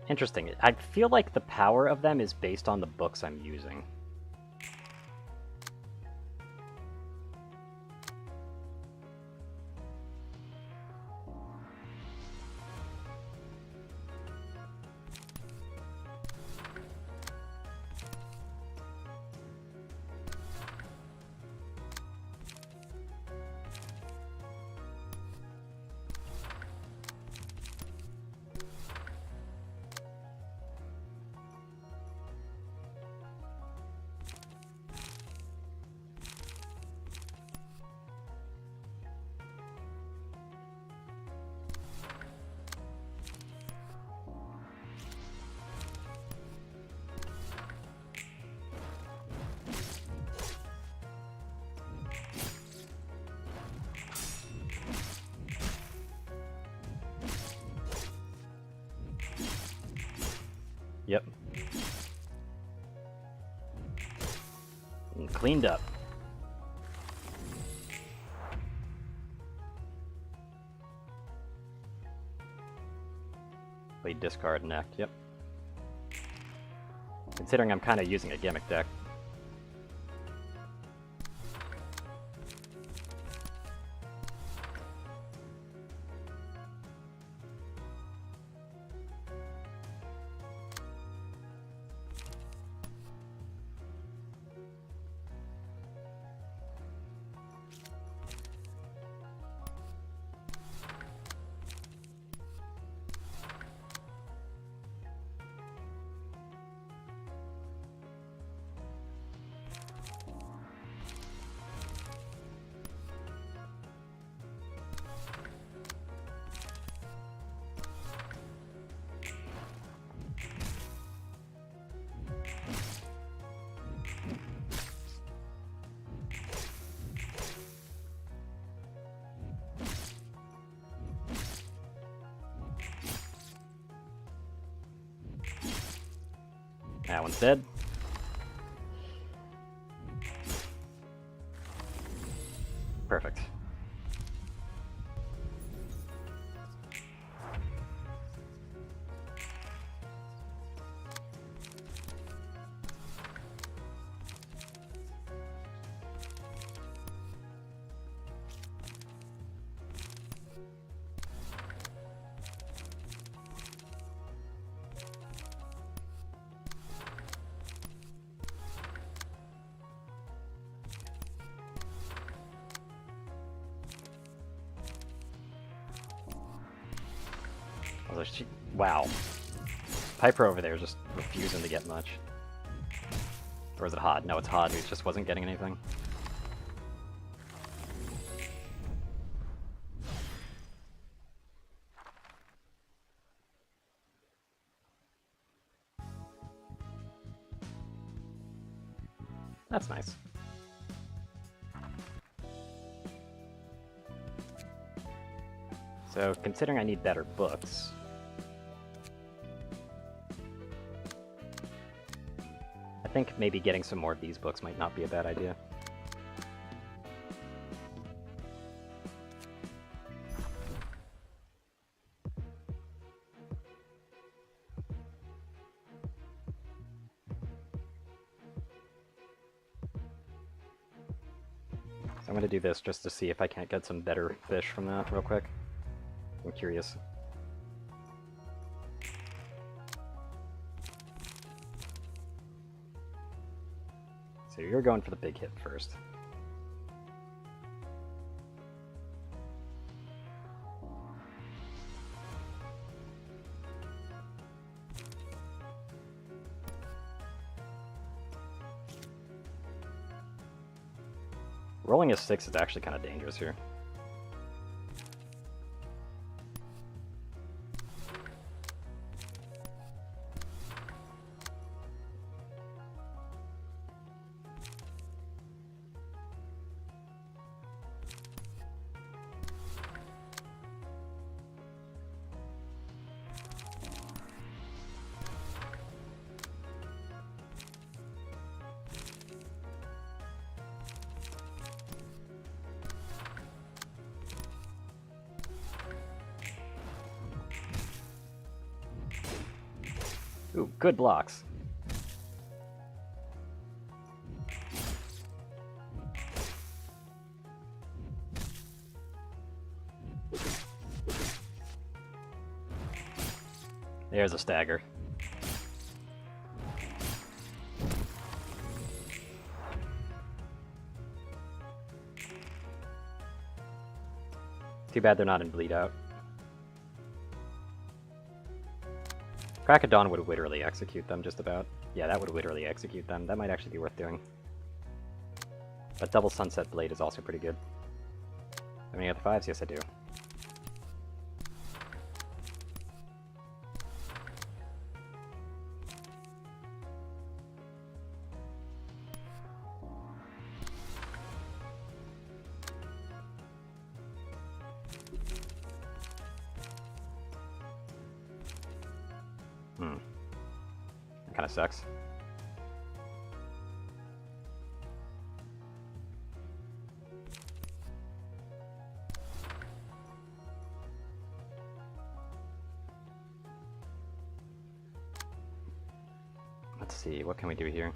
Interesting. I feel like the power of them is based on the books I'm using. Yep. And cleaned up. Play discard and act, yep. Considering I'm kind of using a gimmick deck. That one's dead. Perfect. Although wow. Piper over there is just refusing to get much. Or is it Hod? No, it's Hod who just wasn't getting anything. That's nice. So, considering I need better books... I think maybe getting some more of these books might not be a bad idea. So I'm gonna do this just to see if I can't get some better fish from that real quick. I'm curious. So you're going for the big hit first. Rolling a 6 is actually kind of dangerous here. Ooh, good blocks. There's a stagger. Too bad they're not in bleed out. Crack of Dawn would literally execute them, just about. Yeah, that would literally execute them. That might actually be worth doing. But Double Sunset Blade is also pretty good. Have any other 5s? Yes, I do. That kind of sucks. Let's see, what can we do here?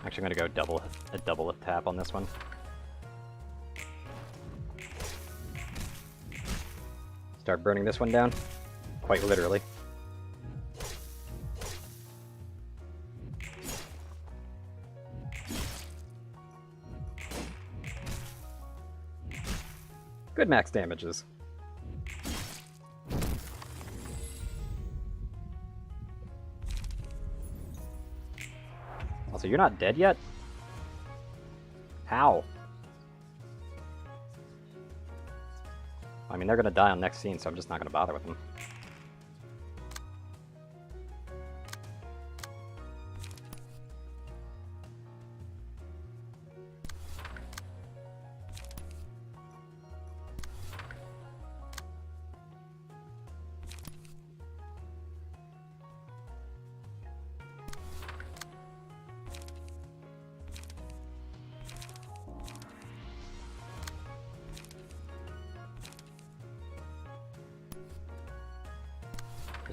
Actually, I'm gonna go a double tap on this one. Start burning this one down, quite literally. Good max damages. Also, you're not dead yet? How? I mean, they're gonna die on next scene, so I'm just not gonna bother with them.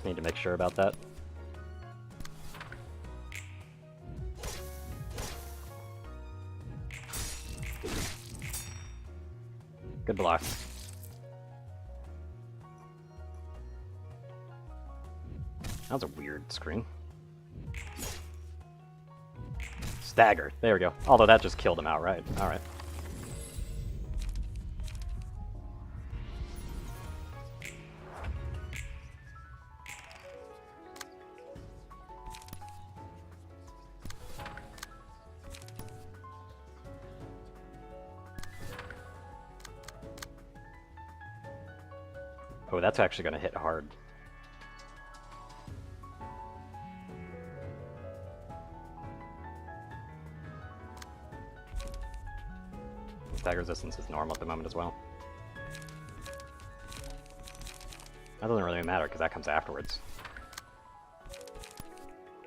need to make sure about that. Good block. That was a weird screen. Stagger. There we go. Although that just killed him outright. Alright. Oh, that's actually going to hit hard. Stagger resistance is normal at the moment as well. That doesn't really matter because that comes afterwards.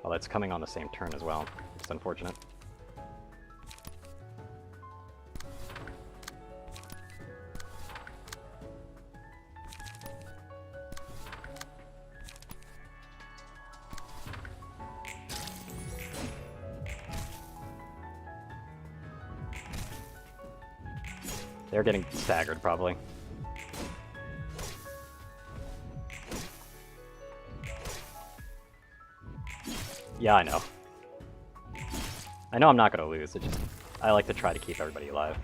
Although it's coming on the same turn as well. It's unfortunate. They're getting staggered, probably. Yeah, I know. I know I'm not gonna lose, it's just I like to try to keep everybody alive.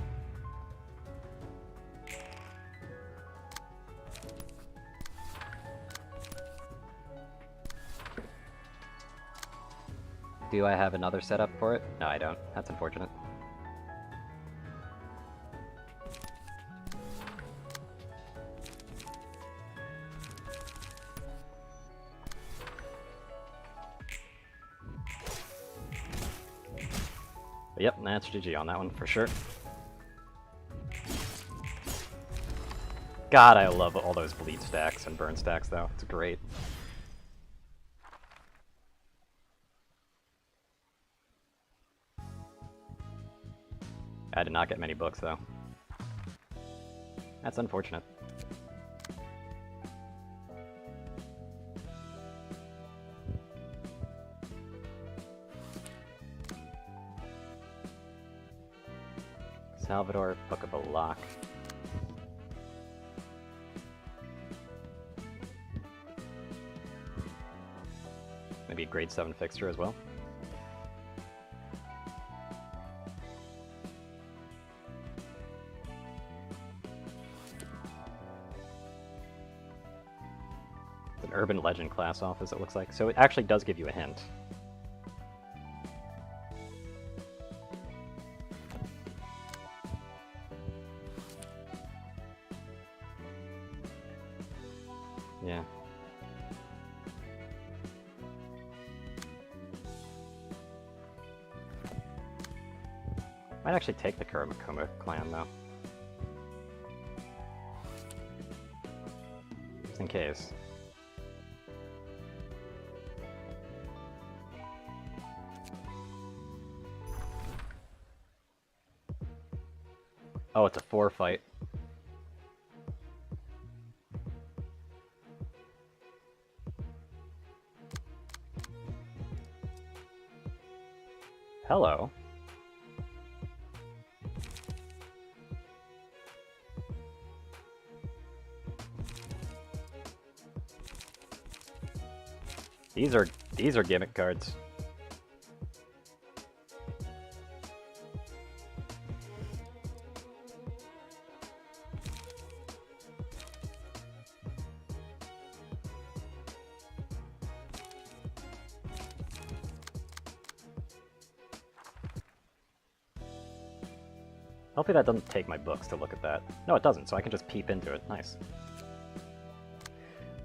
Do I have another setup for it? No, I don't. That's unfortunate. But yep, that's GG on that one for sure. God, I love all those bleed stacks and burn stacks though. It's great. I did not get many books though. That's unfortunate. Salvador, Book of Balak. Maybe a grade 7 fixture as well. It's an urban legend class office, it looks like. So it actually does give you a hint. Yeah. Might actually take the Kuramakuma clan though. Just in case. Oh, it's a 4 fight. Hello. These are gimmick cards. Hopefully that doesn't take my books to look at that. No, it doesn't, so I can just peep into it. Nice.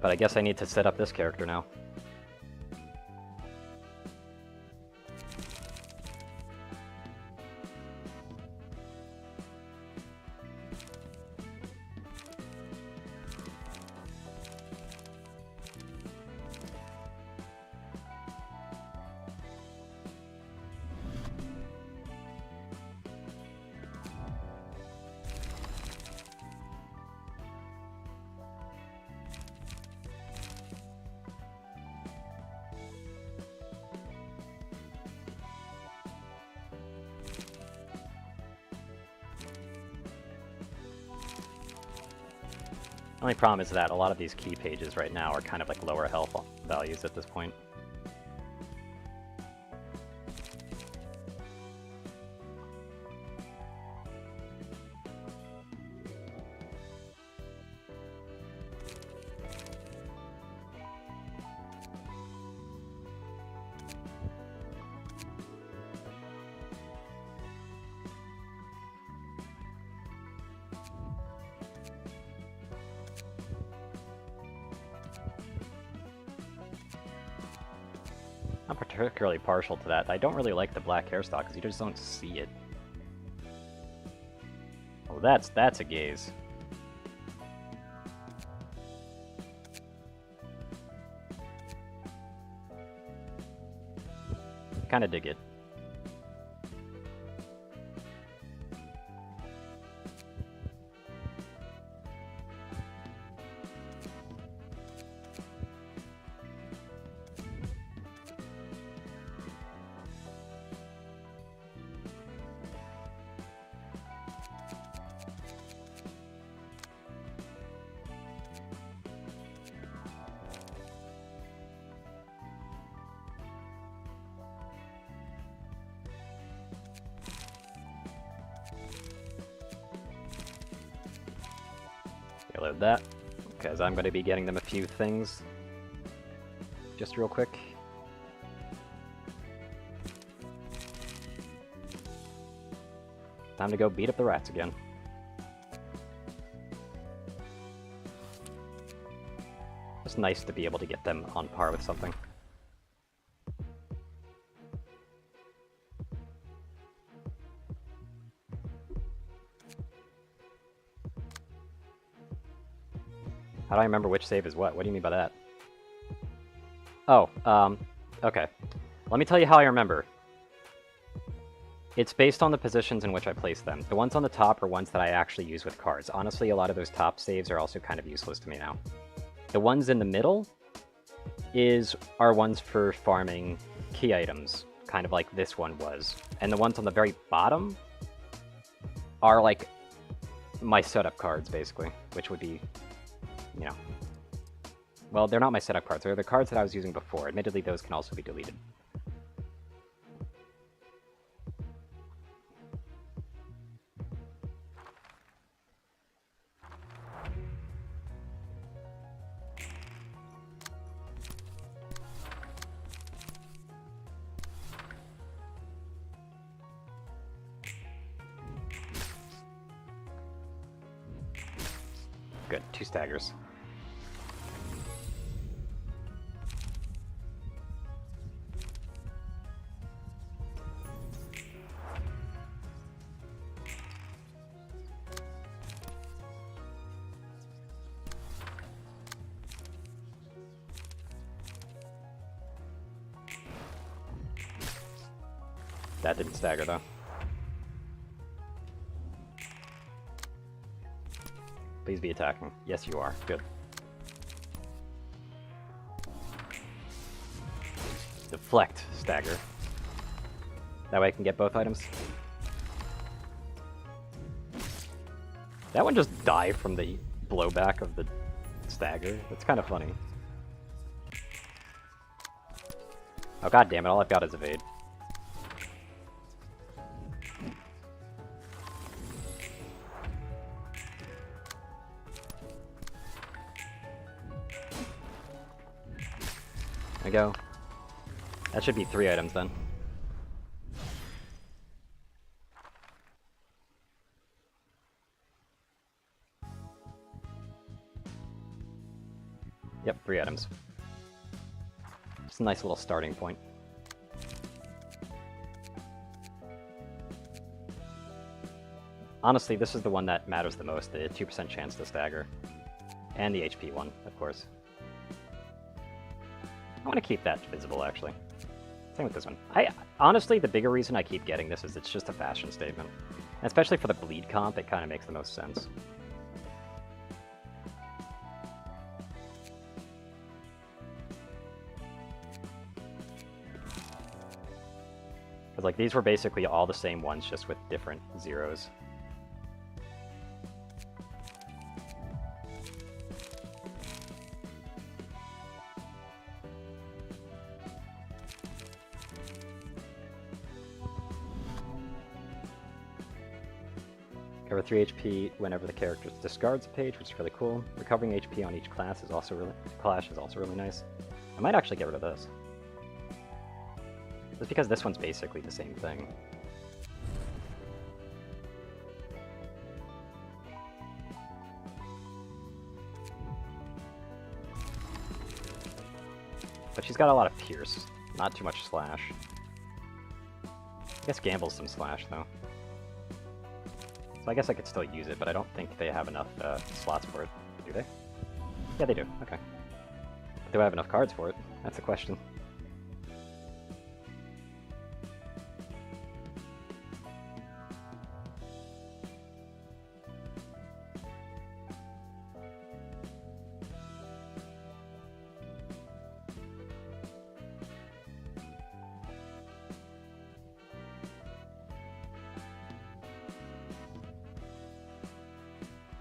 But I guess I need to set up this character now. Only problem is that a lot of these key pages right now are kind of like lower health values at this point. I'm particularly partial to that. I don't really like the black hairstyle because you just don't see it. Oh, that's a gaze. Kinda dig it. Load that, because I'm going to be getting them a few things. Just real quick. Time to go beat up the rats again. It's nice to be able to get them on par with something. How do I remember which save is what? What do you mean by that? Oh, okay. Let me tell you how I remember. It's based on the positions in which I place them. The ones on the top are ones that I actually use with cards. Honestly, a lot of those top saves are also kind of useless to me now. The ones in the middle are ones for farming key items, kind of like this one was. And the ones on the very bottom are like my setup cards, basically, which would be, you know, well, they're not my setup cards. They're the cards that I was using before. Admittedly, those can also be deleted. Good, 2 staggers. That didn't stagger though. Please be attacking. Yes, you are. Good. Deflect, stagger. That way I can get both items. That one just died from the blowback of the stagger. That's kind of funny. Oh god damn it, all I've got is evade. There we go. That should be 3 items then. Yep, 3 items. Just a nice little starting point. Honestly, this is the one that matters the most, the 2% chance to stagger. And the HP one, of course. I want to keep that visible, actually. Same with this one. Honestly, the bigger reason I keep getting this is it's just a fashion statement. And especially for the bleed comp, it kind of makes the most sense. Because, like, these were basically all the same ones, just with different zeros. Recover 3 HP whenever the character discards a page, which is really cool. Recovering HP on each class is also really nice. I might actually get rid of this. Just because this one's basically the same thing. But she's got a lot of Pierce, not too much Slash. I guess Gamble's some Slash, though. So I guess I could still use it, but I don't think they have enough slots for it. Do they? Yeah, they do. Okay. But do I have enough cards for it? That's the question.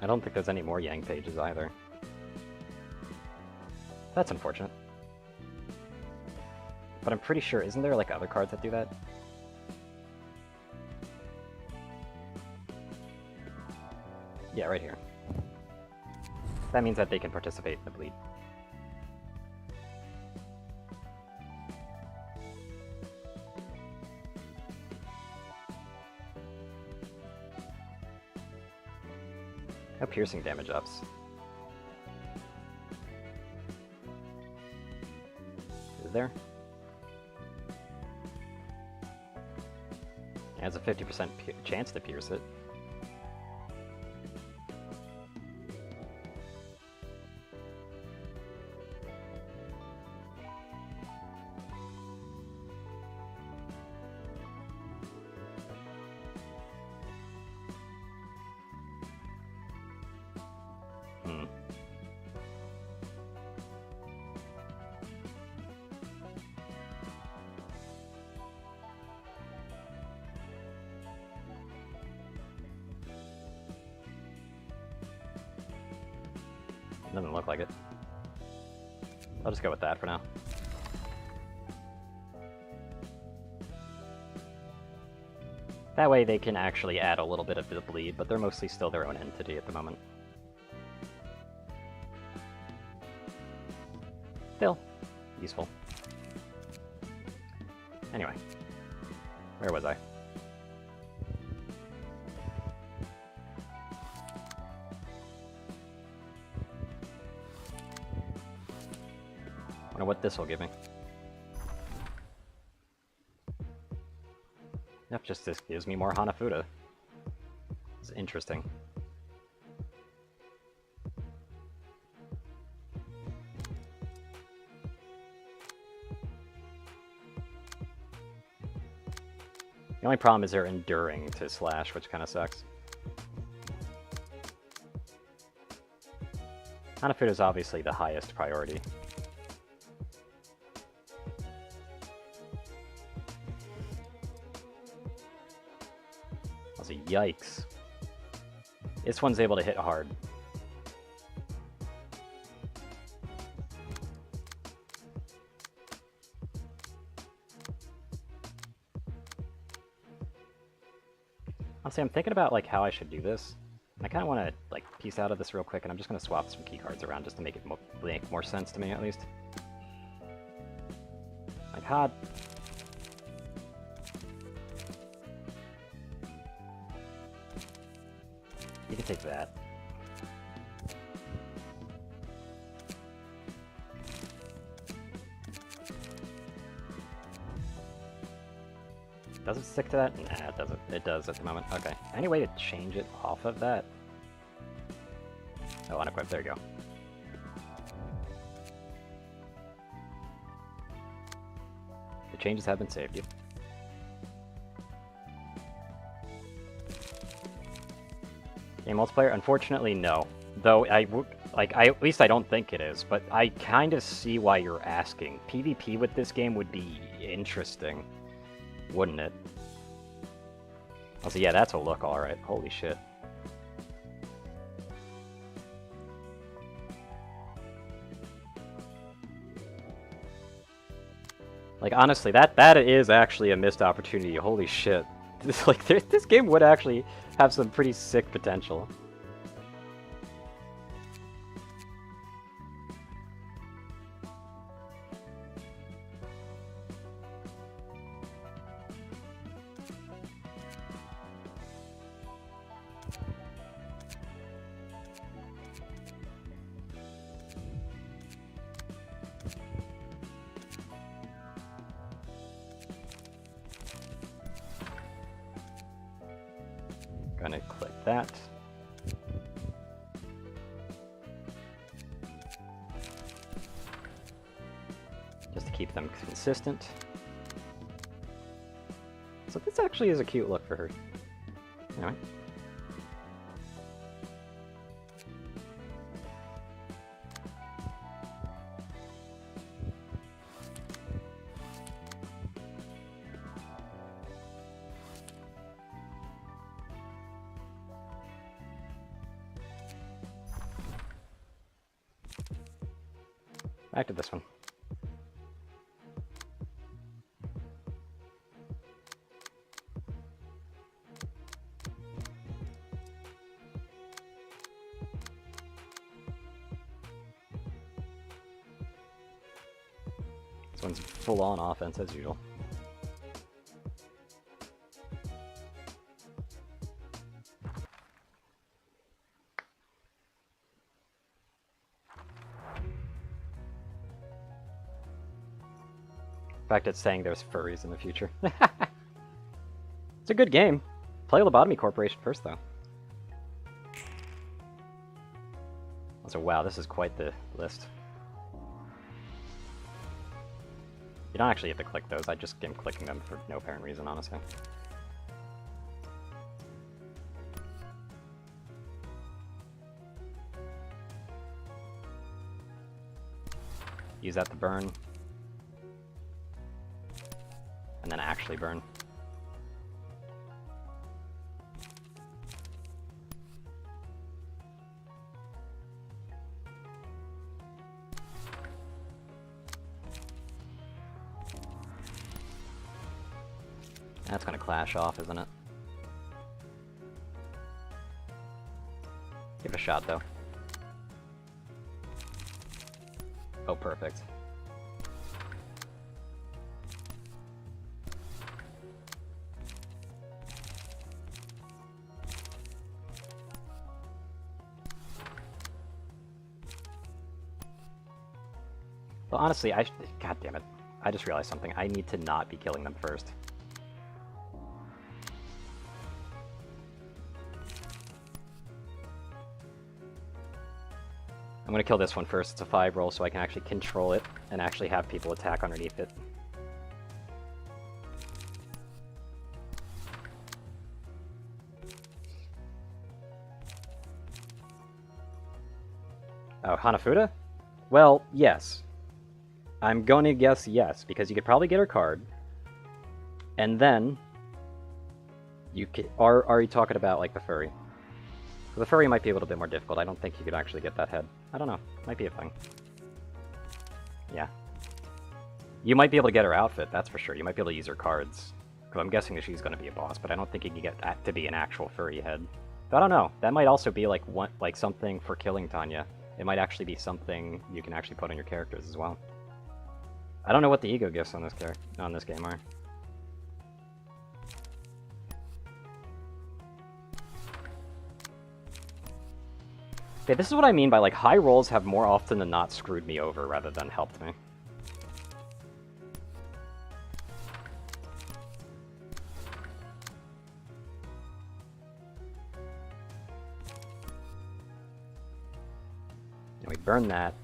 I don't think there's any more Yang pages either. That's unfortunate. But I'm pretty sure, isn't there like other cards that do that? Yeah, right here. That means that they can participate in the bleed. No piercing damage ups. Is there? It has a 50% chance to pierce it. Doesn't look like it. I'll just go with that for now. That way they can actually add a little bit of the bleed, but they're mostly still their own entity at the moment. Still useful. Anyway, where was I? I wonder what this will give me. Yep, just this gives me more Hanafuda. It's interesting. The only problem is they're enduring to Slash, which kind of sucks. Hanafuda is obviously the highest priority. Also, yikes. This one's able to hit hard. Honestly, I'm thinking about like how I should do this. I kind of want to like piece out of this real quick, and I'm just going to swap some key cards around just to make it make more sense to me, at least. Like, hard. You can take that. Does it stick to that? Nah, it doesn't. It does at the moment. Okay. Any way to change it off of that? Oh, unequip. There you go. The changes have been saved. Game multiplayer? Unfortunately, no. Though at least I don't think it is. But I kind of see why you're asking. PvP with this game would be interesting, wouldn't it? Also, yeah, that's a look, alright. Holy shit. Like, honestly, that is actually a missed opportunity. Holy shit. It's like this game would actually have some pretty sick potential. Gonna click that. Just to keep them consistent. So this actually is a cute look for her. Anyway. Back to this one. This one's full on offense as usual. The fact it's saying there's furries in the future. It's a good game. Play Lobotomy Corporation first, though. Also, wow, this is quite the list. You don't actually have to click those, I just am clicking them for no apparent reason, honestly. Use that to burn. And then actually burn. That's gonna clash off, isn't it? Give it a shot, though. Oh, perfect. Well, honestly, God damn it. I just realized something. I need to not be killing them first. I'm gonna kill this one first. It's a 5 roll, so I can actually control it and actually have people attack underneath it. Oh, Hanafuda? Well, yes. I'm going to guess yes, because you could probably get her card. And then... you could... Are you talking about, like, the furry? The furry might be a little bit more difficult. I don't think you could actually get that head. I don't know. Might be a thing. Yeah. You might be able to get her outfit, that's for sure. You might be able to use her cards. Because I'm guessing that she's going to be a boss, but I don't think you can get that to be an actual furry head. But I don't know. That might also be like something for killing Tanya. It might actually be something you can actually put on your characters as well. I don't know what the ego gifts on this game are. Okay, this is what I mean by, like, high rolls have more often than not screwed me over rather than helped me. And we burn that.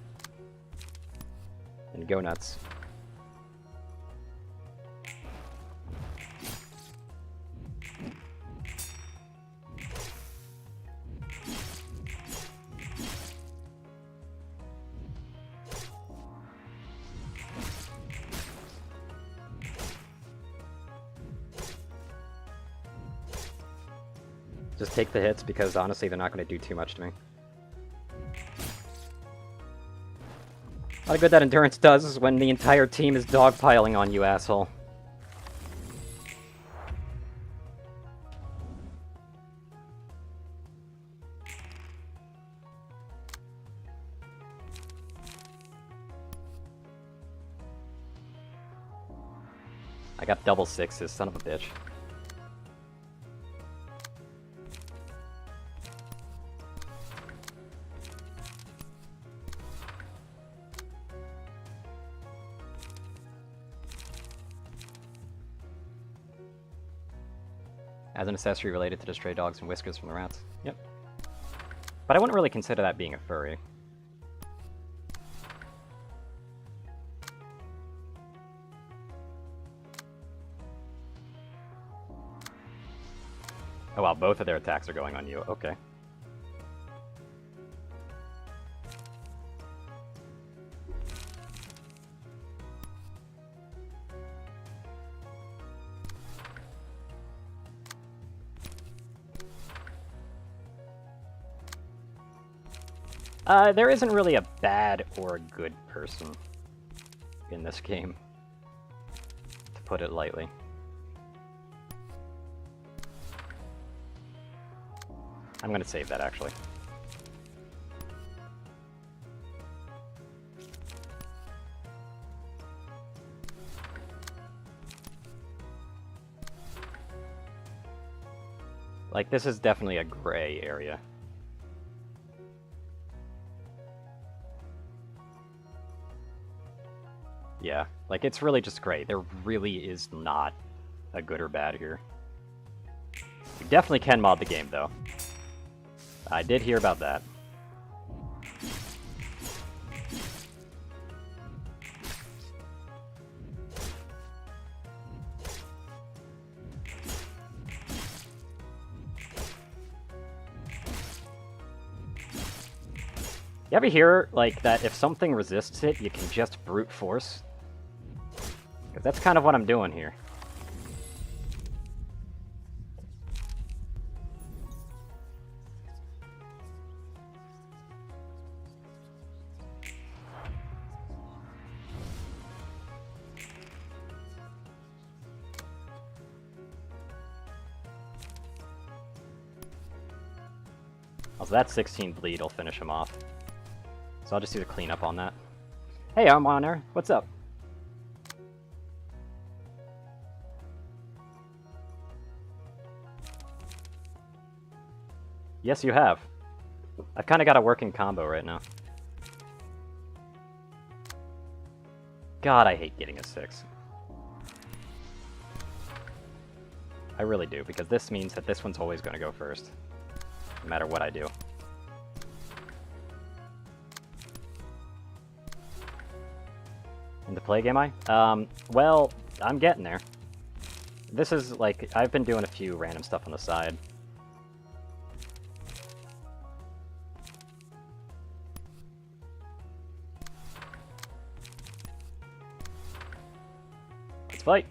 And go nuts. Just take the hits, because honestly they're not going to do too much to me. A lot of good that endurance does is when the entire team is dogpiling on you, asshole. I got double sixes, son of a bitch. As an accessory related to the stray dogs and whiskers from the rats. Yep. But I wouldn't really consider that being a furry. Oh wow, both of their attacks are going on you. Okay. There isn't really a bad or a good person in this game, to put it lightly. I'm gonna save that, actually. Like, this is definitely a gray area. Yeah, like, it's really just gray. There really is not a good or bad here. You definitely can mod the game, though. I did hear about that. You ever hear, like, that if something resists it, you can just brute force? Because that's kind of what I'm doing here. Also, that 16 bleed will finish him off. So I'll just do the cleanup on that. Hey, I'm on there. What's up? Yes, you have. I've kind of got a working combo right now. God, I hate getting a 6. I really do, because this means that this one's always going to go first. No matter what I do. Into play game I? Well, I'm getting there. This is, like, I've been doing a few random stuff on the side. Let's fight!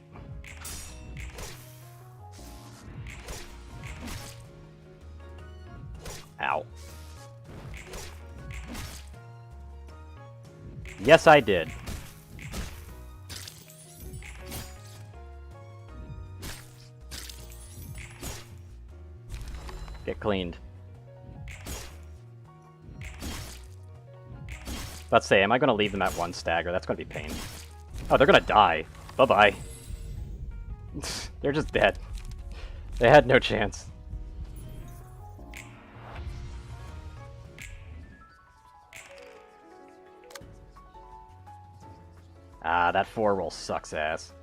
Ow. Yes, I did. Get cleaned. Let's say, am I going to leave them at one stagger? That's going to be pain. Oh, they're going to die. Bye-bye. They're just dead. They had no chance. Ah, that 4 roll sucks ass.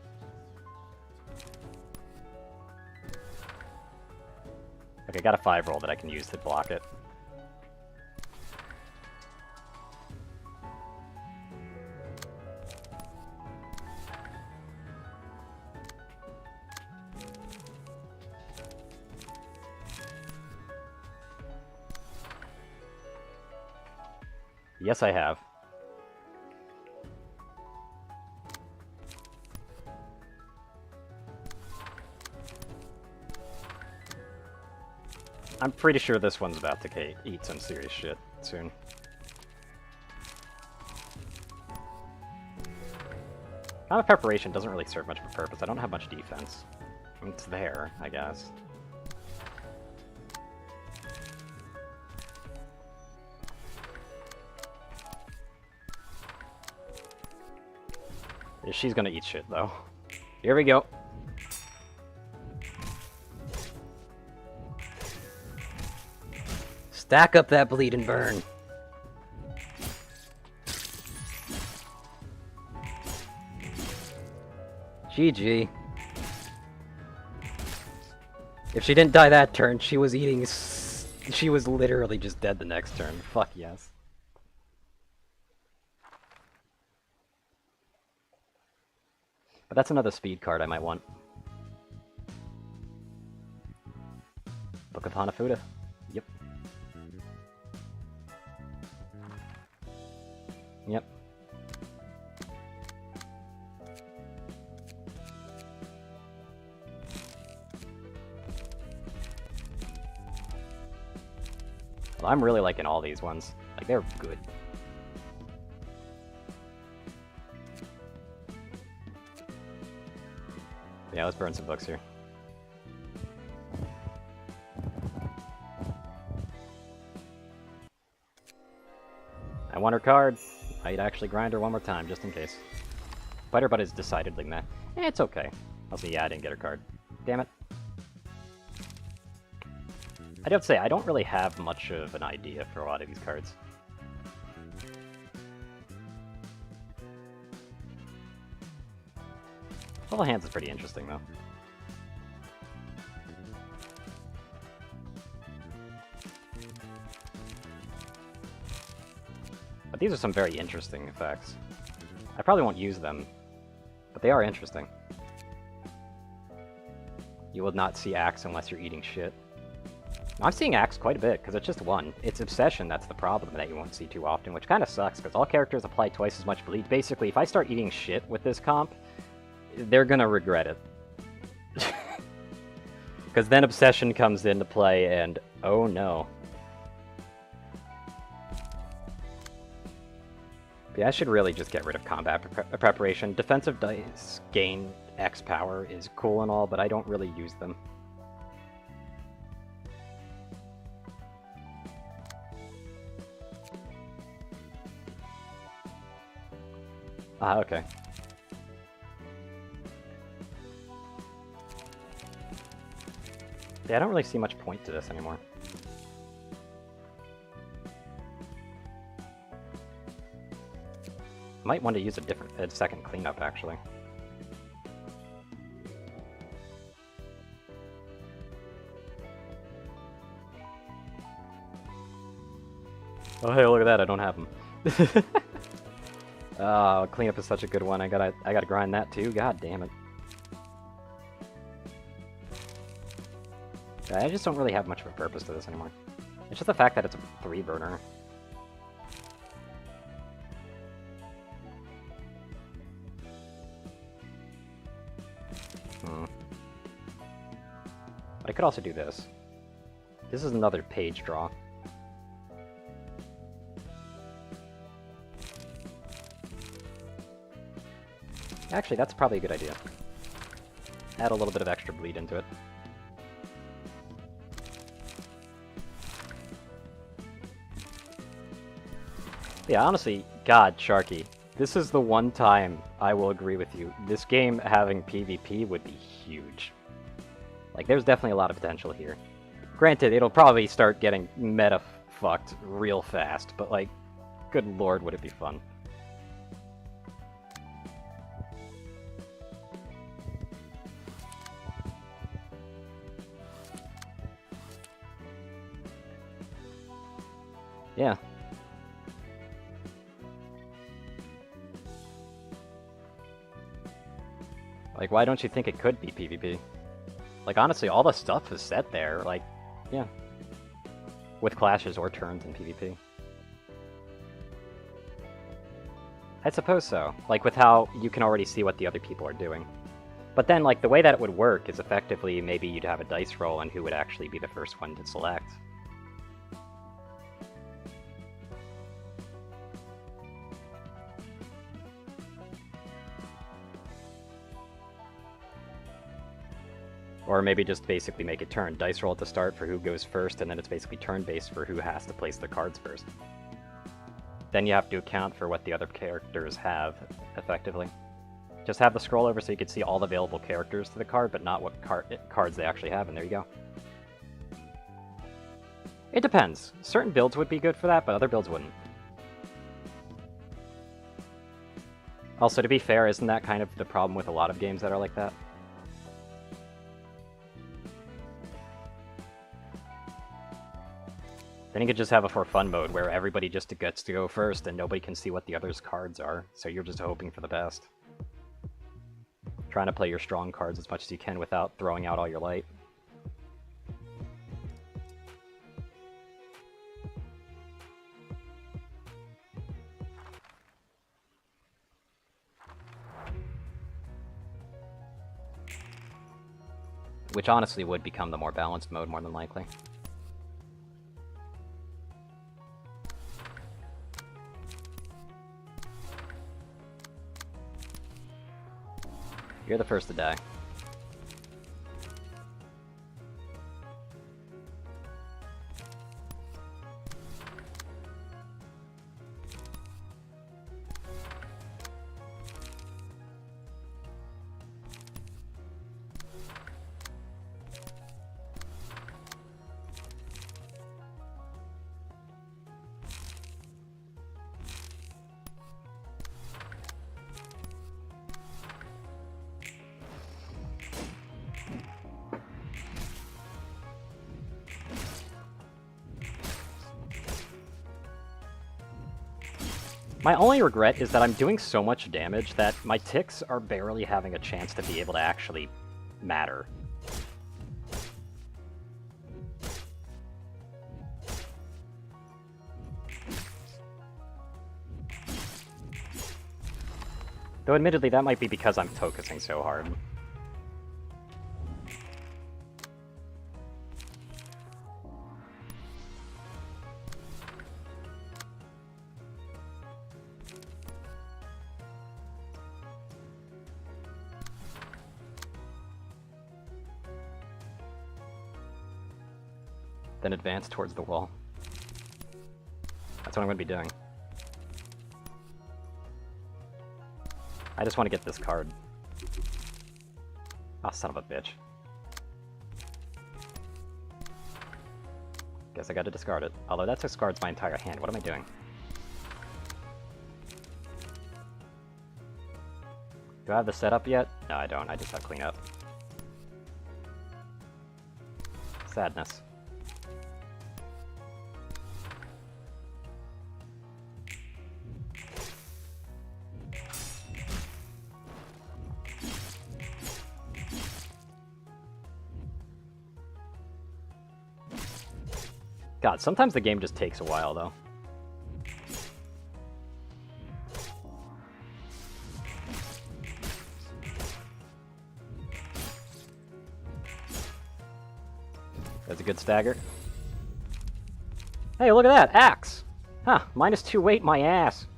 Okay, got a 5 roll that I can use to block it. Yes, I have. I'm pretty sure this one's about to eat some serious shit soon. Counter preparation doesn't really serve much of a purpose. I don't have much defense. I mean, it's there, I guess. Yeah, she's gonna eat shit, though. Here we go. Stack up that bleed and burn. GG. If she didn't die that turn, she was eating. She was literally just dead the next turn. Fuck yes. But that's another speed card I might want. Book of Hanafuda. Yep. Yep. Well, I'm really liking all these ones. Like, they're good. Yeah, let's burn some books here. I want her card. I'd actually grind her one more time, just in case. Fighter Butt is decidedly meh. It's okay. I'll see, yeah, I didn't get her card. Damn it. I do have to say, I don't really have much of an idea for a lot of these cards. Full Hands is pretty interesting, though. But these are some very interesting effects. I probably won't use them, but they are interesting. You will not see Axe unless you're eating shit. I'm seeing Axe quite a bit, because it's just one. It's Obsession that's the problem that you won't see too often, which kind of sucks, because all characters apply twice as much bleed. Basically, if I start eating shit with this comp, they're gonna regret it. Because then Obsession comes into play, and oh no. Yeah, I should really just get rid of combat preparation. Defensive dice gain X power is cool and all, but I don't really use them. Ah, okay. Yeah, I don't really see much point to this anymore. Might want to use a second cleanup, actually. Oh hey, look at that! I don't have them. Oh, cleanup is such a good one. I gotta grind that too. God damn it! I just don't really have much of a purpose to this anymore. It's just the fact that it's a 3-burner. But I could also do this. This is another page draw. Actually, that's probably a good idea. Add a little bit of extra bleed into it. Yeah, honestly, God, Sharky, this is the one time I will agree with you. This game having PvP would be huge. Like, there's definitely a lot of potential here. Granted, it'll probably start getting meta-fucked real fast, but, like, good lord, would it be fun. Yeah. Like, why don't you think it could be PvP? Like, honestly, all the stuff is set there, like, yeah. With clashes or turns in PvP. I suppose so. Like, with how you can already see what the other people are doing. But then, like, the way that it would work is effectively maybe you'd have a dice roll and who would actually be the first one to select. Or maybe just basically make it turn. Dice roll at the start for who goes first, and then it's basically turn-based for who has to place the cards first. Then you have to account for what the other characters have, effectively. Just have the scroll over so you can see all the available characters to the card, but not what cards they actually have, and there you go. It depends. Certain builds would be good for that, but other builds wouldn't. Also, to be fair, isn't that kind of the problem with a lot of games that are like that? Then you could just have a for fun mode where everybody just gets to go first and nobody can see what the other's cards are, so you're just hoping for the best. Trying to play your strong cards as much as you can without throwing out all your light. Which honestly would become the more balanced mode more than likely. You're the first to die. My only regret is that I'm doing so much damage that my ticks are barely having a chance to be able to actually matter. Though admittedly, that might be because I'm focusing so hard. Then advance towards the wall. That's what I'm going to be doing. I just want to get this card. Ah, son of a bitch. Guess I got to discard it. Although that discards my entire hand. What am I doing? Do I have the setup yet? No, I don't. I just have cleanup. Sadness. God, sometimes the game just takes a while, though. That's a good stagger. Hey, look at that! Axe! Huh, -2 weight, my ass!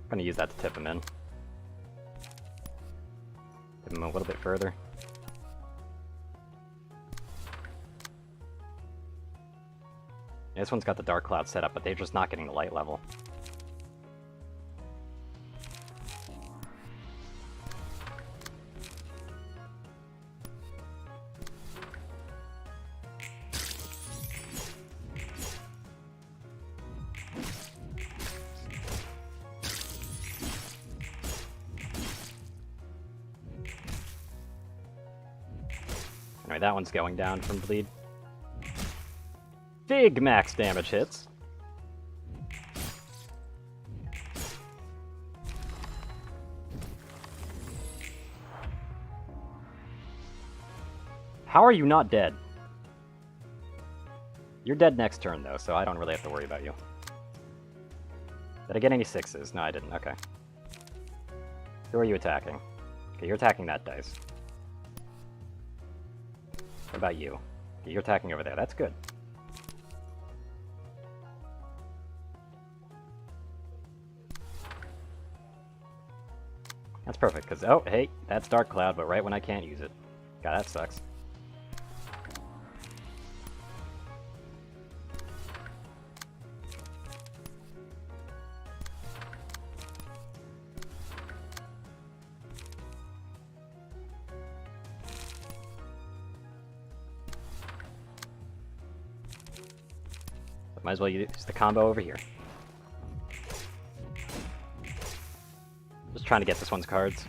I'm gonna use that to tip him in. Tip him a little bit further. Yeah, this one's got the dark cloud set up, but they're just not getting the light level. Anyway, that one's going down from bleed. Big max damage hits. How are you not dead? You're dead next turn, though, so I don't really have to worry about you. Did I get any 6s? No, I didn't. Okay. Who are you attacking? Okay, you're attacking that dice. What about you? Okay, you're attacking over there. That's good. That's perfect, because, oh, hey, that's Dark Cloud, but right when I can't use it. God, that sucks. Might as well use the combo over here. Just trying to get this one's cards.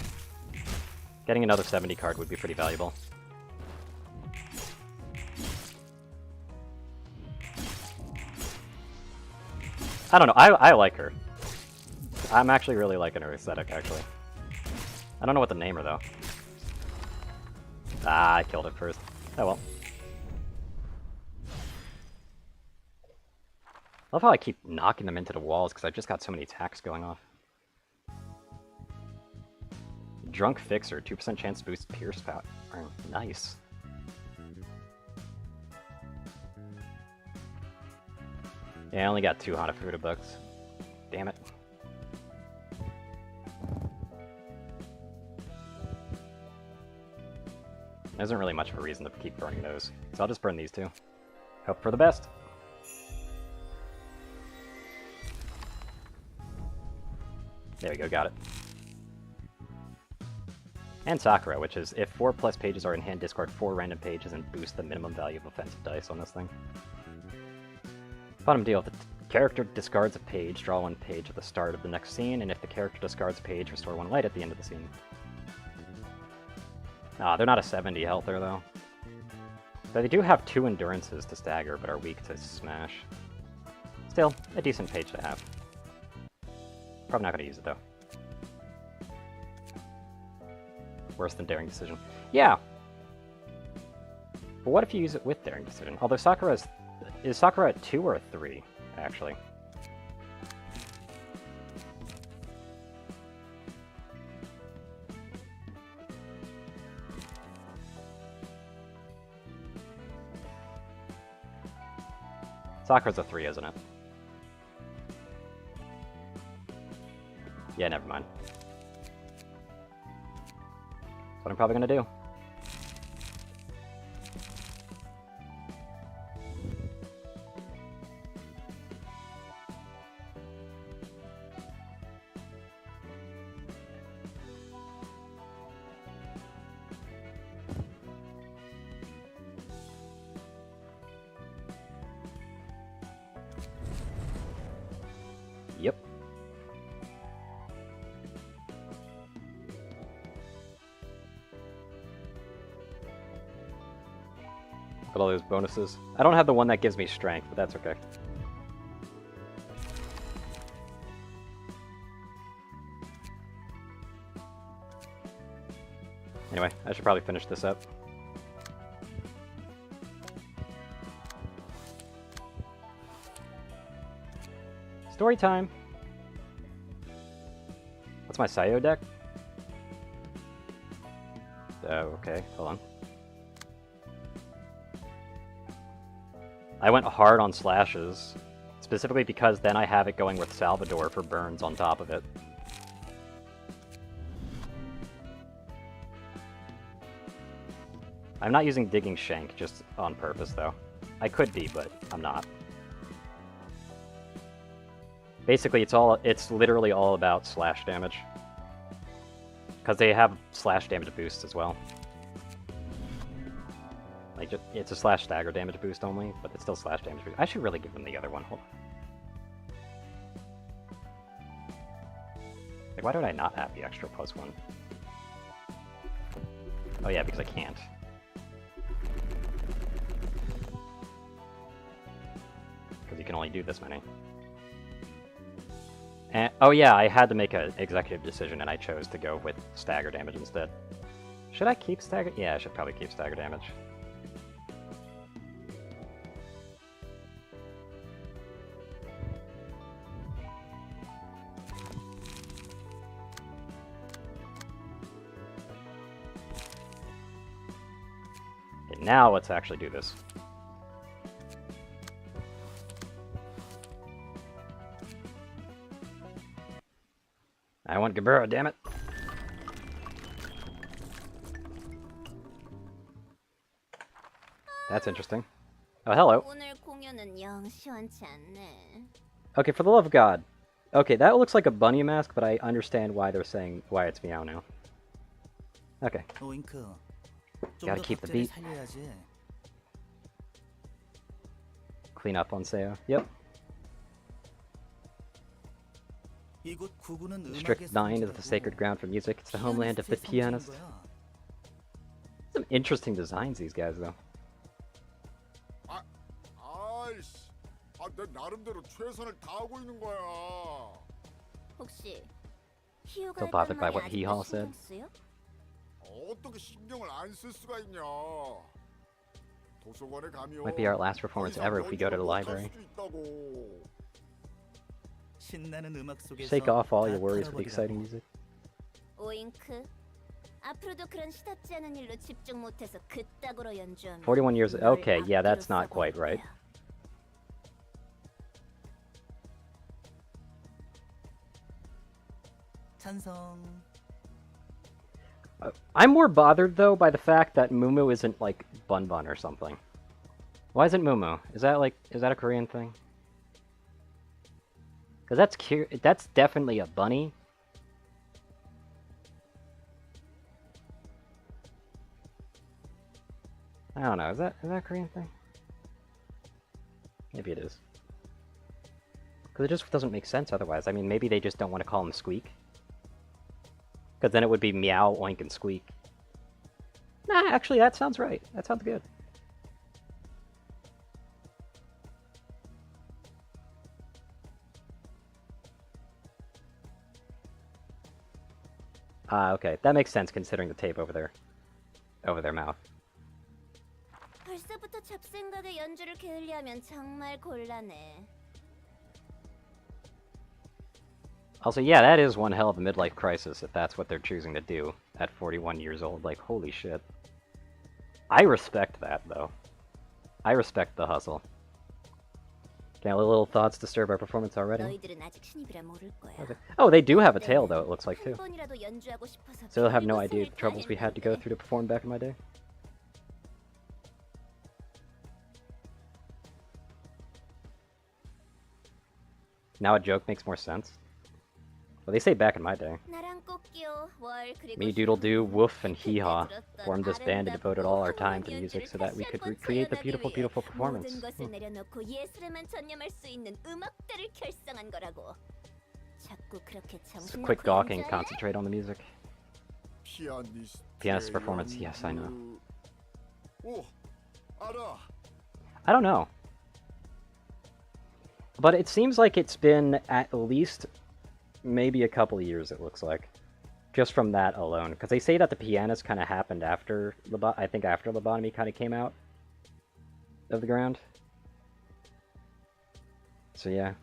Getting another 70 card would be pretty valuable. I don't know, I like her. I'm actually really liking her aesthetic, actually. I don't know what to name her, though. Ah, I killed it first. Oh well. I love how I keep knocking them into the walls, because I've just got so many attacks going off. Drunk Fixer, 2% chance to boost Pierce Power. Nice. Yeah, I only got 2 Hanafuda bucks. Damn it. There isn't really much of a reason to keep burning those, so I'll just burn these two. Hope for the best. There we go, got it. And Sakura, which is if 4+ pages are in hand, discard 4 random pages and boost the minimum value of offensive dice on this thing. Bottom deal, if the character discards a page, draw 1 page at the start of the next scene, and if the character discards a page, restore 1 light at the end of the scene. Ah, they're not a 70 healther though. So they do have 2 endurances to stagger, but are weak to smash. Still, a decent page to have. Probably not going to use it though. Worse than Daring Decision. Yeah! But what if you use it with Daring Decision? Although Sakura's... Is Sakura at 2 or a 3, actually? Sakura's a 3, isn't it? Yeah, never mind. That's what I'm probably gonna do. Yep. Look at all those bonuses. I don't have the one that gives me strength, but that's okay. Anyway, I should probably finish this up. Story time! What's my Sayo deck? Oh, okay, hold on. I went hard on slashes, specifically because then I have it going with Salvador for burns on top of it. I'm not using Digging Shank just on purpose, though. I could be, but I'm not. Basically, it's literally all about slash damage. Because they have slash damage boosts as well. Like, it's a slash stagger damage boost only, but it's still slash damage boost. I should really give them the other one. Hold on. Like, why did I not have the extra +1? Oh yeah, because I can't. Because you can only do this many. And, oh yeah, I had to make an executive decision and I chose to go with stagger damage instead. Should I keep stagger? Yeah, I should probably keep stagger damage. Okay, now let's actually do this. I want Gabura, damn it. That's interesting. Oh, hello. 오늘 공연은 영 시원치 않네. Okay, for the love of God. Okay, that looks like a bunny mask, but I understand why they're saying why it's meow now. Okay. 오잉크. Gotta keep the beat. Clean up on Seo. Yep. District 9 is the sacred ground for music. It's the homeland of the pianist. Some interesting designs, these guys, though. 아이씨, 내 나름대로 최선을 다하고 있는 거야. 혹시 희우가 So bothered 했던 by 말이 what Hee-haw 아직도 said? 신경 쓰여? 어떻게 신경을 안 쓸 수가 있냐? 도서관에 가면 Might be our last performance ever if we go to the library. Shake off all your worries with the exciting music. 오잉크. 앞으로도 그런 시답지 않은 일로 집중 못해서 그따구로 연주하면 41 years. 널 Okay, yeah, that's 악기로 not quite 써버릴 right. 거야. I'm more bothered, though, by the fact that Mumu isn't, like, Bun Bun or something. Why isn't Mumu? Is that a Korean thing? Because that's cute. That's definitely a bunny. I don't know. Is that a Korean thing? Maybe it is. Because it just doesn't make sense otherwise. I mean, maybe they just don't want to call him Squeak. Because then it would be Meow, Oink, and Squeak. Nah, actually, that sounds right. That sounds good. Ah, okay. That makes sense considering the tape over their mouth. 벌써부터 잡생각에 연주를 게을리하면 정말 곤란해. Also, yeah, that is one hell of a midlife crisis if that's what they're choosing to do at 41 years old. Like, holy shit. I respect that, though. I respect the hustle. Can our little thoughts disturb our performance already? 너희들은 아직 신입이라 모를 거야. Okay. Oh, they do have a tail, though, it looks like, too. 한 번이라도 연주하고 싶어서 So they'll have no 별거 idea 숨을 the troubles we had to go 다 through to perform back in my day. Now a joke makes more sense. Well, they say back in my day. 나랑 꼭 끼워. 월 그리고 Me, Doodle Doo, Woof, and Hee Haw 들었던 formed this band and devoted all our time to 아름답고 music so that we could 다시 한번 recreate the 재현하기 beautiful, 위해 beautiful performance. 모든 것을 내려놓고 예술에만 전념할 수 있는 음악대를 결성한 거라고. 자꾸 그렇게 So 정신 quit 놓고 gawking, 연주할래? concentrate on the music. Pianist performance, yes, I know. 오, 알아. I don't know. But it seems like it's been at least maybe a couple of years, it looks like. Just from that alone. Because they say that the pianist kind of happened after, I think after Lobotomy kind of came out of the ground. So yeah.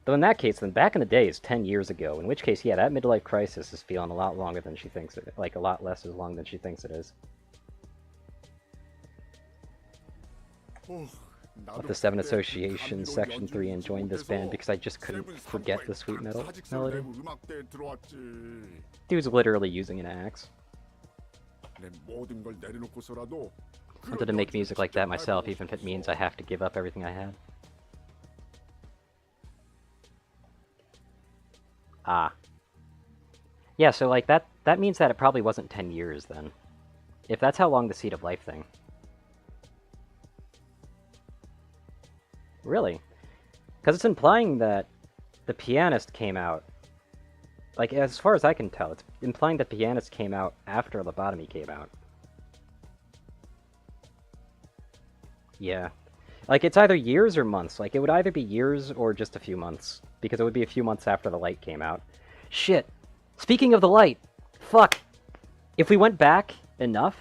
Though in that case, then back in the day is 10 years ago, in which case, yeah, that midlife crisis is feeling a lot longer than she thinks it, like a lot less as long than she thinks it is. With the 7 Association, Section 3, and joined this band because I just couldn't forget the sweet melody. Dude's literally using an axe. Wanted to make music like that myself, even if it means I have to give up everything I had. Ah. Yeah, so like that means that it probably wasn't 10 years then. If that's how long the Seed of Life thing. Really? Because it's implying that the pianist came out, like, as far as I can tell, it's implying that the pianist came out after Lobotomy came out. Yeah. Like, it's either years or months. Like, it would either be years or just a few months. Because it would be a few months after the light came out. Shit! Speaking of the light! Fuck! If we went back enough...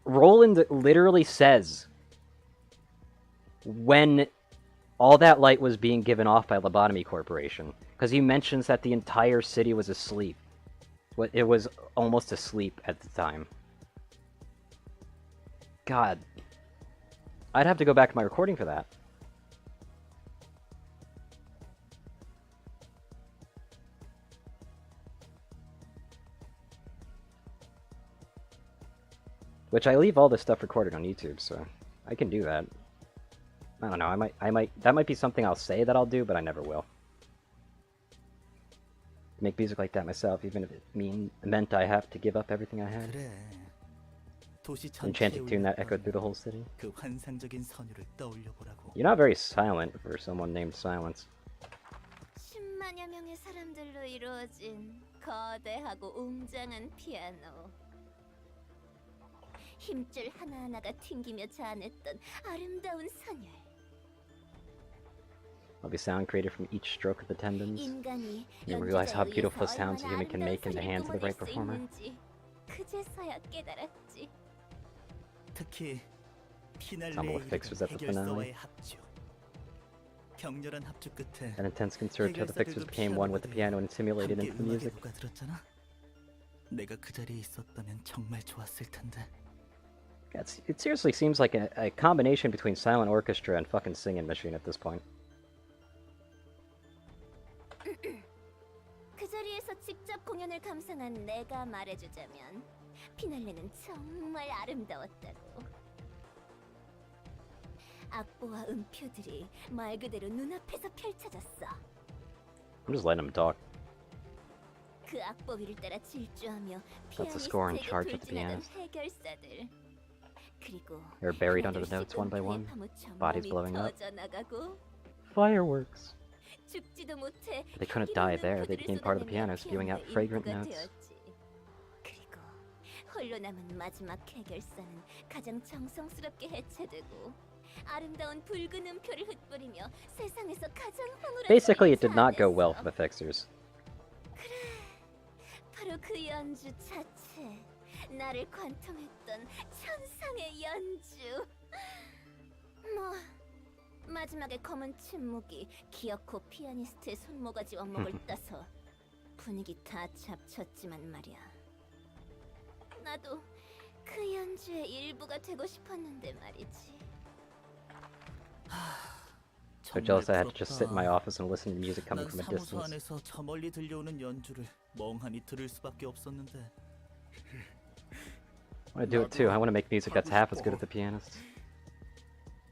Roland literally says... when all that light was being given off by Lobotomy Corporation. Because he mentions that the entire city was asleep. It was almost asleep at the time. God. I'd have to go back to my recording for that. Which I leave all this stuff recorded on YouTube, so I can do that. I don't know, that might be something I'll say that I'll do, but I never will. Make music like that myself, even if it meant I have to give up everything I had. 그래. 도시 Enchanted tune that echoed through the whole city. 그 환상적인 선율을 떠올려 보라고. You're not very silent for someone named Silence. 10만여 명의 사람들로 이루어진 거대하고 웅장한 피아노. 힘줄 하나하나가 튕기며 자아냈던 아름다운 선율. Lovely sound created from each stroke of the tendons. 인간이 You realize how 연주자에 beautiful 의해서 sounds a human can 얼마나 make in the hands of the right 아름다운 performer. 선율을 뿜어낼 수 있는지 그제서야 깨달았지. 특히 Some 피날레의 of the fixers at the 해결사와의 finale. 합주. 격렬한 합주 끝에 An intense concerto, the fixers became one with the piano and simulated 함께 into the 음악에 music. 녹아들었잖아. 내가 그 자리에 있었다면 정말 좋았을 텐데. It seriously seems like a combination between silent orchestra and fucking singing machine at this point. 그 자리에서 직접 공연을 감상한 내가 말해주자면 피날레는 정말 아름다웠다고. 악보와 음표들이 말 그대로 눈앞에서 펼쳐졌어. I'm just letting him talk. 그 악보 위를 따라 질주하며 That's the score in charge 피아니스트에게 of the 돌진하던 pianist. 해결사들. 그리고 They're buried under the notes one by one. Bodies blowing up. Fireworks. 죽지도 못해 But they couldn't die there. They became part of the piano, spewing out fragrant notes. 그리고 홀로 남은 마지막 해결사는 가장 정성스럽게 해체되고 아름다운 붉은 음표를 흩뿌리며 세상에서 가장 황홀한 Basically, it did 소리를 not go well 자아냈어. for the fixers. 그래, 바로 그 연주 자체. 나를 관통했던 천상의 연주. 뭐 마지막에 검은 침묵이 기어코 피아니스트의 손모가지 원목을 따서 분위기 다 잡쳤지만 말이야. 나도 그 연주의 일부가 되고 싶었는데 말이지. So jealous I had to just sit in my office and listen to music coming 난 from a 사무소 distance. 안에서 저 멀리 들려오는 연주를 멍하니 들을 수밖에 없었는데. I want to do it too. I want to make music that's half as good as the pianist.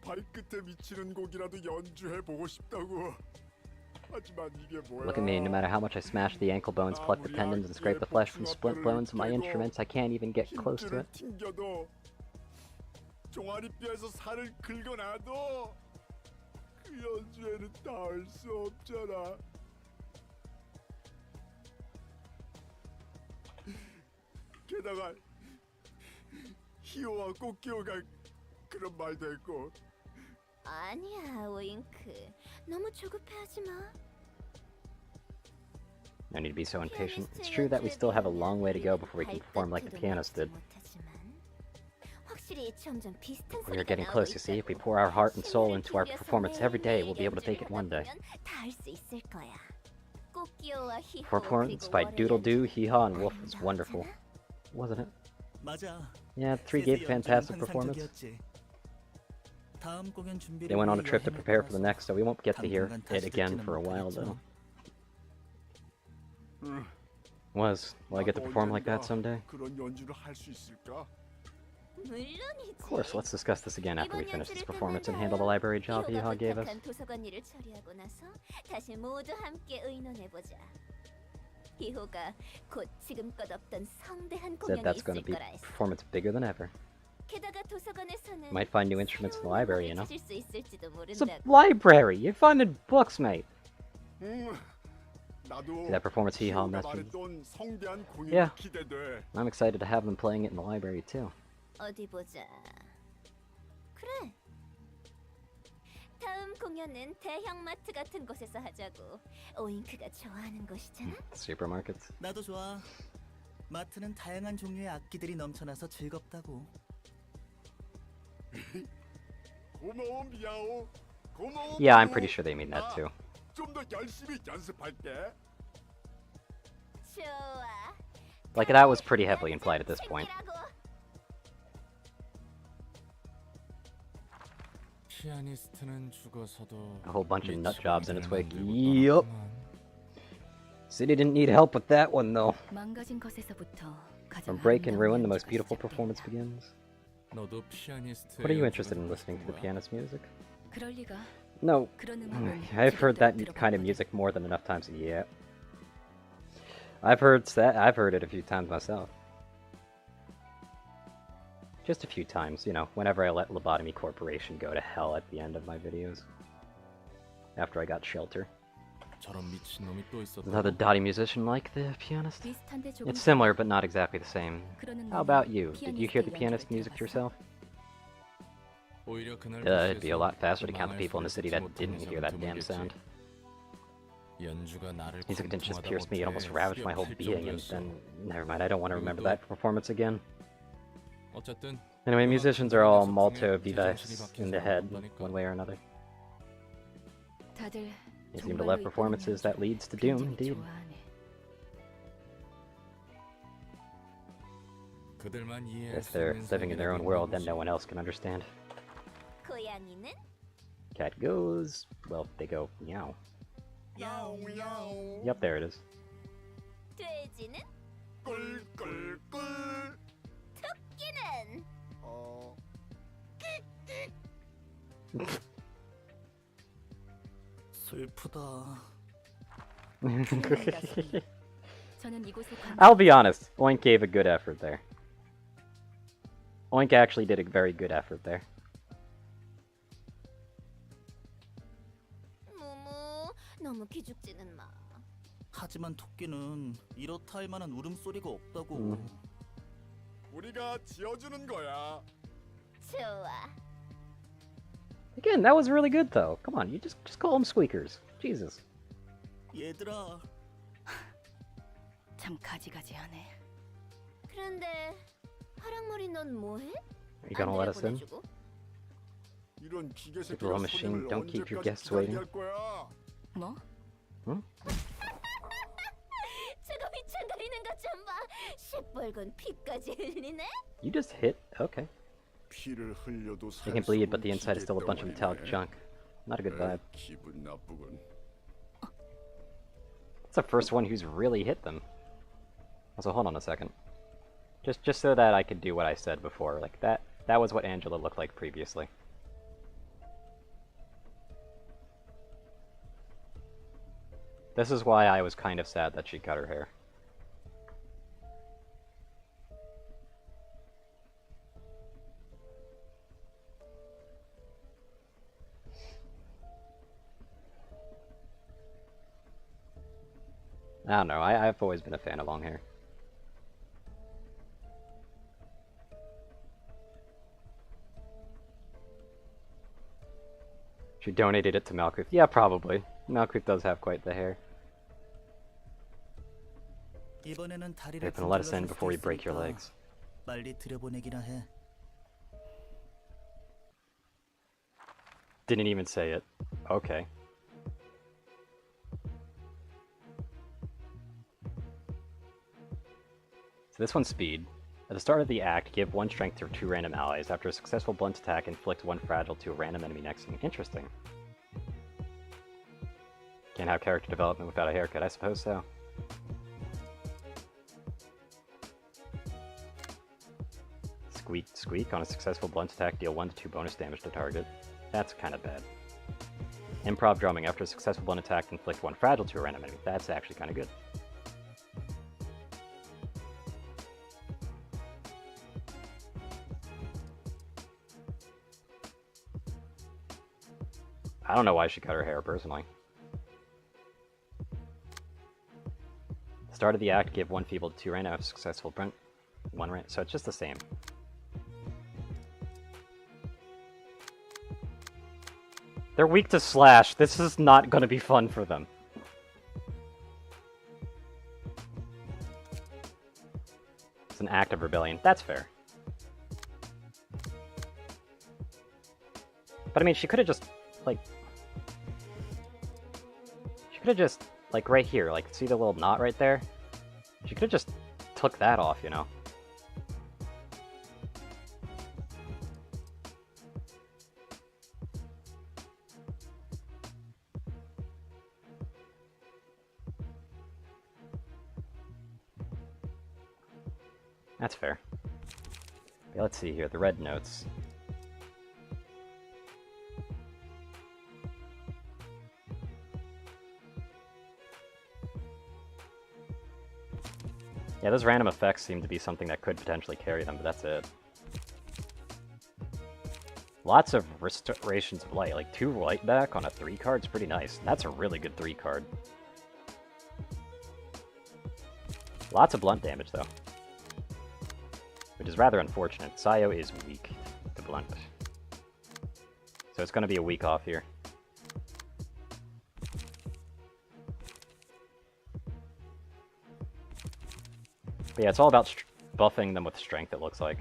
발끝에 미치는 곡이라도 연주해 보고 싶다고. 하지만 이게 뭐야? Look at me, no matter how much I smash the ankle bones, pluck the tendons, and scrape the flesh from splint bones of my instruments, I can't even get close to it. 튕겨도 종아리뼈에서 살을 긁어놔도 그 연주에는 닿을 수 없잖아. 게다가 히오와 꽃기호가 그런 말도 했고. 아니야, 오잉크. 너무 조급해하지 마. No need to be so impatient. It's true that we still have a long way to go before we can perform like the pianist did. We are getting close, you see. If we pour our heart and soul into our performance every day, we'll be able to take it one day. Performance by Doodle Doo, Hee Haw, and Wolf was wonderful, wasn't it? 맞아. Yeah, the three gave a fantastic performance. They went on a trip to prepare for the next, so we won't get to hear it again for a while, though. Will I get to perform like that someday? 그런 연주를 할 수 있을까? Of course, let's discuss this again after we finish this performance and handle the library job Hee Haw gave us. 도서관 일을 처리하고 나서 다시 모두 함께 의논해보자. 희호가 곧 지금껏 없던 성대한 Said 공연이 that's going 있을 to be 거라 했어. performance bigger than ever. 게다가 도서관에서는 Might find new instruments in the library, you know. 찾을 수 있을지도 It's a 모른다고. library! You're finding books, mate! 나도 See that performance Hee Haw 히오가 mentioned? 말했던 성대한 공연이 Yeah. 기대돼. I'm excited to have them playing it in the library, too. 어디 보자. 그래. 다음 공연은 대형 마트 같은 곳에서 하자고. 오잉크가 좋아하는 곳이잖아. Supermarkets. 나도 좋아. 마트는 다양한 종류의 악기들이 넘쳐나서 즐겁다고. 고마워 미야오. 고마워. Yeah, I'm pretty sure they mean that, too. 좀더 열심히 연습할게. 좋아. Like, that was pretty heavily implied at this point. 피아니스트는 죽어서도 A whole bunch of nut jobs in its wake. 만들고 Yup. 떠났구만. City didn't need help with that one though. 망가진 것에서부터 가장 From Break and 아름다운 Ruin, the most 연주가 beautiful 시작된다. performance begins. 너도 피아니스트. What are you interested in listening to the pianist music? 그럴 리가. No. 그런 음악은 I've heard that 기록대로 kind of 들어봤거든. music more than enough times. Yeah. I've heard it a few times myself. Just a few times, you know, whenever I let Lobotomy Corporation go to hell at the end of my videos. After I got Shelter. 저런 미친놈이 또 있었다. Is that the dotty musician like the pianist? 비슷한데 조금 It's similar, but not exactly the same. 그러는 How 너는 about you? Did you hear the 피아니스트의 pianist 연주를 music 들어봤어? yourself? 오히려 그날 It'd be a lot 도시에서 faster to 그 count the 망할 people in the city 소리를 that 듣지 didn't 못하는 hear that damn 사람은 sound. 드물겠지. 연주가 나를 Music didn't just 관통하다 pierce me, it almost ravaged my whole 못해 being, and 수렵할 then... 정도였어. Never mind, I don't want to remember 그리고 that performance again. 어쨌든 Anyway, musicians are all molto 중에 vivace 제정신이 in the 박힌 head, 사람은 없다니까. one way or another. 다들 They seem to 정말로 love 이쁜 performances that 연주를 leads to doom, 굉장히 indeed. 좋아하네. 그들만 이해할 If 수 they're 있는 living in their own 세계라도 world, 있는 then no 거지. one else can understand. 고양이는 Cat goes... Well, they go meow. 야옹야옹. Yep, there it is. 돼지는 꿀꿀꿀. 토끼는 슬프다. 저는 이곳에 I'll be honest, Oink gave a good effort there. Oink actually did a very good effort there. 무무 너무 기죽지는 마. 하지만 토끼는 이렇다 할 만한 울음소리가 없다고. 우리가 지어주는 거야. 좋아. Again, that was really good though. Come on, you just call them squeakers. Jesus. 얘들아, 참 가지가지하네. 그런데 파랑머리 넌 뭐해? Are you gonna let us in? 보내주고? 이런 기계 If we're 새끼가 on machine, 손님을 don't keep your 언제까지 guests waiting. 기다리게 할 거야? 뭐? 응? 저거 비천거리는 것 좀 봐. 시뻘건 피까지 흘리네. You just hit. Okay. 피를 흘려도 They can bleed, but the inside is still a bunch of metallic junk. Not a good vibe. 기분 나쁘군. It's the first one who's really hit them. Also, hold on a second. Just so that I could do what I said before. Like that was what Angela looked like previously. This is why I was kind of sad that she cut her hair. I don't know, I've always been a fan of long hair. She donated it to Malkuth. Yeah, probably. Malkuth does have quite the hair. 이번에는 다리를 They're gonna let us in 분절로 before we 할 break 수도 your 있으니까 legs. 빨리 들여보내기나 해. Didn't even say it. Okay. So this one's speed. At the start of the act, give 1 strength to 2 random allies. After a successful blunt attack, inflict 1 fragile to a random enemy next to you. Interesting. Can't have character development without a haircut, I suppose so. Squeak, squeak. On a successful blunt attack, deal 1 to 2 bonus damage to target. That's kind of bad. Improv drumming. After a successful blunt attack, inflict 1 fragile to a random enemy. That's actually kind of good. I don't know why she cut her hair, personally. Start of the act, give 1 feeble to 2 random. After successful blunt, 1 random. So it's just the same. They're weak to slash. This is not going to be fun for them. It's an act of rebellion. That's fair. But I mean, she could have just, like... She could have just, like, right here, like, see the little knot right there? She could have just took that off, you know? That's fair. Okay, let's see here, the red notes. Yeah, those random effects seem to be something that could potentially carry them, but that's it. Lots of restorations of light, like 2 light back on a 3 card's pretty nice. That's a really good 3 card. Lots of blunt damage though, which is rather unfortunate. Sayo is weak to blunt, so it's going to be a weak off here. But yeah, it's all about buffing them with strength, it looks like.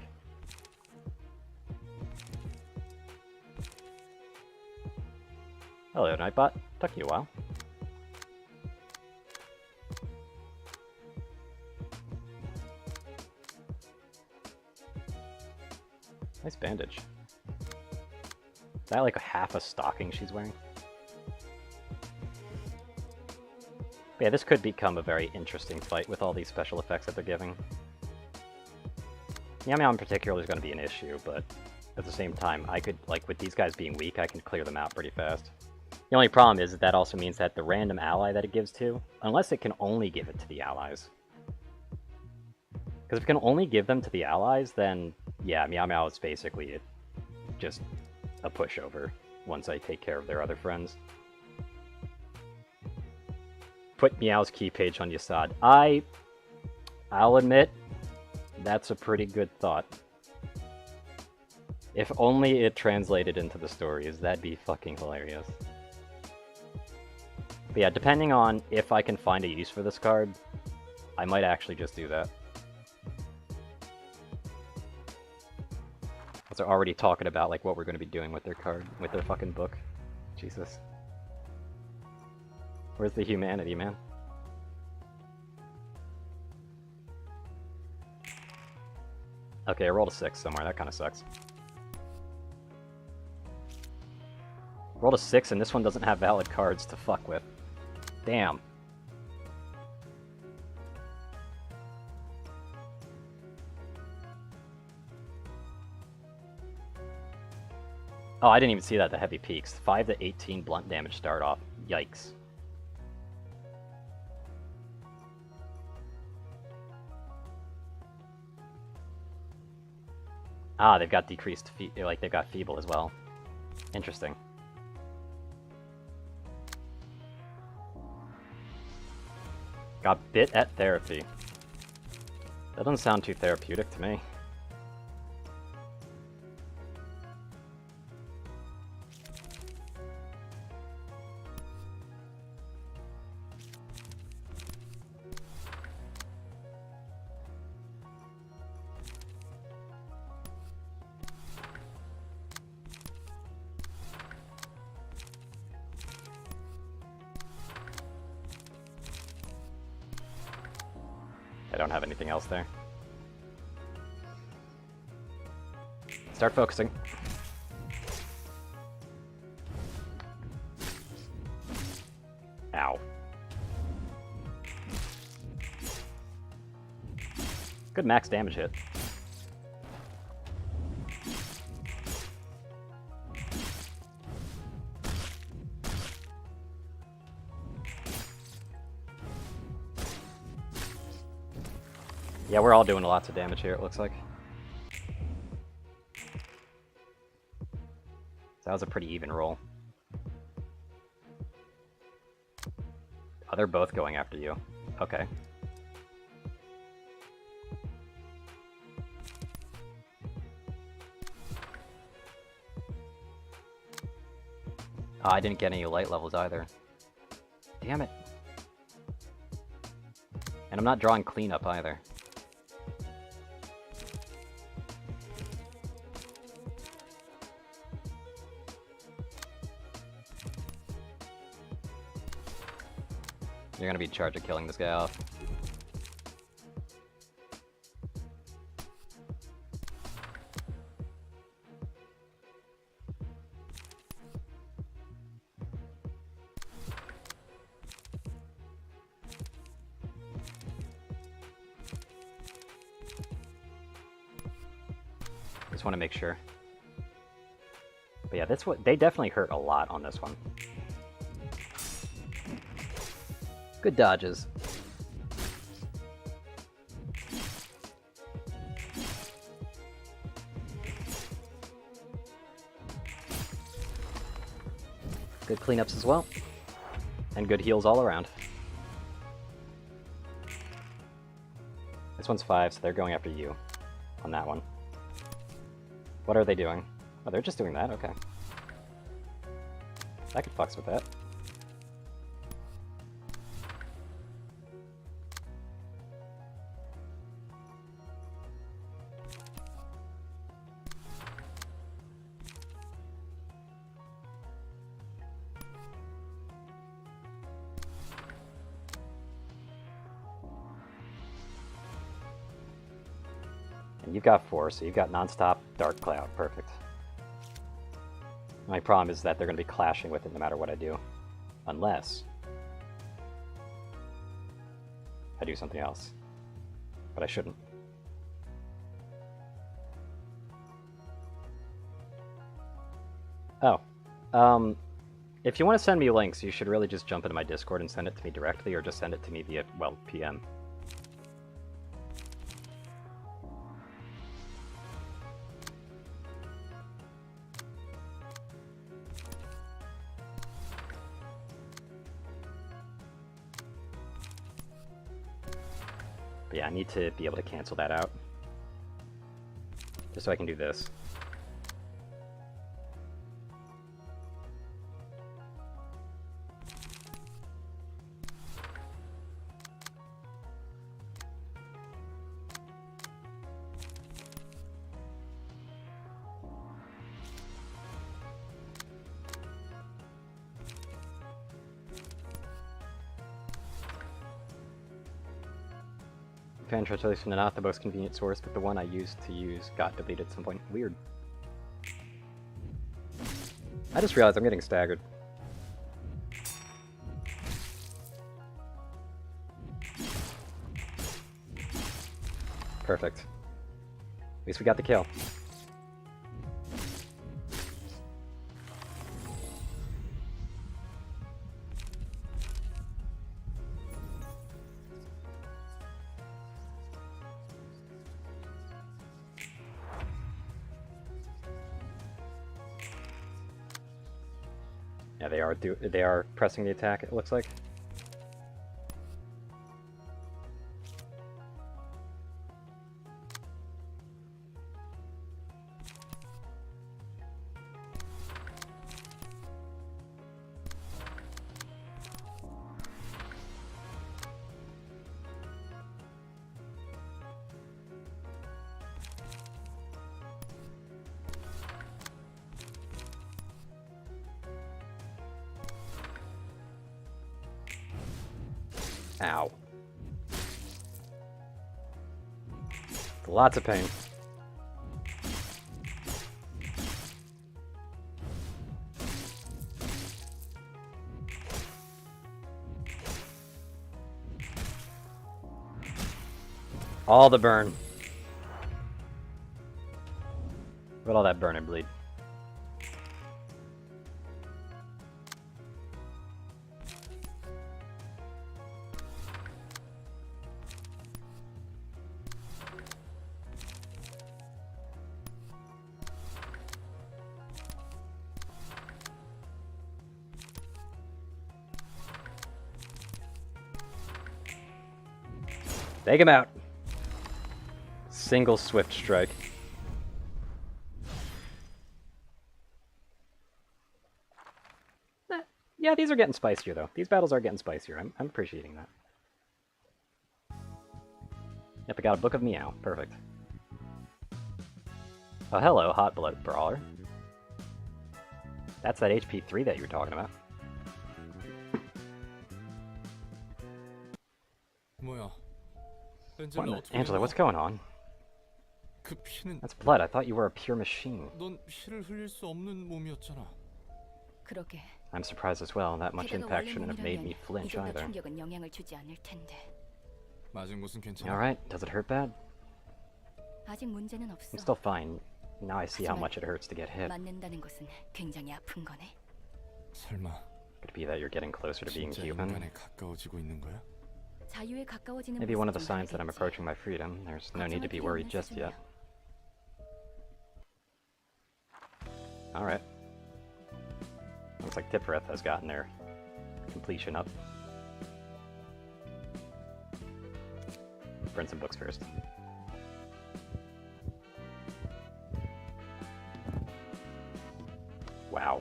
Hello, Nightbot. Took you a while. Nice bandage. Is that like a half a stocking she's wearing? But yeah, this could become a very interesting fight with all these special effects that they're giving. Meow Meow in particular is going to be an issue, but at the same time, I could, like, with these guys being weak, I can clear them out pretty fast. The only problem is that also means that the random ally that it gives to, unless it can only give it to the allies. Because if it can only give them to the allies, then, yeah, Meow Meow is basically just a pushover once I take care of their other friends. Put Meow's key page on Yasad. I'll admit, that's a pretty good thought. If only it translated into the stories, that'd be fucking hilarious. But yeah, depending on if I can find a use for this card, I might actually just do that. Because they're already talking about like what we're going to be doing with their card, with their fucking book. Jesus. Where's the humanity, man? Okay, I rolled a 6 somewhere. That kind of sucks. Rolled a 6 and this one doesn't have valid cards to fuck with. Damn. Oh, I didn't even see that, the heavy peaks. 5 to 18 blunt damage start off. Yikes. Ah, they've got decreased, like they've got feeble as well. Interesting. Got bit at therapy. That doesn't sound too therapeutic to me. I don't have anything else there. Start focusing. Ow. Good max damage hit. Yeah, we're all doing lots of damage here, it looks like. That was a pretty even roll. Oh, they're both going after you. Okay. Oh, I didn't get any light levels either. Damn it. And I'm not drawing cleanup either. You're gonna be in charge of killing this guy off. just want to make sure. But yeah, that's what they definitely hurt a lot on this one. Good dodges. Good cleanups as well. And good heals all around. This one's 5, so they're going after you on that one. What are they doing? Oh, they're just doing that? Okay. I could fucks with that. And you've got 4, so you've got non-stop Dark Cloud. Perfect. My problem is that they're going to be clashing with it no matter what I do. Unless I do something else. But I shouldn't. Oh. If you want to send me links, you should really just jump into my Discord and send it to me directly, or just send it to me via, well, PM. But yeah, I need to be able to cancel that out. Just so I can do this. Fan translation is not the most convenient source, but the one I used to use got deleted at some point. Weird. I just realized I'm getting staggered. Perfect. At least we got the kill. Yeah, they are pressing the attack, it looks like. Ow. Lots of pain. All the burn. Look at all that burn and bleed. Take him out. Single swift strike. Yeah, these are getting spicier though. These battles are getting spicier. I'm appreciating that. Yep, I got a Book of Meow. Perfect. Oh, hello, Hot Blood Brawler. That's that HP 3 that you were talking about. Angela, what's going on? That's blood. I thought you were a pure machine. I'm surprised as well. That much impact shouldn't have made me flinch either. Alright, does it hurt bad? I'm still fine. Now I see how much it hurts to get hit. 맞는다는 것은 굉장히 아픈 거네. 설마 Could it be that you're getting closer to being 진짜 human? 인간에 가까워지고 있는 거야? 자유에 가까워지는 Maybe one of the 모습 좀 signs that I'm 다르겠지. approaching my freedom. There's no need to be 걱정할 필요 worried 없는 just 수준이야. yet. Alright. Looks like Tiphareth has gotten their completion up. Burn some books first. Wow.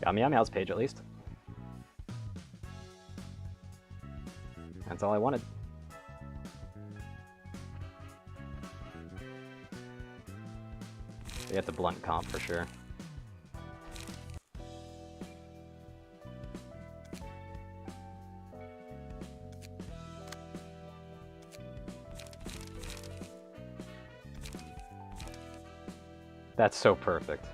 Got Meow Meow's page at least. That's all I wanted. They have the blunt comp for sure. That's so perfect.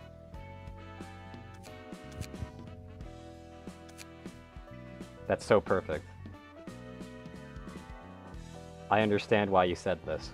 That's so perfect. I understand why you said this.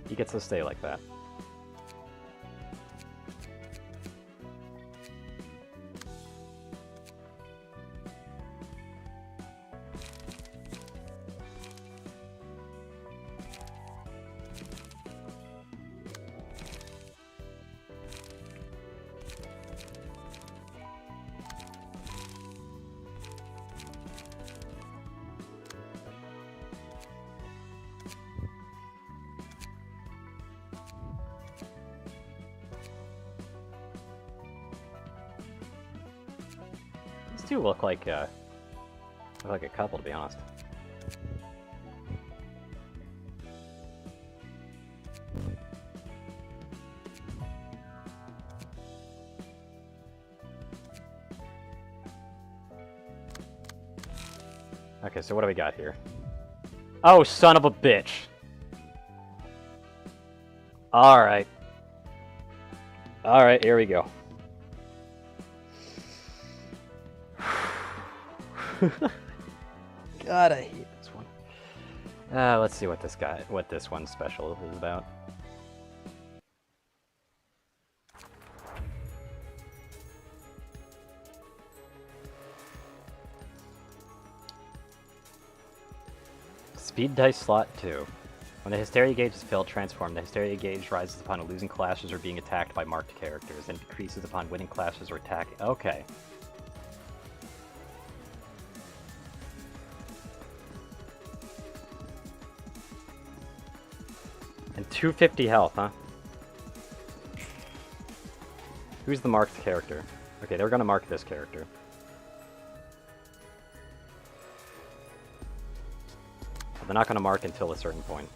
He gets to stay like that. These two look like a couple, to be honest. Okay, so what do we got here? Oh, son of a bitch! Alright. Alright, here we go. God, I hate this one. Let's see what this one's special is about. Speed dice slot 2. When the hysteria gauge is filled, transform. The hysteria gauge rises upon losing clashes or being attacked by marked characters, and decreases upon winning clashes or attack. Okay. And 250 health, huh? Who's the marked character? Okay, they're gonna mark this character. But they're not gonna mark until a certain point.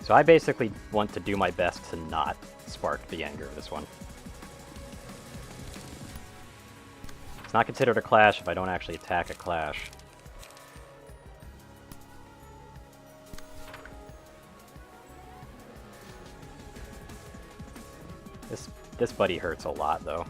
So I basically want to do my best to not spark the anger of this one. It's not considered a clash if I don't actually attack a clash. This buddy hurts a lot though.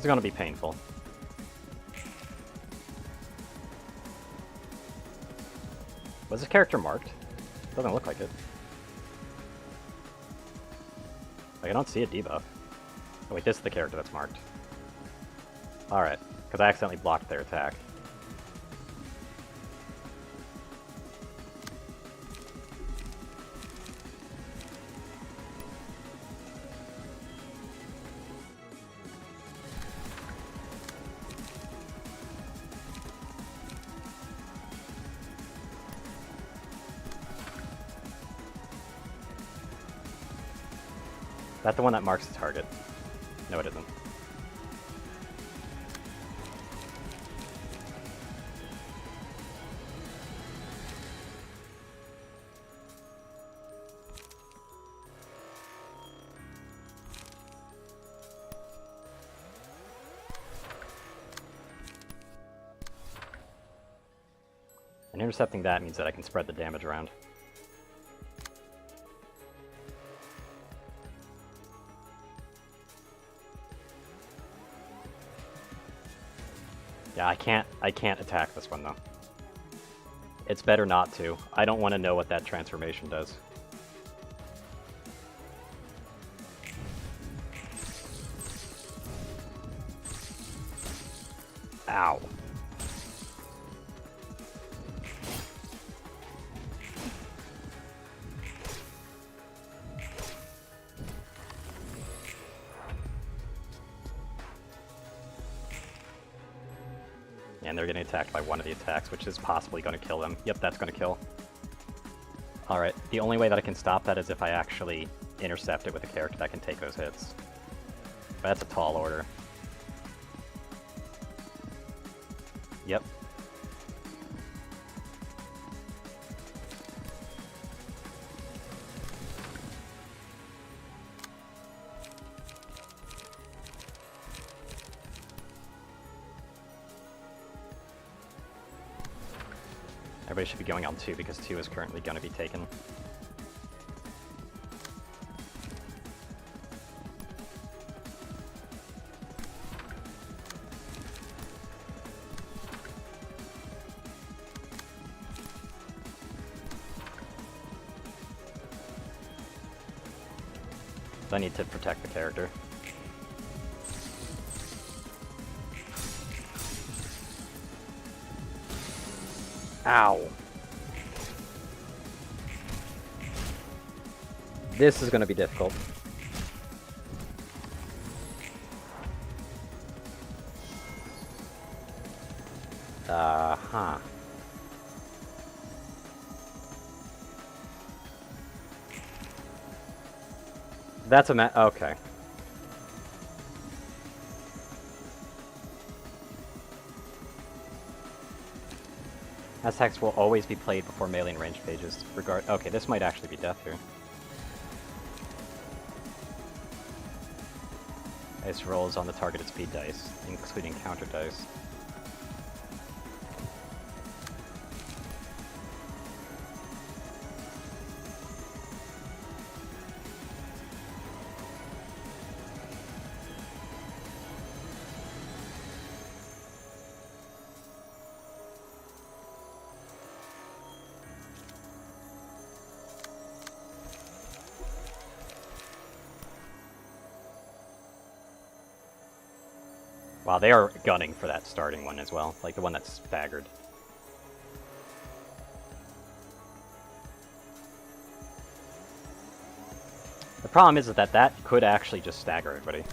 This is gonna be painful. Was this character marked? Doesn't look like it. Like, I don't see a debuff. Oh wait, this is the character that's marked. Alright, because I accidentally blocked their attack. Is that the one that marks the target? No, it isn't. And intercepting that means that I can spread the damage around. Yeah, I can't attack this one though. It's better not to. I don't want to know what that transformation does. Ow. And they're getting attacked by one of the attacks, which is possibly going to kill them. Yep, that's going to kill. Alright, the only way that I can stop that is if I actually intercept it with a character that can take those hits. But that's a tall order. Yep. Everybody should be going on 2 because 2 is currently going to be taken. So I need to protect the character. Ow. This is going to be difficult. Huh. That's a okay. Aztecs will always be played before melee and ranged pages. Okay, this might actually be death here. Dice rolls on the targeted speed dice, including counter dice. Wow, they are gunning for that starting one as well, like the one that's staggered. The problem is that that could actually just stagger everybody.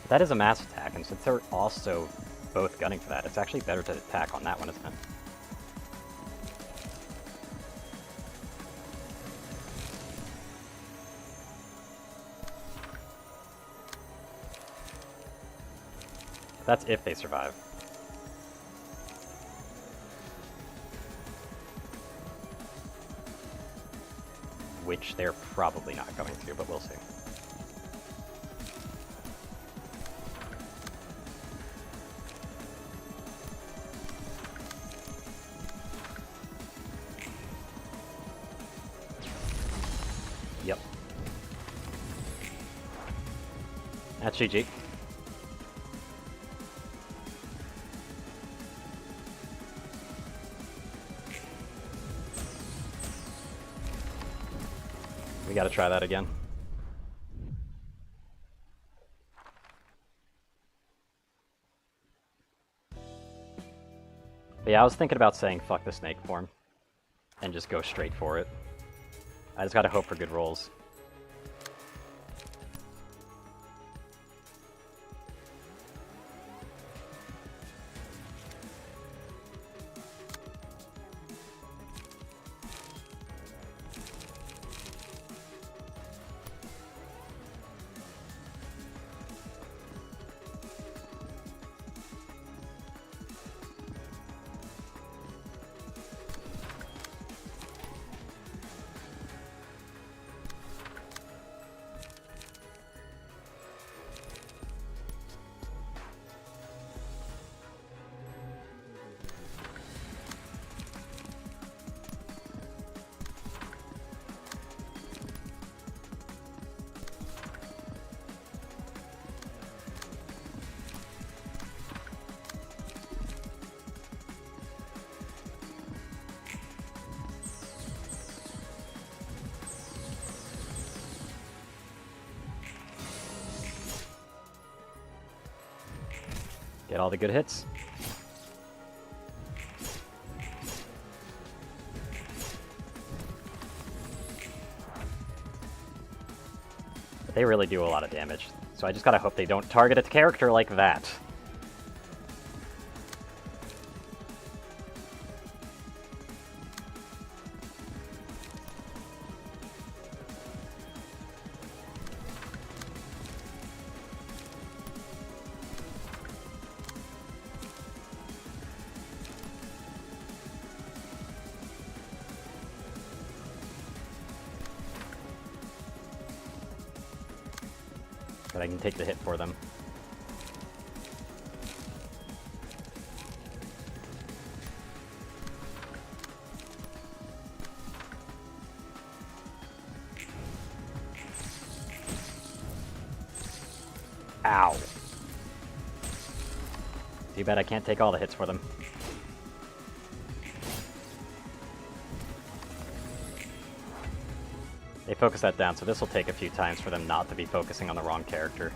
That is a mass attack, and since they're also both gunning for that, it's actually better to attack on that one, isn't it? That's if they survive. Which they're probably not going to, but we'll see. Yep. That's GG. We gotta try that again. But yeah, I was thinking about saying fuck the snake form and just go straight for it. I just gotta hope for good rolls. Get all the good hits. But they really do a lot of damage, so I just gotta hope they don't target a character like that. But I can take the hit for them. Ow. Too bad I can't take all the hits for them. They focus that down, so this will take a few times for them not to be focusing on the wrong character.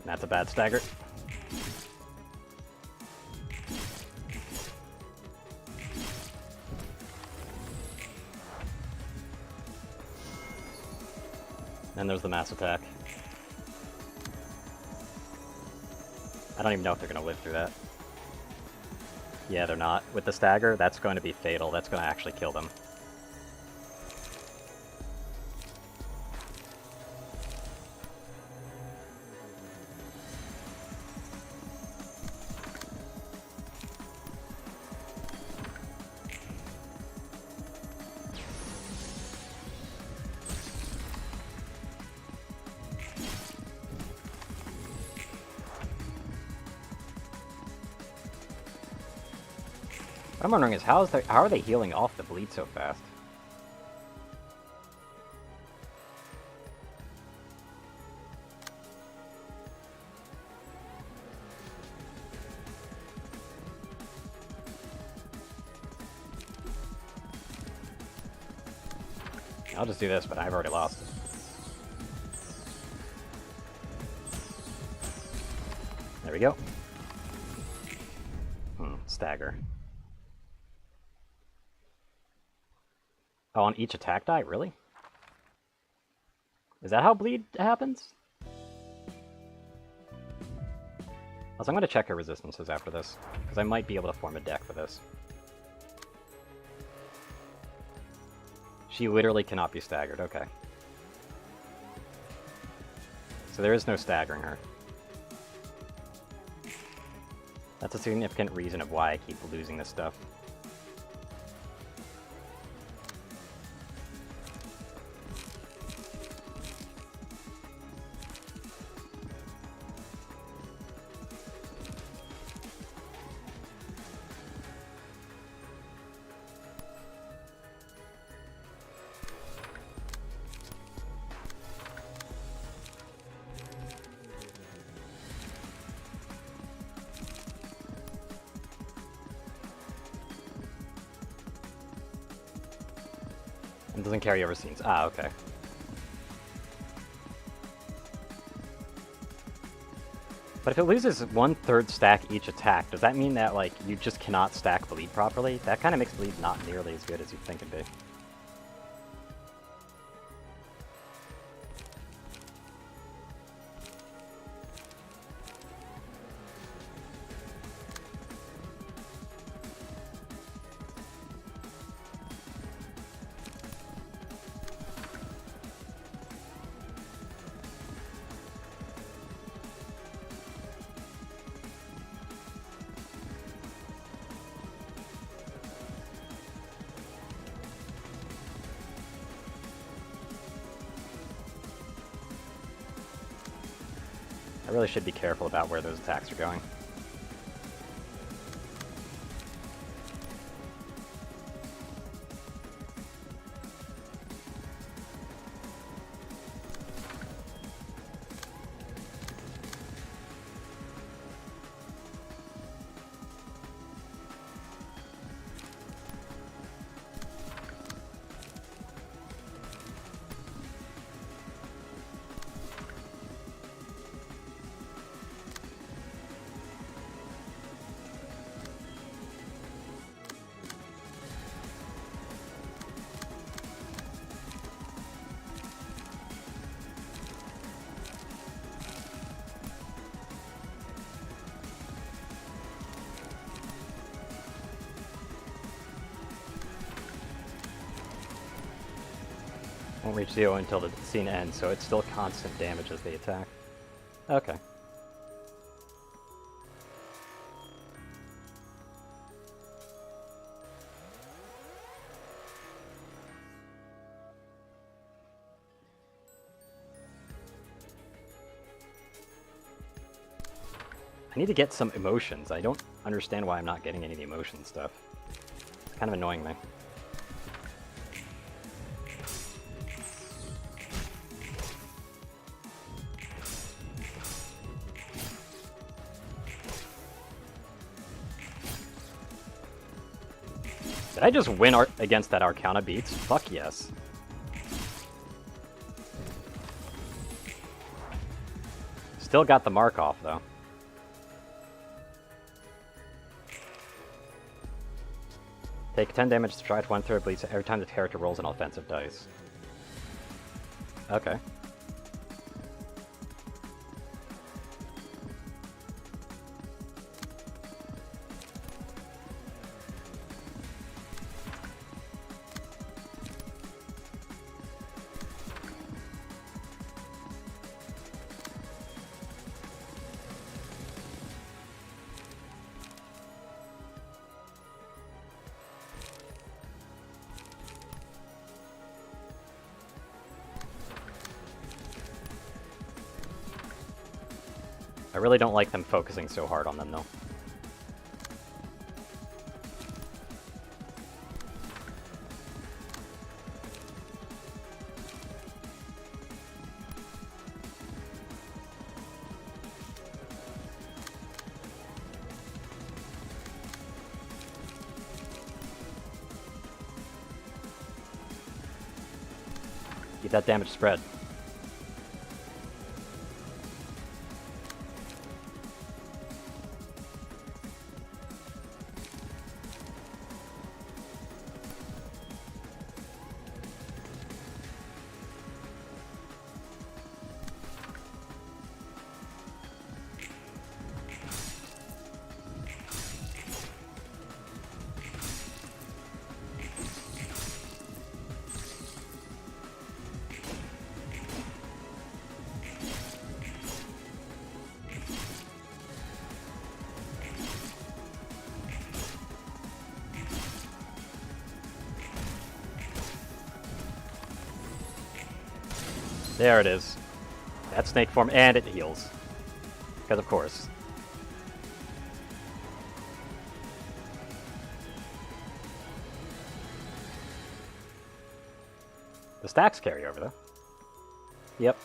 That's a bad stagger. And there's the mass attack. I don't even know if they're going to live through that. Yeah, they're not. With the stagger, that's going to be fatal. That's going to actually kill them. What I'm wondering is how are they healing off the bleed so fast? I'll just do this, but I've already lost. There we go. Stagger. Oh, on each attack die? Really? Is that how bleed happens? Also, I'm going to check her resistances after this, because I might be able to form a deck for this. She literally cannot be staggered, okay. So there is no staggering her. That's a significant reason of why I keep losing this stuff. It doesn't carry over scenes. Ah, okay. But if it loses 1/3 stack each attack, does that mean that, like, you just cannot stack bleed properly? That kind of makes bleed not nearly as good as you'd think it'd be. I really should be careful about where those attacks are going. Won't reach 0 until the scene ends, so it's still constant damage as they attack. Okay. I need to get some emotions. I don't understand why I'm not getting any of the emotion stuff. It's kind of annoying me. Did I just win against that Arcana Beats? Fuck yes. Still got the mark off, though. Take 10 damage to try 1/3 bleeds every time the character rolls an offensive dice. Okay. I really don't like them focusing so hard on them, though. Get that damage spread. There it is. That snake form, and it heals. Because of course. The stacks carry over, though. Yep.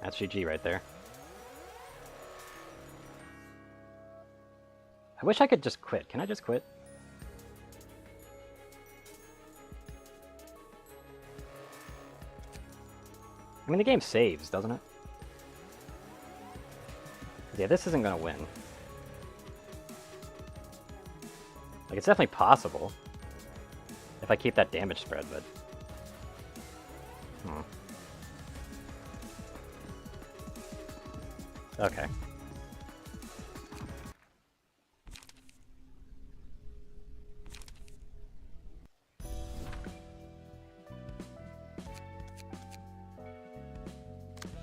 That's GG right there. I wish I could just quit. Can I just quit? I mean, the game saves, doesn't it? Yeah, this isn't gonna win. Like, it's definitely possible. If I keep that damage spread, but... Okay.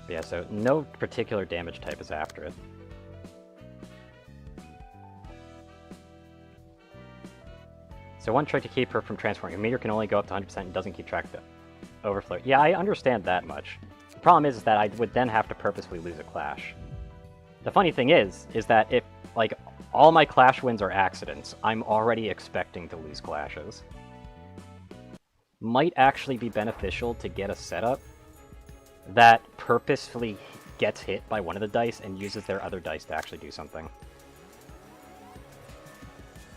Yeah, so no particular damage type is after it. So one trick to keep her from transforming. Your meter can only go up to 100% and doesn't keep track of the overflow. Yeah, I understand that much. The problem is that I would then have to purposefully lose a clash. The funny thing is that if, like, all my clash wins are accidents, I'm already expecting to lose clashes. Might actually be beneficial to get a setup that purposefully gets hit by one of the dice and uses their other dice to actually do something.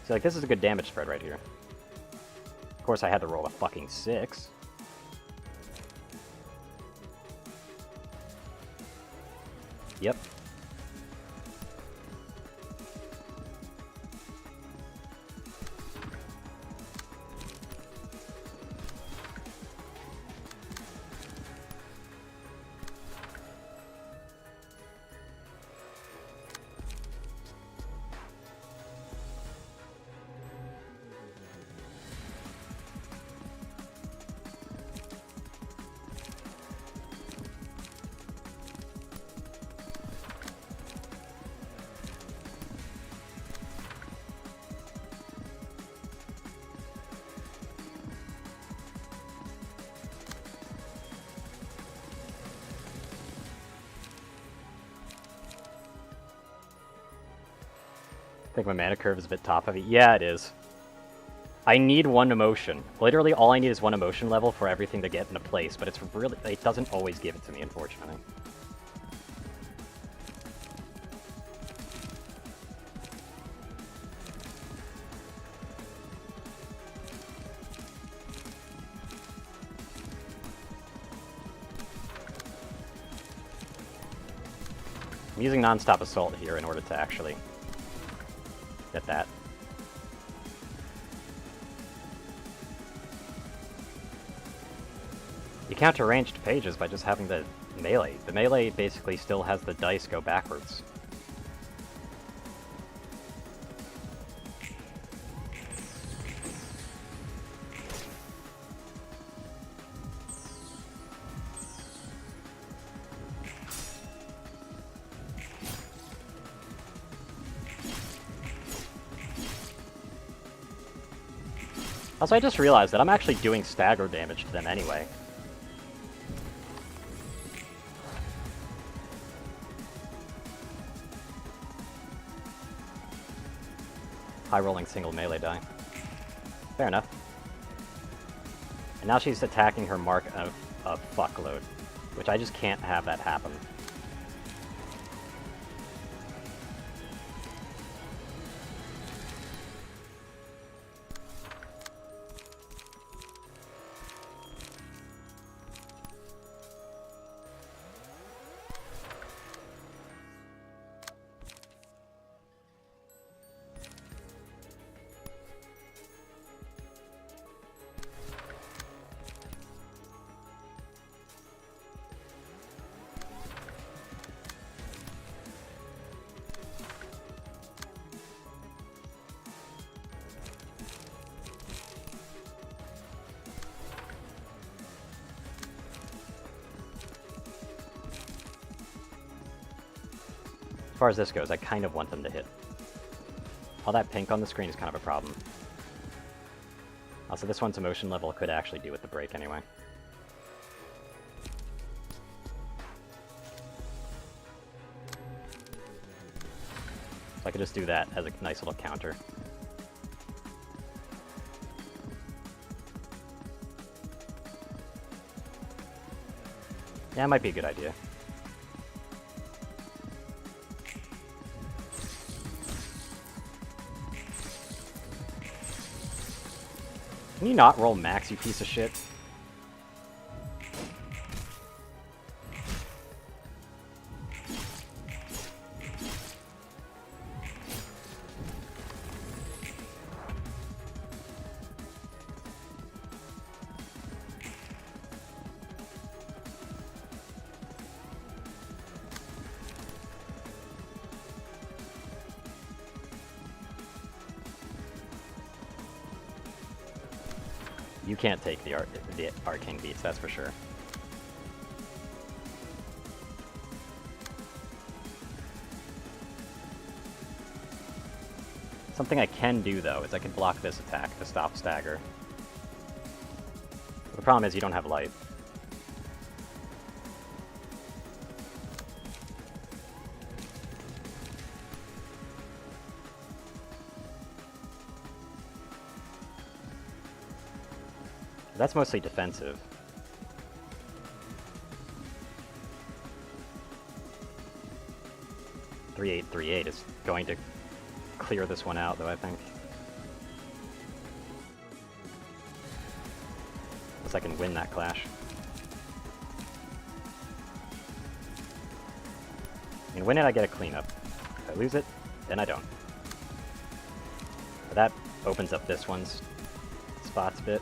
So, like, this is a good damage spread right here. Of course, I had to roll a fucking 6. Yep. I think my mana curve is a bit top heavy. Yeah, it is. I need one emotion. Literally, all I need is one emotion level for everything to get into place, but it's really, it doesn't always give it to me, unfortunately. I'm using non-stop assault here in order to actually get that. You counter ranged pages by just having the melee. The melee basically still has the dice go backwards. Also, I just realized that I'm actually doing stagger damage to them anyway. High rolling single melee die. Fair enough. And now she's attacking her mark a fuckload, which I just can't have that happen. As far as this goes, I kind of want them to hit. All that pink on the screen is kind of a problem. Also, this one's emotion level could actually do with the break anyway. So I could just do that as a nice little counter. Yeah, it might be a good idea. Can you not roll max, you piece of shit? You can't take the arcane beats, that's for sure. Something I can do, though, is I can block this attack to stop stagger. The problem is you don't have light. That's mostly defensive. "3-8-3-8" is going to clear this one out, though, I think. Unless I can win that clash. I mean, win it, I get a cleanup. If I lose it, then I don't. But that opens up this one's spots a bit.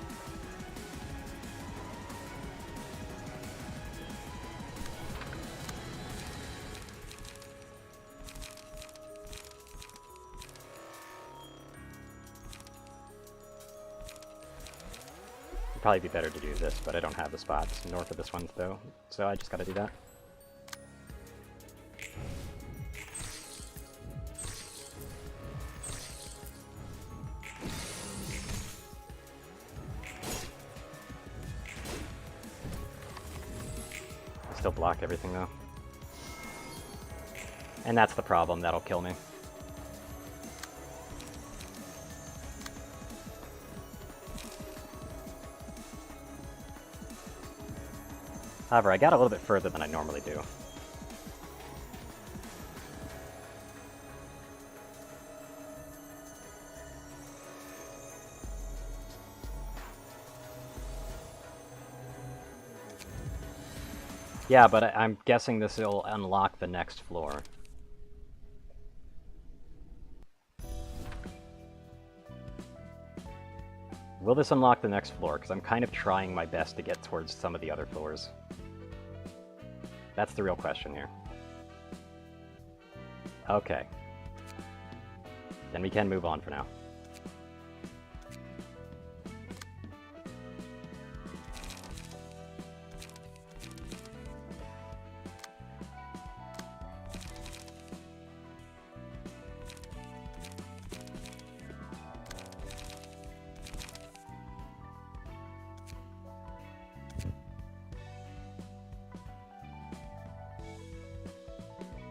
Probably be better to do this, but I don't have the spots north of this one, though, so I just gotta do that. I still block everything, though. And that's the problem, that'll kill me. However, I got a little bit further than I normally do. Yeah, but I'm guessing this will unlock the next floor. Will this unlock the next floor? Because I'm kind of trying my best to get towards some of the other floors. That's the real question here. Okay. Then we can move on for now.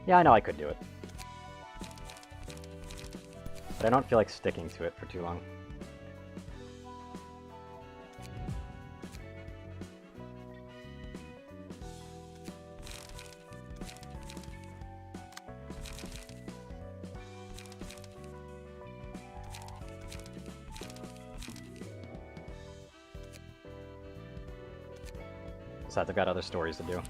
Yeah, I know I could do it. But I don't feel like sticking to it for too long. Besides, I've got other stories to do.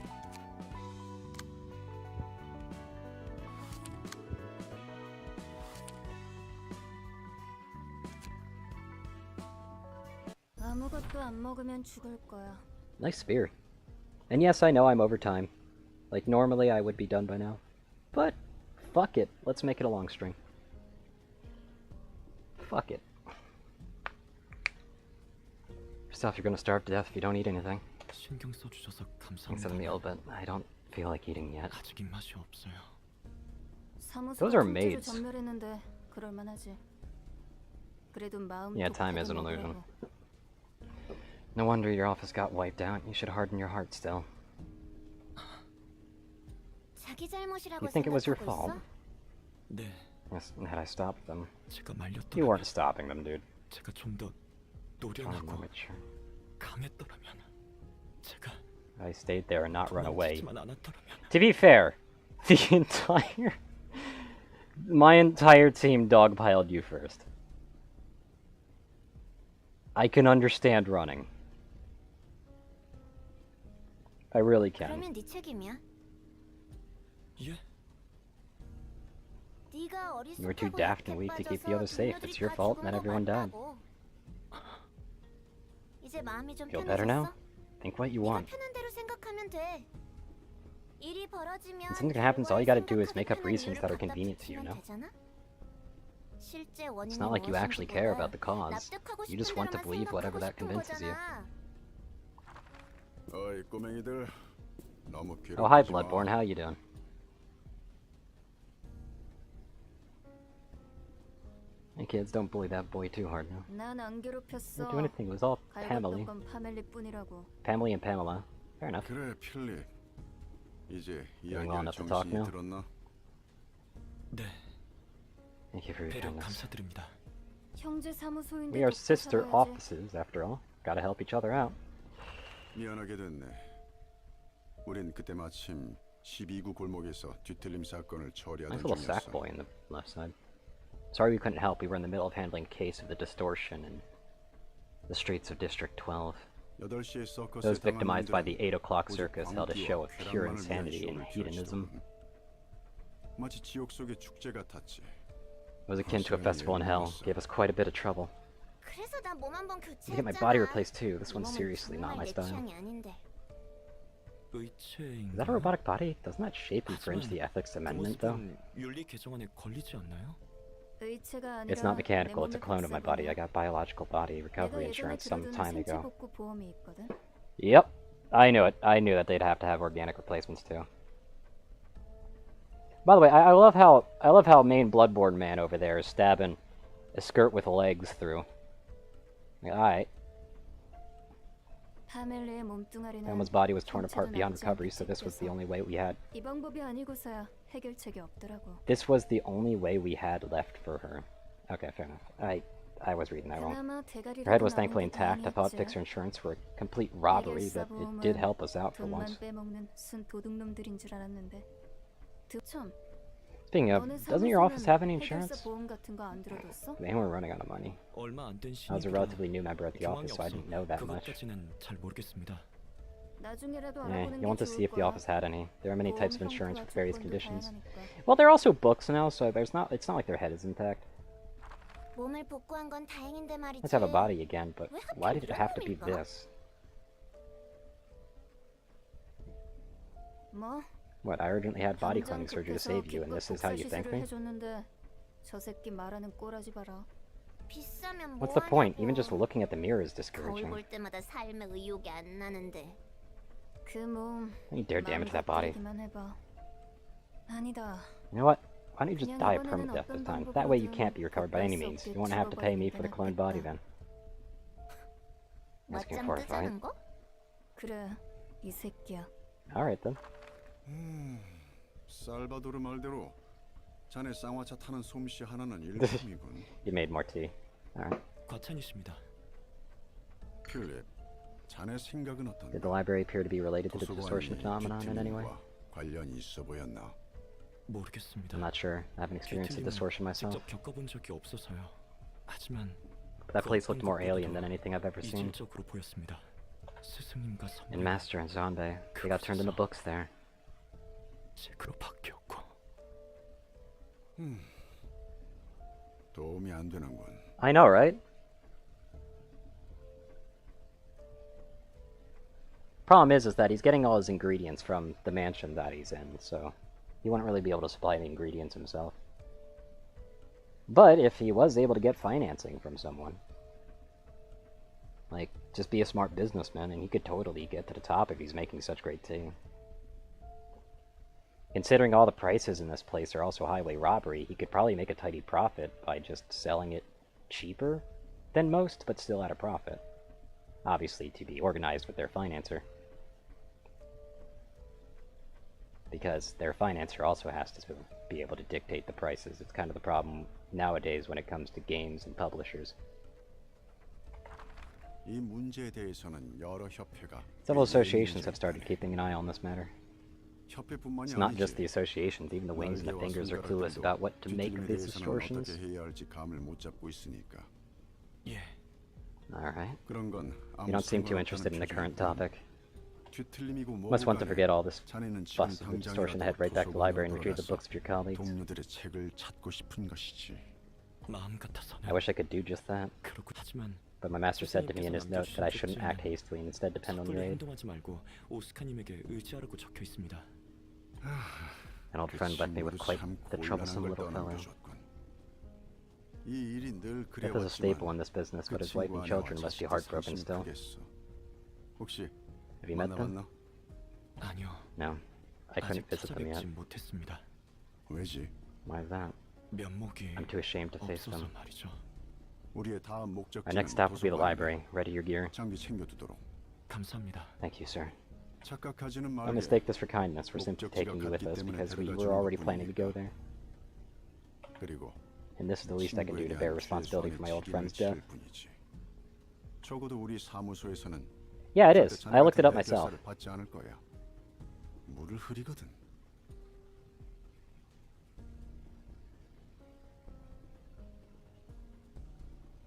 Nice spear. And yes, I know I'm over time. Like, normally I would be done by now. But, fuck it. Let's make it a long string. Fuck it. First off, you're gonna starve to death if you don't eat anything. Thanks for the meal, but I don't feel like eating yet. Those are maids. 전멸했는데 그럴 만하지. 그래도 마음 Yeah, time is an illusion. No wonder your office got wiped out. You should harden your heart still. 자기 잘못이라고 You think it was your 생각하고 fault? 있어? 네, Yes, had I stopped them? 제가 You weren't 말렸더라면, stopping them, dude. 제가 좀 더 Trying to 노련하고 mature. 강했더라면, 제가 I stayed there and not run away. 도망치지만 않았더라면. To be fair, my entire team dogpiled you first. I can understand running. I really can. 그러면 네 책임이야. 예? 네가 You were too 어리숙하고 daft 약해 and weak to keep 빠져서 the others safe. 동료들이 It's your 다 fault, 죽은 not 거 everyone died. 맞다고. 이제 마음이 좀 Feel better now? 편해졌어? Think what you 네가 want. 편한 대로 생각하면 돼. 일이 벌어지면 When something happens, all you gotta do is 결과에 make up 생각하기 reasons 편한 that are 이유를 convenient to you, 갖다 no? 붙이면 되잖아? 실제 It's 원인이 not like you actually care about the cause. 납득하고 You just 싶은 want to 대로만 believe whatever 생각하고 that 싶은 convinces you. 거잖아. 어이 꼬맹이들 너무 괴롭히지 Oh, hi, 마. Bloodborne. How you doing? Hey, kids, don't bully that boy too hard now. 난안 괴롭혔어. Didn't do anything. It was all family. 갈궜던 건 파멜리뿐이라고. Family and Pamela. Fair enough. 그래 필립 이제 Doing well 이야기할 enough to talk 정신이 now? 들었나? 네, Thank you for your 배려 kindness. 감사드립니다. 형제 사무소인데 We are 돕고 sister 살아야지. offices, after all. Gotta help each other out. 미안하게 됐네. 우린 그때 마침 12구 골목에서 뒤틀림 사건을 처리하던 Nice little sack 중이었어. boy in the left side. Sorry we couldn't help. We were in the middle of handling a case of the distortion in the streets of District 12. 8시에 서커스에 Those victimized by 당한 the 8 o'clock 오직 circus held a show of 광기와 pure 계란만을 insanity 위한 and 쇼를 hedonism. 펼치더군. 마치 지옥 속의 축제 같았지. It was akin to a festival in hell. Gave us quite a bit of trouble. 그래서 난 몸 한 번 I 교체했잖아. get my body replaced too. This 이 one's 몸은 seriously not my 정말 내 style. 취향이 아닌데. Is that a robotic body? Doesn't that shape infringe the ethics amendment though? 윤리 개정안에 걸리지 않나요? 의체가 It's 아니라 not mechanical, 내 it's a clone of my body. I got biological body recovery 내가 예전에 insurance some 들어둔 time 생체 ago. 복구 보험이 있거든. Yep, I knew it. I knew that they'd have to have organic replacements too. By the way, I love how main Bloodborne man over there is stabbing a skirt with legs through. Alright. 파멜리의 몸뚱아리는 Emma's body was torn apart 형체도 beyond 남지 recovery, 않게 so this was the 찢겨서 only way we had. 이 방법이 아니고서야 해결책이 없더라고. This was the only way we had left for her. Okay, fair enough. I was reading that wrong. 그나마 대가리라도 Her head was 남은 thankfully 게 intact. I thought 다행이었지. Fixer Insurance were a complete robbery, but it did help us out for 돈만 once. 빼먹는 순 도둑놈들인 줄 알았는데. 참, Speaking of, 너네 doesn't your office have any 해결사 insurance? 보험 같은 거 안 들어뒀어? They were running out of money. 얼마 안 된 I was a 신입이라 relatively new member at the 경황이 office, so I 없어 didn't know that much. 그것까지는 잘 모르겠습니다. 나중에라도 Yeah, 알아보는 you 게 want to 좋을 see if the 거야. office had any. There are many types of insurance 보험 for various 형태와 conditions. 조건도 다양하니까. Well, there are also books now, so it's not like their head is intact. 몸을 복구한 건 다행인데 말이지. Let's have a body again, but 왜 하필 why did it have to be 이런 놈일까? this? 뭐? What, I urgently had body 당장 cleaning surgery to 급해서 save you, and 기껏 this is how you 복사 thank 시술을 me? 해줬는데 저 새끼 말하는 꼬라지 봐라. 비싸면 What's the point? Even just 뭐하냐고. looking at the mirror is 거울 discouraging. 볼 때마다 삶의 의욕이 안 나는데. 그 몸. Don't you dare damage that body. 만 해봐. 아니다. You know what? Why don't you just 그냥 die a 이번에는 permanent death this 어떤 time? That way you 방법으로든 can't be recovered by any 수 means. 없게 You won't have to pay me for the 죽어버리는 cloned body 게 then. Asking 맞짱 for a fight? 뜨자는 거? 그래, 이 새끼야. Alright then. 살바도르 말대로 자네 쌍화차 타는 솜씨 하나는 일품이군. You made more tea. Alright. 과찬이십니다. 필립, 자네 생각은 어떤가? Did the library appear to be related to the distortion phenomenon in any way? 관련이 있어 보였나? 모르겠습니다. I'm not sure. I haven't experienced the 뒤틀림은 distortion myself. 직접 겪어본 적이 없어서요. 하지만 But that place looked more alien than anything I've ever seen. 이질적으로 보였습니다. 스승님과 And Master and Zonbe, they got turned into books there. 책으로 바뀌었고. 도움이 안 되는군. I know, right? Problem is that he's getting all his ingredients from the mansion that he's in, so he wouldn't really be able to supply the ingredients himself. But if he was able to get financing from someone, like, just be a smart businessman and he could totally get to the top if he's making such great tea. Considering all the prices in this place are also highway robbery, he could probably make a tidy profit by just selling it cheaper than most, but still at a profit. Obviously, to be organized with their financer. Because their financer also has to be able to dictate the prices. It's kind of the problem nowadays when it comes to games and publishers. 이 문제에 대해서는 여러 협회가 Several associations have started keeping an eye on this matter. 협회뿐만이 It's not 아니지. just the associations, even the wings and the fingers are clueless about what to make of these distortions. 어떻게 해야 할지 감을 못 잡고 있으니까. 예. Alright. 그런 건 You don't seem too interested in the current topic. 뒤틀림이고 Must want to forget all this 자네는 지금 fuss of the 당장이라도 distortion and head right back to the library and retrieve the 도서관으로 books of your colleagues. 동료들의 책을 찾고 싶은 것이지. 마음 같아서는 I wish I could do just that, 그렇고 하지만 but my master said to me in his note that I shouldn't act hastily and instead depend on your 섣불리 aid. 행동하지 말고 오스카님에게 의지하라고 적혀 있습니다. An old friend left me with quite the troublesome little fellow. 이 일이 늘 Death is a staple in this business, but his wife and children must be heartbroken still. 혹시 Have you met them? 만나봤나? 아니요. No. I couldn't 아직 visit them yet. 찾아뵙진 못했습니다. 왜지? Why is that? 면목이 I'm too ashamed to face 없어서 them. 말이죠. 우리의 다음 Our 목적지는 next stop will be the 도서관이야. library. Ready your gear. 장비 챙겨두도록. 감사합니다. Thank you, sir. 착각하지는 Don't 말게. mistake this for kindness. We're simply taking you with us because we were already planning to go there. 그리고 And this is the least I can do to bear responsibility for my old friend's death. 적어도 우리 사무소에서는 Yeah, it is. I looked it up myself. 받지 않을 거야. 물을 흐리거든.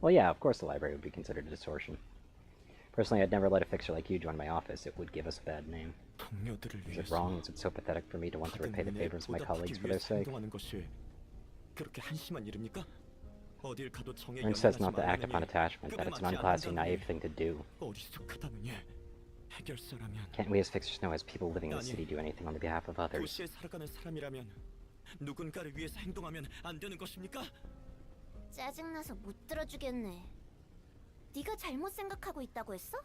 Well, yeah, of course the library would be considered a distortion. Personally, I'd never let a fixer like you join my office. It would give us a bad name. 동료들을 Is it 위해서 wrong? Is it so pathetic for me to want to repay the favors of my colleagues for their sake? 행동하는 것이 그렇게 한심한 일입니까? 어딜 가도 정에 Ern says not to 연연하지 act upon 말라느니 attachment, that it's an 그게 unclassy, 맞지 naive 않는다느니 thing to do. 어리숙하다느니 해결사라면 Can't we as fixers know as people living in the city do anything on the behalf of others? 도시에 살아가는 사람이라면 누군가를 위해서 행동하면 안 되는 것입니까? 짜증나서 못 들어주겠네. 네가 잘못 생각하고 있다고 했어?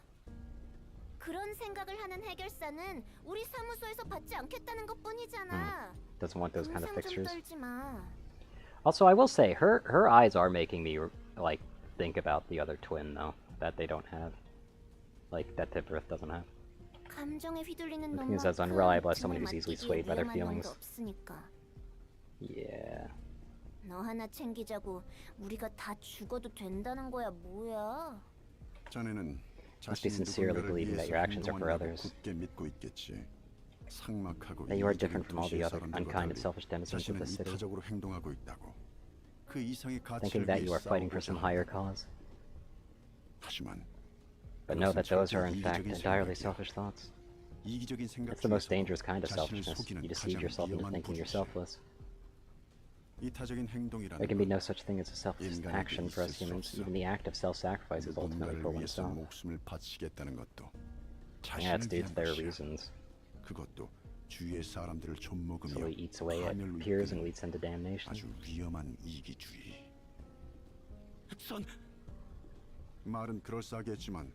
그런 생각을 하는 해결사는 우리 사무소에서 받지 않겠다는 것뿐이잖아. Doesn't want those kind of 동상 좀 fixtures. 떨지 마. Also, I will say, her eyes are making me, like, think about the other twin, though, that they don't have. Like, that Tipworth doesn't have. 감정에 휘둘리는 Looking 놈만큼 as unreliable as someone 등을 who's easily 맡기기에 swayed by their 위험한 놈도 feelings. 없으니까. Yeah. 너 하나 챙기자고 우리가 다 죽어도 된다는 거야 뭐야? 자네는 Must be 자신이 sincerely 누군가를 believing that 위해서 your actions are for 행동한다고 others. 굳게 믿고 있겠지. 삭막하고 That you are 이기적인 different from all the 도시에 other 사람들과 unkind and 달리 selfish denizens of 자신은 the city. 이타적으로 행동하고 있다고. 그 이상의 Thinking 가치를 that 위해 you are fighting for some 싸우고자 higher 한다. cause. 하지만 But know that those are, in 절대 fact, 이기적인 entirely 생각이야. selfish thoughts. 이기적인 생각 It's the most 중에서도 dangerous kind of 자신을 selfishness. 속이는 You deceive 가장 yourself into 위험한 thinking you're 부류지. selfless. 이타적인 행동이라는 There can be 건 no such thing as a selfless 인간에게 action for us 있을 수 humans. 없어. Even the act of self-sacrifice is ultimately 누군가를 for 위해서 oneself. 목숨을 바치겠다는 것도 Yeah, it's 자신을 due 위한 to their 것이야. reasons. 그것도 주위의 사람들을 좀먹으며 So he eats away at 파멸로 peers and 이끄는 leads them to damnation. 아주 위험한 이기주의. 전 말은 그럴싸하겠지만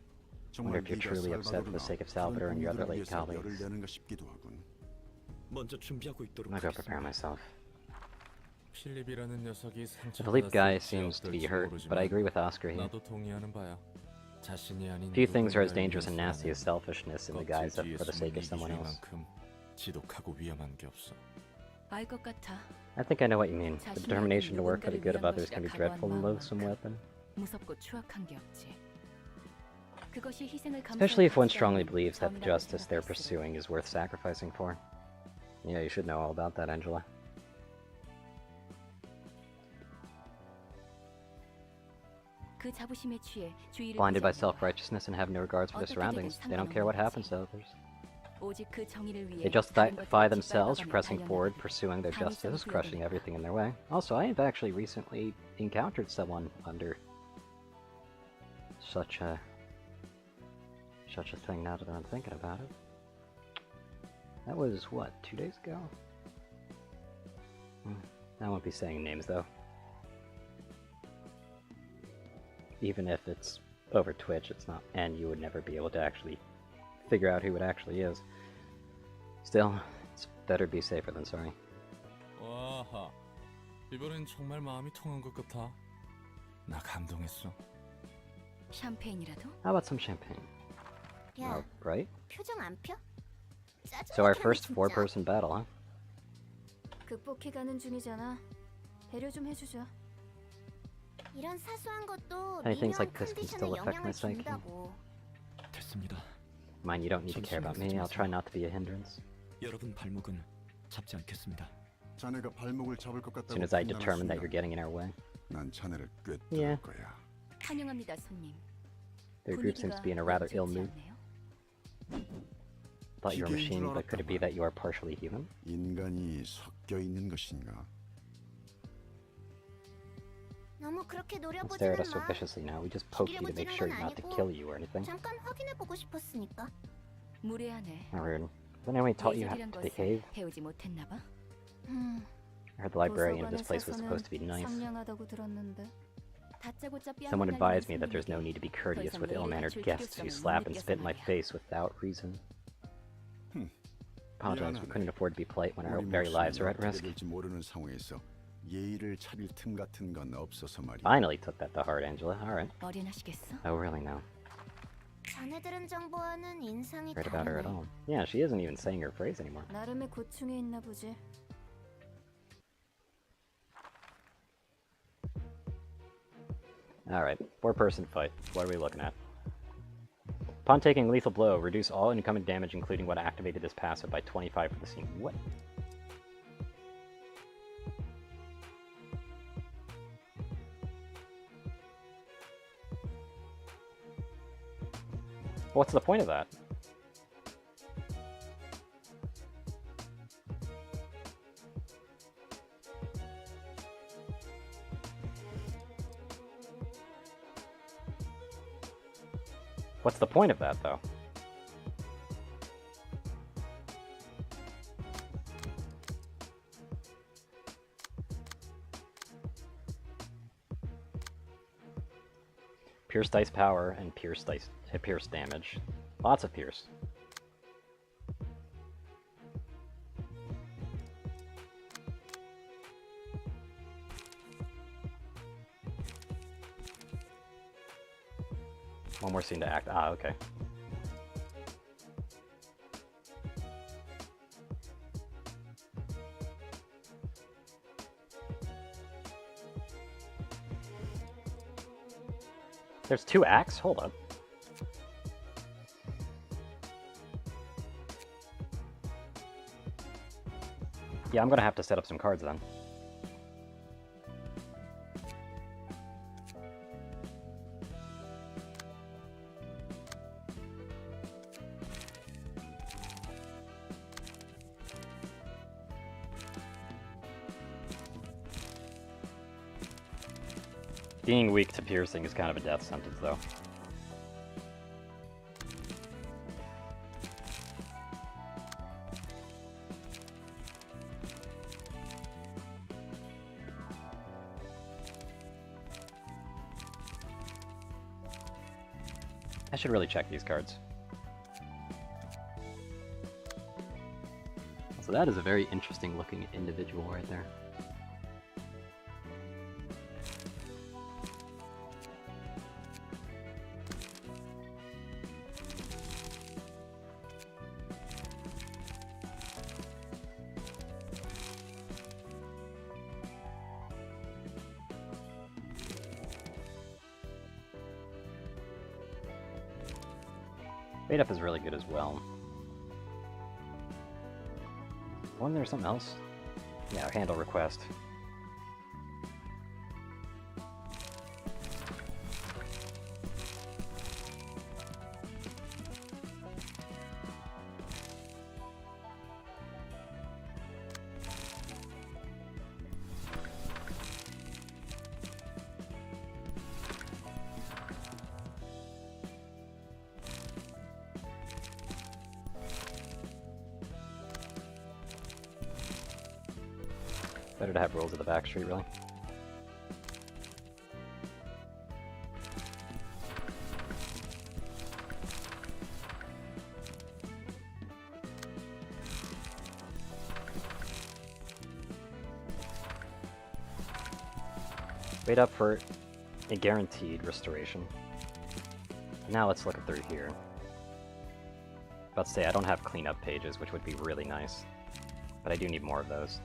Wonder 정말 if you're 네가 truly upset for the sake of Salvador and your other late 위해서 열을 colleagues. 내는가 싶기도 하군. 먼저 준비하고 있도록 I'm gonna go prepare 하겠습니다. myself. 필립이라는 녀석이 The Philippe guy 상처받았을지 seems to be 어떨지 hurt, but I 모르지만 agree with Oscar here. 나도 동의하는 바야. 자신이 아닌 Few things are as 누군가를 dangerous and nasty as 위해서라면 selfishness in the guise of 껍질 for the sake of 뒤에 someone 숨은 else. 이기주의만큼 지독하고 위험한 게 없어. 알 것 같아. I think I know what you mean. The 자신이 determination to work for the good 누군가를 of 위한 others can be 것이라 dreadful and 각오한 loathsome weapon. 무섭고 추악한 게 없지. 그것이 희생을 Especially if one 감수할 strongly 가치가 believes that the 있는 justice they're 점이라고 pursuing is worth sacrificing for. Yeah, you should know all about that, Angela. 그 자부심에 취해 주의를 Blinded by 보지 않는다. self-righteousness and have no regards for their surroundings. They don't care what happens to others. 오직 그 정의를 위해 They justify themselves pressing forward, pursuing their justice, crushing everything in their way. Also, I have actually recently encountered someone under such a thing now that I'm thinking about it. That was, what, 2 days ago? I won't be saying names, though. Even if it's over Twitch, it's not, and you would never be able to actually figure out who it actually is. Still, it's Better be safer than sorry. 와하, 이번엔 정말 마음이 통한 것 같아. 나 감동했어. 샴페인이라도? How about some champagne? 야, Oh, right? 표정 안 펴? So our 짜증나게 first 하네, 진짜. four-person battle, huh? 극복해가는 중이잖아. 배려 좀 해주자. 이런 사소한 것도 Hey, things 미묘한 like this can still 컨디션에 affect my 영향을 psyche. 준다고. 됐습니다. Mind, you don't need to care about me. I'll try not to be a hindrance. 여러분 발목은 잡지 않겠습니다. 자네가 발목을 잡을 것 As 같다고 soon as I determine that 판단한 you're getting in our way. 순간 난 자네를 꿰뚫을 Yeah. 거야. 환영합니다, 손님. Their group seems to be in a rather ill mood. Thought you were a machine, but could it be that you are partially human? 인간이 섞여 있는 것인가? 너무 그렇게 Don't stare at us so 노려보지는 마. viciously now. We just poked you to make sure not to kill you or anything. 잠깐 확인해보고 싶었으니까. 무례하네. Rude. Has anyone taught you how to behave? 배우지 못했나 봐. I heard the librarian of this place was supposed to be nice. 상냥하다고 들었는데. 다짜고짜 Someone advised me that there's no need to be courteous with ill-mannered guests who slap and spit in my face without reason. Apologize, we couldn't afford to be polite when our very lives are at risk. 될지 모르는 상황에서 예의를 차릴 틈 같은 건 없어서 말이야. Finally took that to heart, Angela. Alright. 어린아시겠어? Oh, really now? 자네들은 정보와는 인상이 Right about her at all. Yeah, she isn't even saying her phrase anymore. 나름의 고충이 있나 보지. Alright, four-person fight. What are we looking at? Upon taking lethal blow, reduce all incoming damage including what activated this passive by 25 for the scene. What? What's the point of that? What's the point of that, though? Pierce dice power and pierce damage. Lots of pierce. One more scene to act. Ah, okay. There's 2 acts? Hold up. Yeah, I'm gonna have to set up some cards then. Being weak to piercing is kind of a death sentence, though. I should really check these cards. So that is a very interesting looking individual right there. Fade up is really good as well. Wasn't there something else? Yeah, handle request. Better to have rolls at the back street, really. Wait up for a guaranteed restoration. Now let's look through here. About to say, I don't have cleanup pages, which would be really nice. But I do need more of those.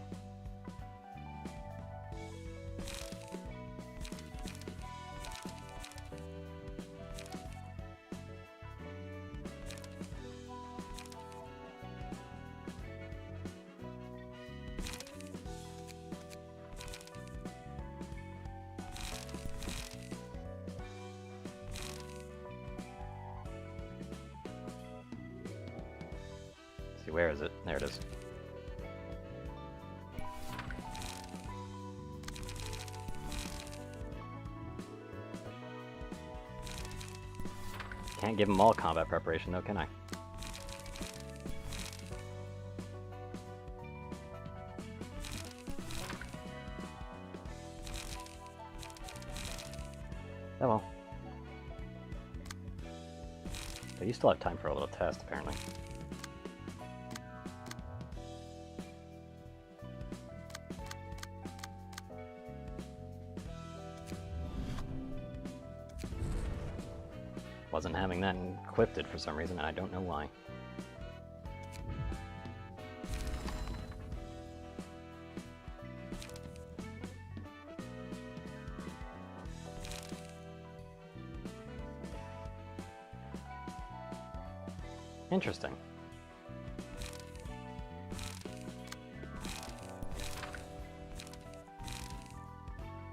See, where is it? There it is. Can't give them all combat preparation though, can I? Oh well. But you still have time for a little test, apparently. Wasn't having that equipped for some reason, and I don't know why. Interesting.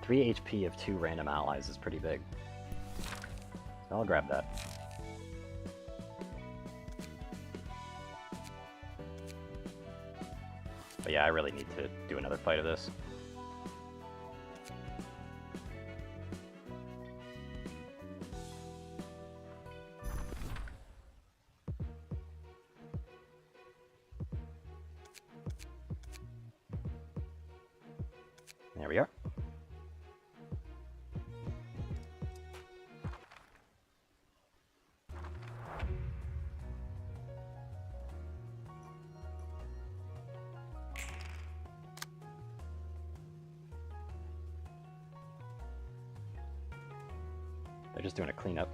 Three HP of 2 random allies is pretty big. So I'll grab that. But yeah, I really need to do another fight of this. There we are. They're just doing a cleanup.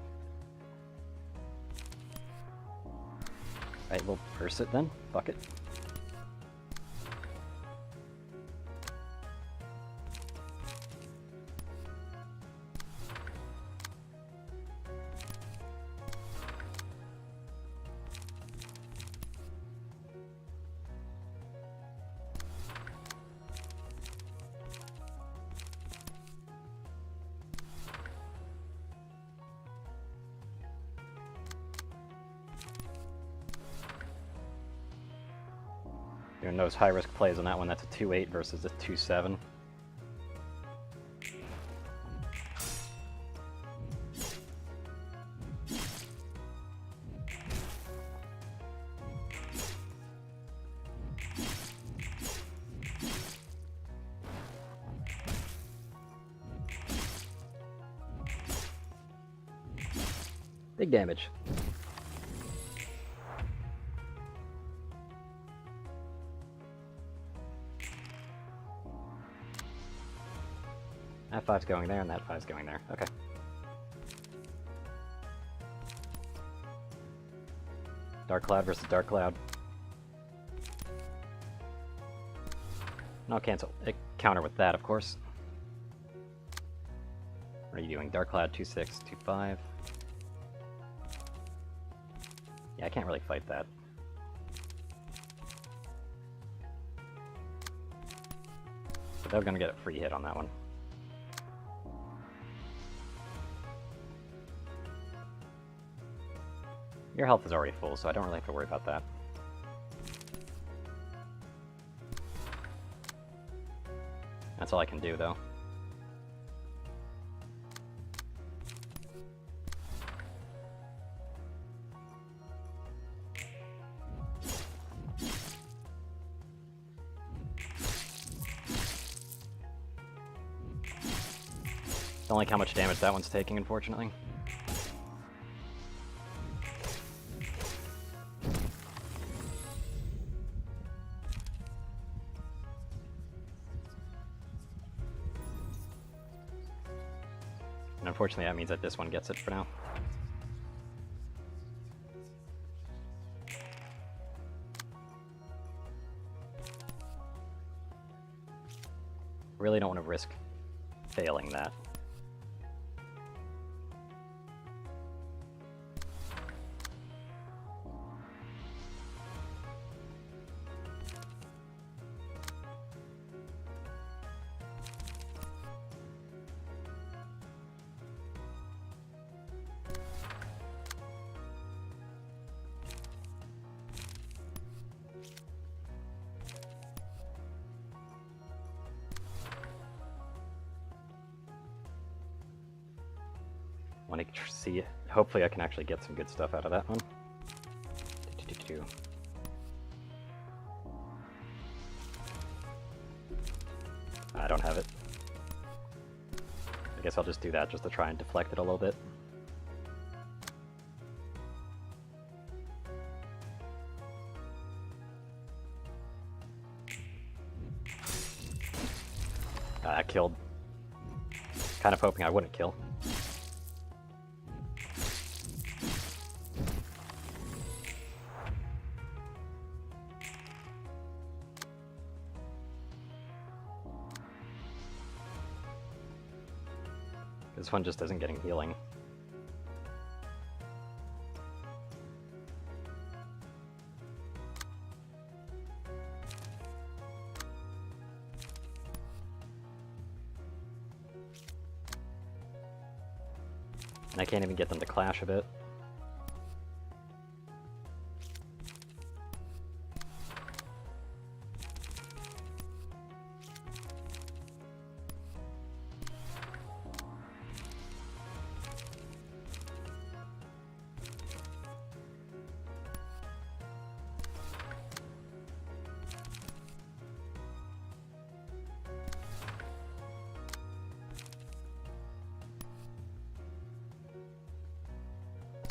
Alright, we'll burst it then. Fuck it. Doing those high-risk plays on that one. That's a 2-8 versus a 2-7. Big damage. That 5's going there, and that 5's going there. Okay. Dark Cloud versus Dark Cloud. And I'll cancel counter with that, of course. What are you doing? Dark Cloud 2-6, 2-5. Yeah, I can't really fight that. But they're gonna get a free hit on that one. Your health is already full, so I don't really have to worry about that. That's all I can do, though. Don't like how much damage that one's taking, unfortunately. And unfortunately that means that this one gets it for now. Really don't want to risk failing that. Want to see, hopefully I can actually get some good stuff out of that one. I don't have it. I guess I'll just do that just to try and deflect it a little bit. I killed. Kind of hoping I wouldn't kill. This one just isn't getting healing. And I can't even get them to clash a bit.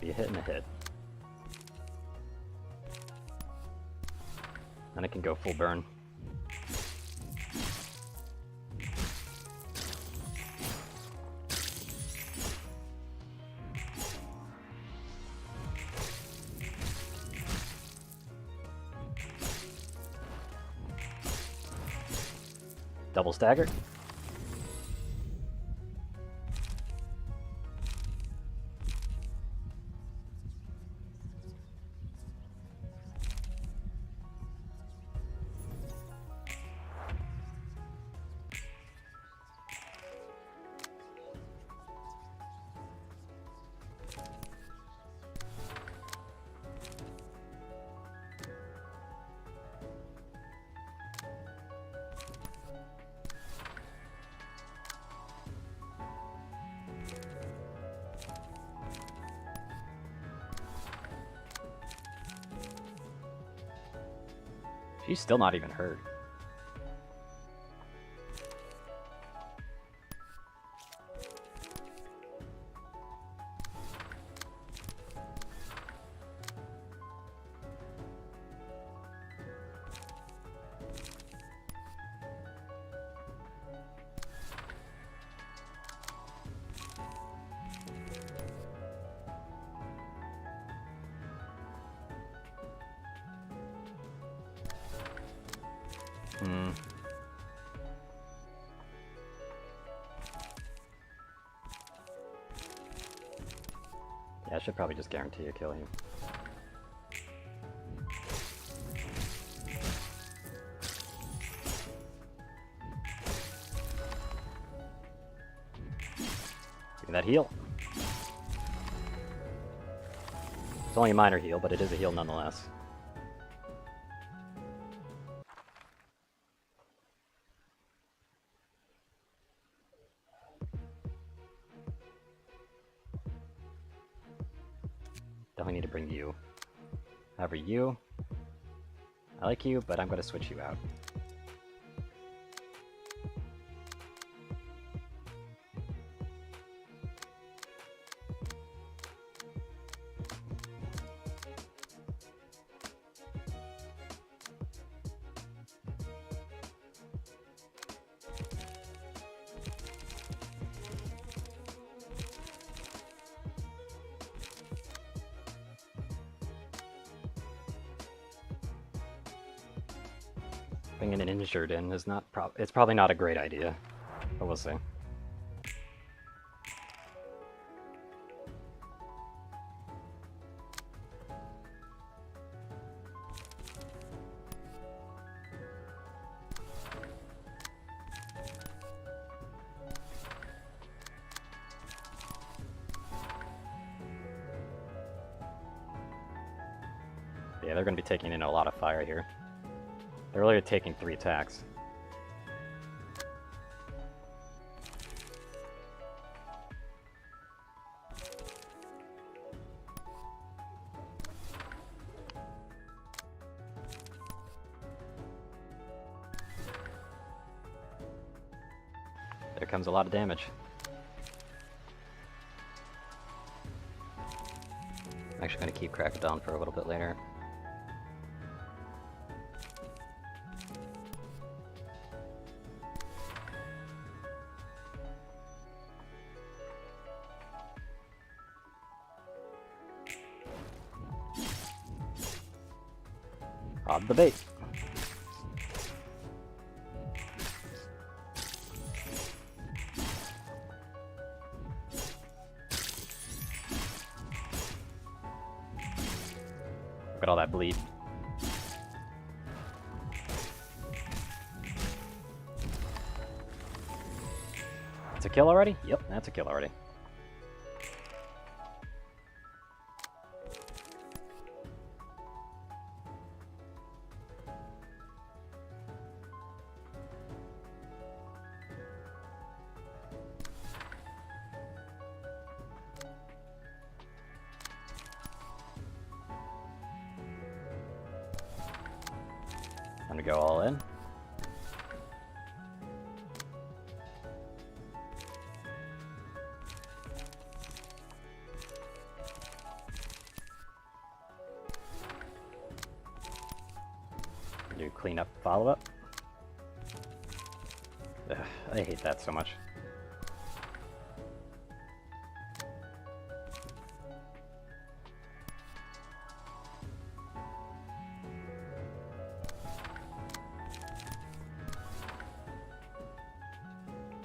Be a hit and a hit. Then I can go full burn. Double stagger. She's still not even hurt. Yeah, I should probably just guarantee a kill here. Give me that heal. It's only a minor heal, but it is a heal nonetheless. Definitely need to bring you. However, you. I like you, but I'm going to switch you out. Dropping an injured in is not it's probably not a great idea, but we'll see. Yeah, they're going to be taking in a lot of fire here. They're really taking 3 attacks. There comes a lot of damage. I'm actually going to keep Crackdown for a little bit later. Odd the bait. Look at all that bleed. That's a kill already? Yep, that's a kill already. Time to go all in. Do cleanup follow-up. I hate that so much.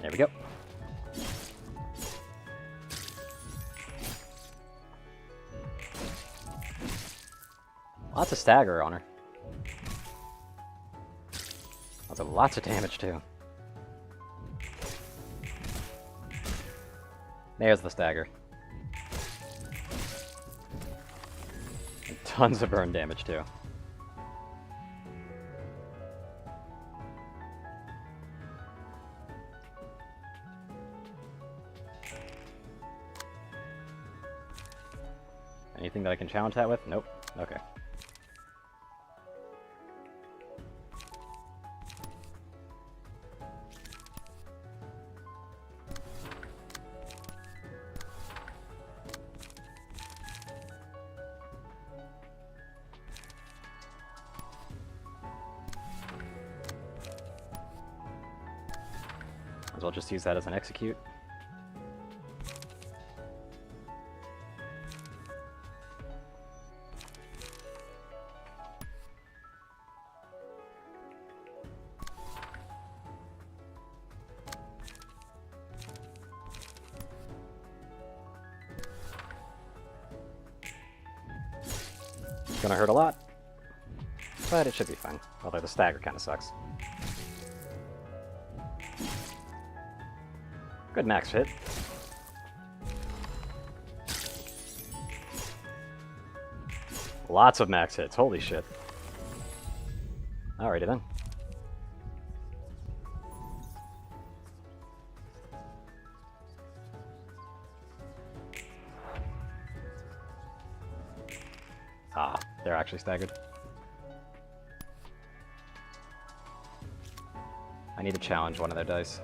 There we go. Lots of stagger on her. Lots of damage too. There's the stagger. And tons of burn damage too. Anything that I can challenge that with? Nope. Okay. As well just use that as an execute. It's gonna hurt a lot, but it should be fine. Although the stagger kind of sucks. Good max hit. Lots of max hits, holy shit. Alrighty then. Ah, they're actually staggered. I need to challenge one of their dice.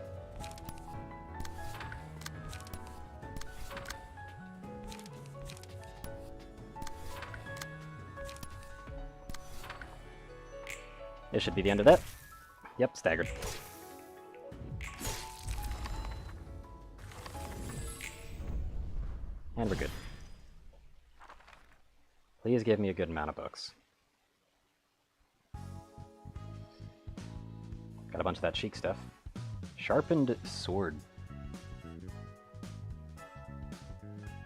This should be the end of that. Yep, staggered. And we're good. Please give me a good amount of books. Got a bunch of that chic stuff. Sharpened sword.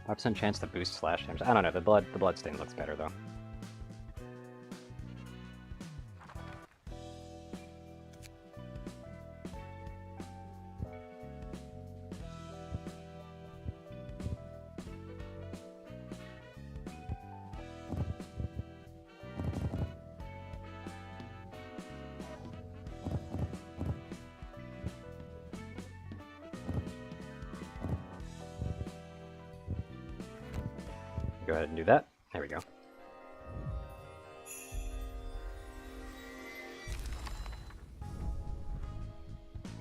5% chance to boost slash damage. I don't know, the blood stain looks better though. Go ahead and do that. There we go.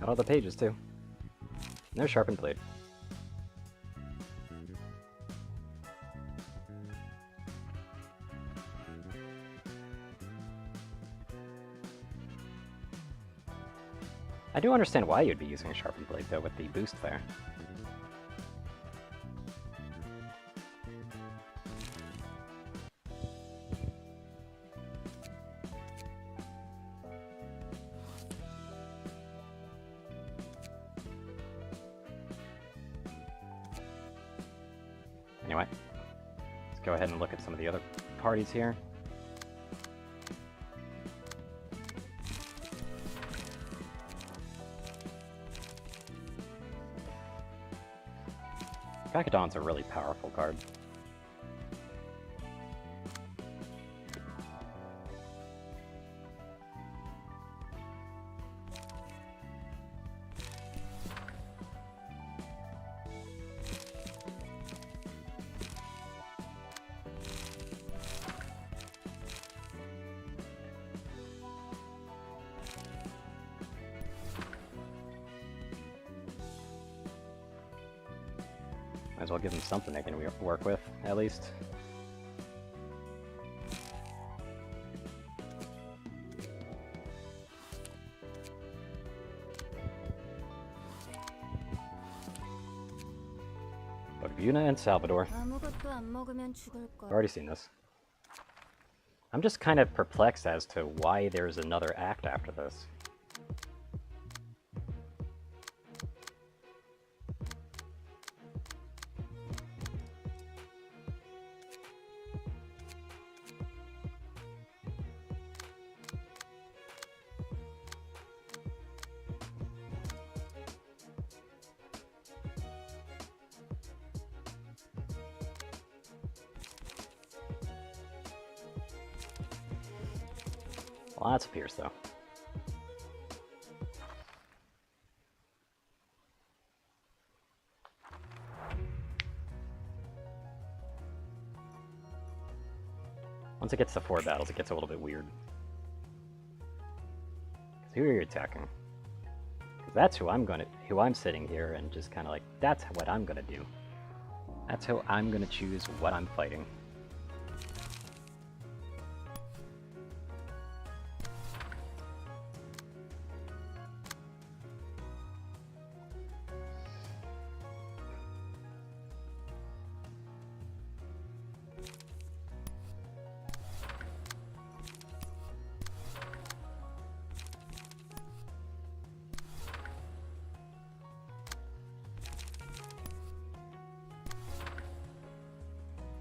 Got all the pages too. There's sharpened blade. I do understand why you'd be using a sharpened blade though with the boost there. Anyway, let's go ahead and look at some of the other parties here. Kakadon's a really powerful card. Might as well give them something they can work with, at least. But Ruina and Salvador. 아무것도 안 먹으면 죽을 I've 걸. already seen this. I'm just kind of perplexed as to why there's another act after this. Lots of Pierce, though. Once it gets to 4 battles, it gets a little bit weird. 'Cause who are you attacking? Because that's who I'm sitting here and just kind of like, that's what I'm gonna do. That's how I'm gonna choose what I'm fighting.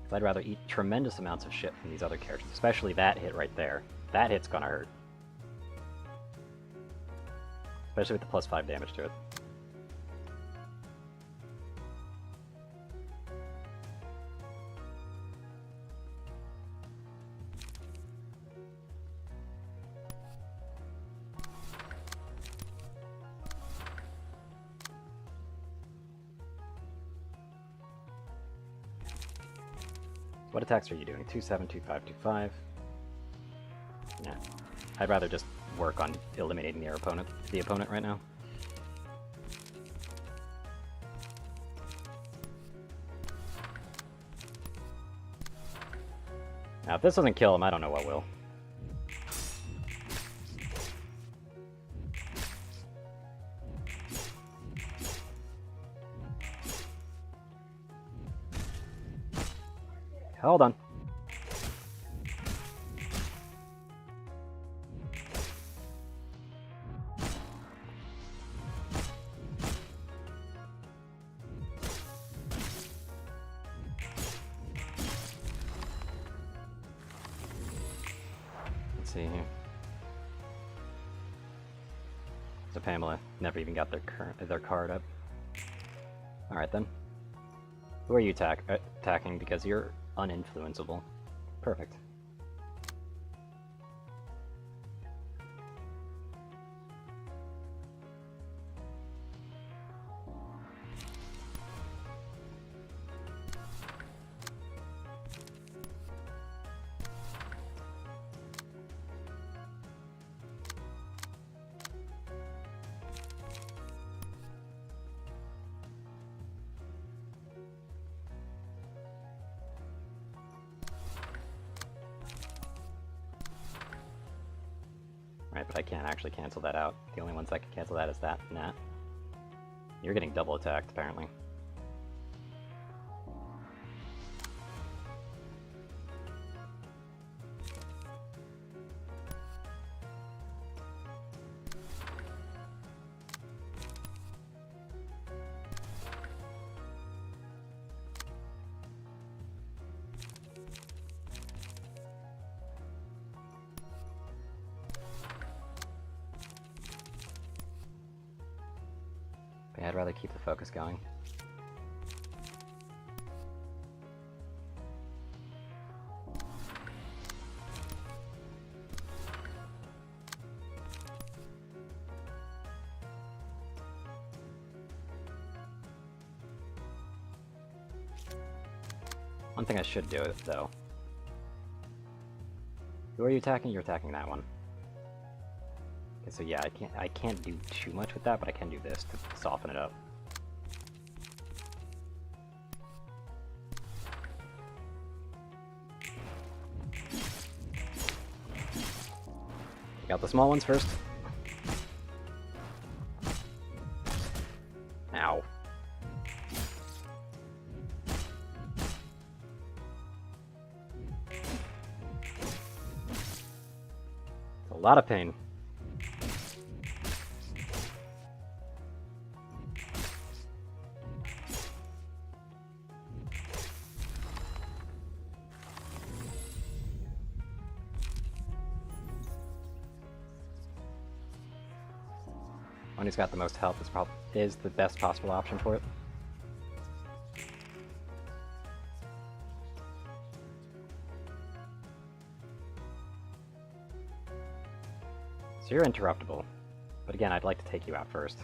I'd rather eat tremendous amounts of shit from these other characters, especially that hit right there. That hit's gonna hurt. Especially with the +5 damage to it. What attacks are you doing? 2-7, 2-5, 2-5. Yeah. I'd rather just work on eliminating the opponent right now. Now, if this doesn't kill him, I don't know what will. Hold on. let's see here. So Pamela never even got their card up. Alright then. Who are you attacking? Because you're uninfluenceable. Perfect. Right, but I can't actually cancel that out. The only ones that can cancel that is that and that. You're getting double attacked, apparently. I'd rather keep the focus going. One thing I should do, though. Who are you attacking? You're attacking that one. Okay, so yeah, I can't do too much with that, but I can do this to soften it up. Take out the small ones first. Ow. It's a lot of pain. One who's got the most health is the best possible option for it. So you're interruptible, but again, I'd like to take you out first.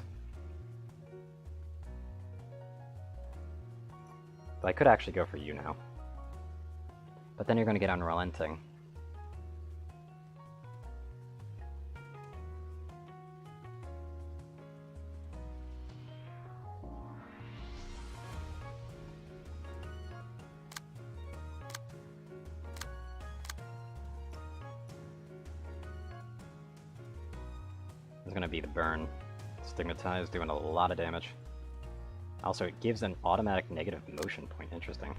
But I could actually go for you now. But then you're going to get unrelenting. Is going to be the burn. Stigmatized, doing a lot of damage. Also, it gives an automatic negative motion point. Interesting.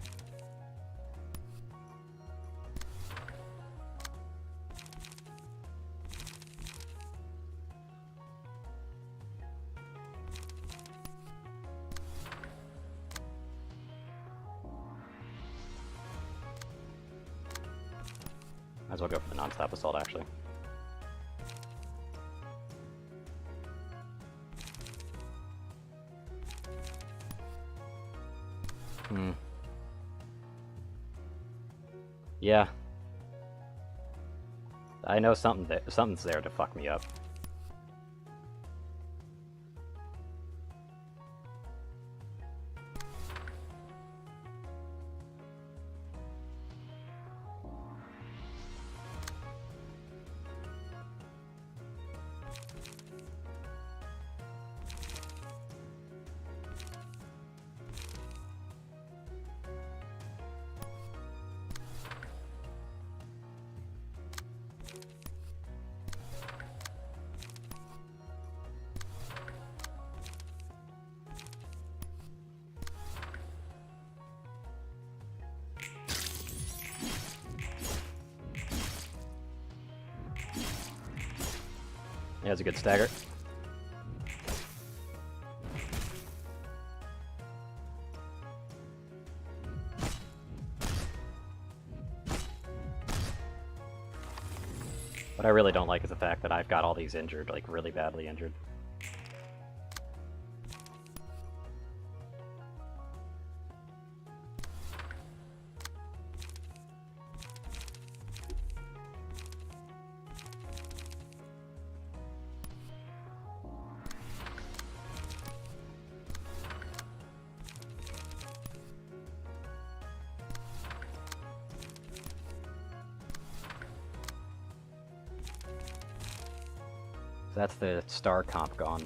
Might as well go for the non-stop assault, actually. Yeah. I know something's there to fuck me up. Yeah, it's a good stagger. What I really don't like is the fact that I've got all these injured, like really badly injured. So that's the star comp gone.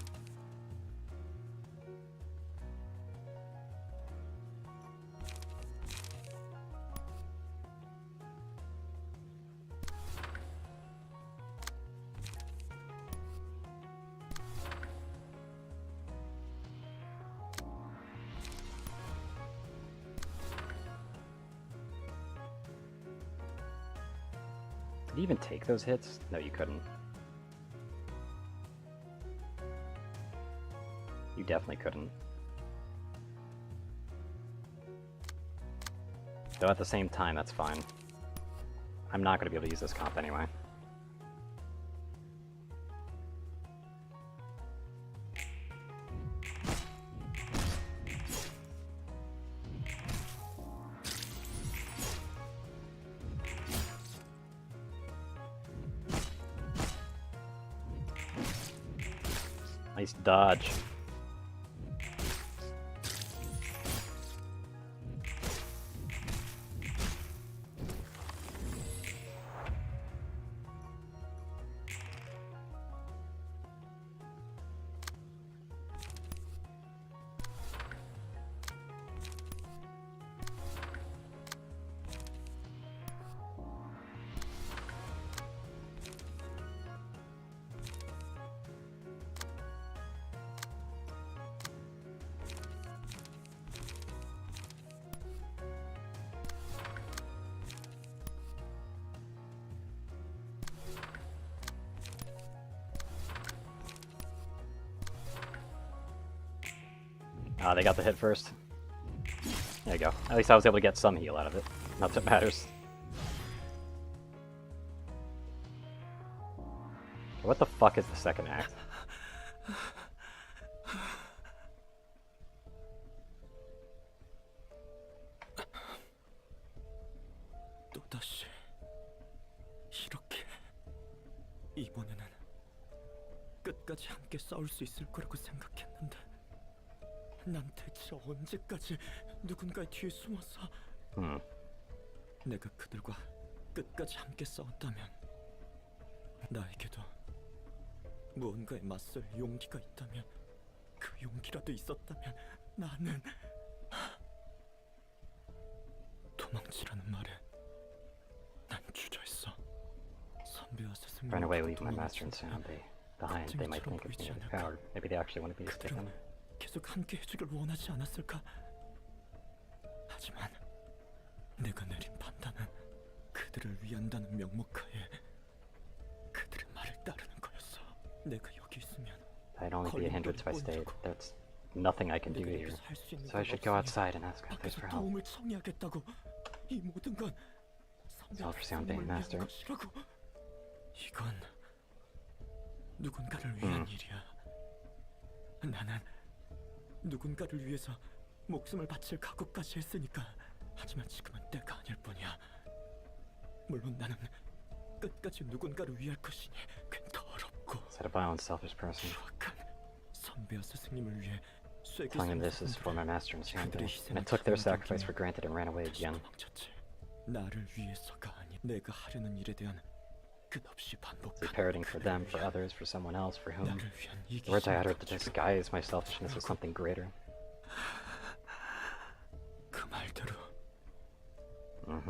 Did you even take those hits? No, you couldn't. You definitely couldn't. Though at the same time, that's fine. I'm not going to be able to use this comp anyway. Nice dodge. Ah, they got the hit first. There you go. At least I was able to get some heal out of it. Not that matters. What the fuck is the second act? 또다시 이렇게 이번에는 끝까지 함께 싸울 수 있을 거라고 생각했는데 난 대체 언제까지 누군가의 뒤에 숨어서 내가 그들과 끝까지 함께 싸웠다면 나에게도 무언가에 맞설 용기가 있다면 그 용기라도 있었다면 나는 도망치라는 말에 난 주저했어. 선배와 스승님 Run away, leave my master and Sam behind. They might think of me as coward. Maybe they actually wanted me to stick them. 계속 함께 해주길 원하지 않았을까? 하지만 내가 내린 판단은 그들을 위한다는 명목하에 그들의 말을 따르는 거였어. 내가 여기 있으면 I'd only be a hindrance if I stayed. There's nothing I can do here. So I should go outside and ask others for help. 도움을 청해야겠다고. 이 모든 건 It's all for Sound Bane, Master. 이건 누군가를 위한 일이야. 나는 누군가를 위해서 목숨을 바칠 각오까지 했으니까. 하지만 지금은 때가 아닐 뿐이야. 물론 나는 끝까지 누군가를 위할 것이니 괜 더럽고 Said a violent, selfish person. 추악한 선배와 스승님을 위해 Telling him this is for my master and Sound Bane. And I took their sacrifice for granted and ran away again. 나를 위해서가 아니 내가 하려는 일에 대한 끝없이 반복하는 Parroting for them, for others, for someone else, for whom. The words I uttered to disguise my selfishness was something greater. 그 말대로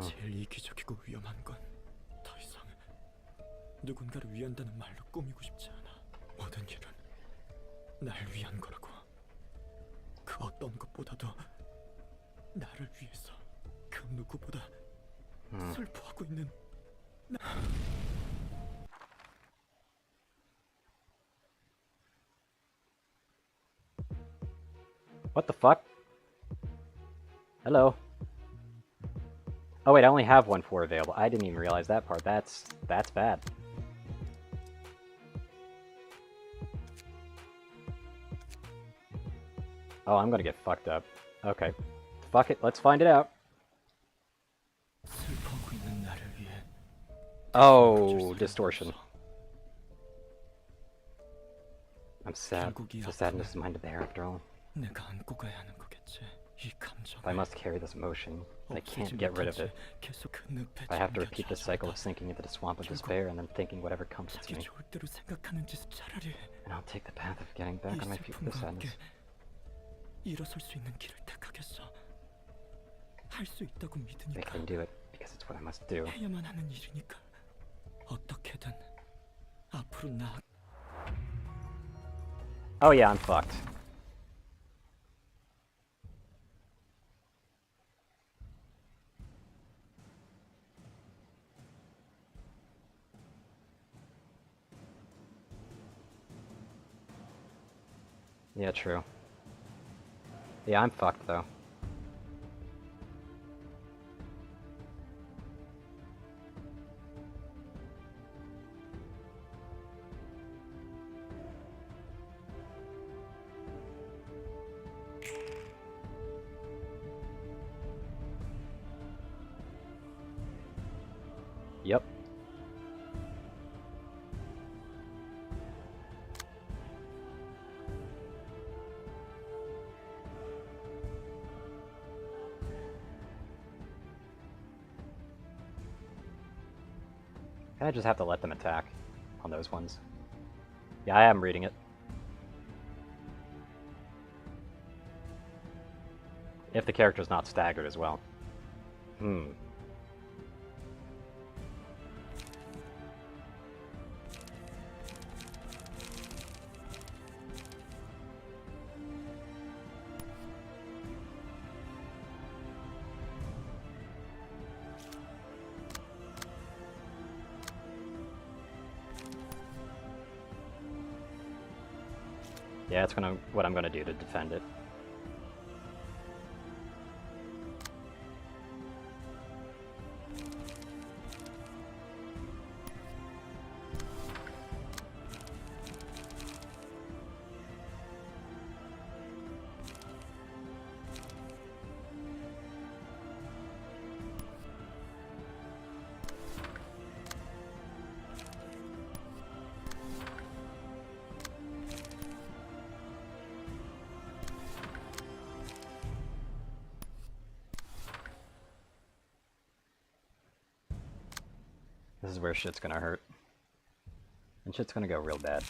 제일 이기적이고 위험한 건 더 이상 누군가를 위한다는 말로 꾸미고 싶지 않아. 모든 일은 날 위한 거라고. 그 어떤 것보다도 나를 위해서 그 누구보다 슬퍼하고 있는 What the fuck? Hello. Oh wait, I only have 1-4 available. I didn't even realize that part. That's bad. Oh, I'm gonna get fucked up. Okay. Fuck it, let's find it out. 슬퍼하고 있는 나를 위해 Oh, distortion. I'm sad. The sadness is mine to bear after all. 내가 안고 가야 하는 거겠지. 이 감정. If I must carry this emotion, I can't get rid of it. 계속 그 늪에 I have to 잠겨 repeat the cycle of sinking into the swamp of despair and then thinking whatever comforts 자기 me. 좋을 대로 생각하는 짓 차라리 And I'll take the path of getting back 이 on my feet with the 슬픔과 함께 sadness. 일어설 수 있는 길을 택하겠어. 할 수 있다고 I 믿으니까. can do it because it's what I must do. 해야만 하는 일이니까. 어떻게든 앞으로 나. Oh yeah, I'm fucked. Yeah, true. Yeah, I'm fucked though. Yep. I just have to let them attack on those ones. Yeah, I am reading it. If the character's not staggered as well. Yeah, it's what I'm gonna do to defend it. This is where shit's gonna hurt. And shit's gonna go real bad.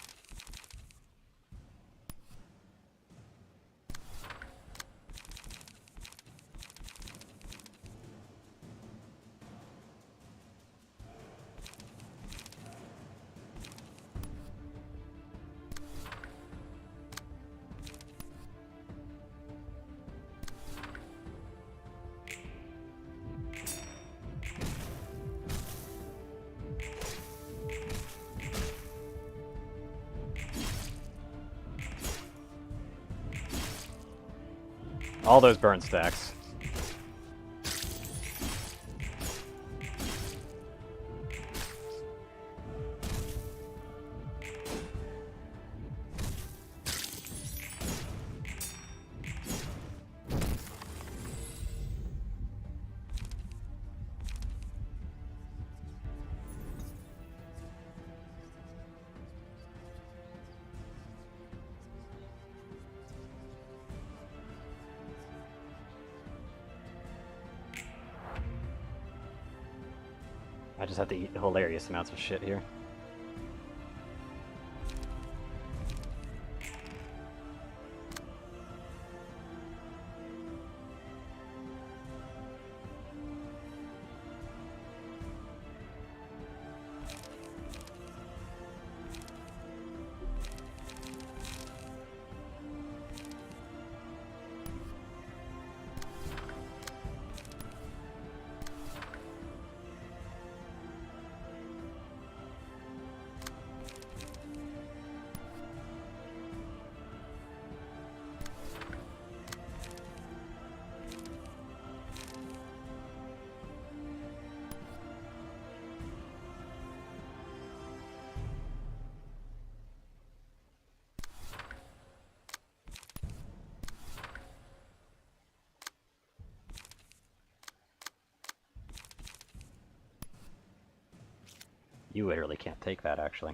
All those burn stacks. I just have to eat hilarious amounts of shit here. You literally can't take that, actually.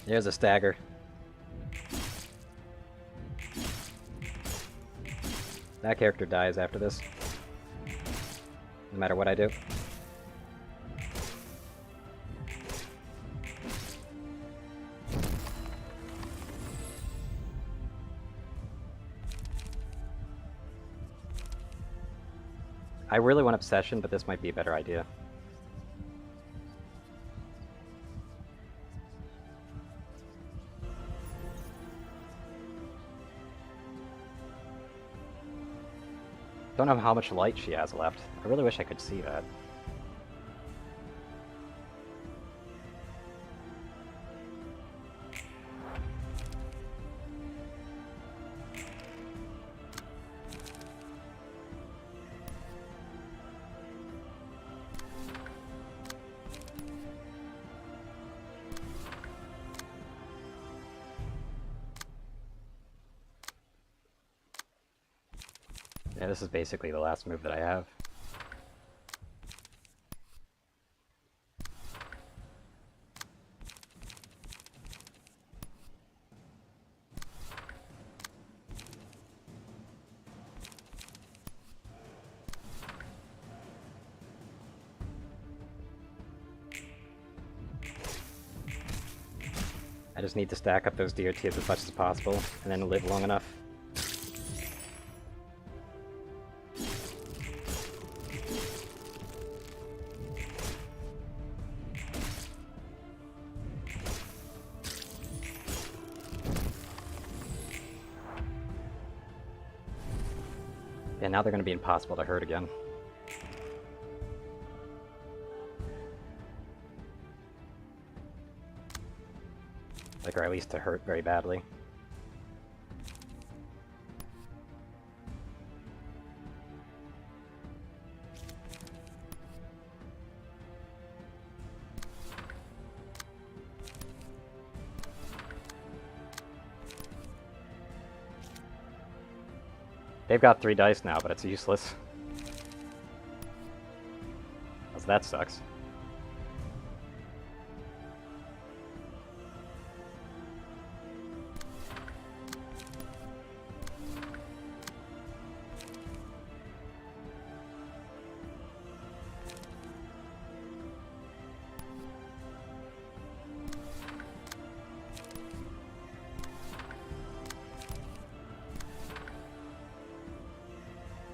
There's a stagger. That character dies after this. No matter what I do. I really want Obsession, but this might be a better idea. Don't know how much light she has left. I really wish I could see that. Yeah, this is basically the last move that I have. I just need to stack up those DOTs as much as possible, and then live long enough. And now they're going to be impossible to hurt again. Like, or at least to hurt very badly. They've got 3 dice now, but it's useless. So that sucks.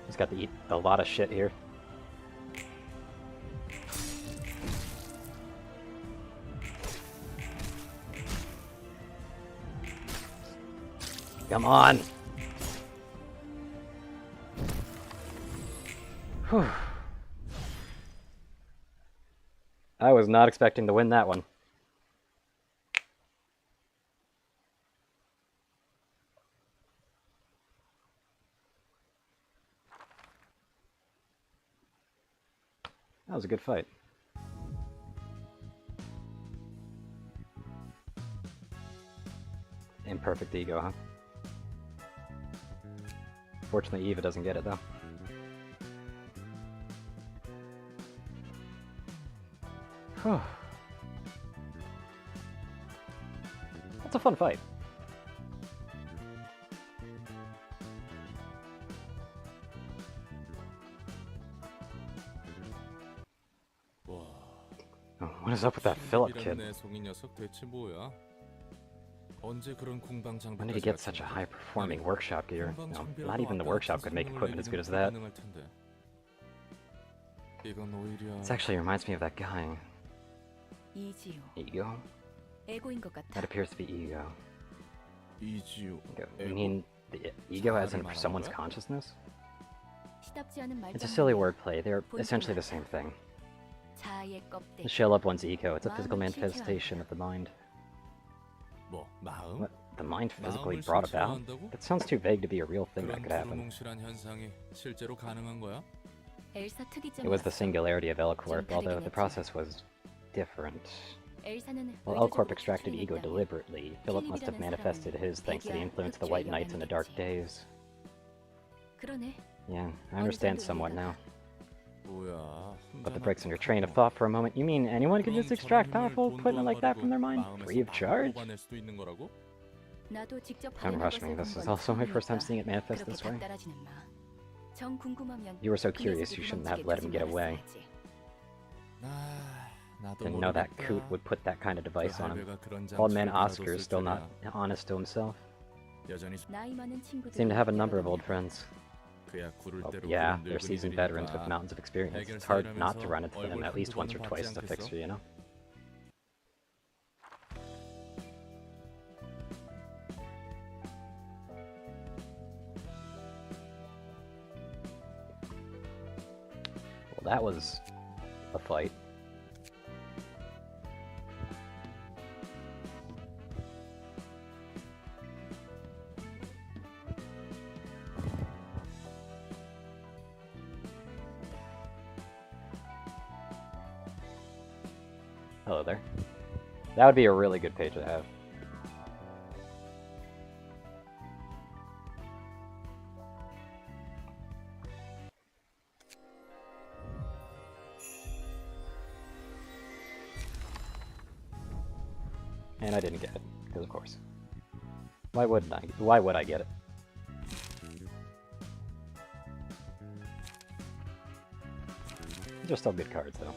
Just got to eat a lot of shit here. Come on! Whew. I was not expecting to win that one. That was a good fight. Imperfect ego, huh? Fortunately, Eva doesn't get it, though. Whew. That's a fun fight. Oh, what is up with that Philip kid? 내속인 녀석 대체 뭐야? 언제 그런 공방 When did he 장비까지 get such a 갖춘 거야? high-performing workshop gear? 공방 No, 장비라도 not even the 아까 workshop could make 자석으로 equipment as good as 늘리는 that. 불가능할 텐데. 이건 오히려 This actually reminds me of that guy. 이지호. Ego? 에고인 것 같아. That appears to be ego. 이지우. You mean the ego as in someone's consciousness? 시답지 않은 It's a silly 말장난이야. wordplay. They're essentially the same thing. 자아의 The 껍데기. shell of one's ego. It's a physical manifestation of the mind. 뭐 마음? What? The mind physically 마음을 brought about? 실체화한다고? That sounds too vague to be a real thing that 그런 could happen. 두루뭉실한 현상이 실제로 가능한 거야? 엘사 특이점. It was the singularity of L-Corp, 좀 although 다르긴 the 했지. process was different. 엘사는 While L-Corp extracted ego deliberately, Philip must have manifested his thanks to the influence of the White Knights in the Dark Days. 그러네. Yeah, I understand somewhat now. 뭐야? But the breaks in your train of thought for a moment. You mean anyone could just extract powerful equipment like that from their mind, free of charge? 뽑아낼 수도 있는 거라고? 나도 직접 Don't 확인한 rush me. 것을 This 본 is 건 also my first time 처음이니까 seeing it manifest 그렇게 this way. 닥달하지는 마. 정 궁금하면 You were so 그 curious 녀석이 you shouldn't have 도망치게 let him get 두지 away. 말았어야지. 나도 Didn't know that 모르겠다. coot would put that kind of device 그 on him. 할배가 그런 Old man 장치를 Oscar is 가둬뒀을 still not 줄이야. honest to himself. 여전히 나이 많은 친구들이 Seem to have a number of 있거든요. old friends. 그야 구를 Well, 대로 yeah, 그런 they're seasoned veterans with 늙은이들이니까 mountains of experience. It's hard not to run into them 얼굴 at least once or 한두 twice 번은 as a 받지 fixture, you know? Well, that was a fight. Hello there. That would be a really good page to have. And I didn't get it, because of course. Why wouldn't I? Why would I get it? These are still good cards, though.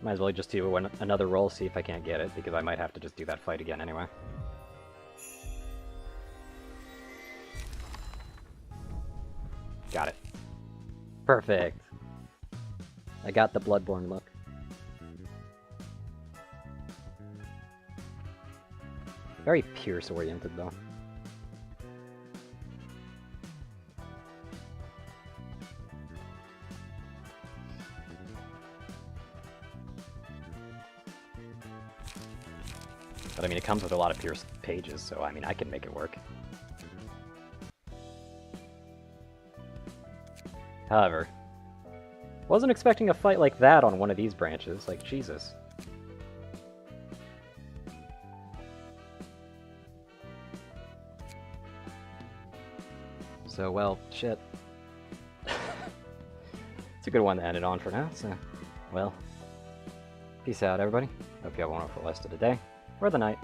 Might as well just do another roll, see if I can't get it, because I might have to just do that fight again anyway. Got it. Perfect. I got the Bloodborne look. Very Pierce-oriented, though. But I mean, it comes with a lot of Pierce pages, so I mean, I can make it work. However, wasn't expecting a fight like that on one of these branches, like, Jesus. So, well, shit. It's a good one to end it on for now, so, well, peace out, everybody. Hope you have a wonderful rest of the day, or the night.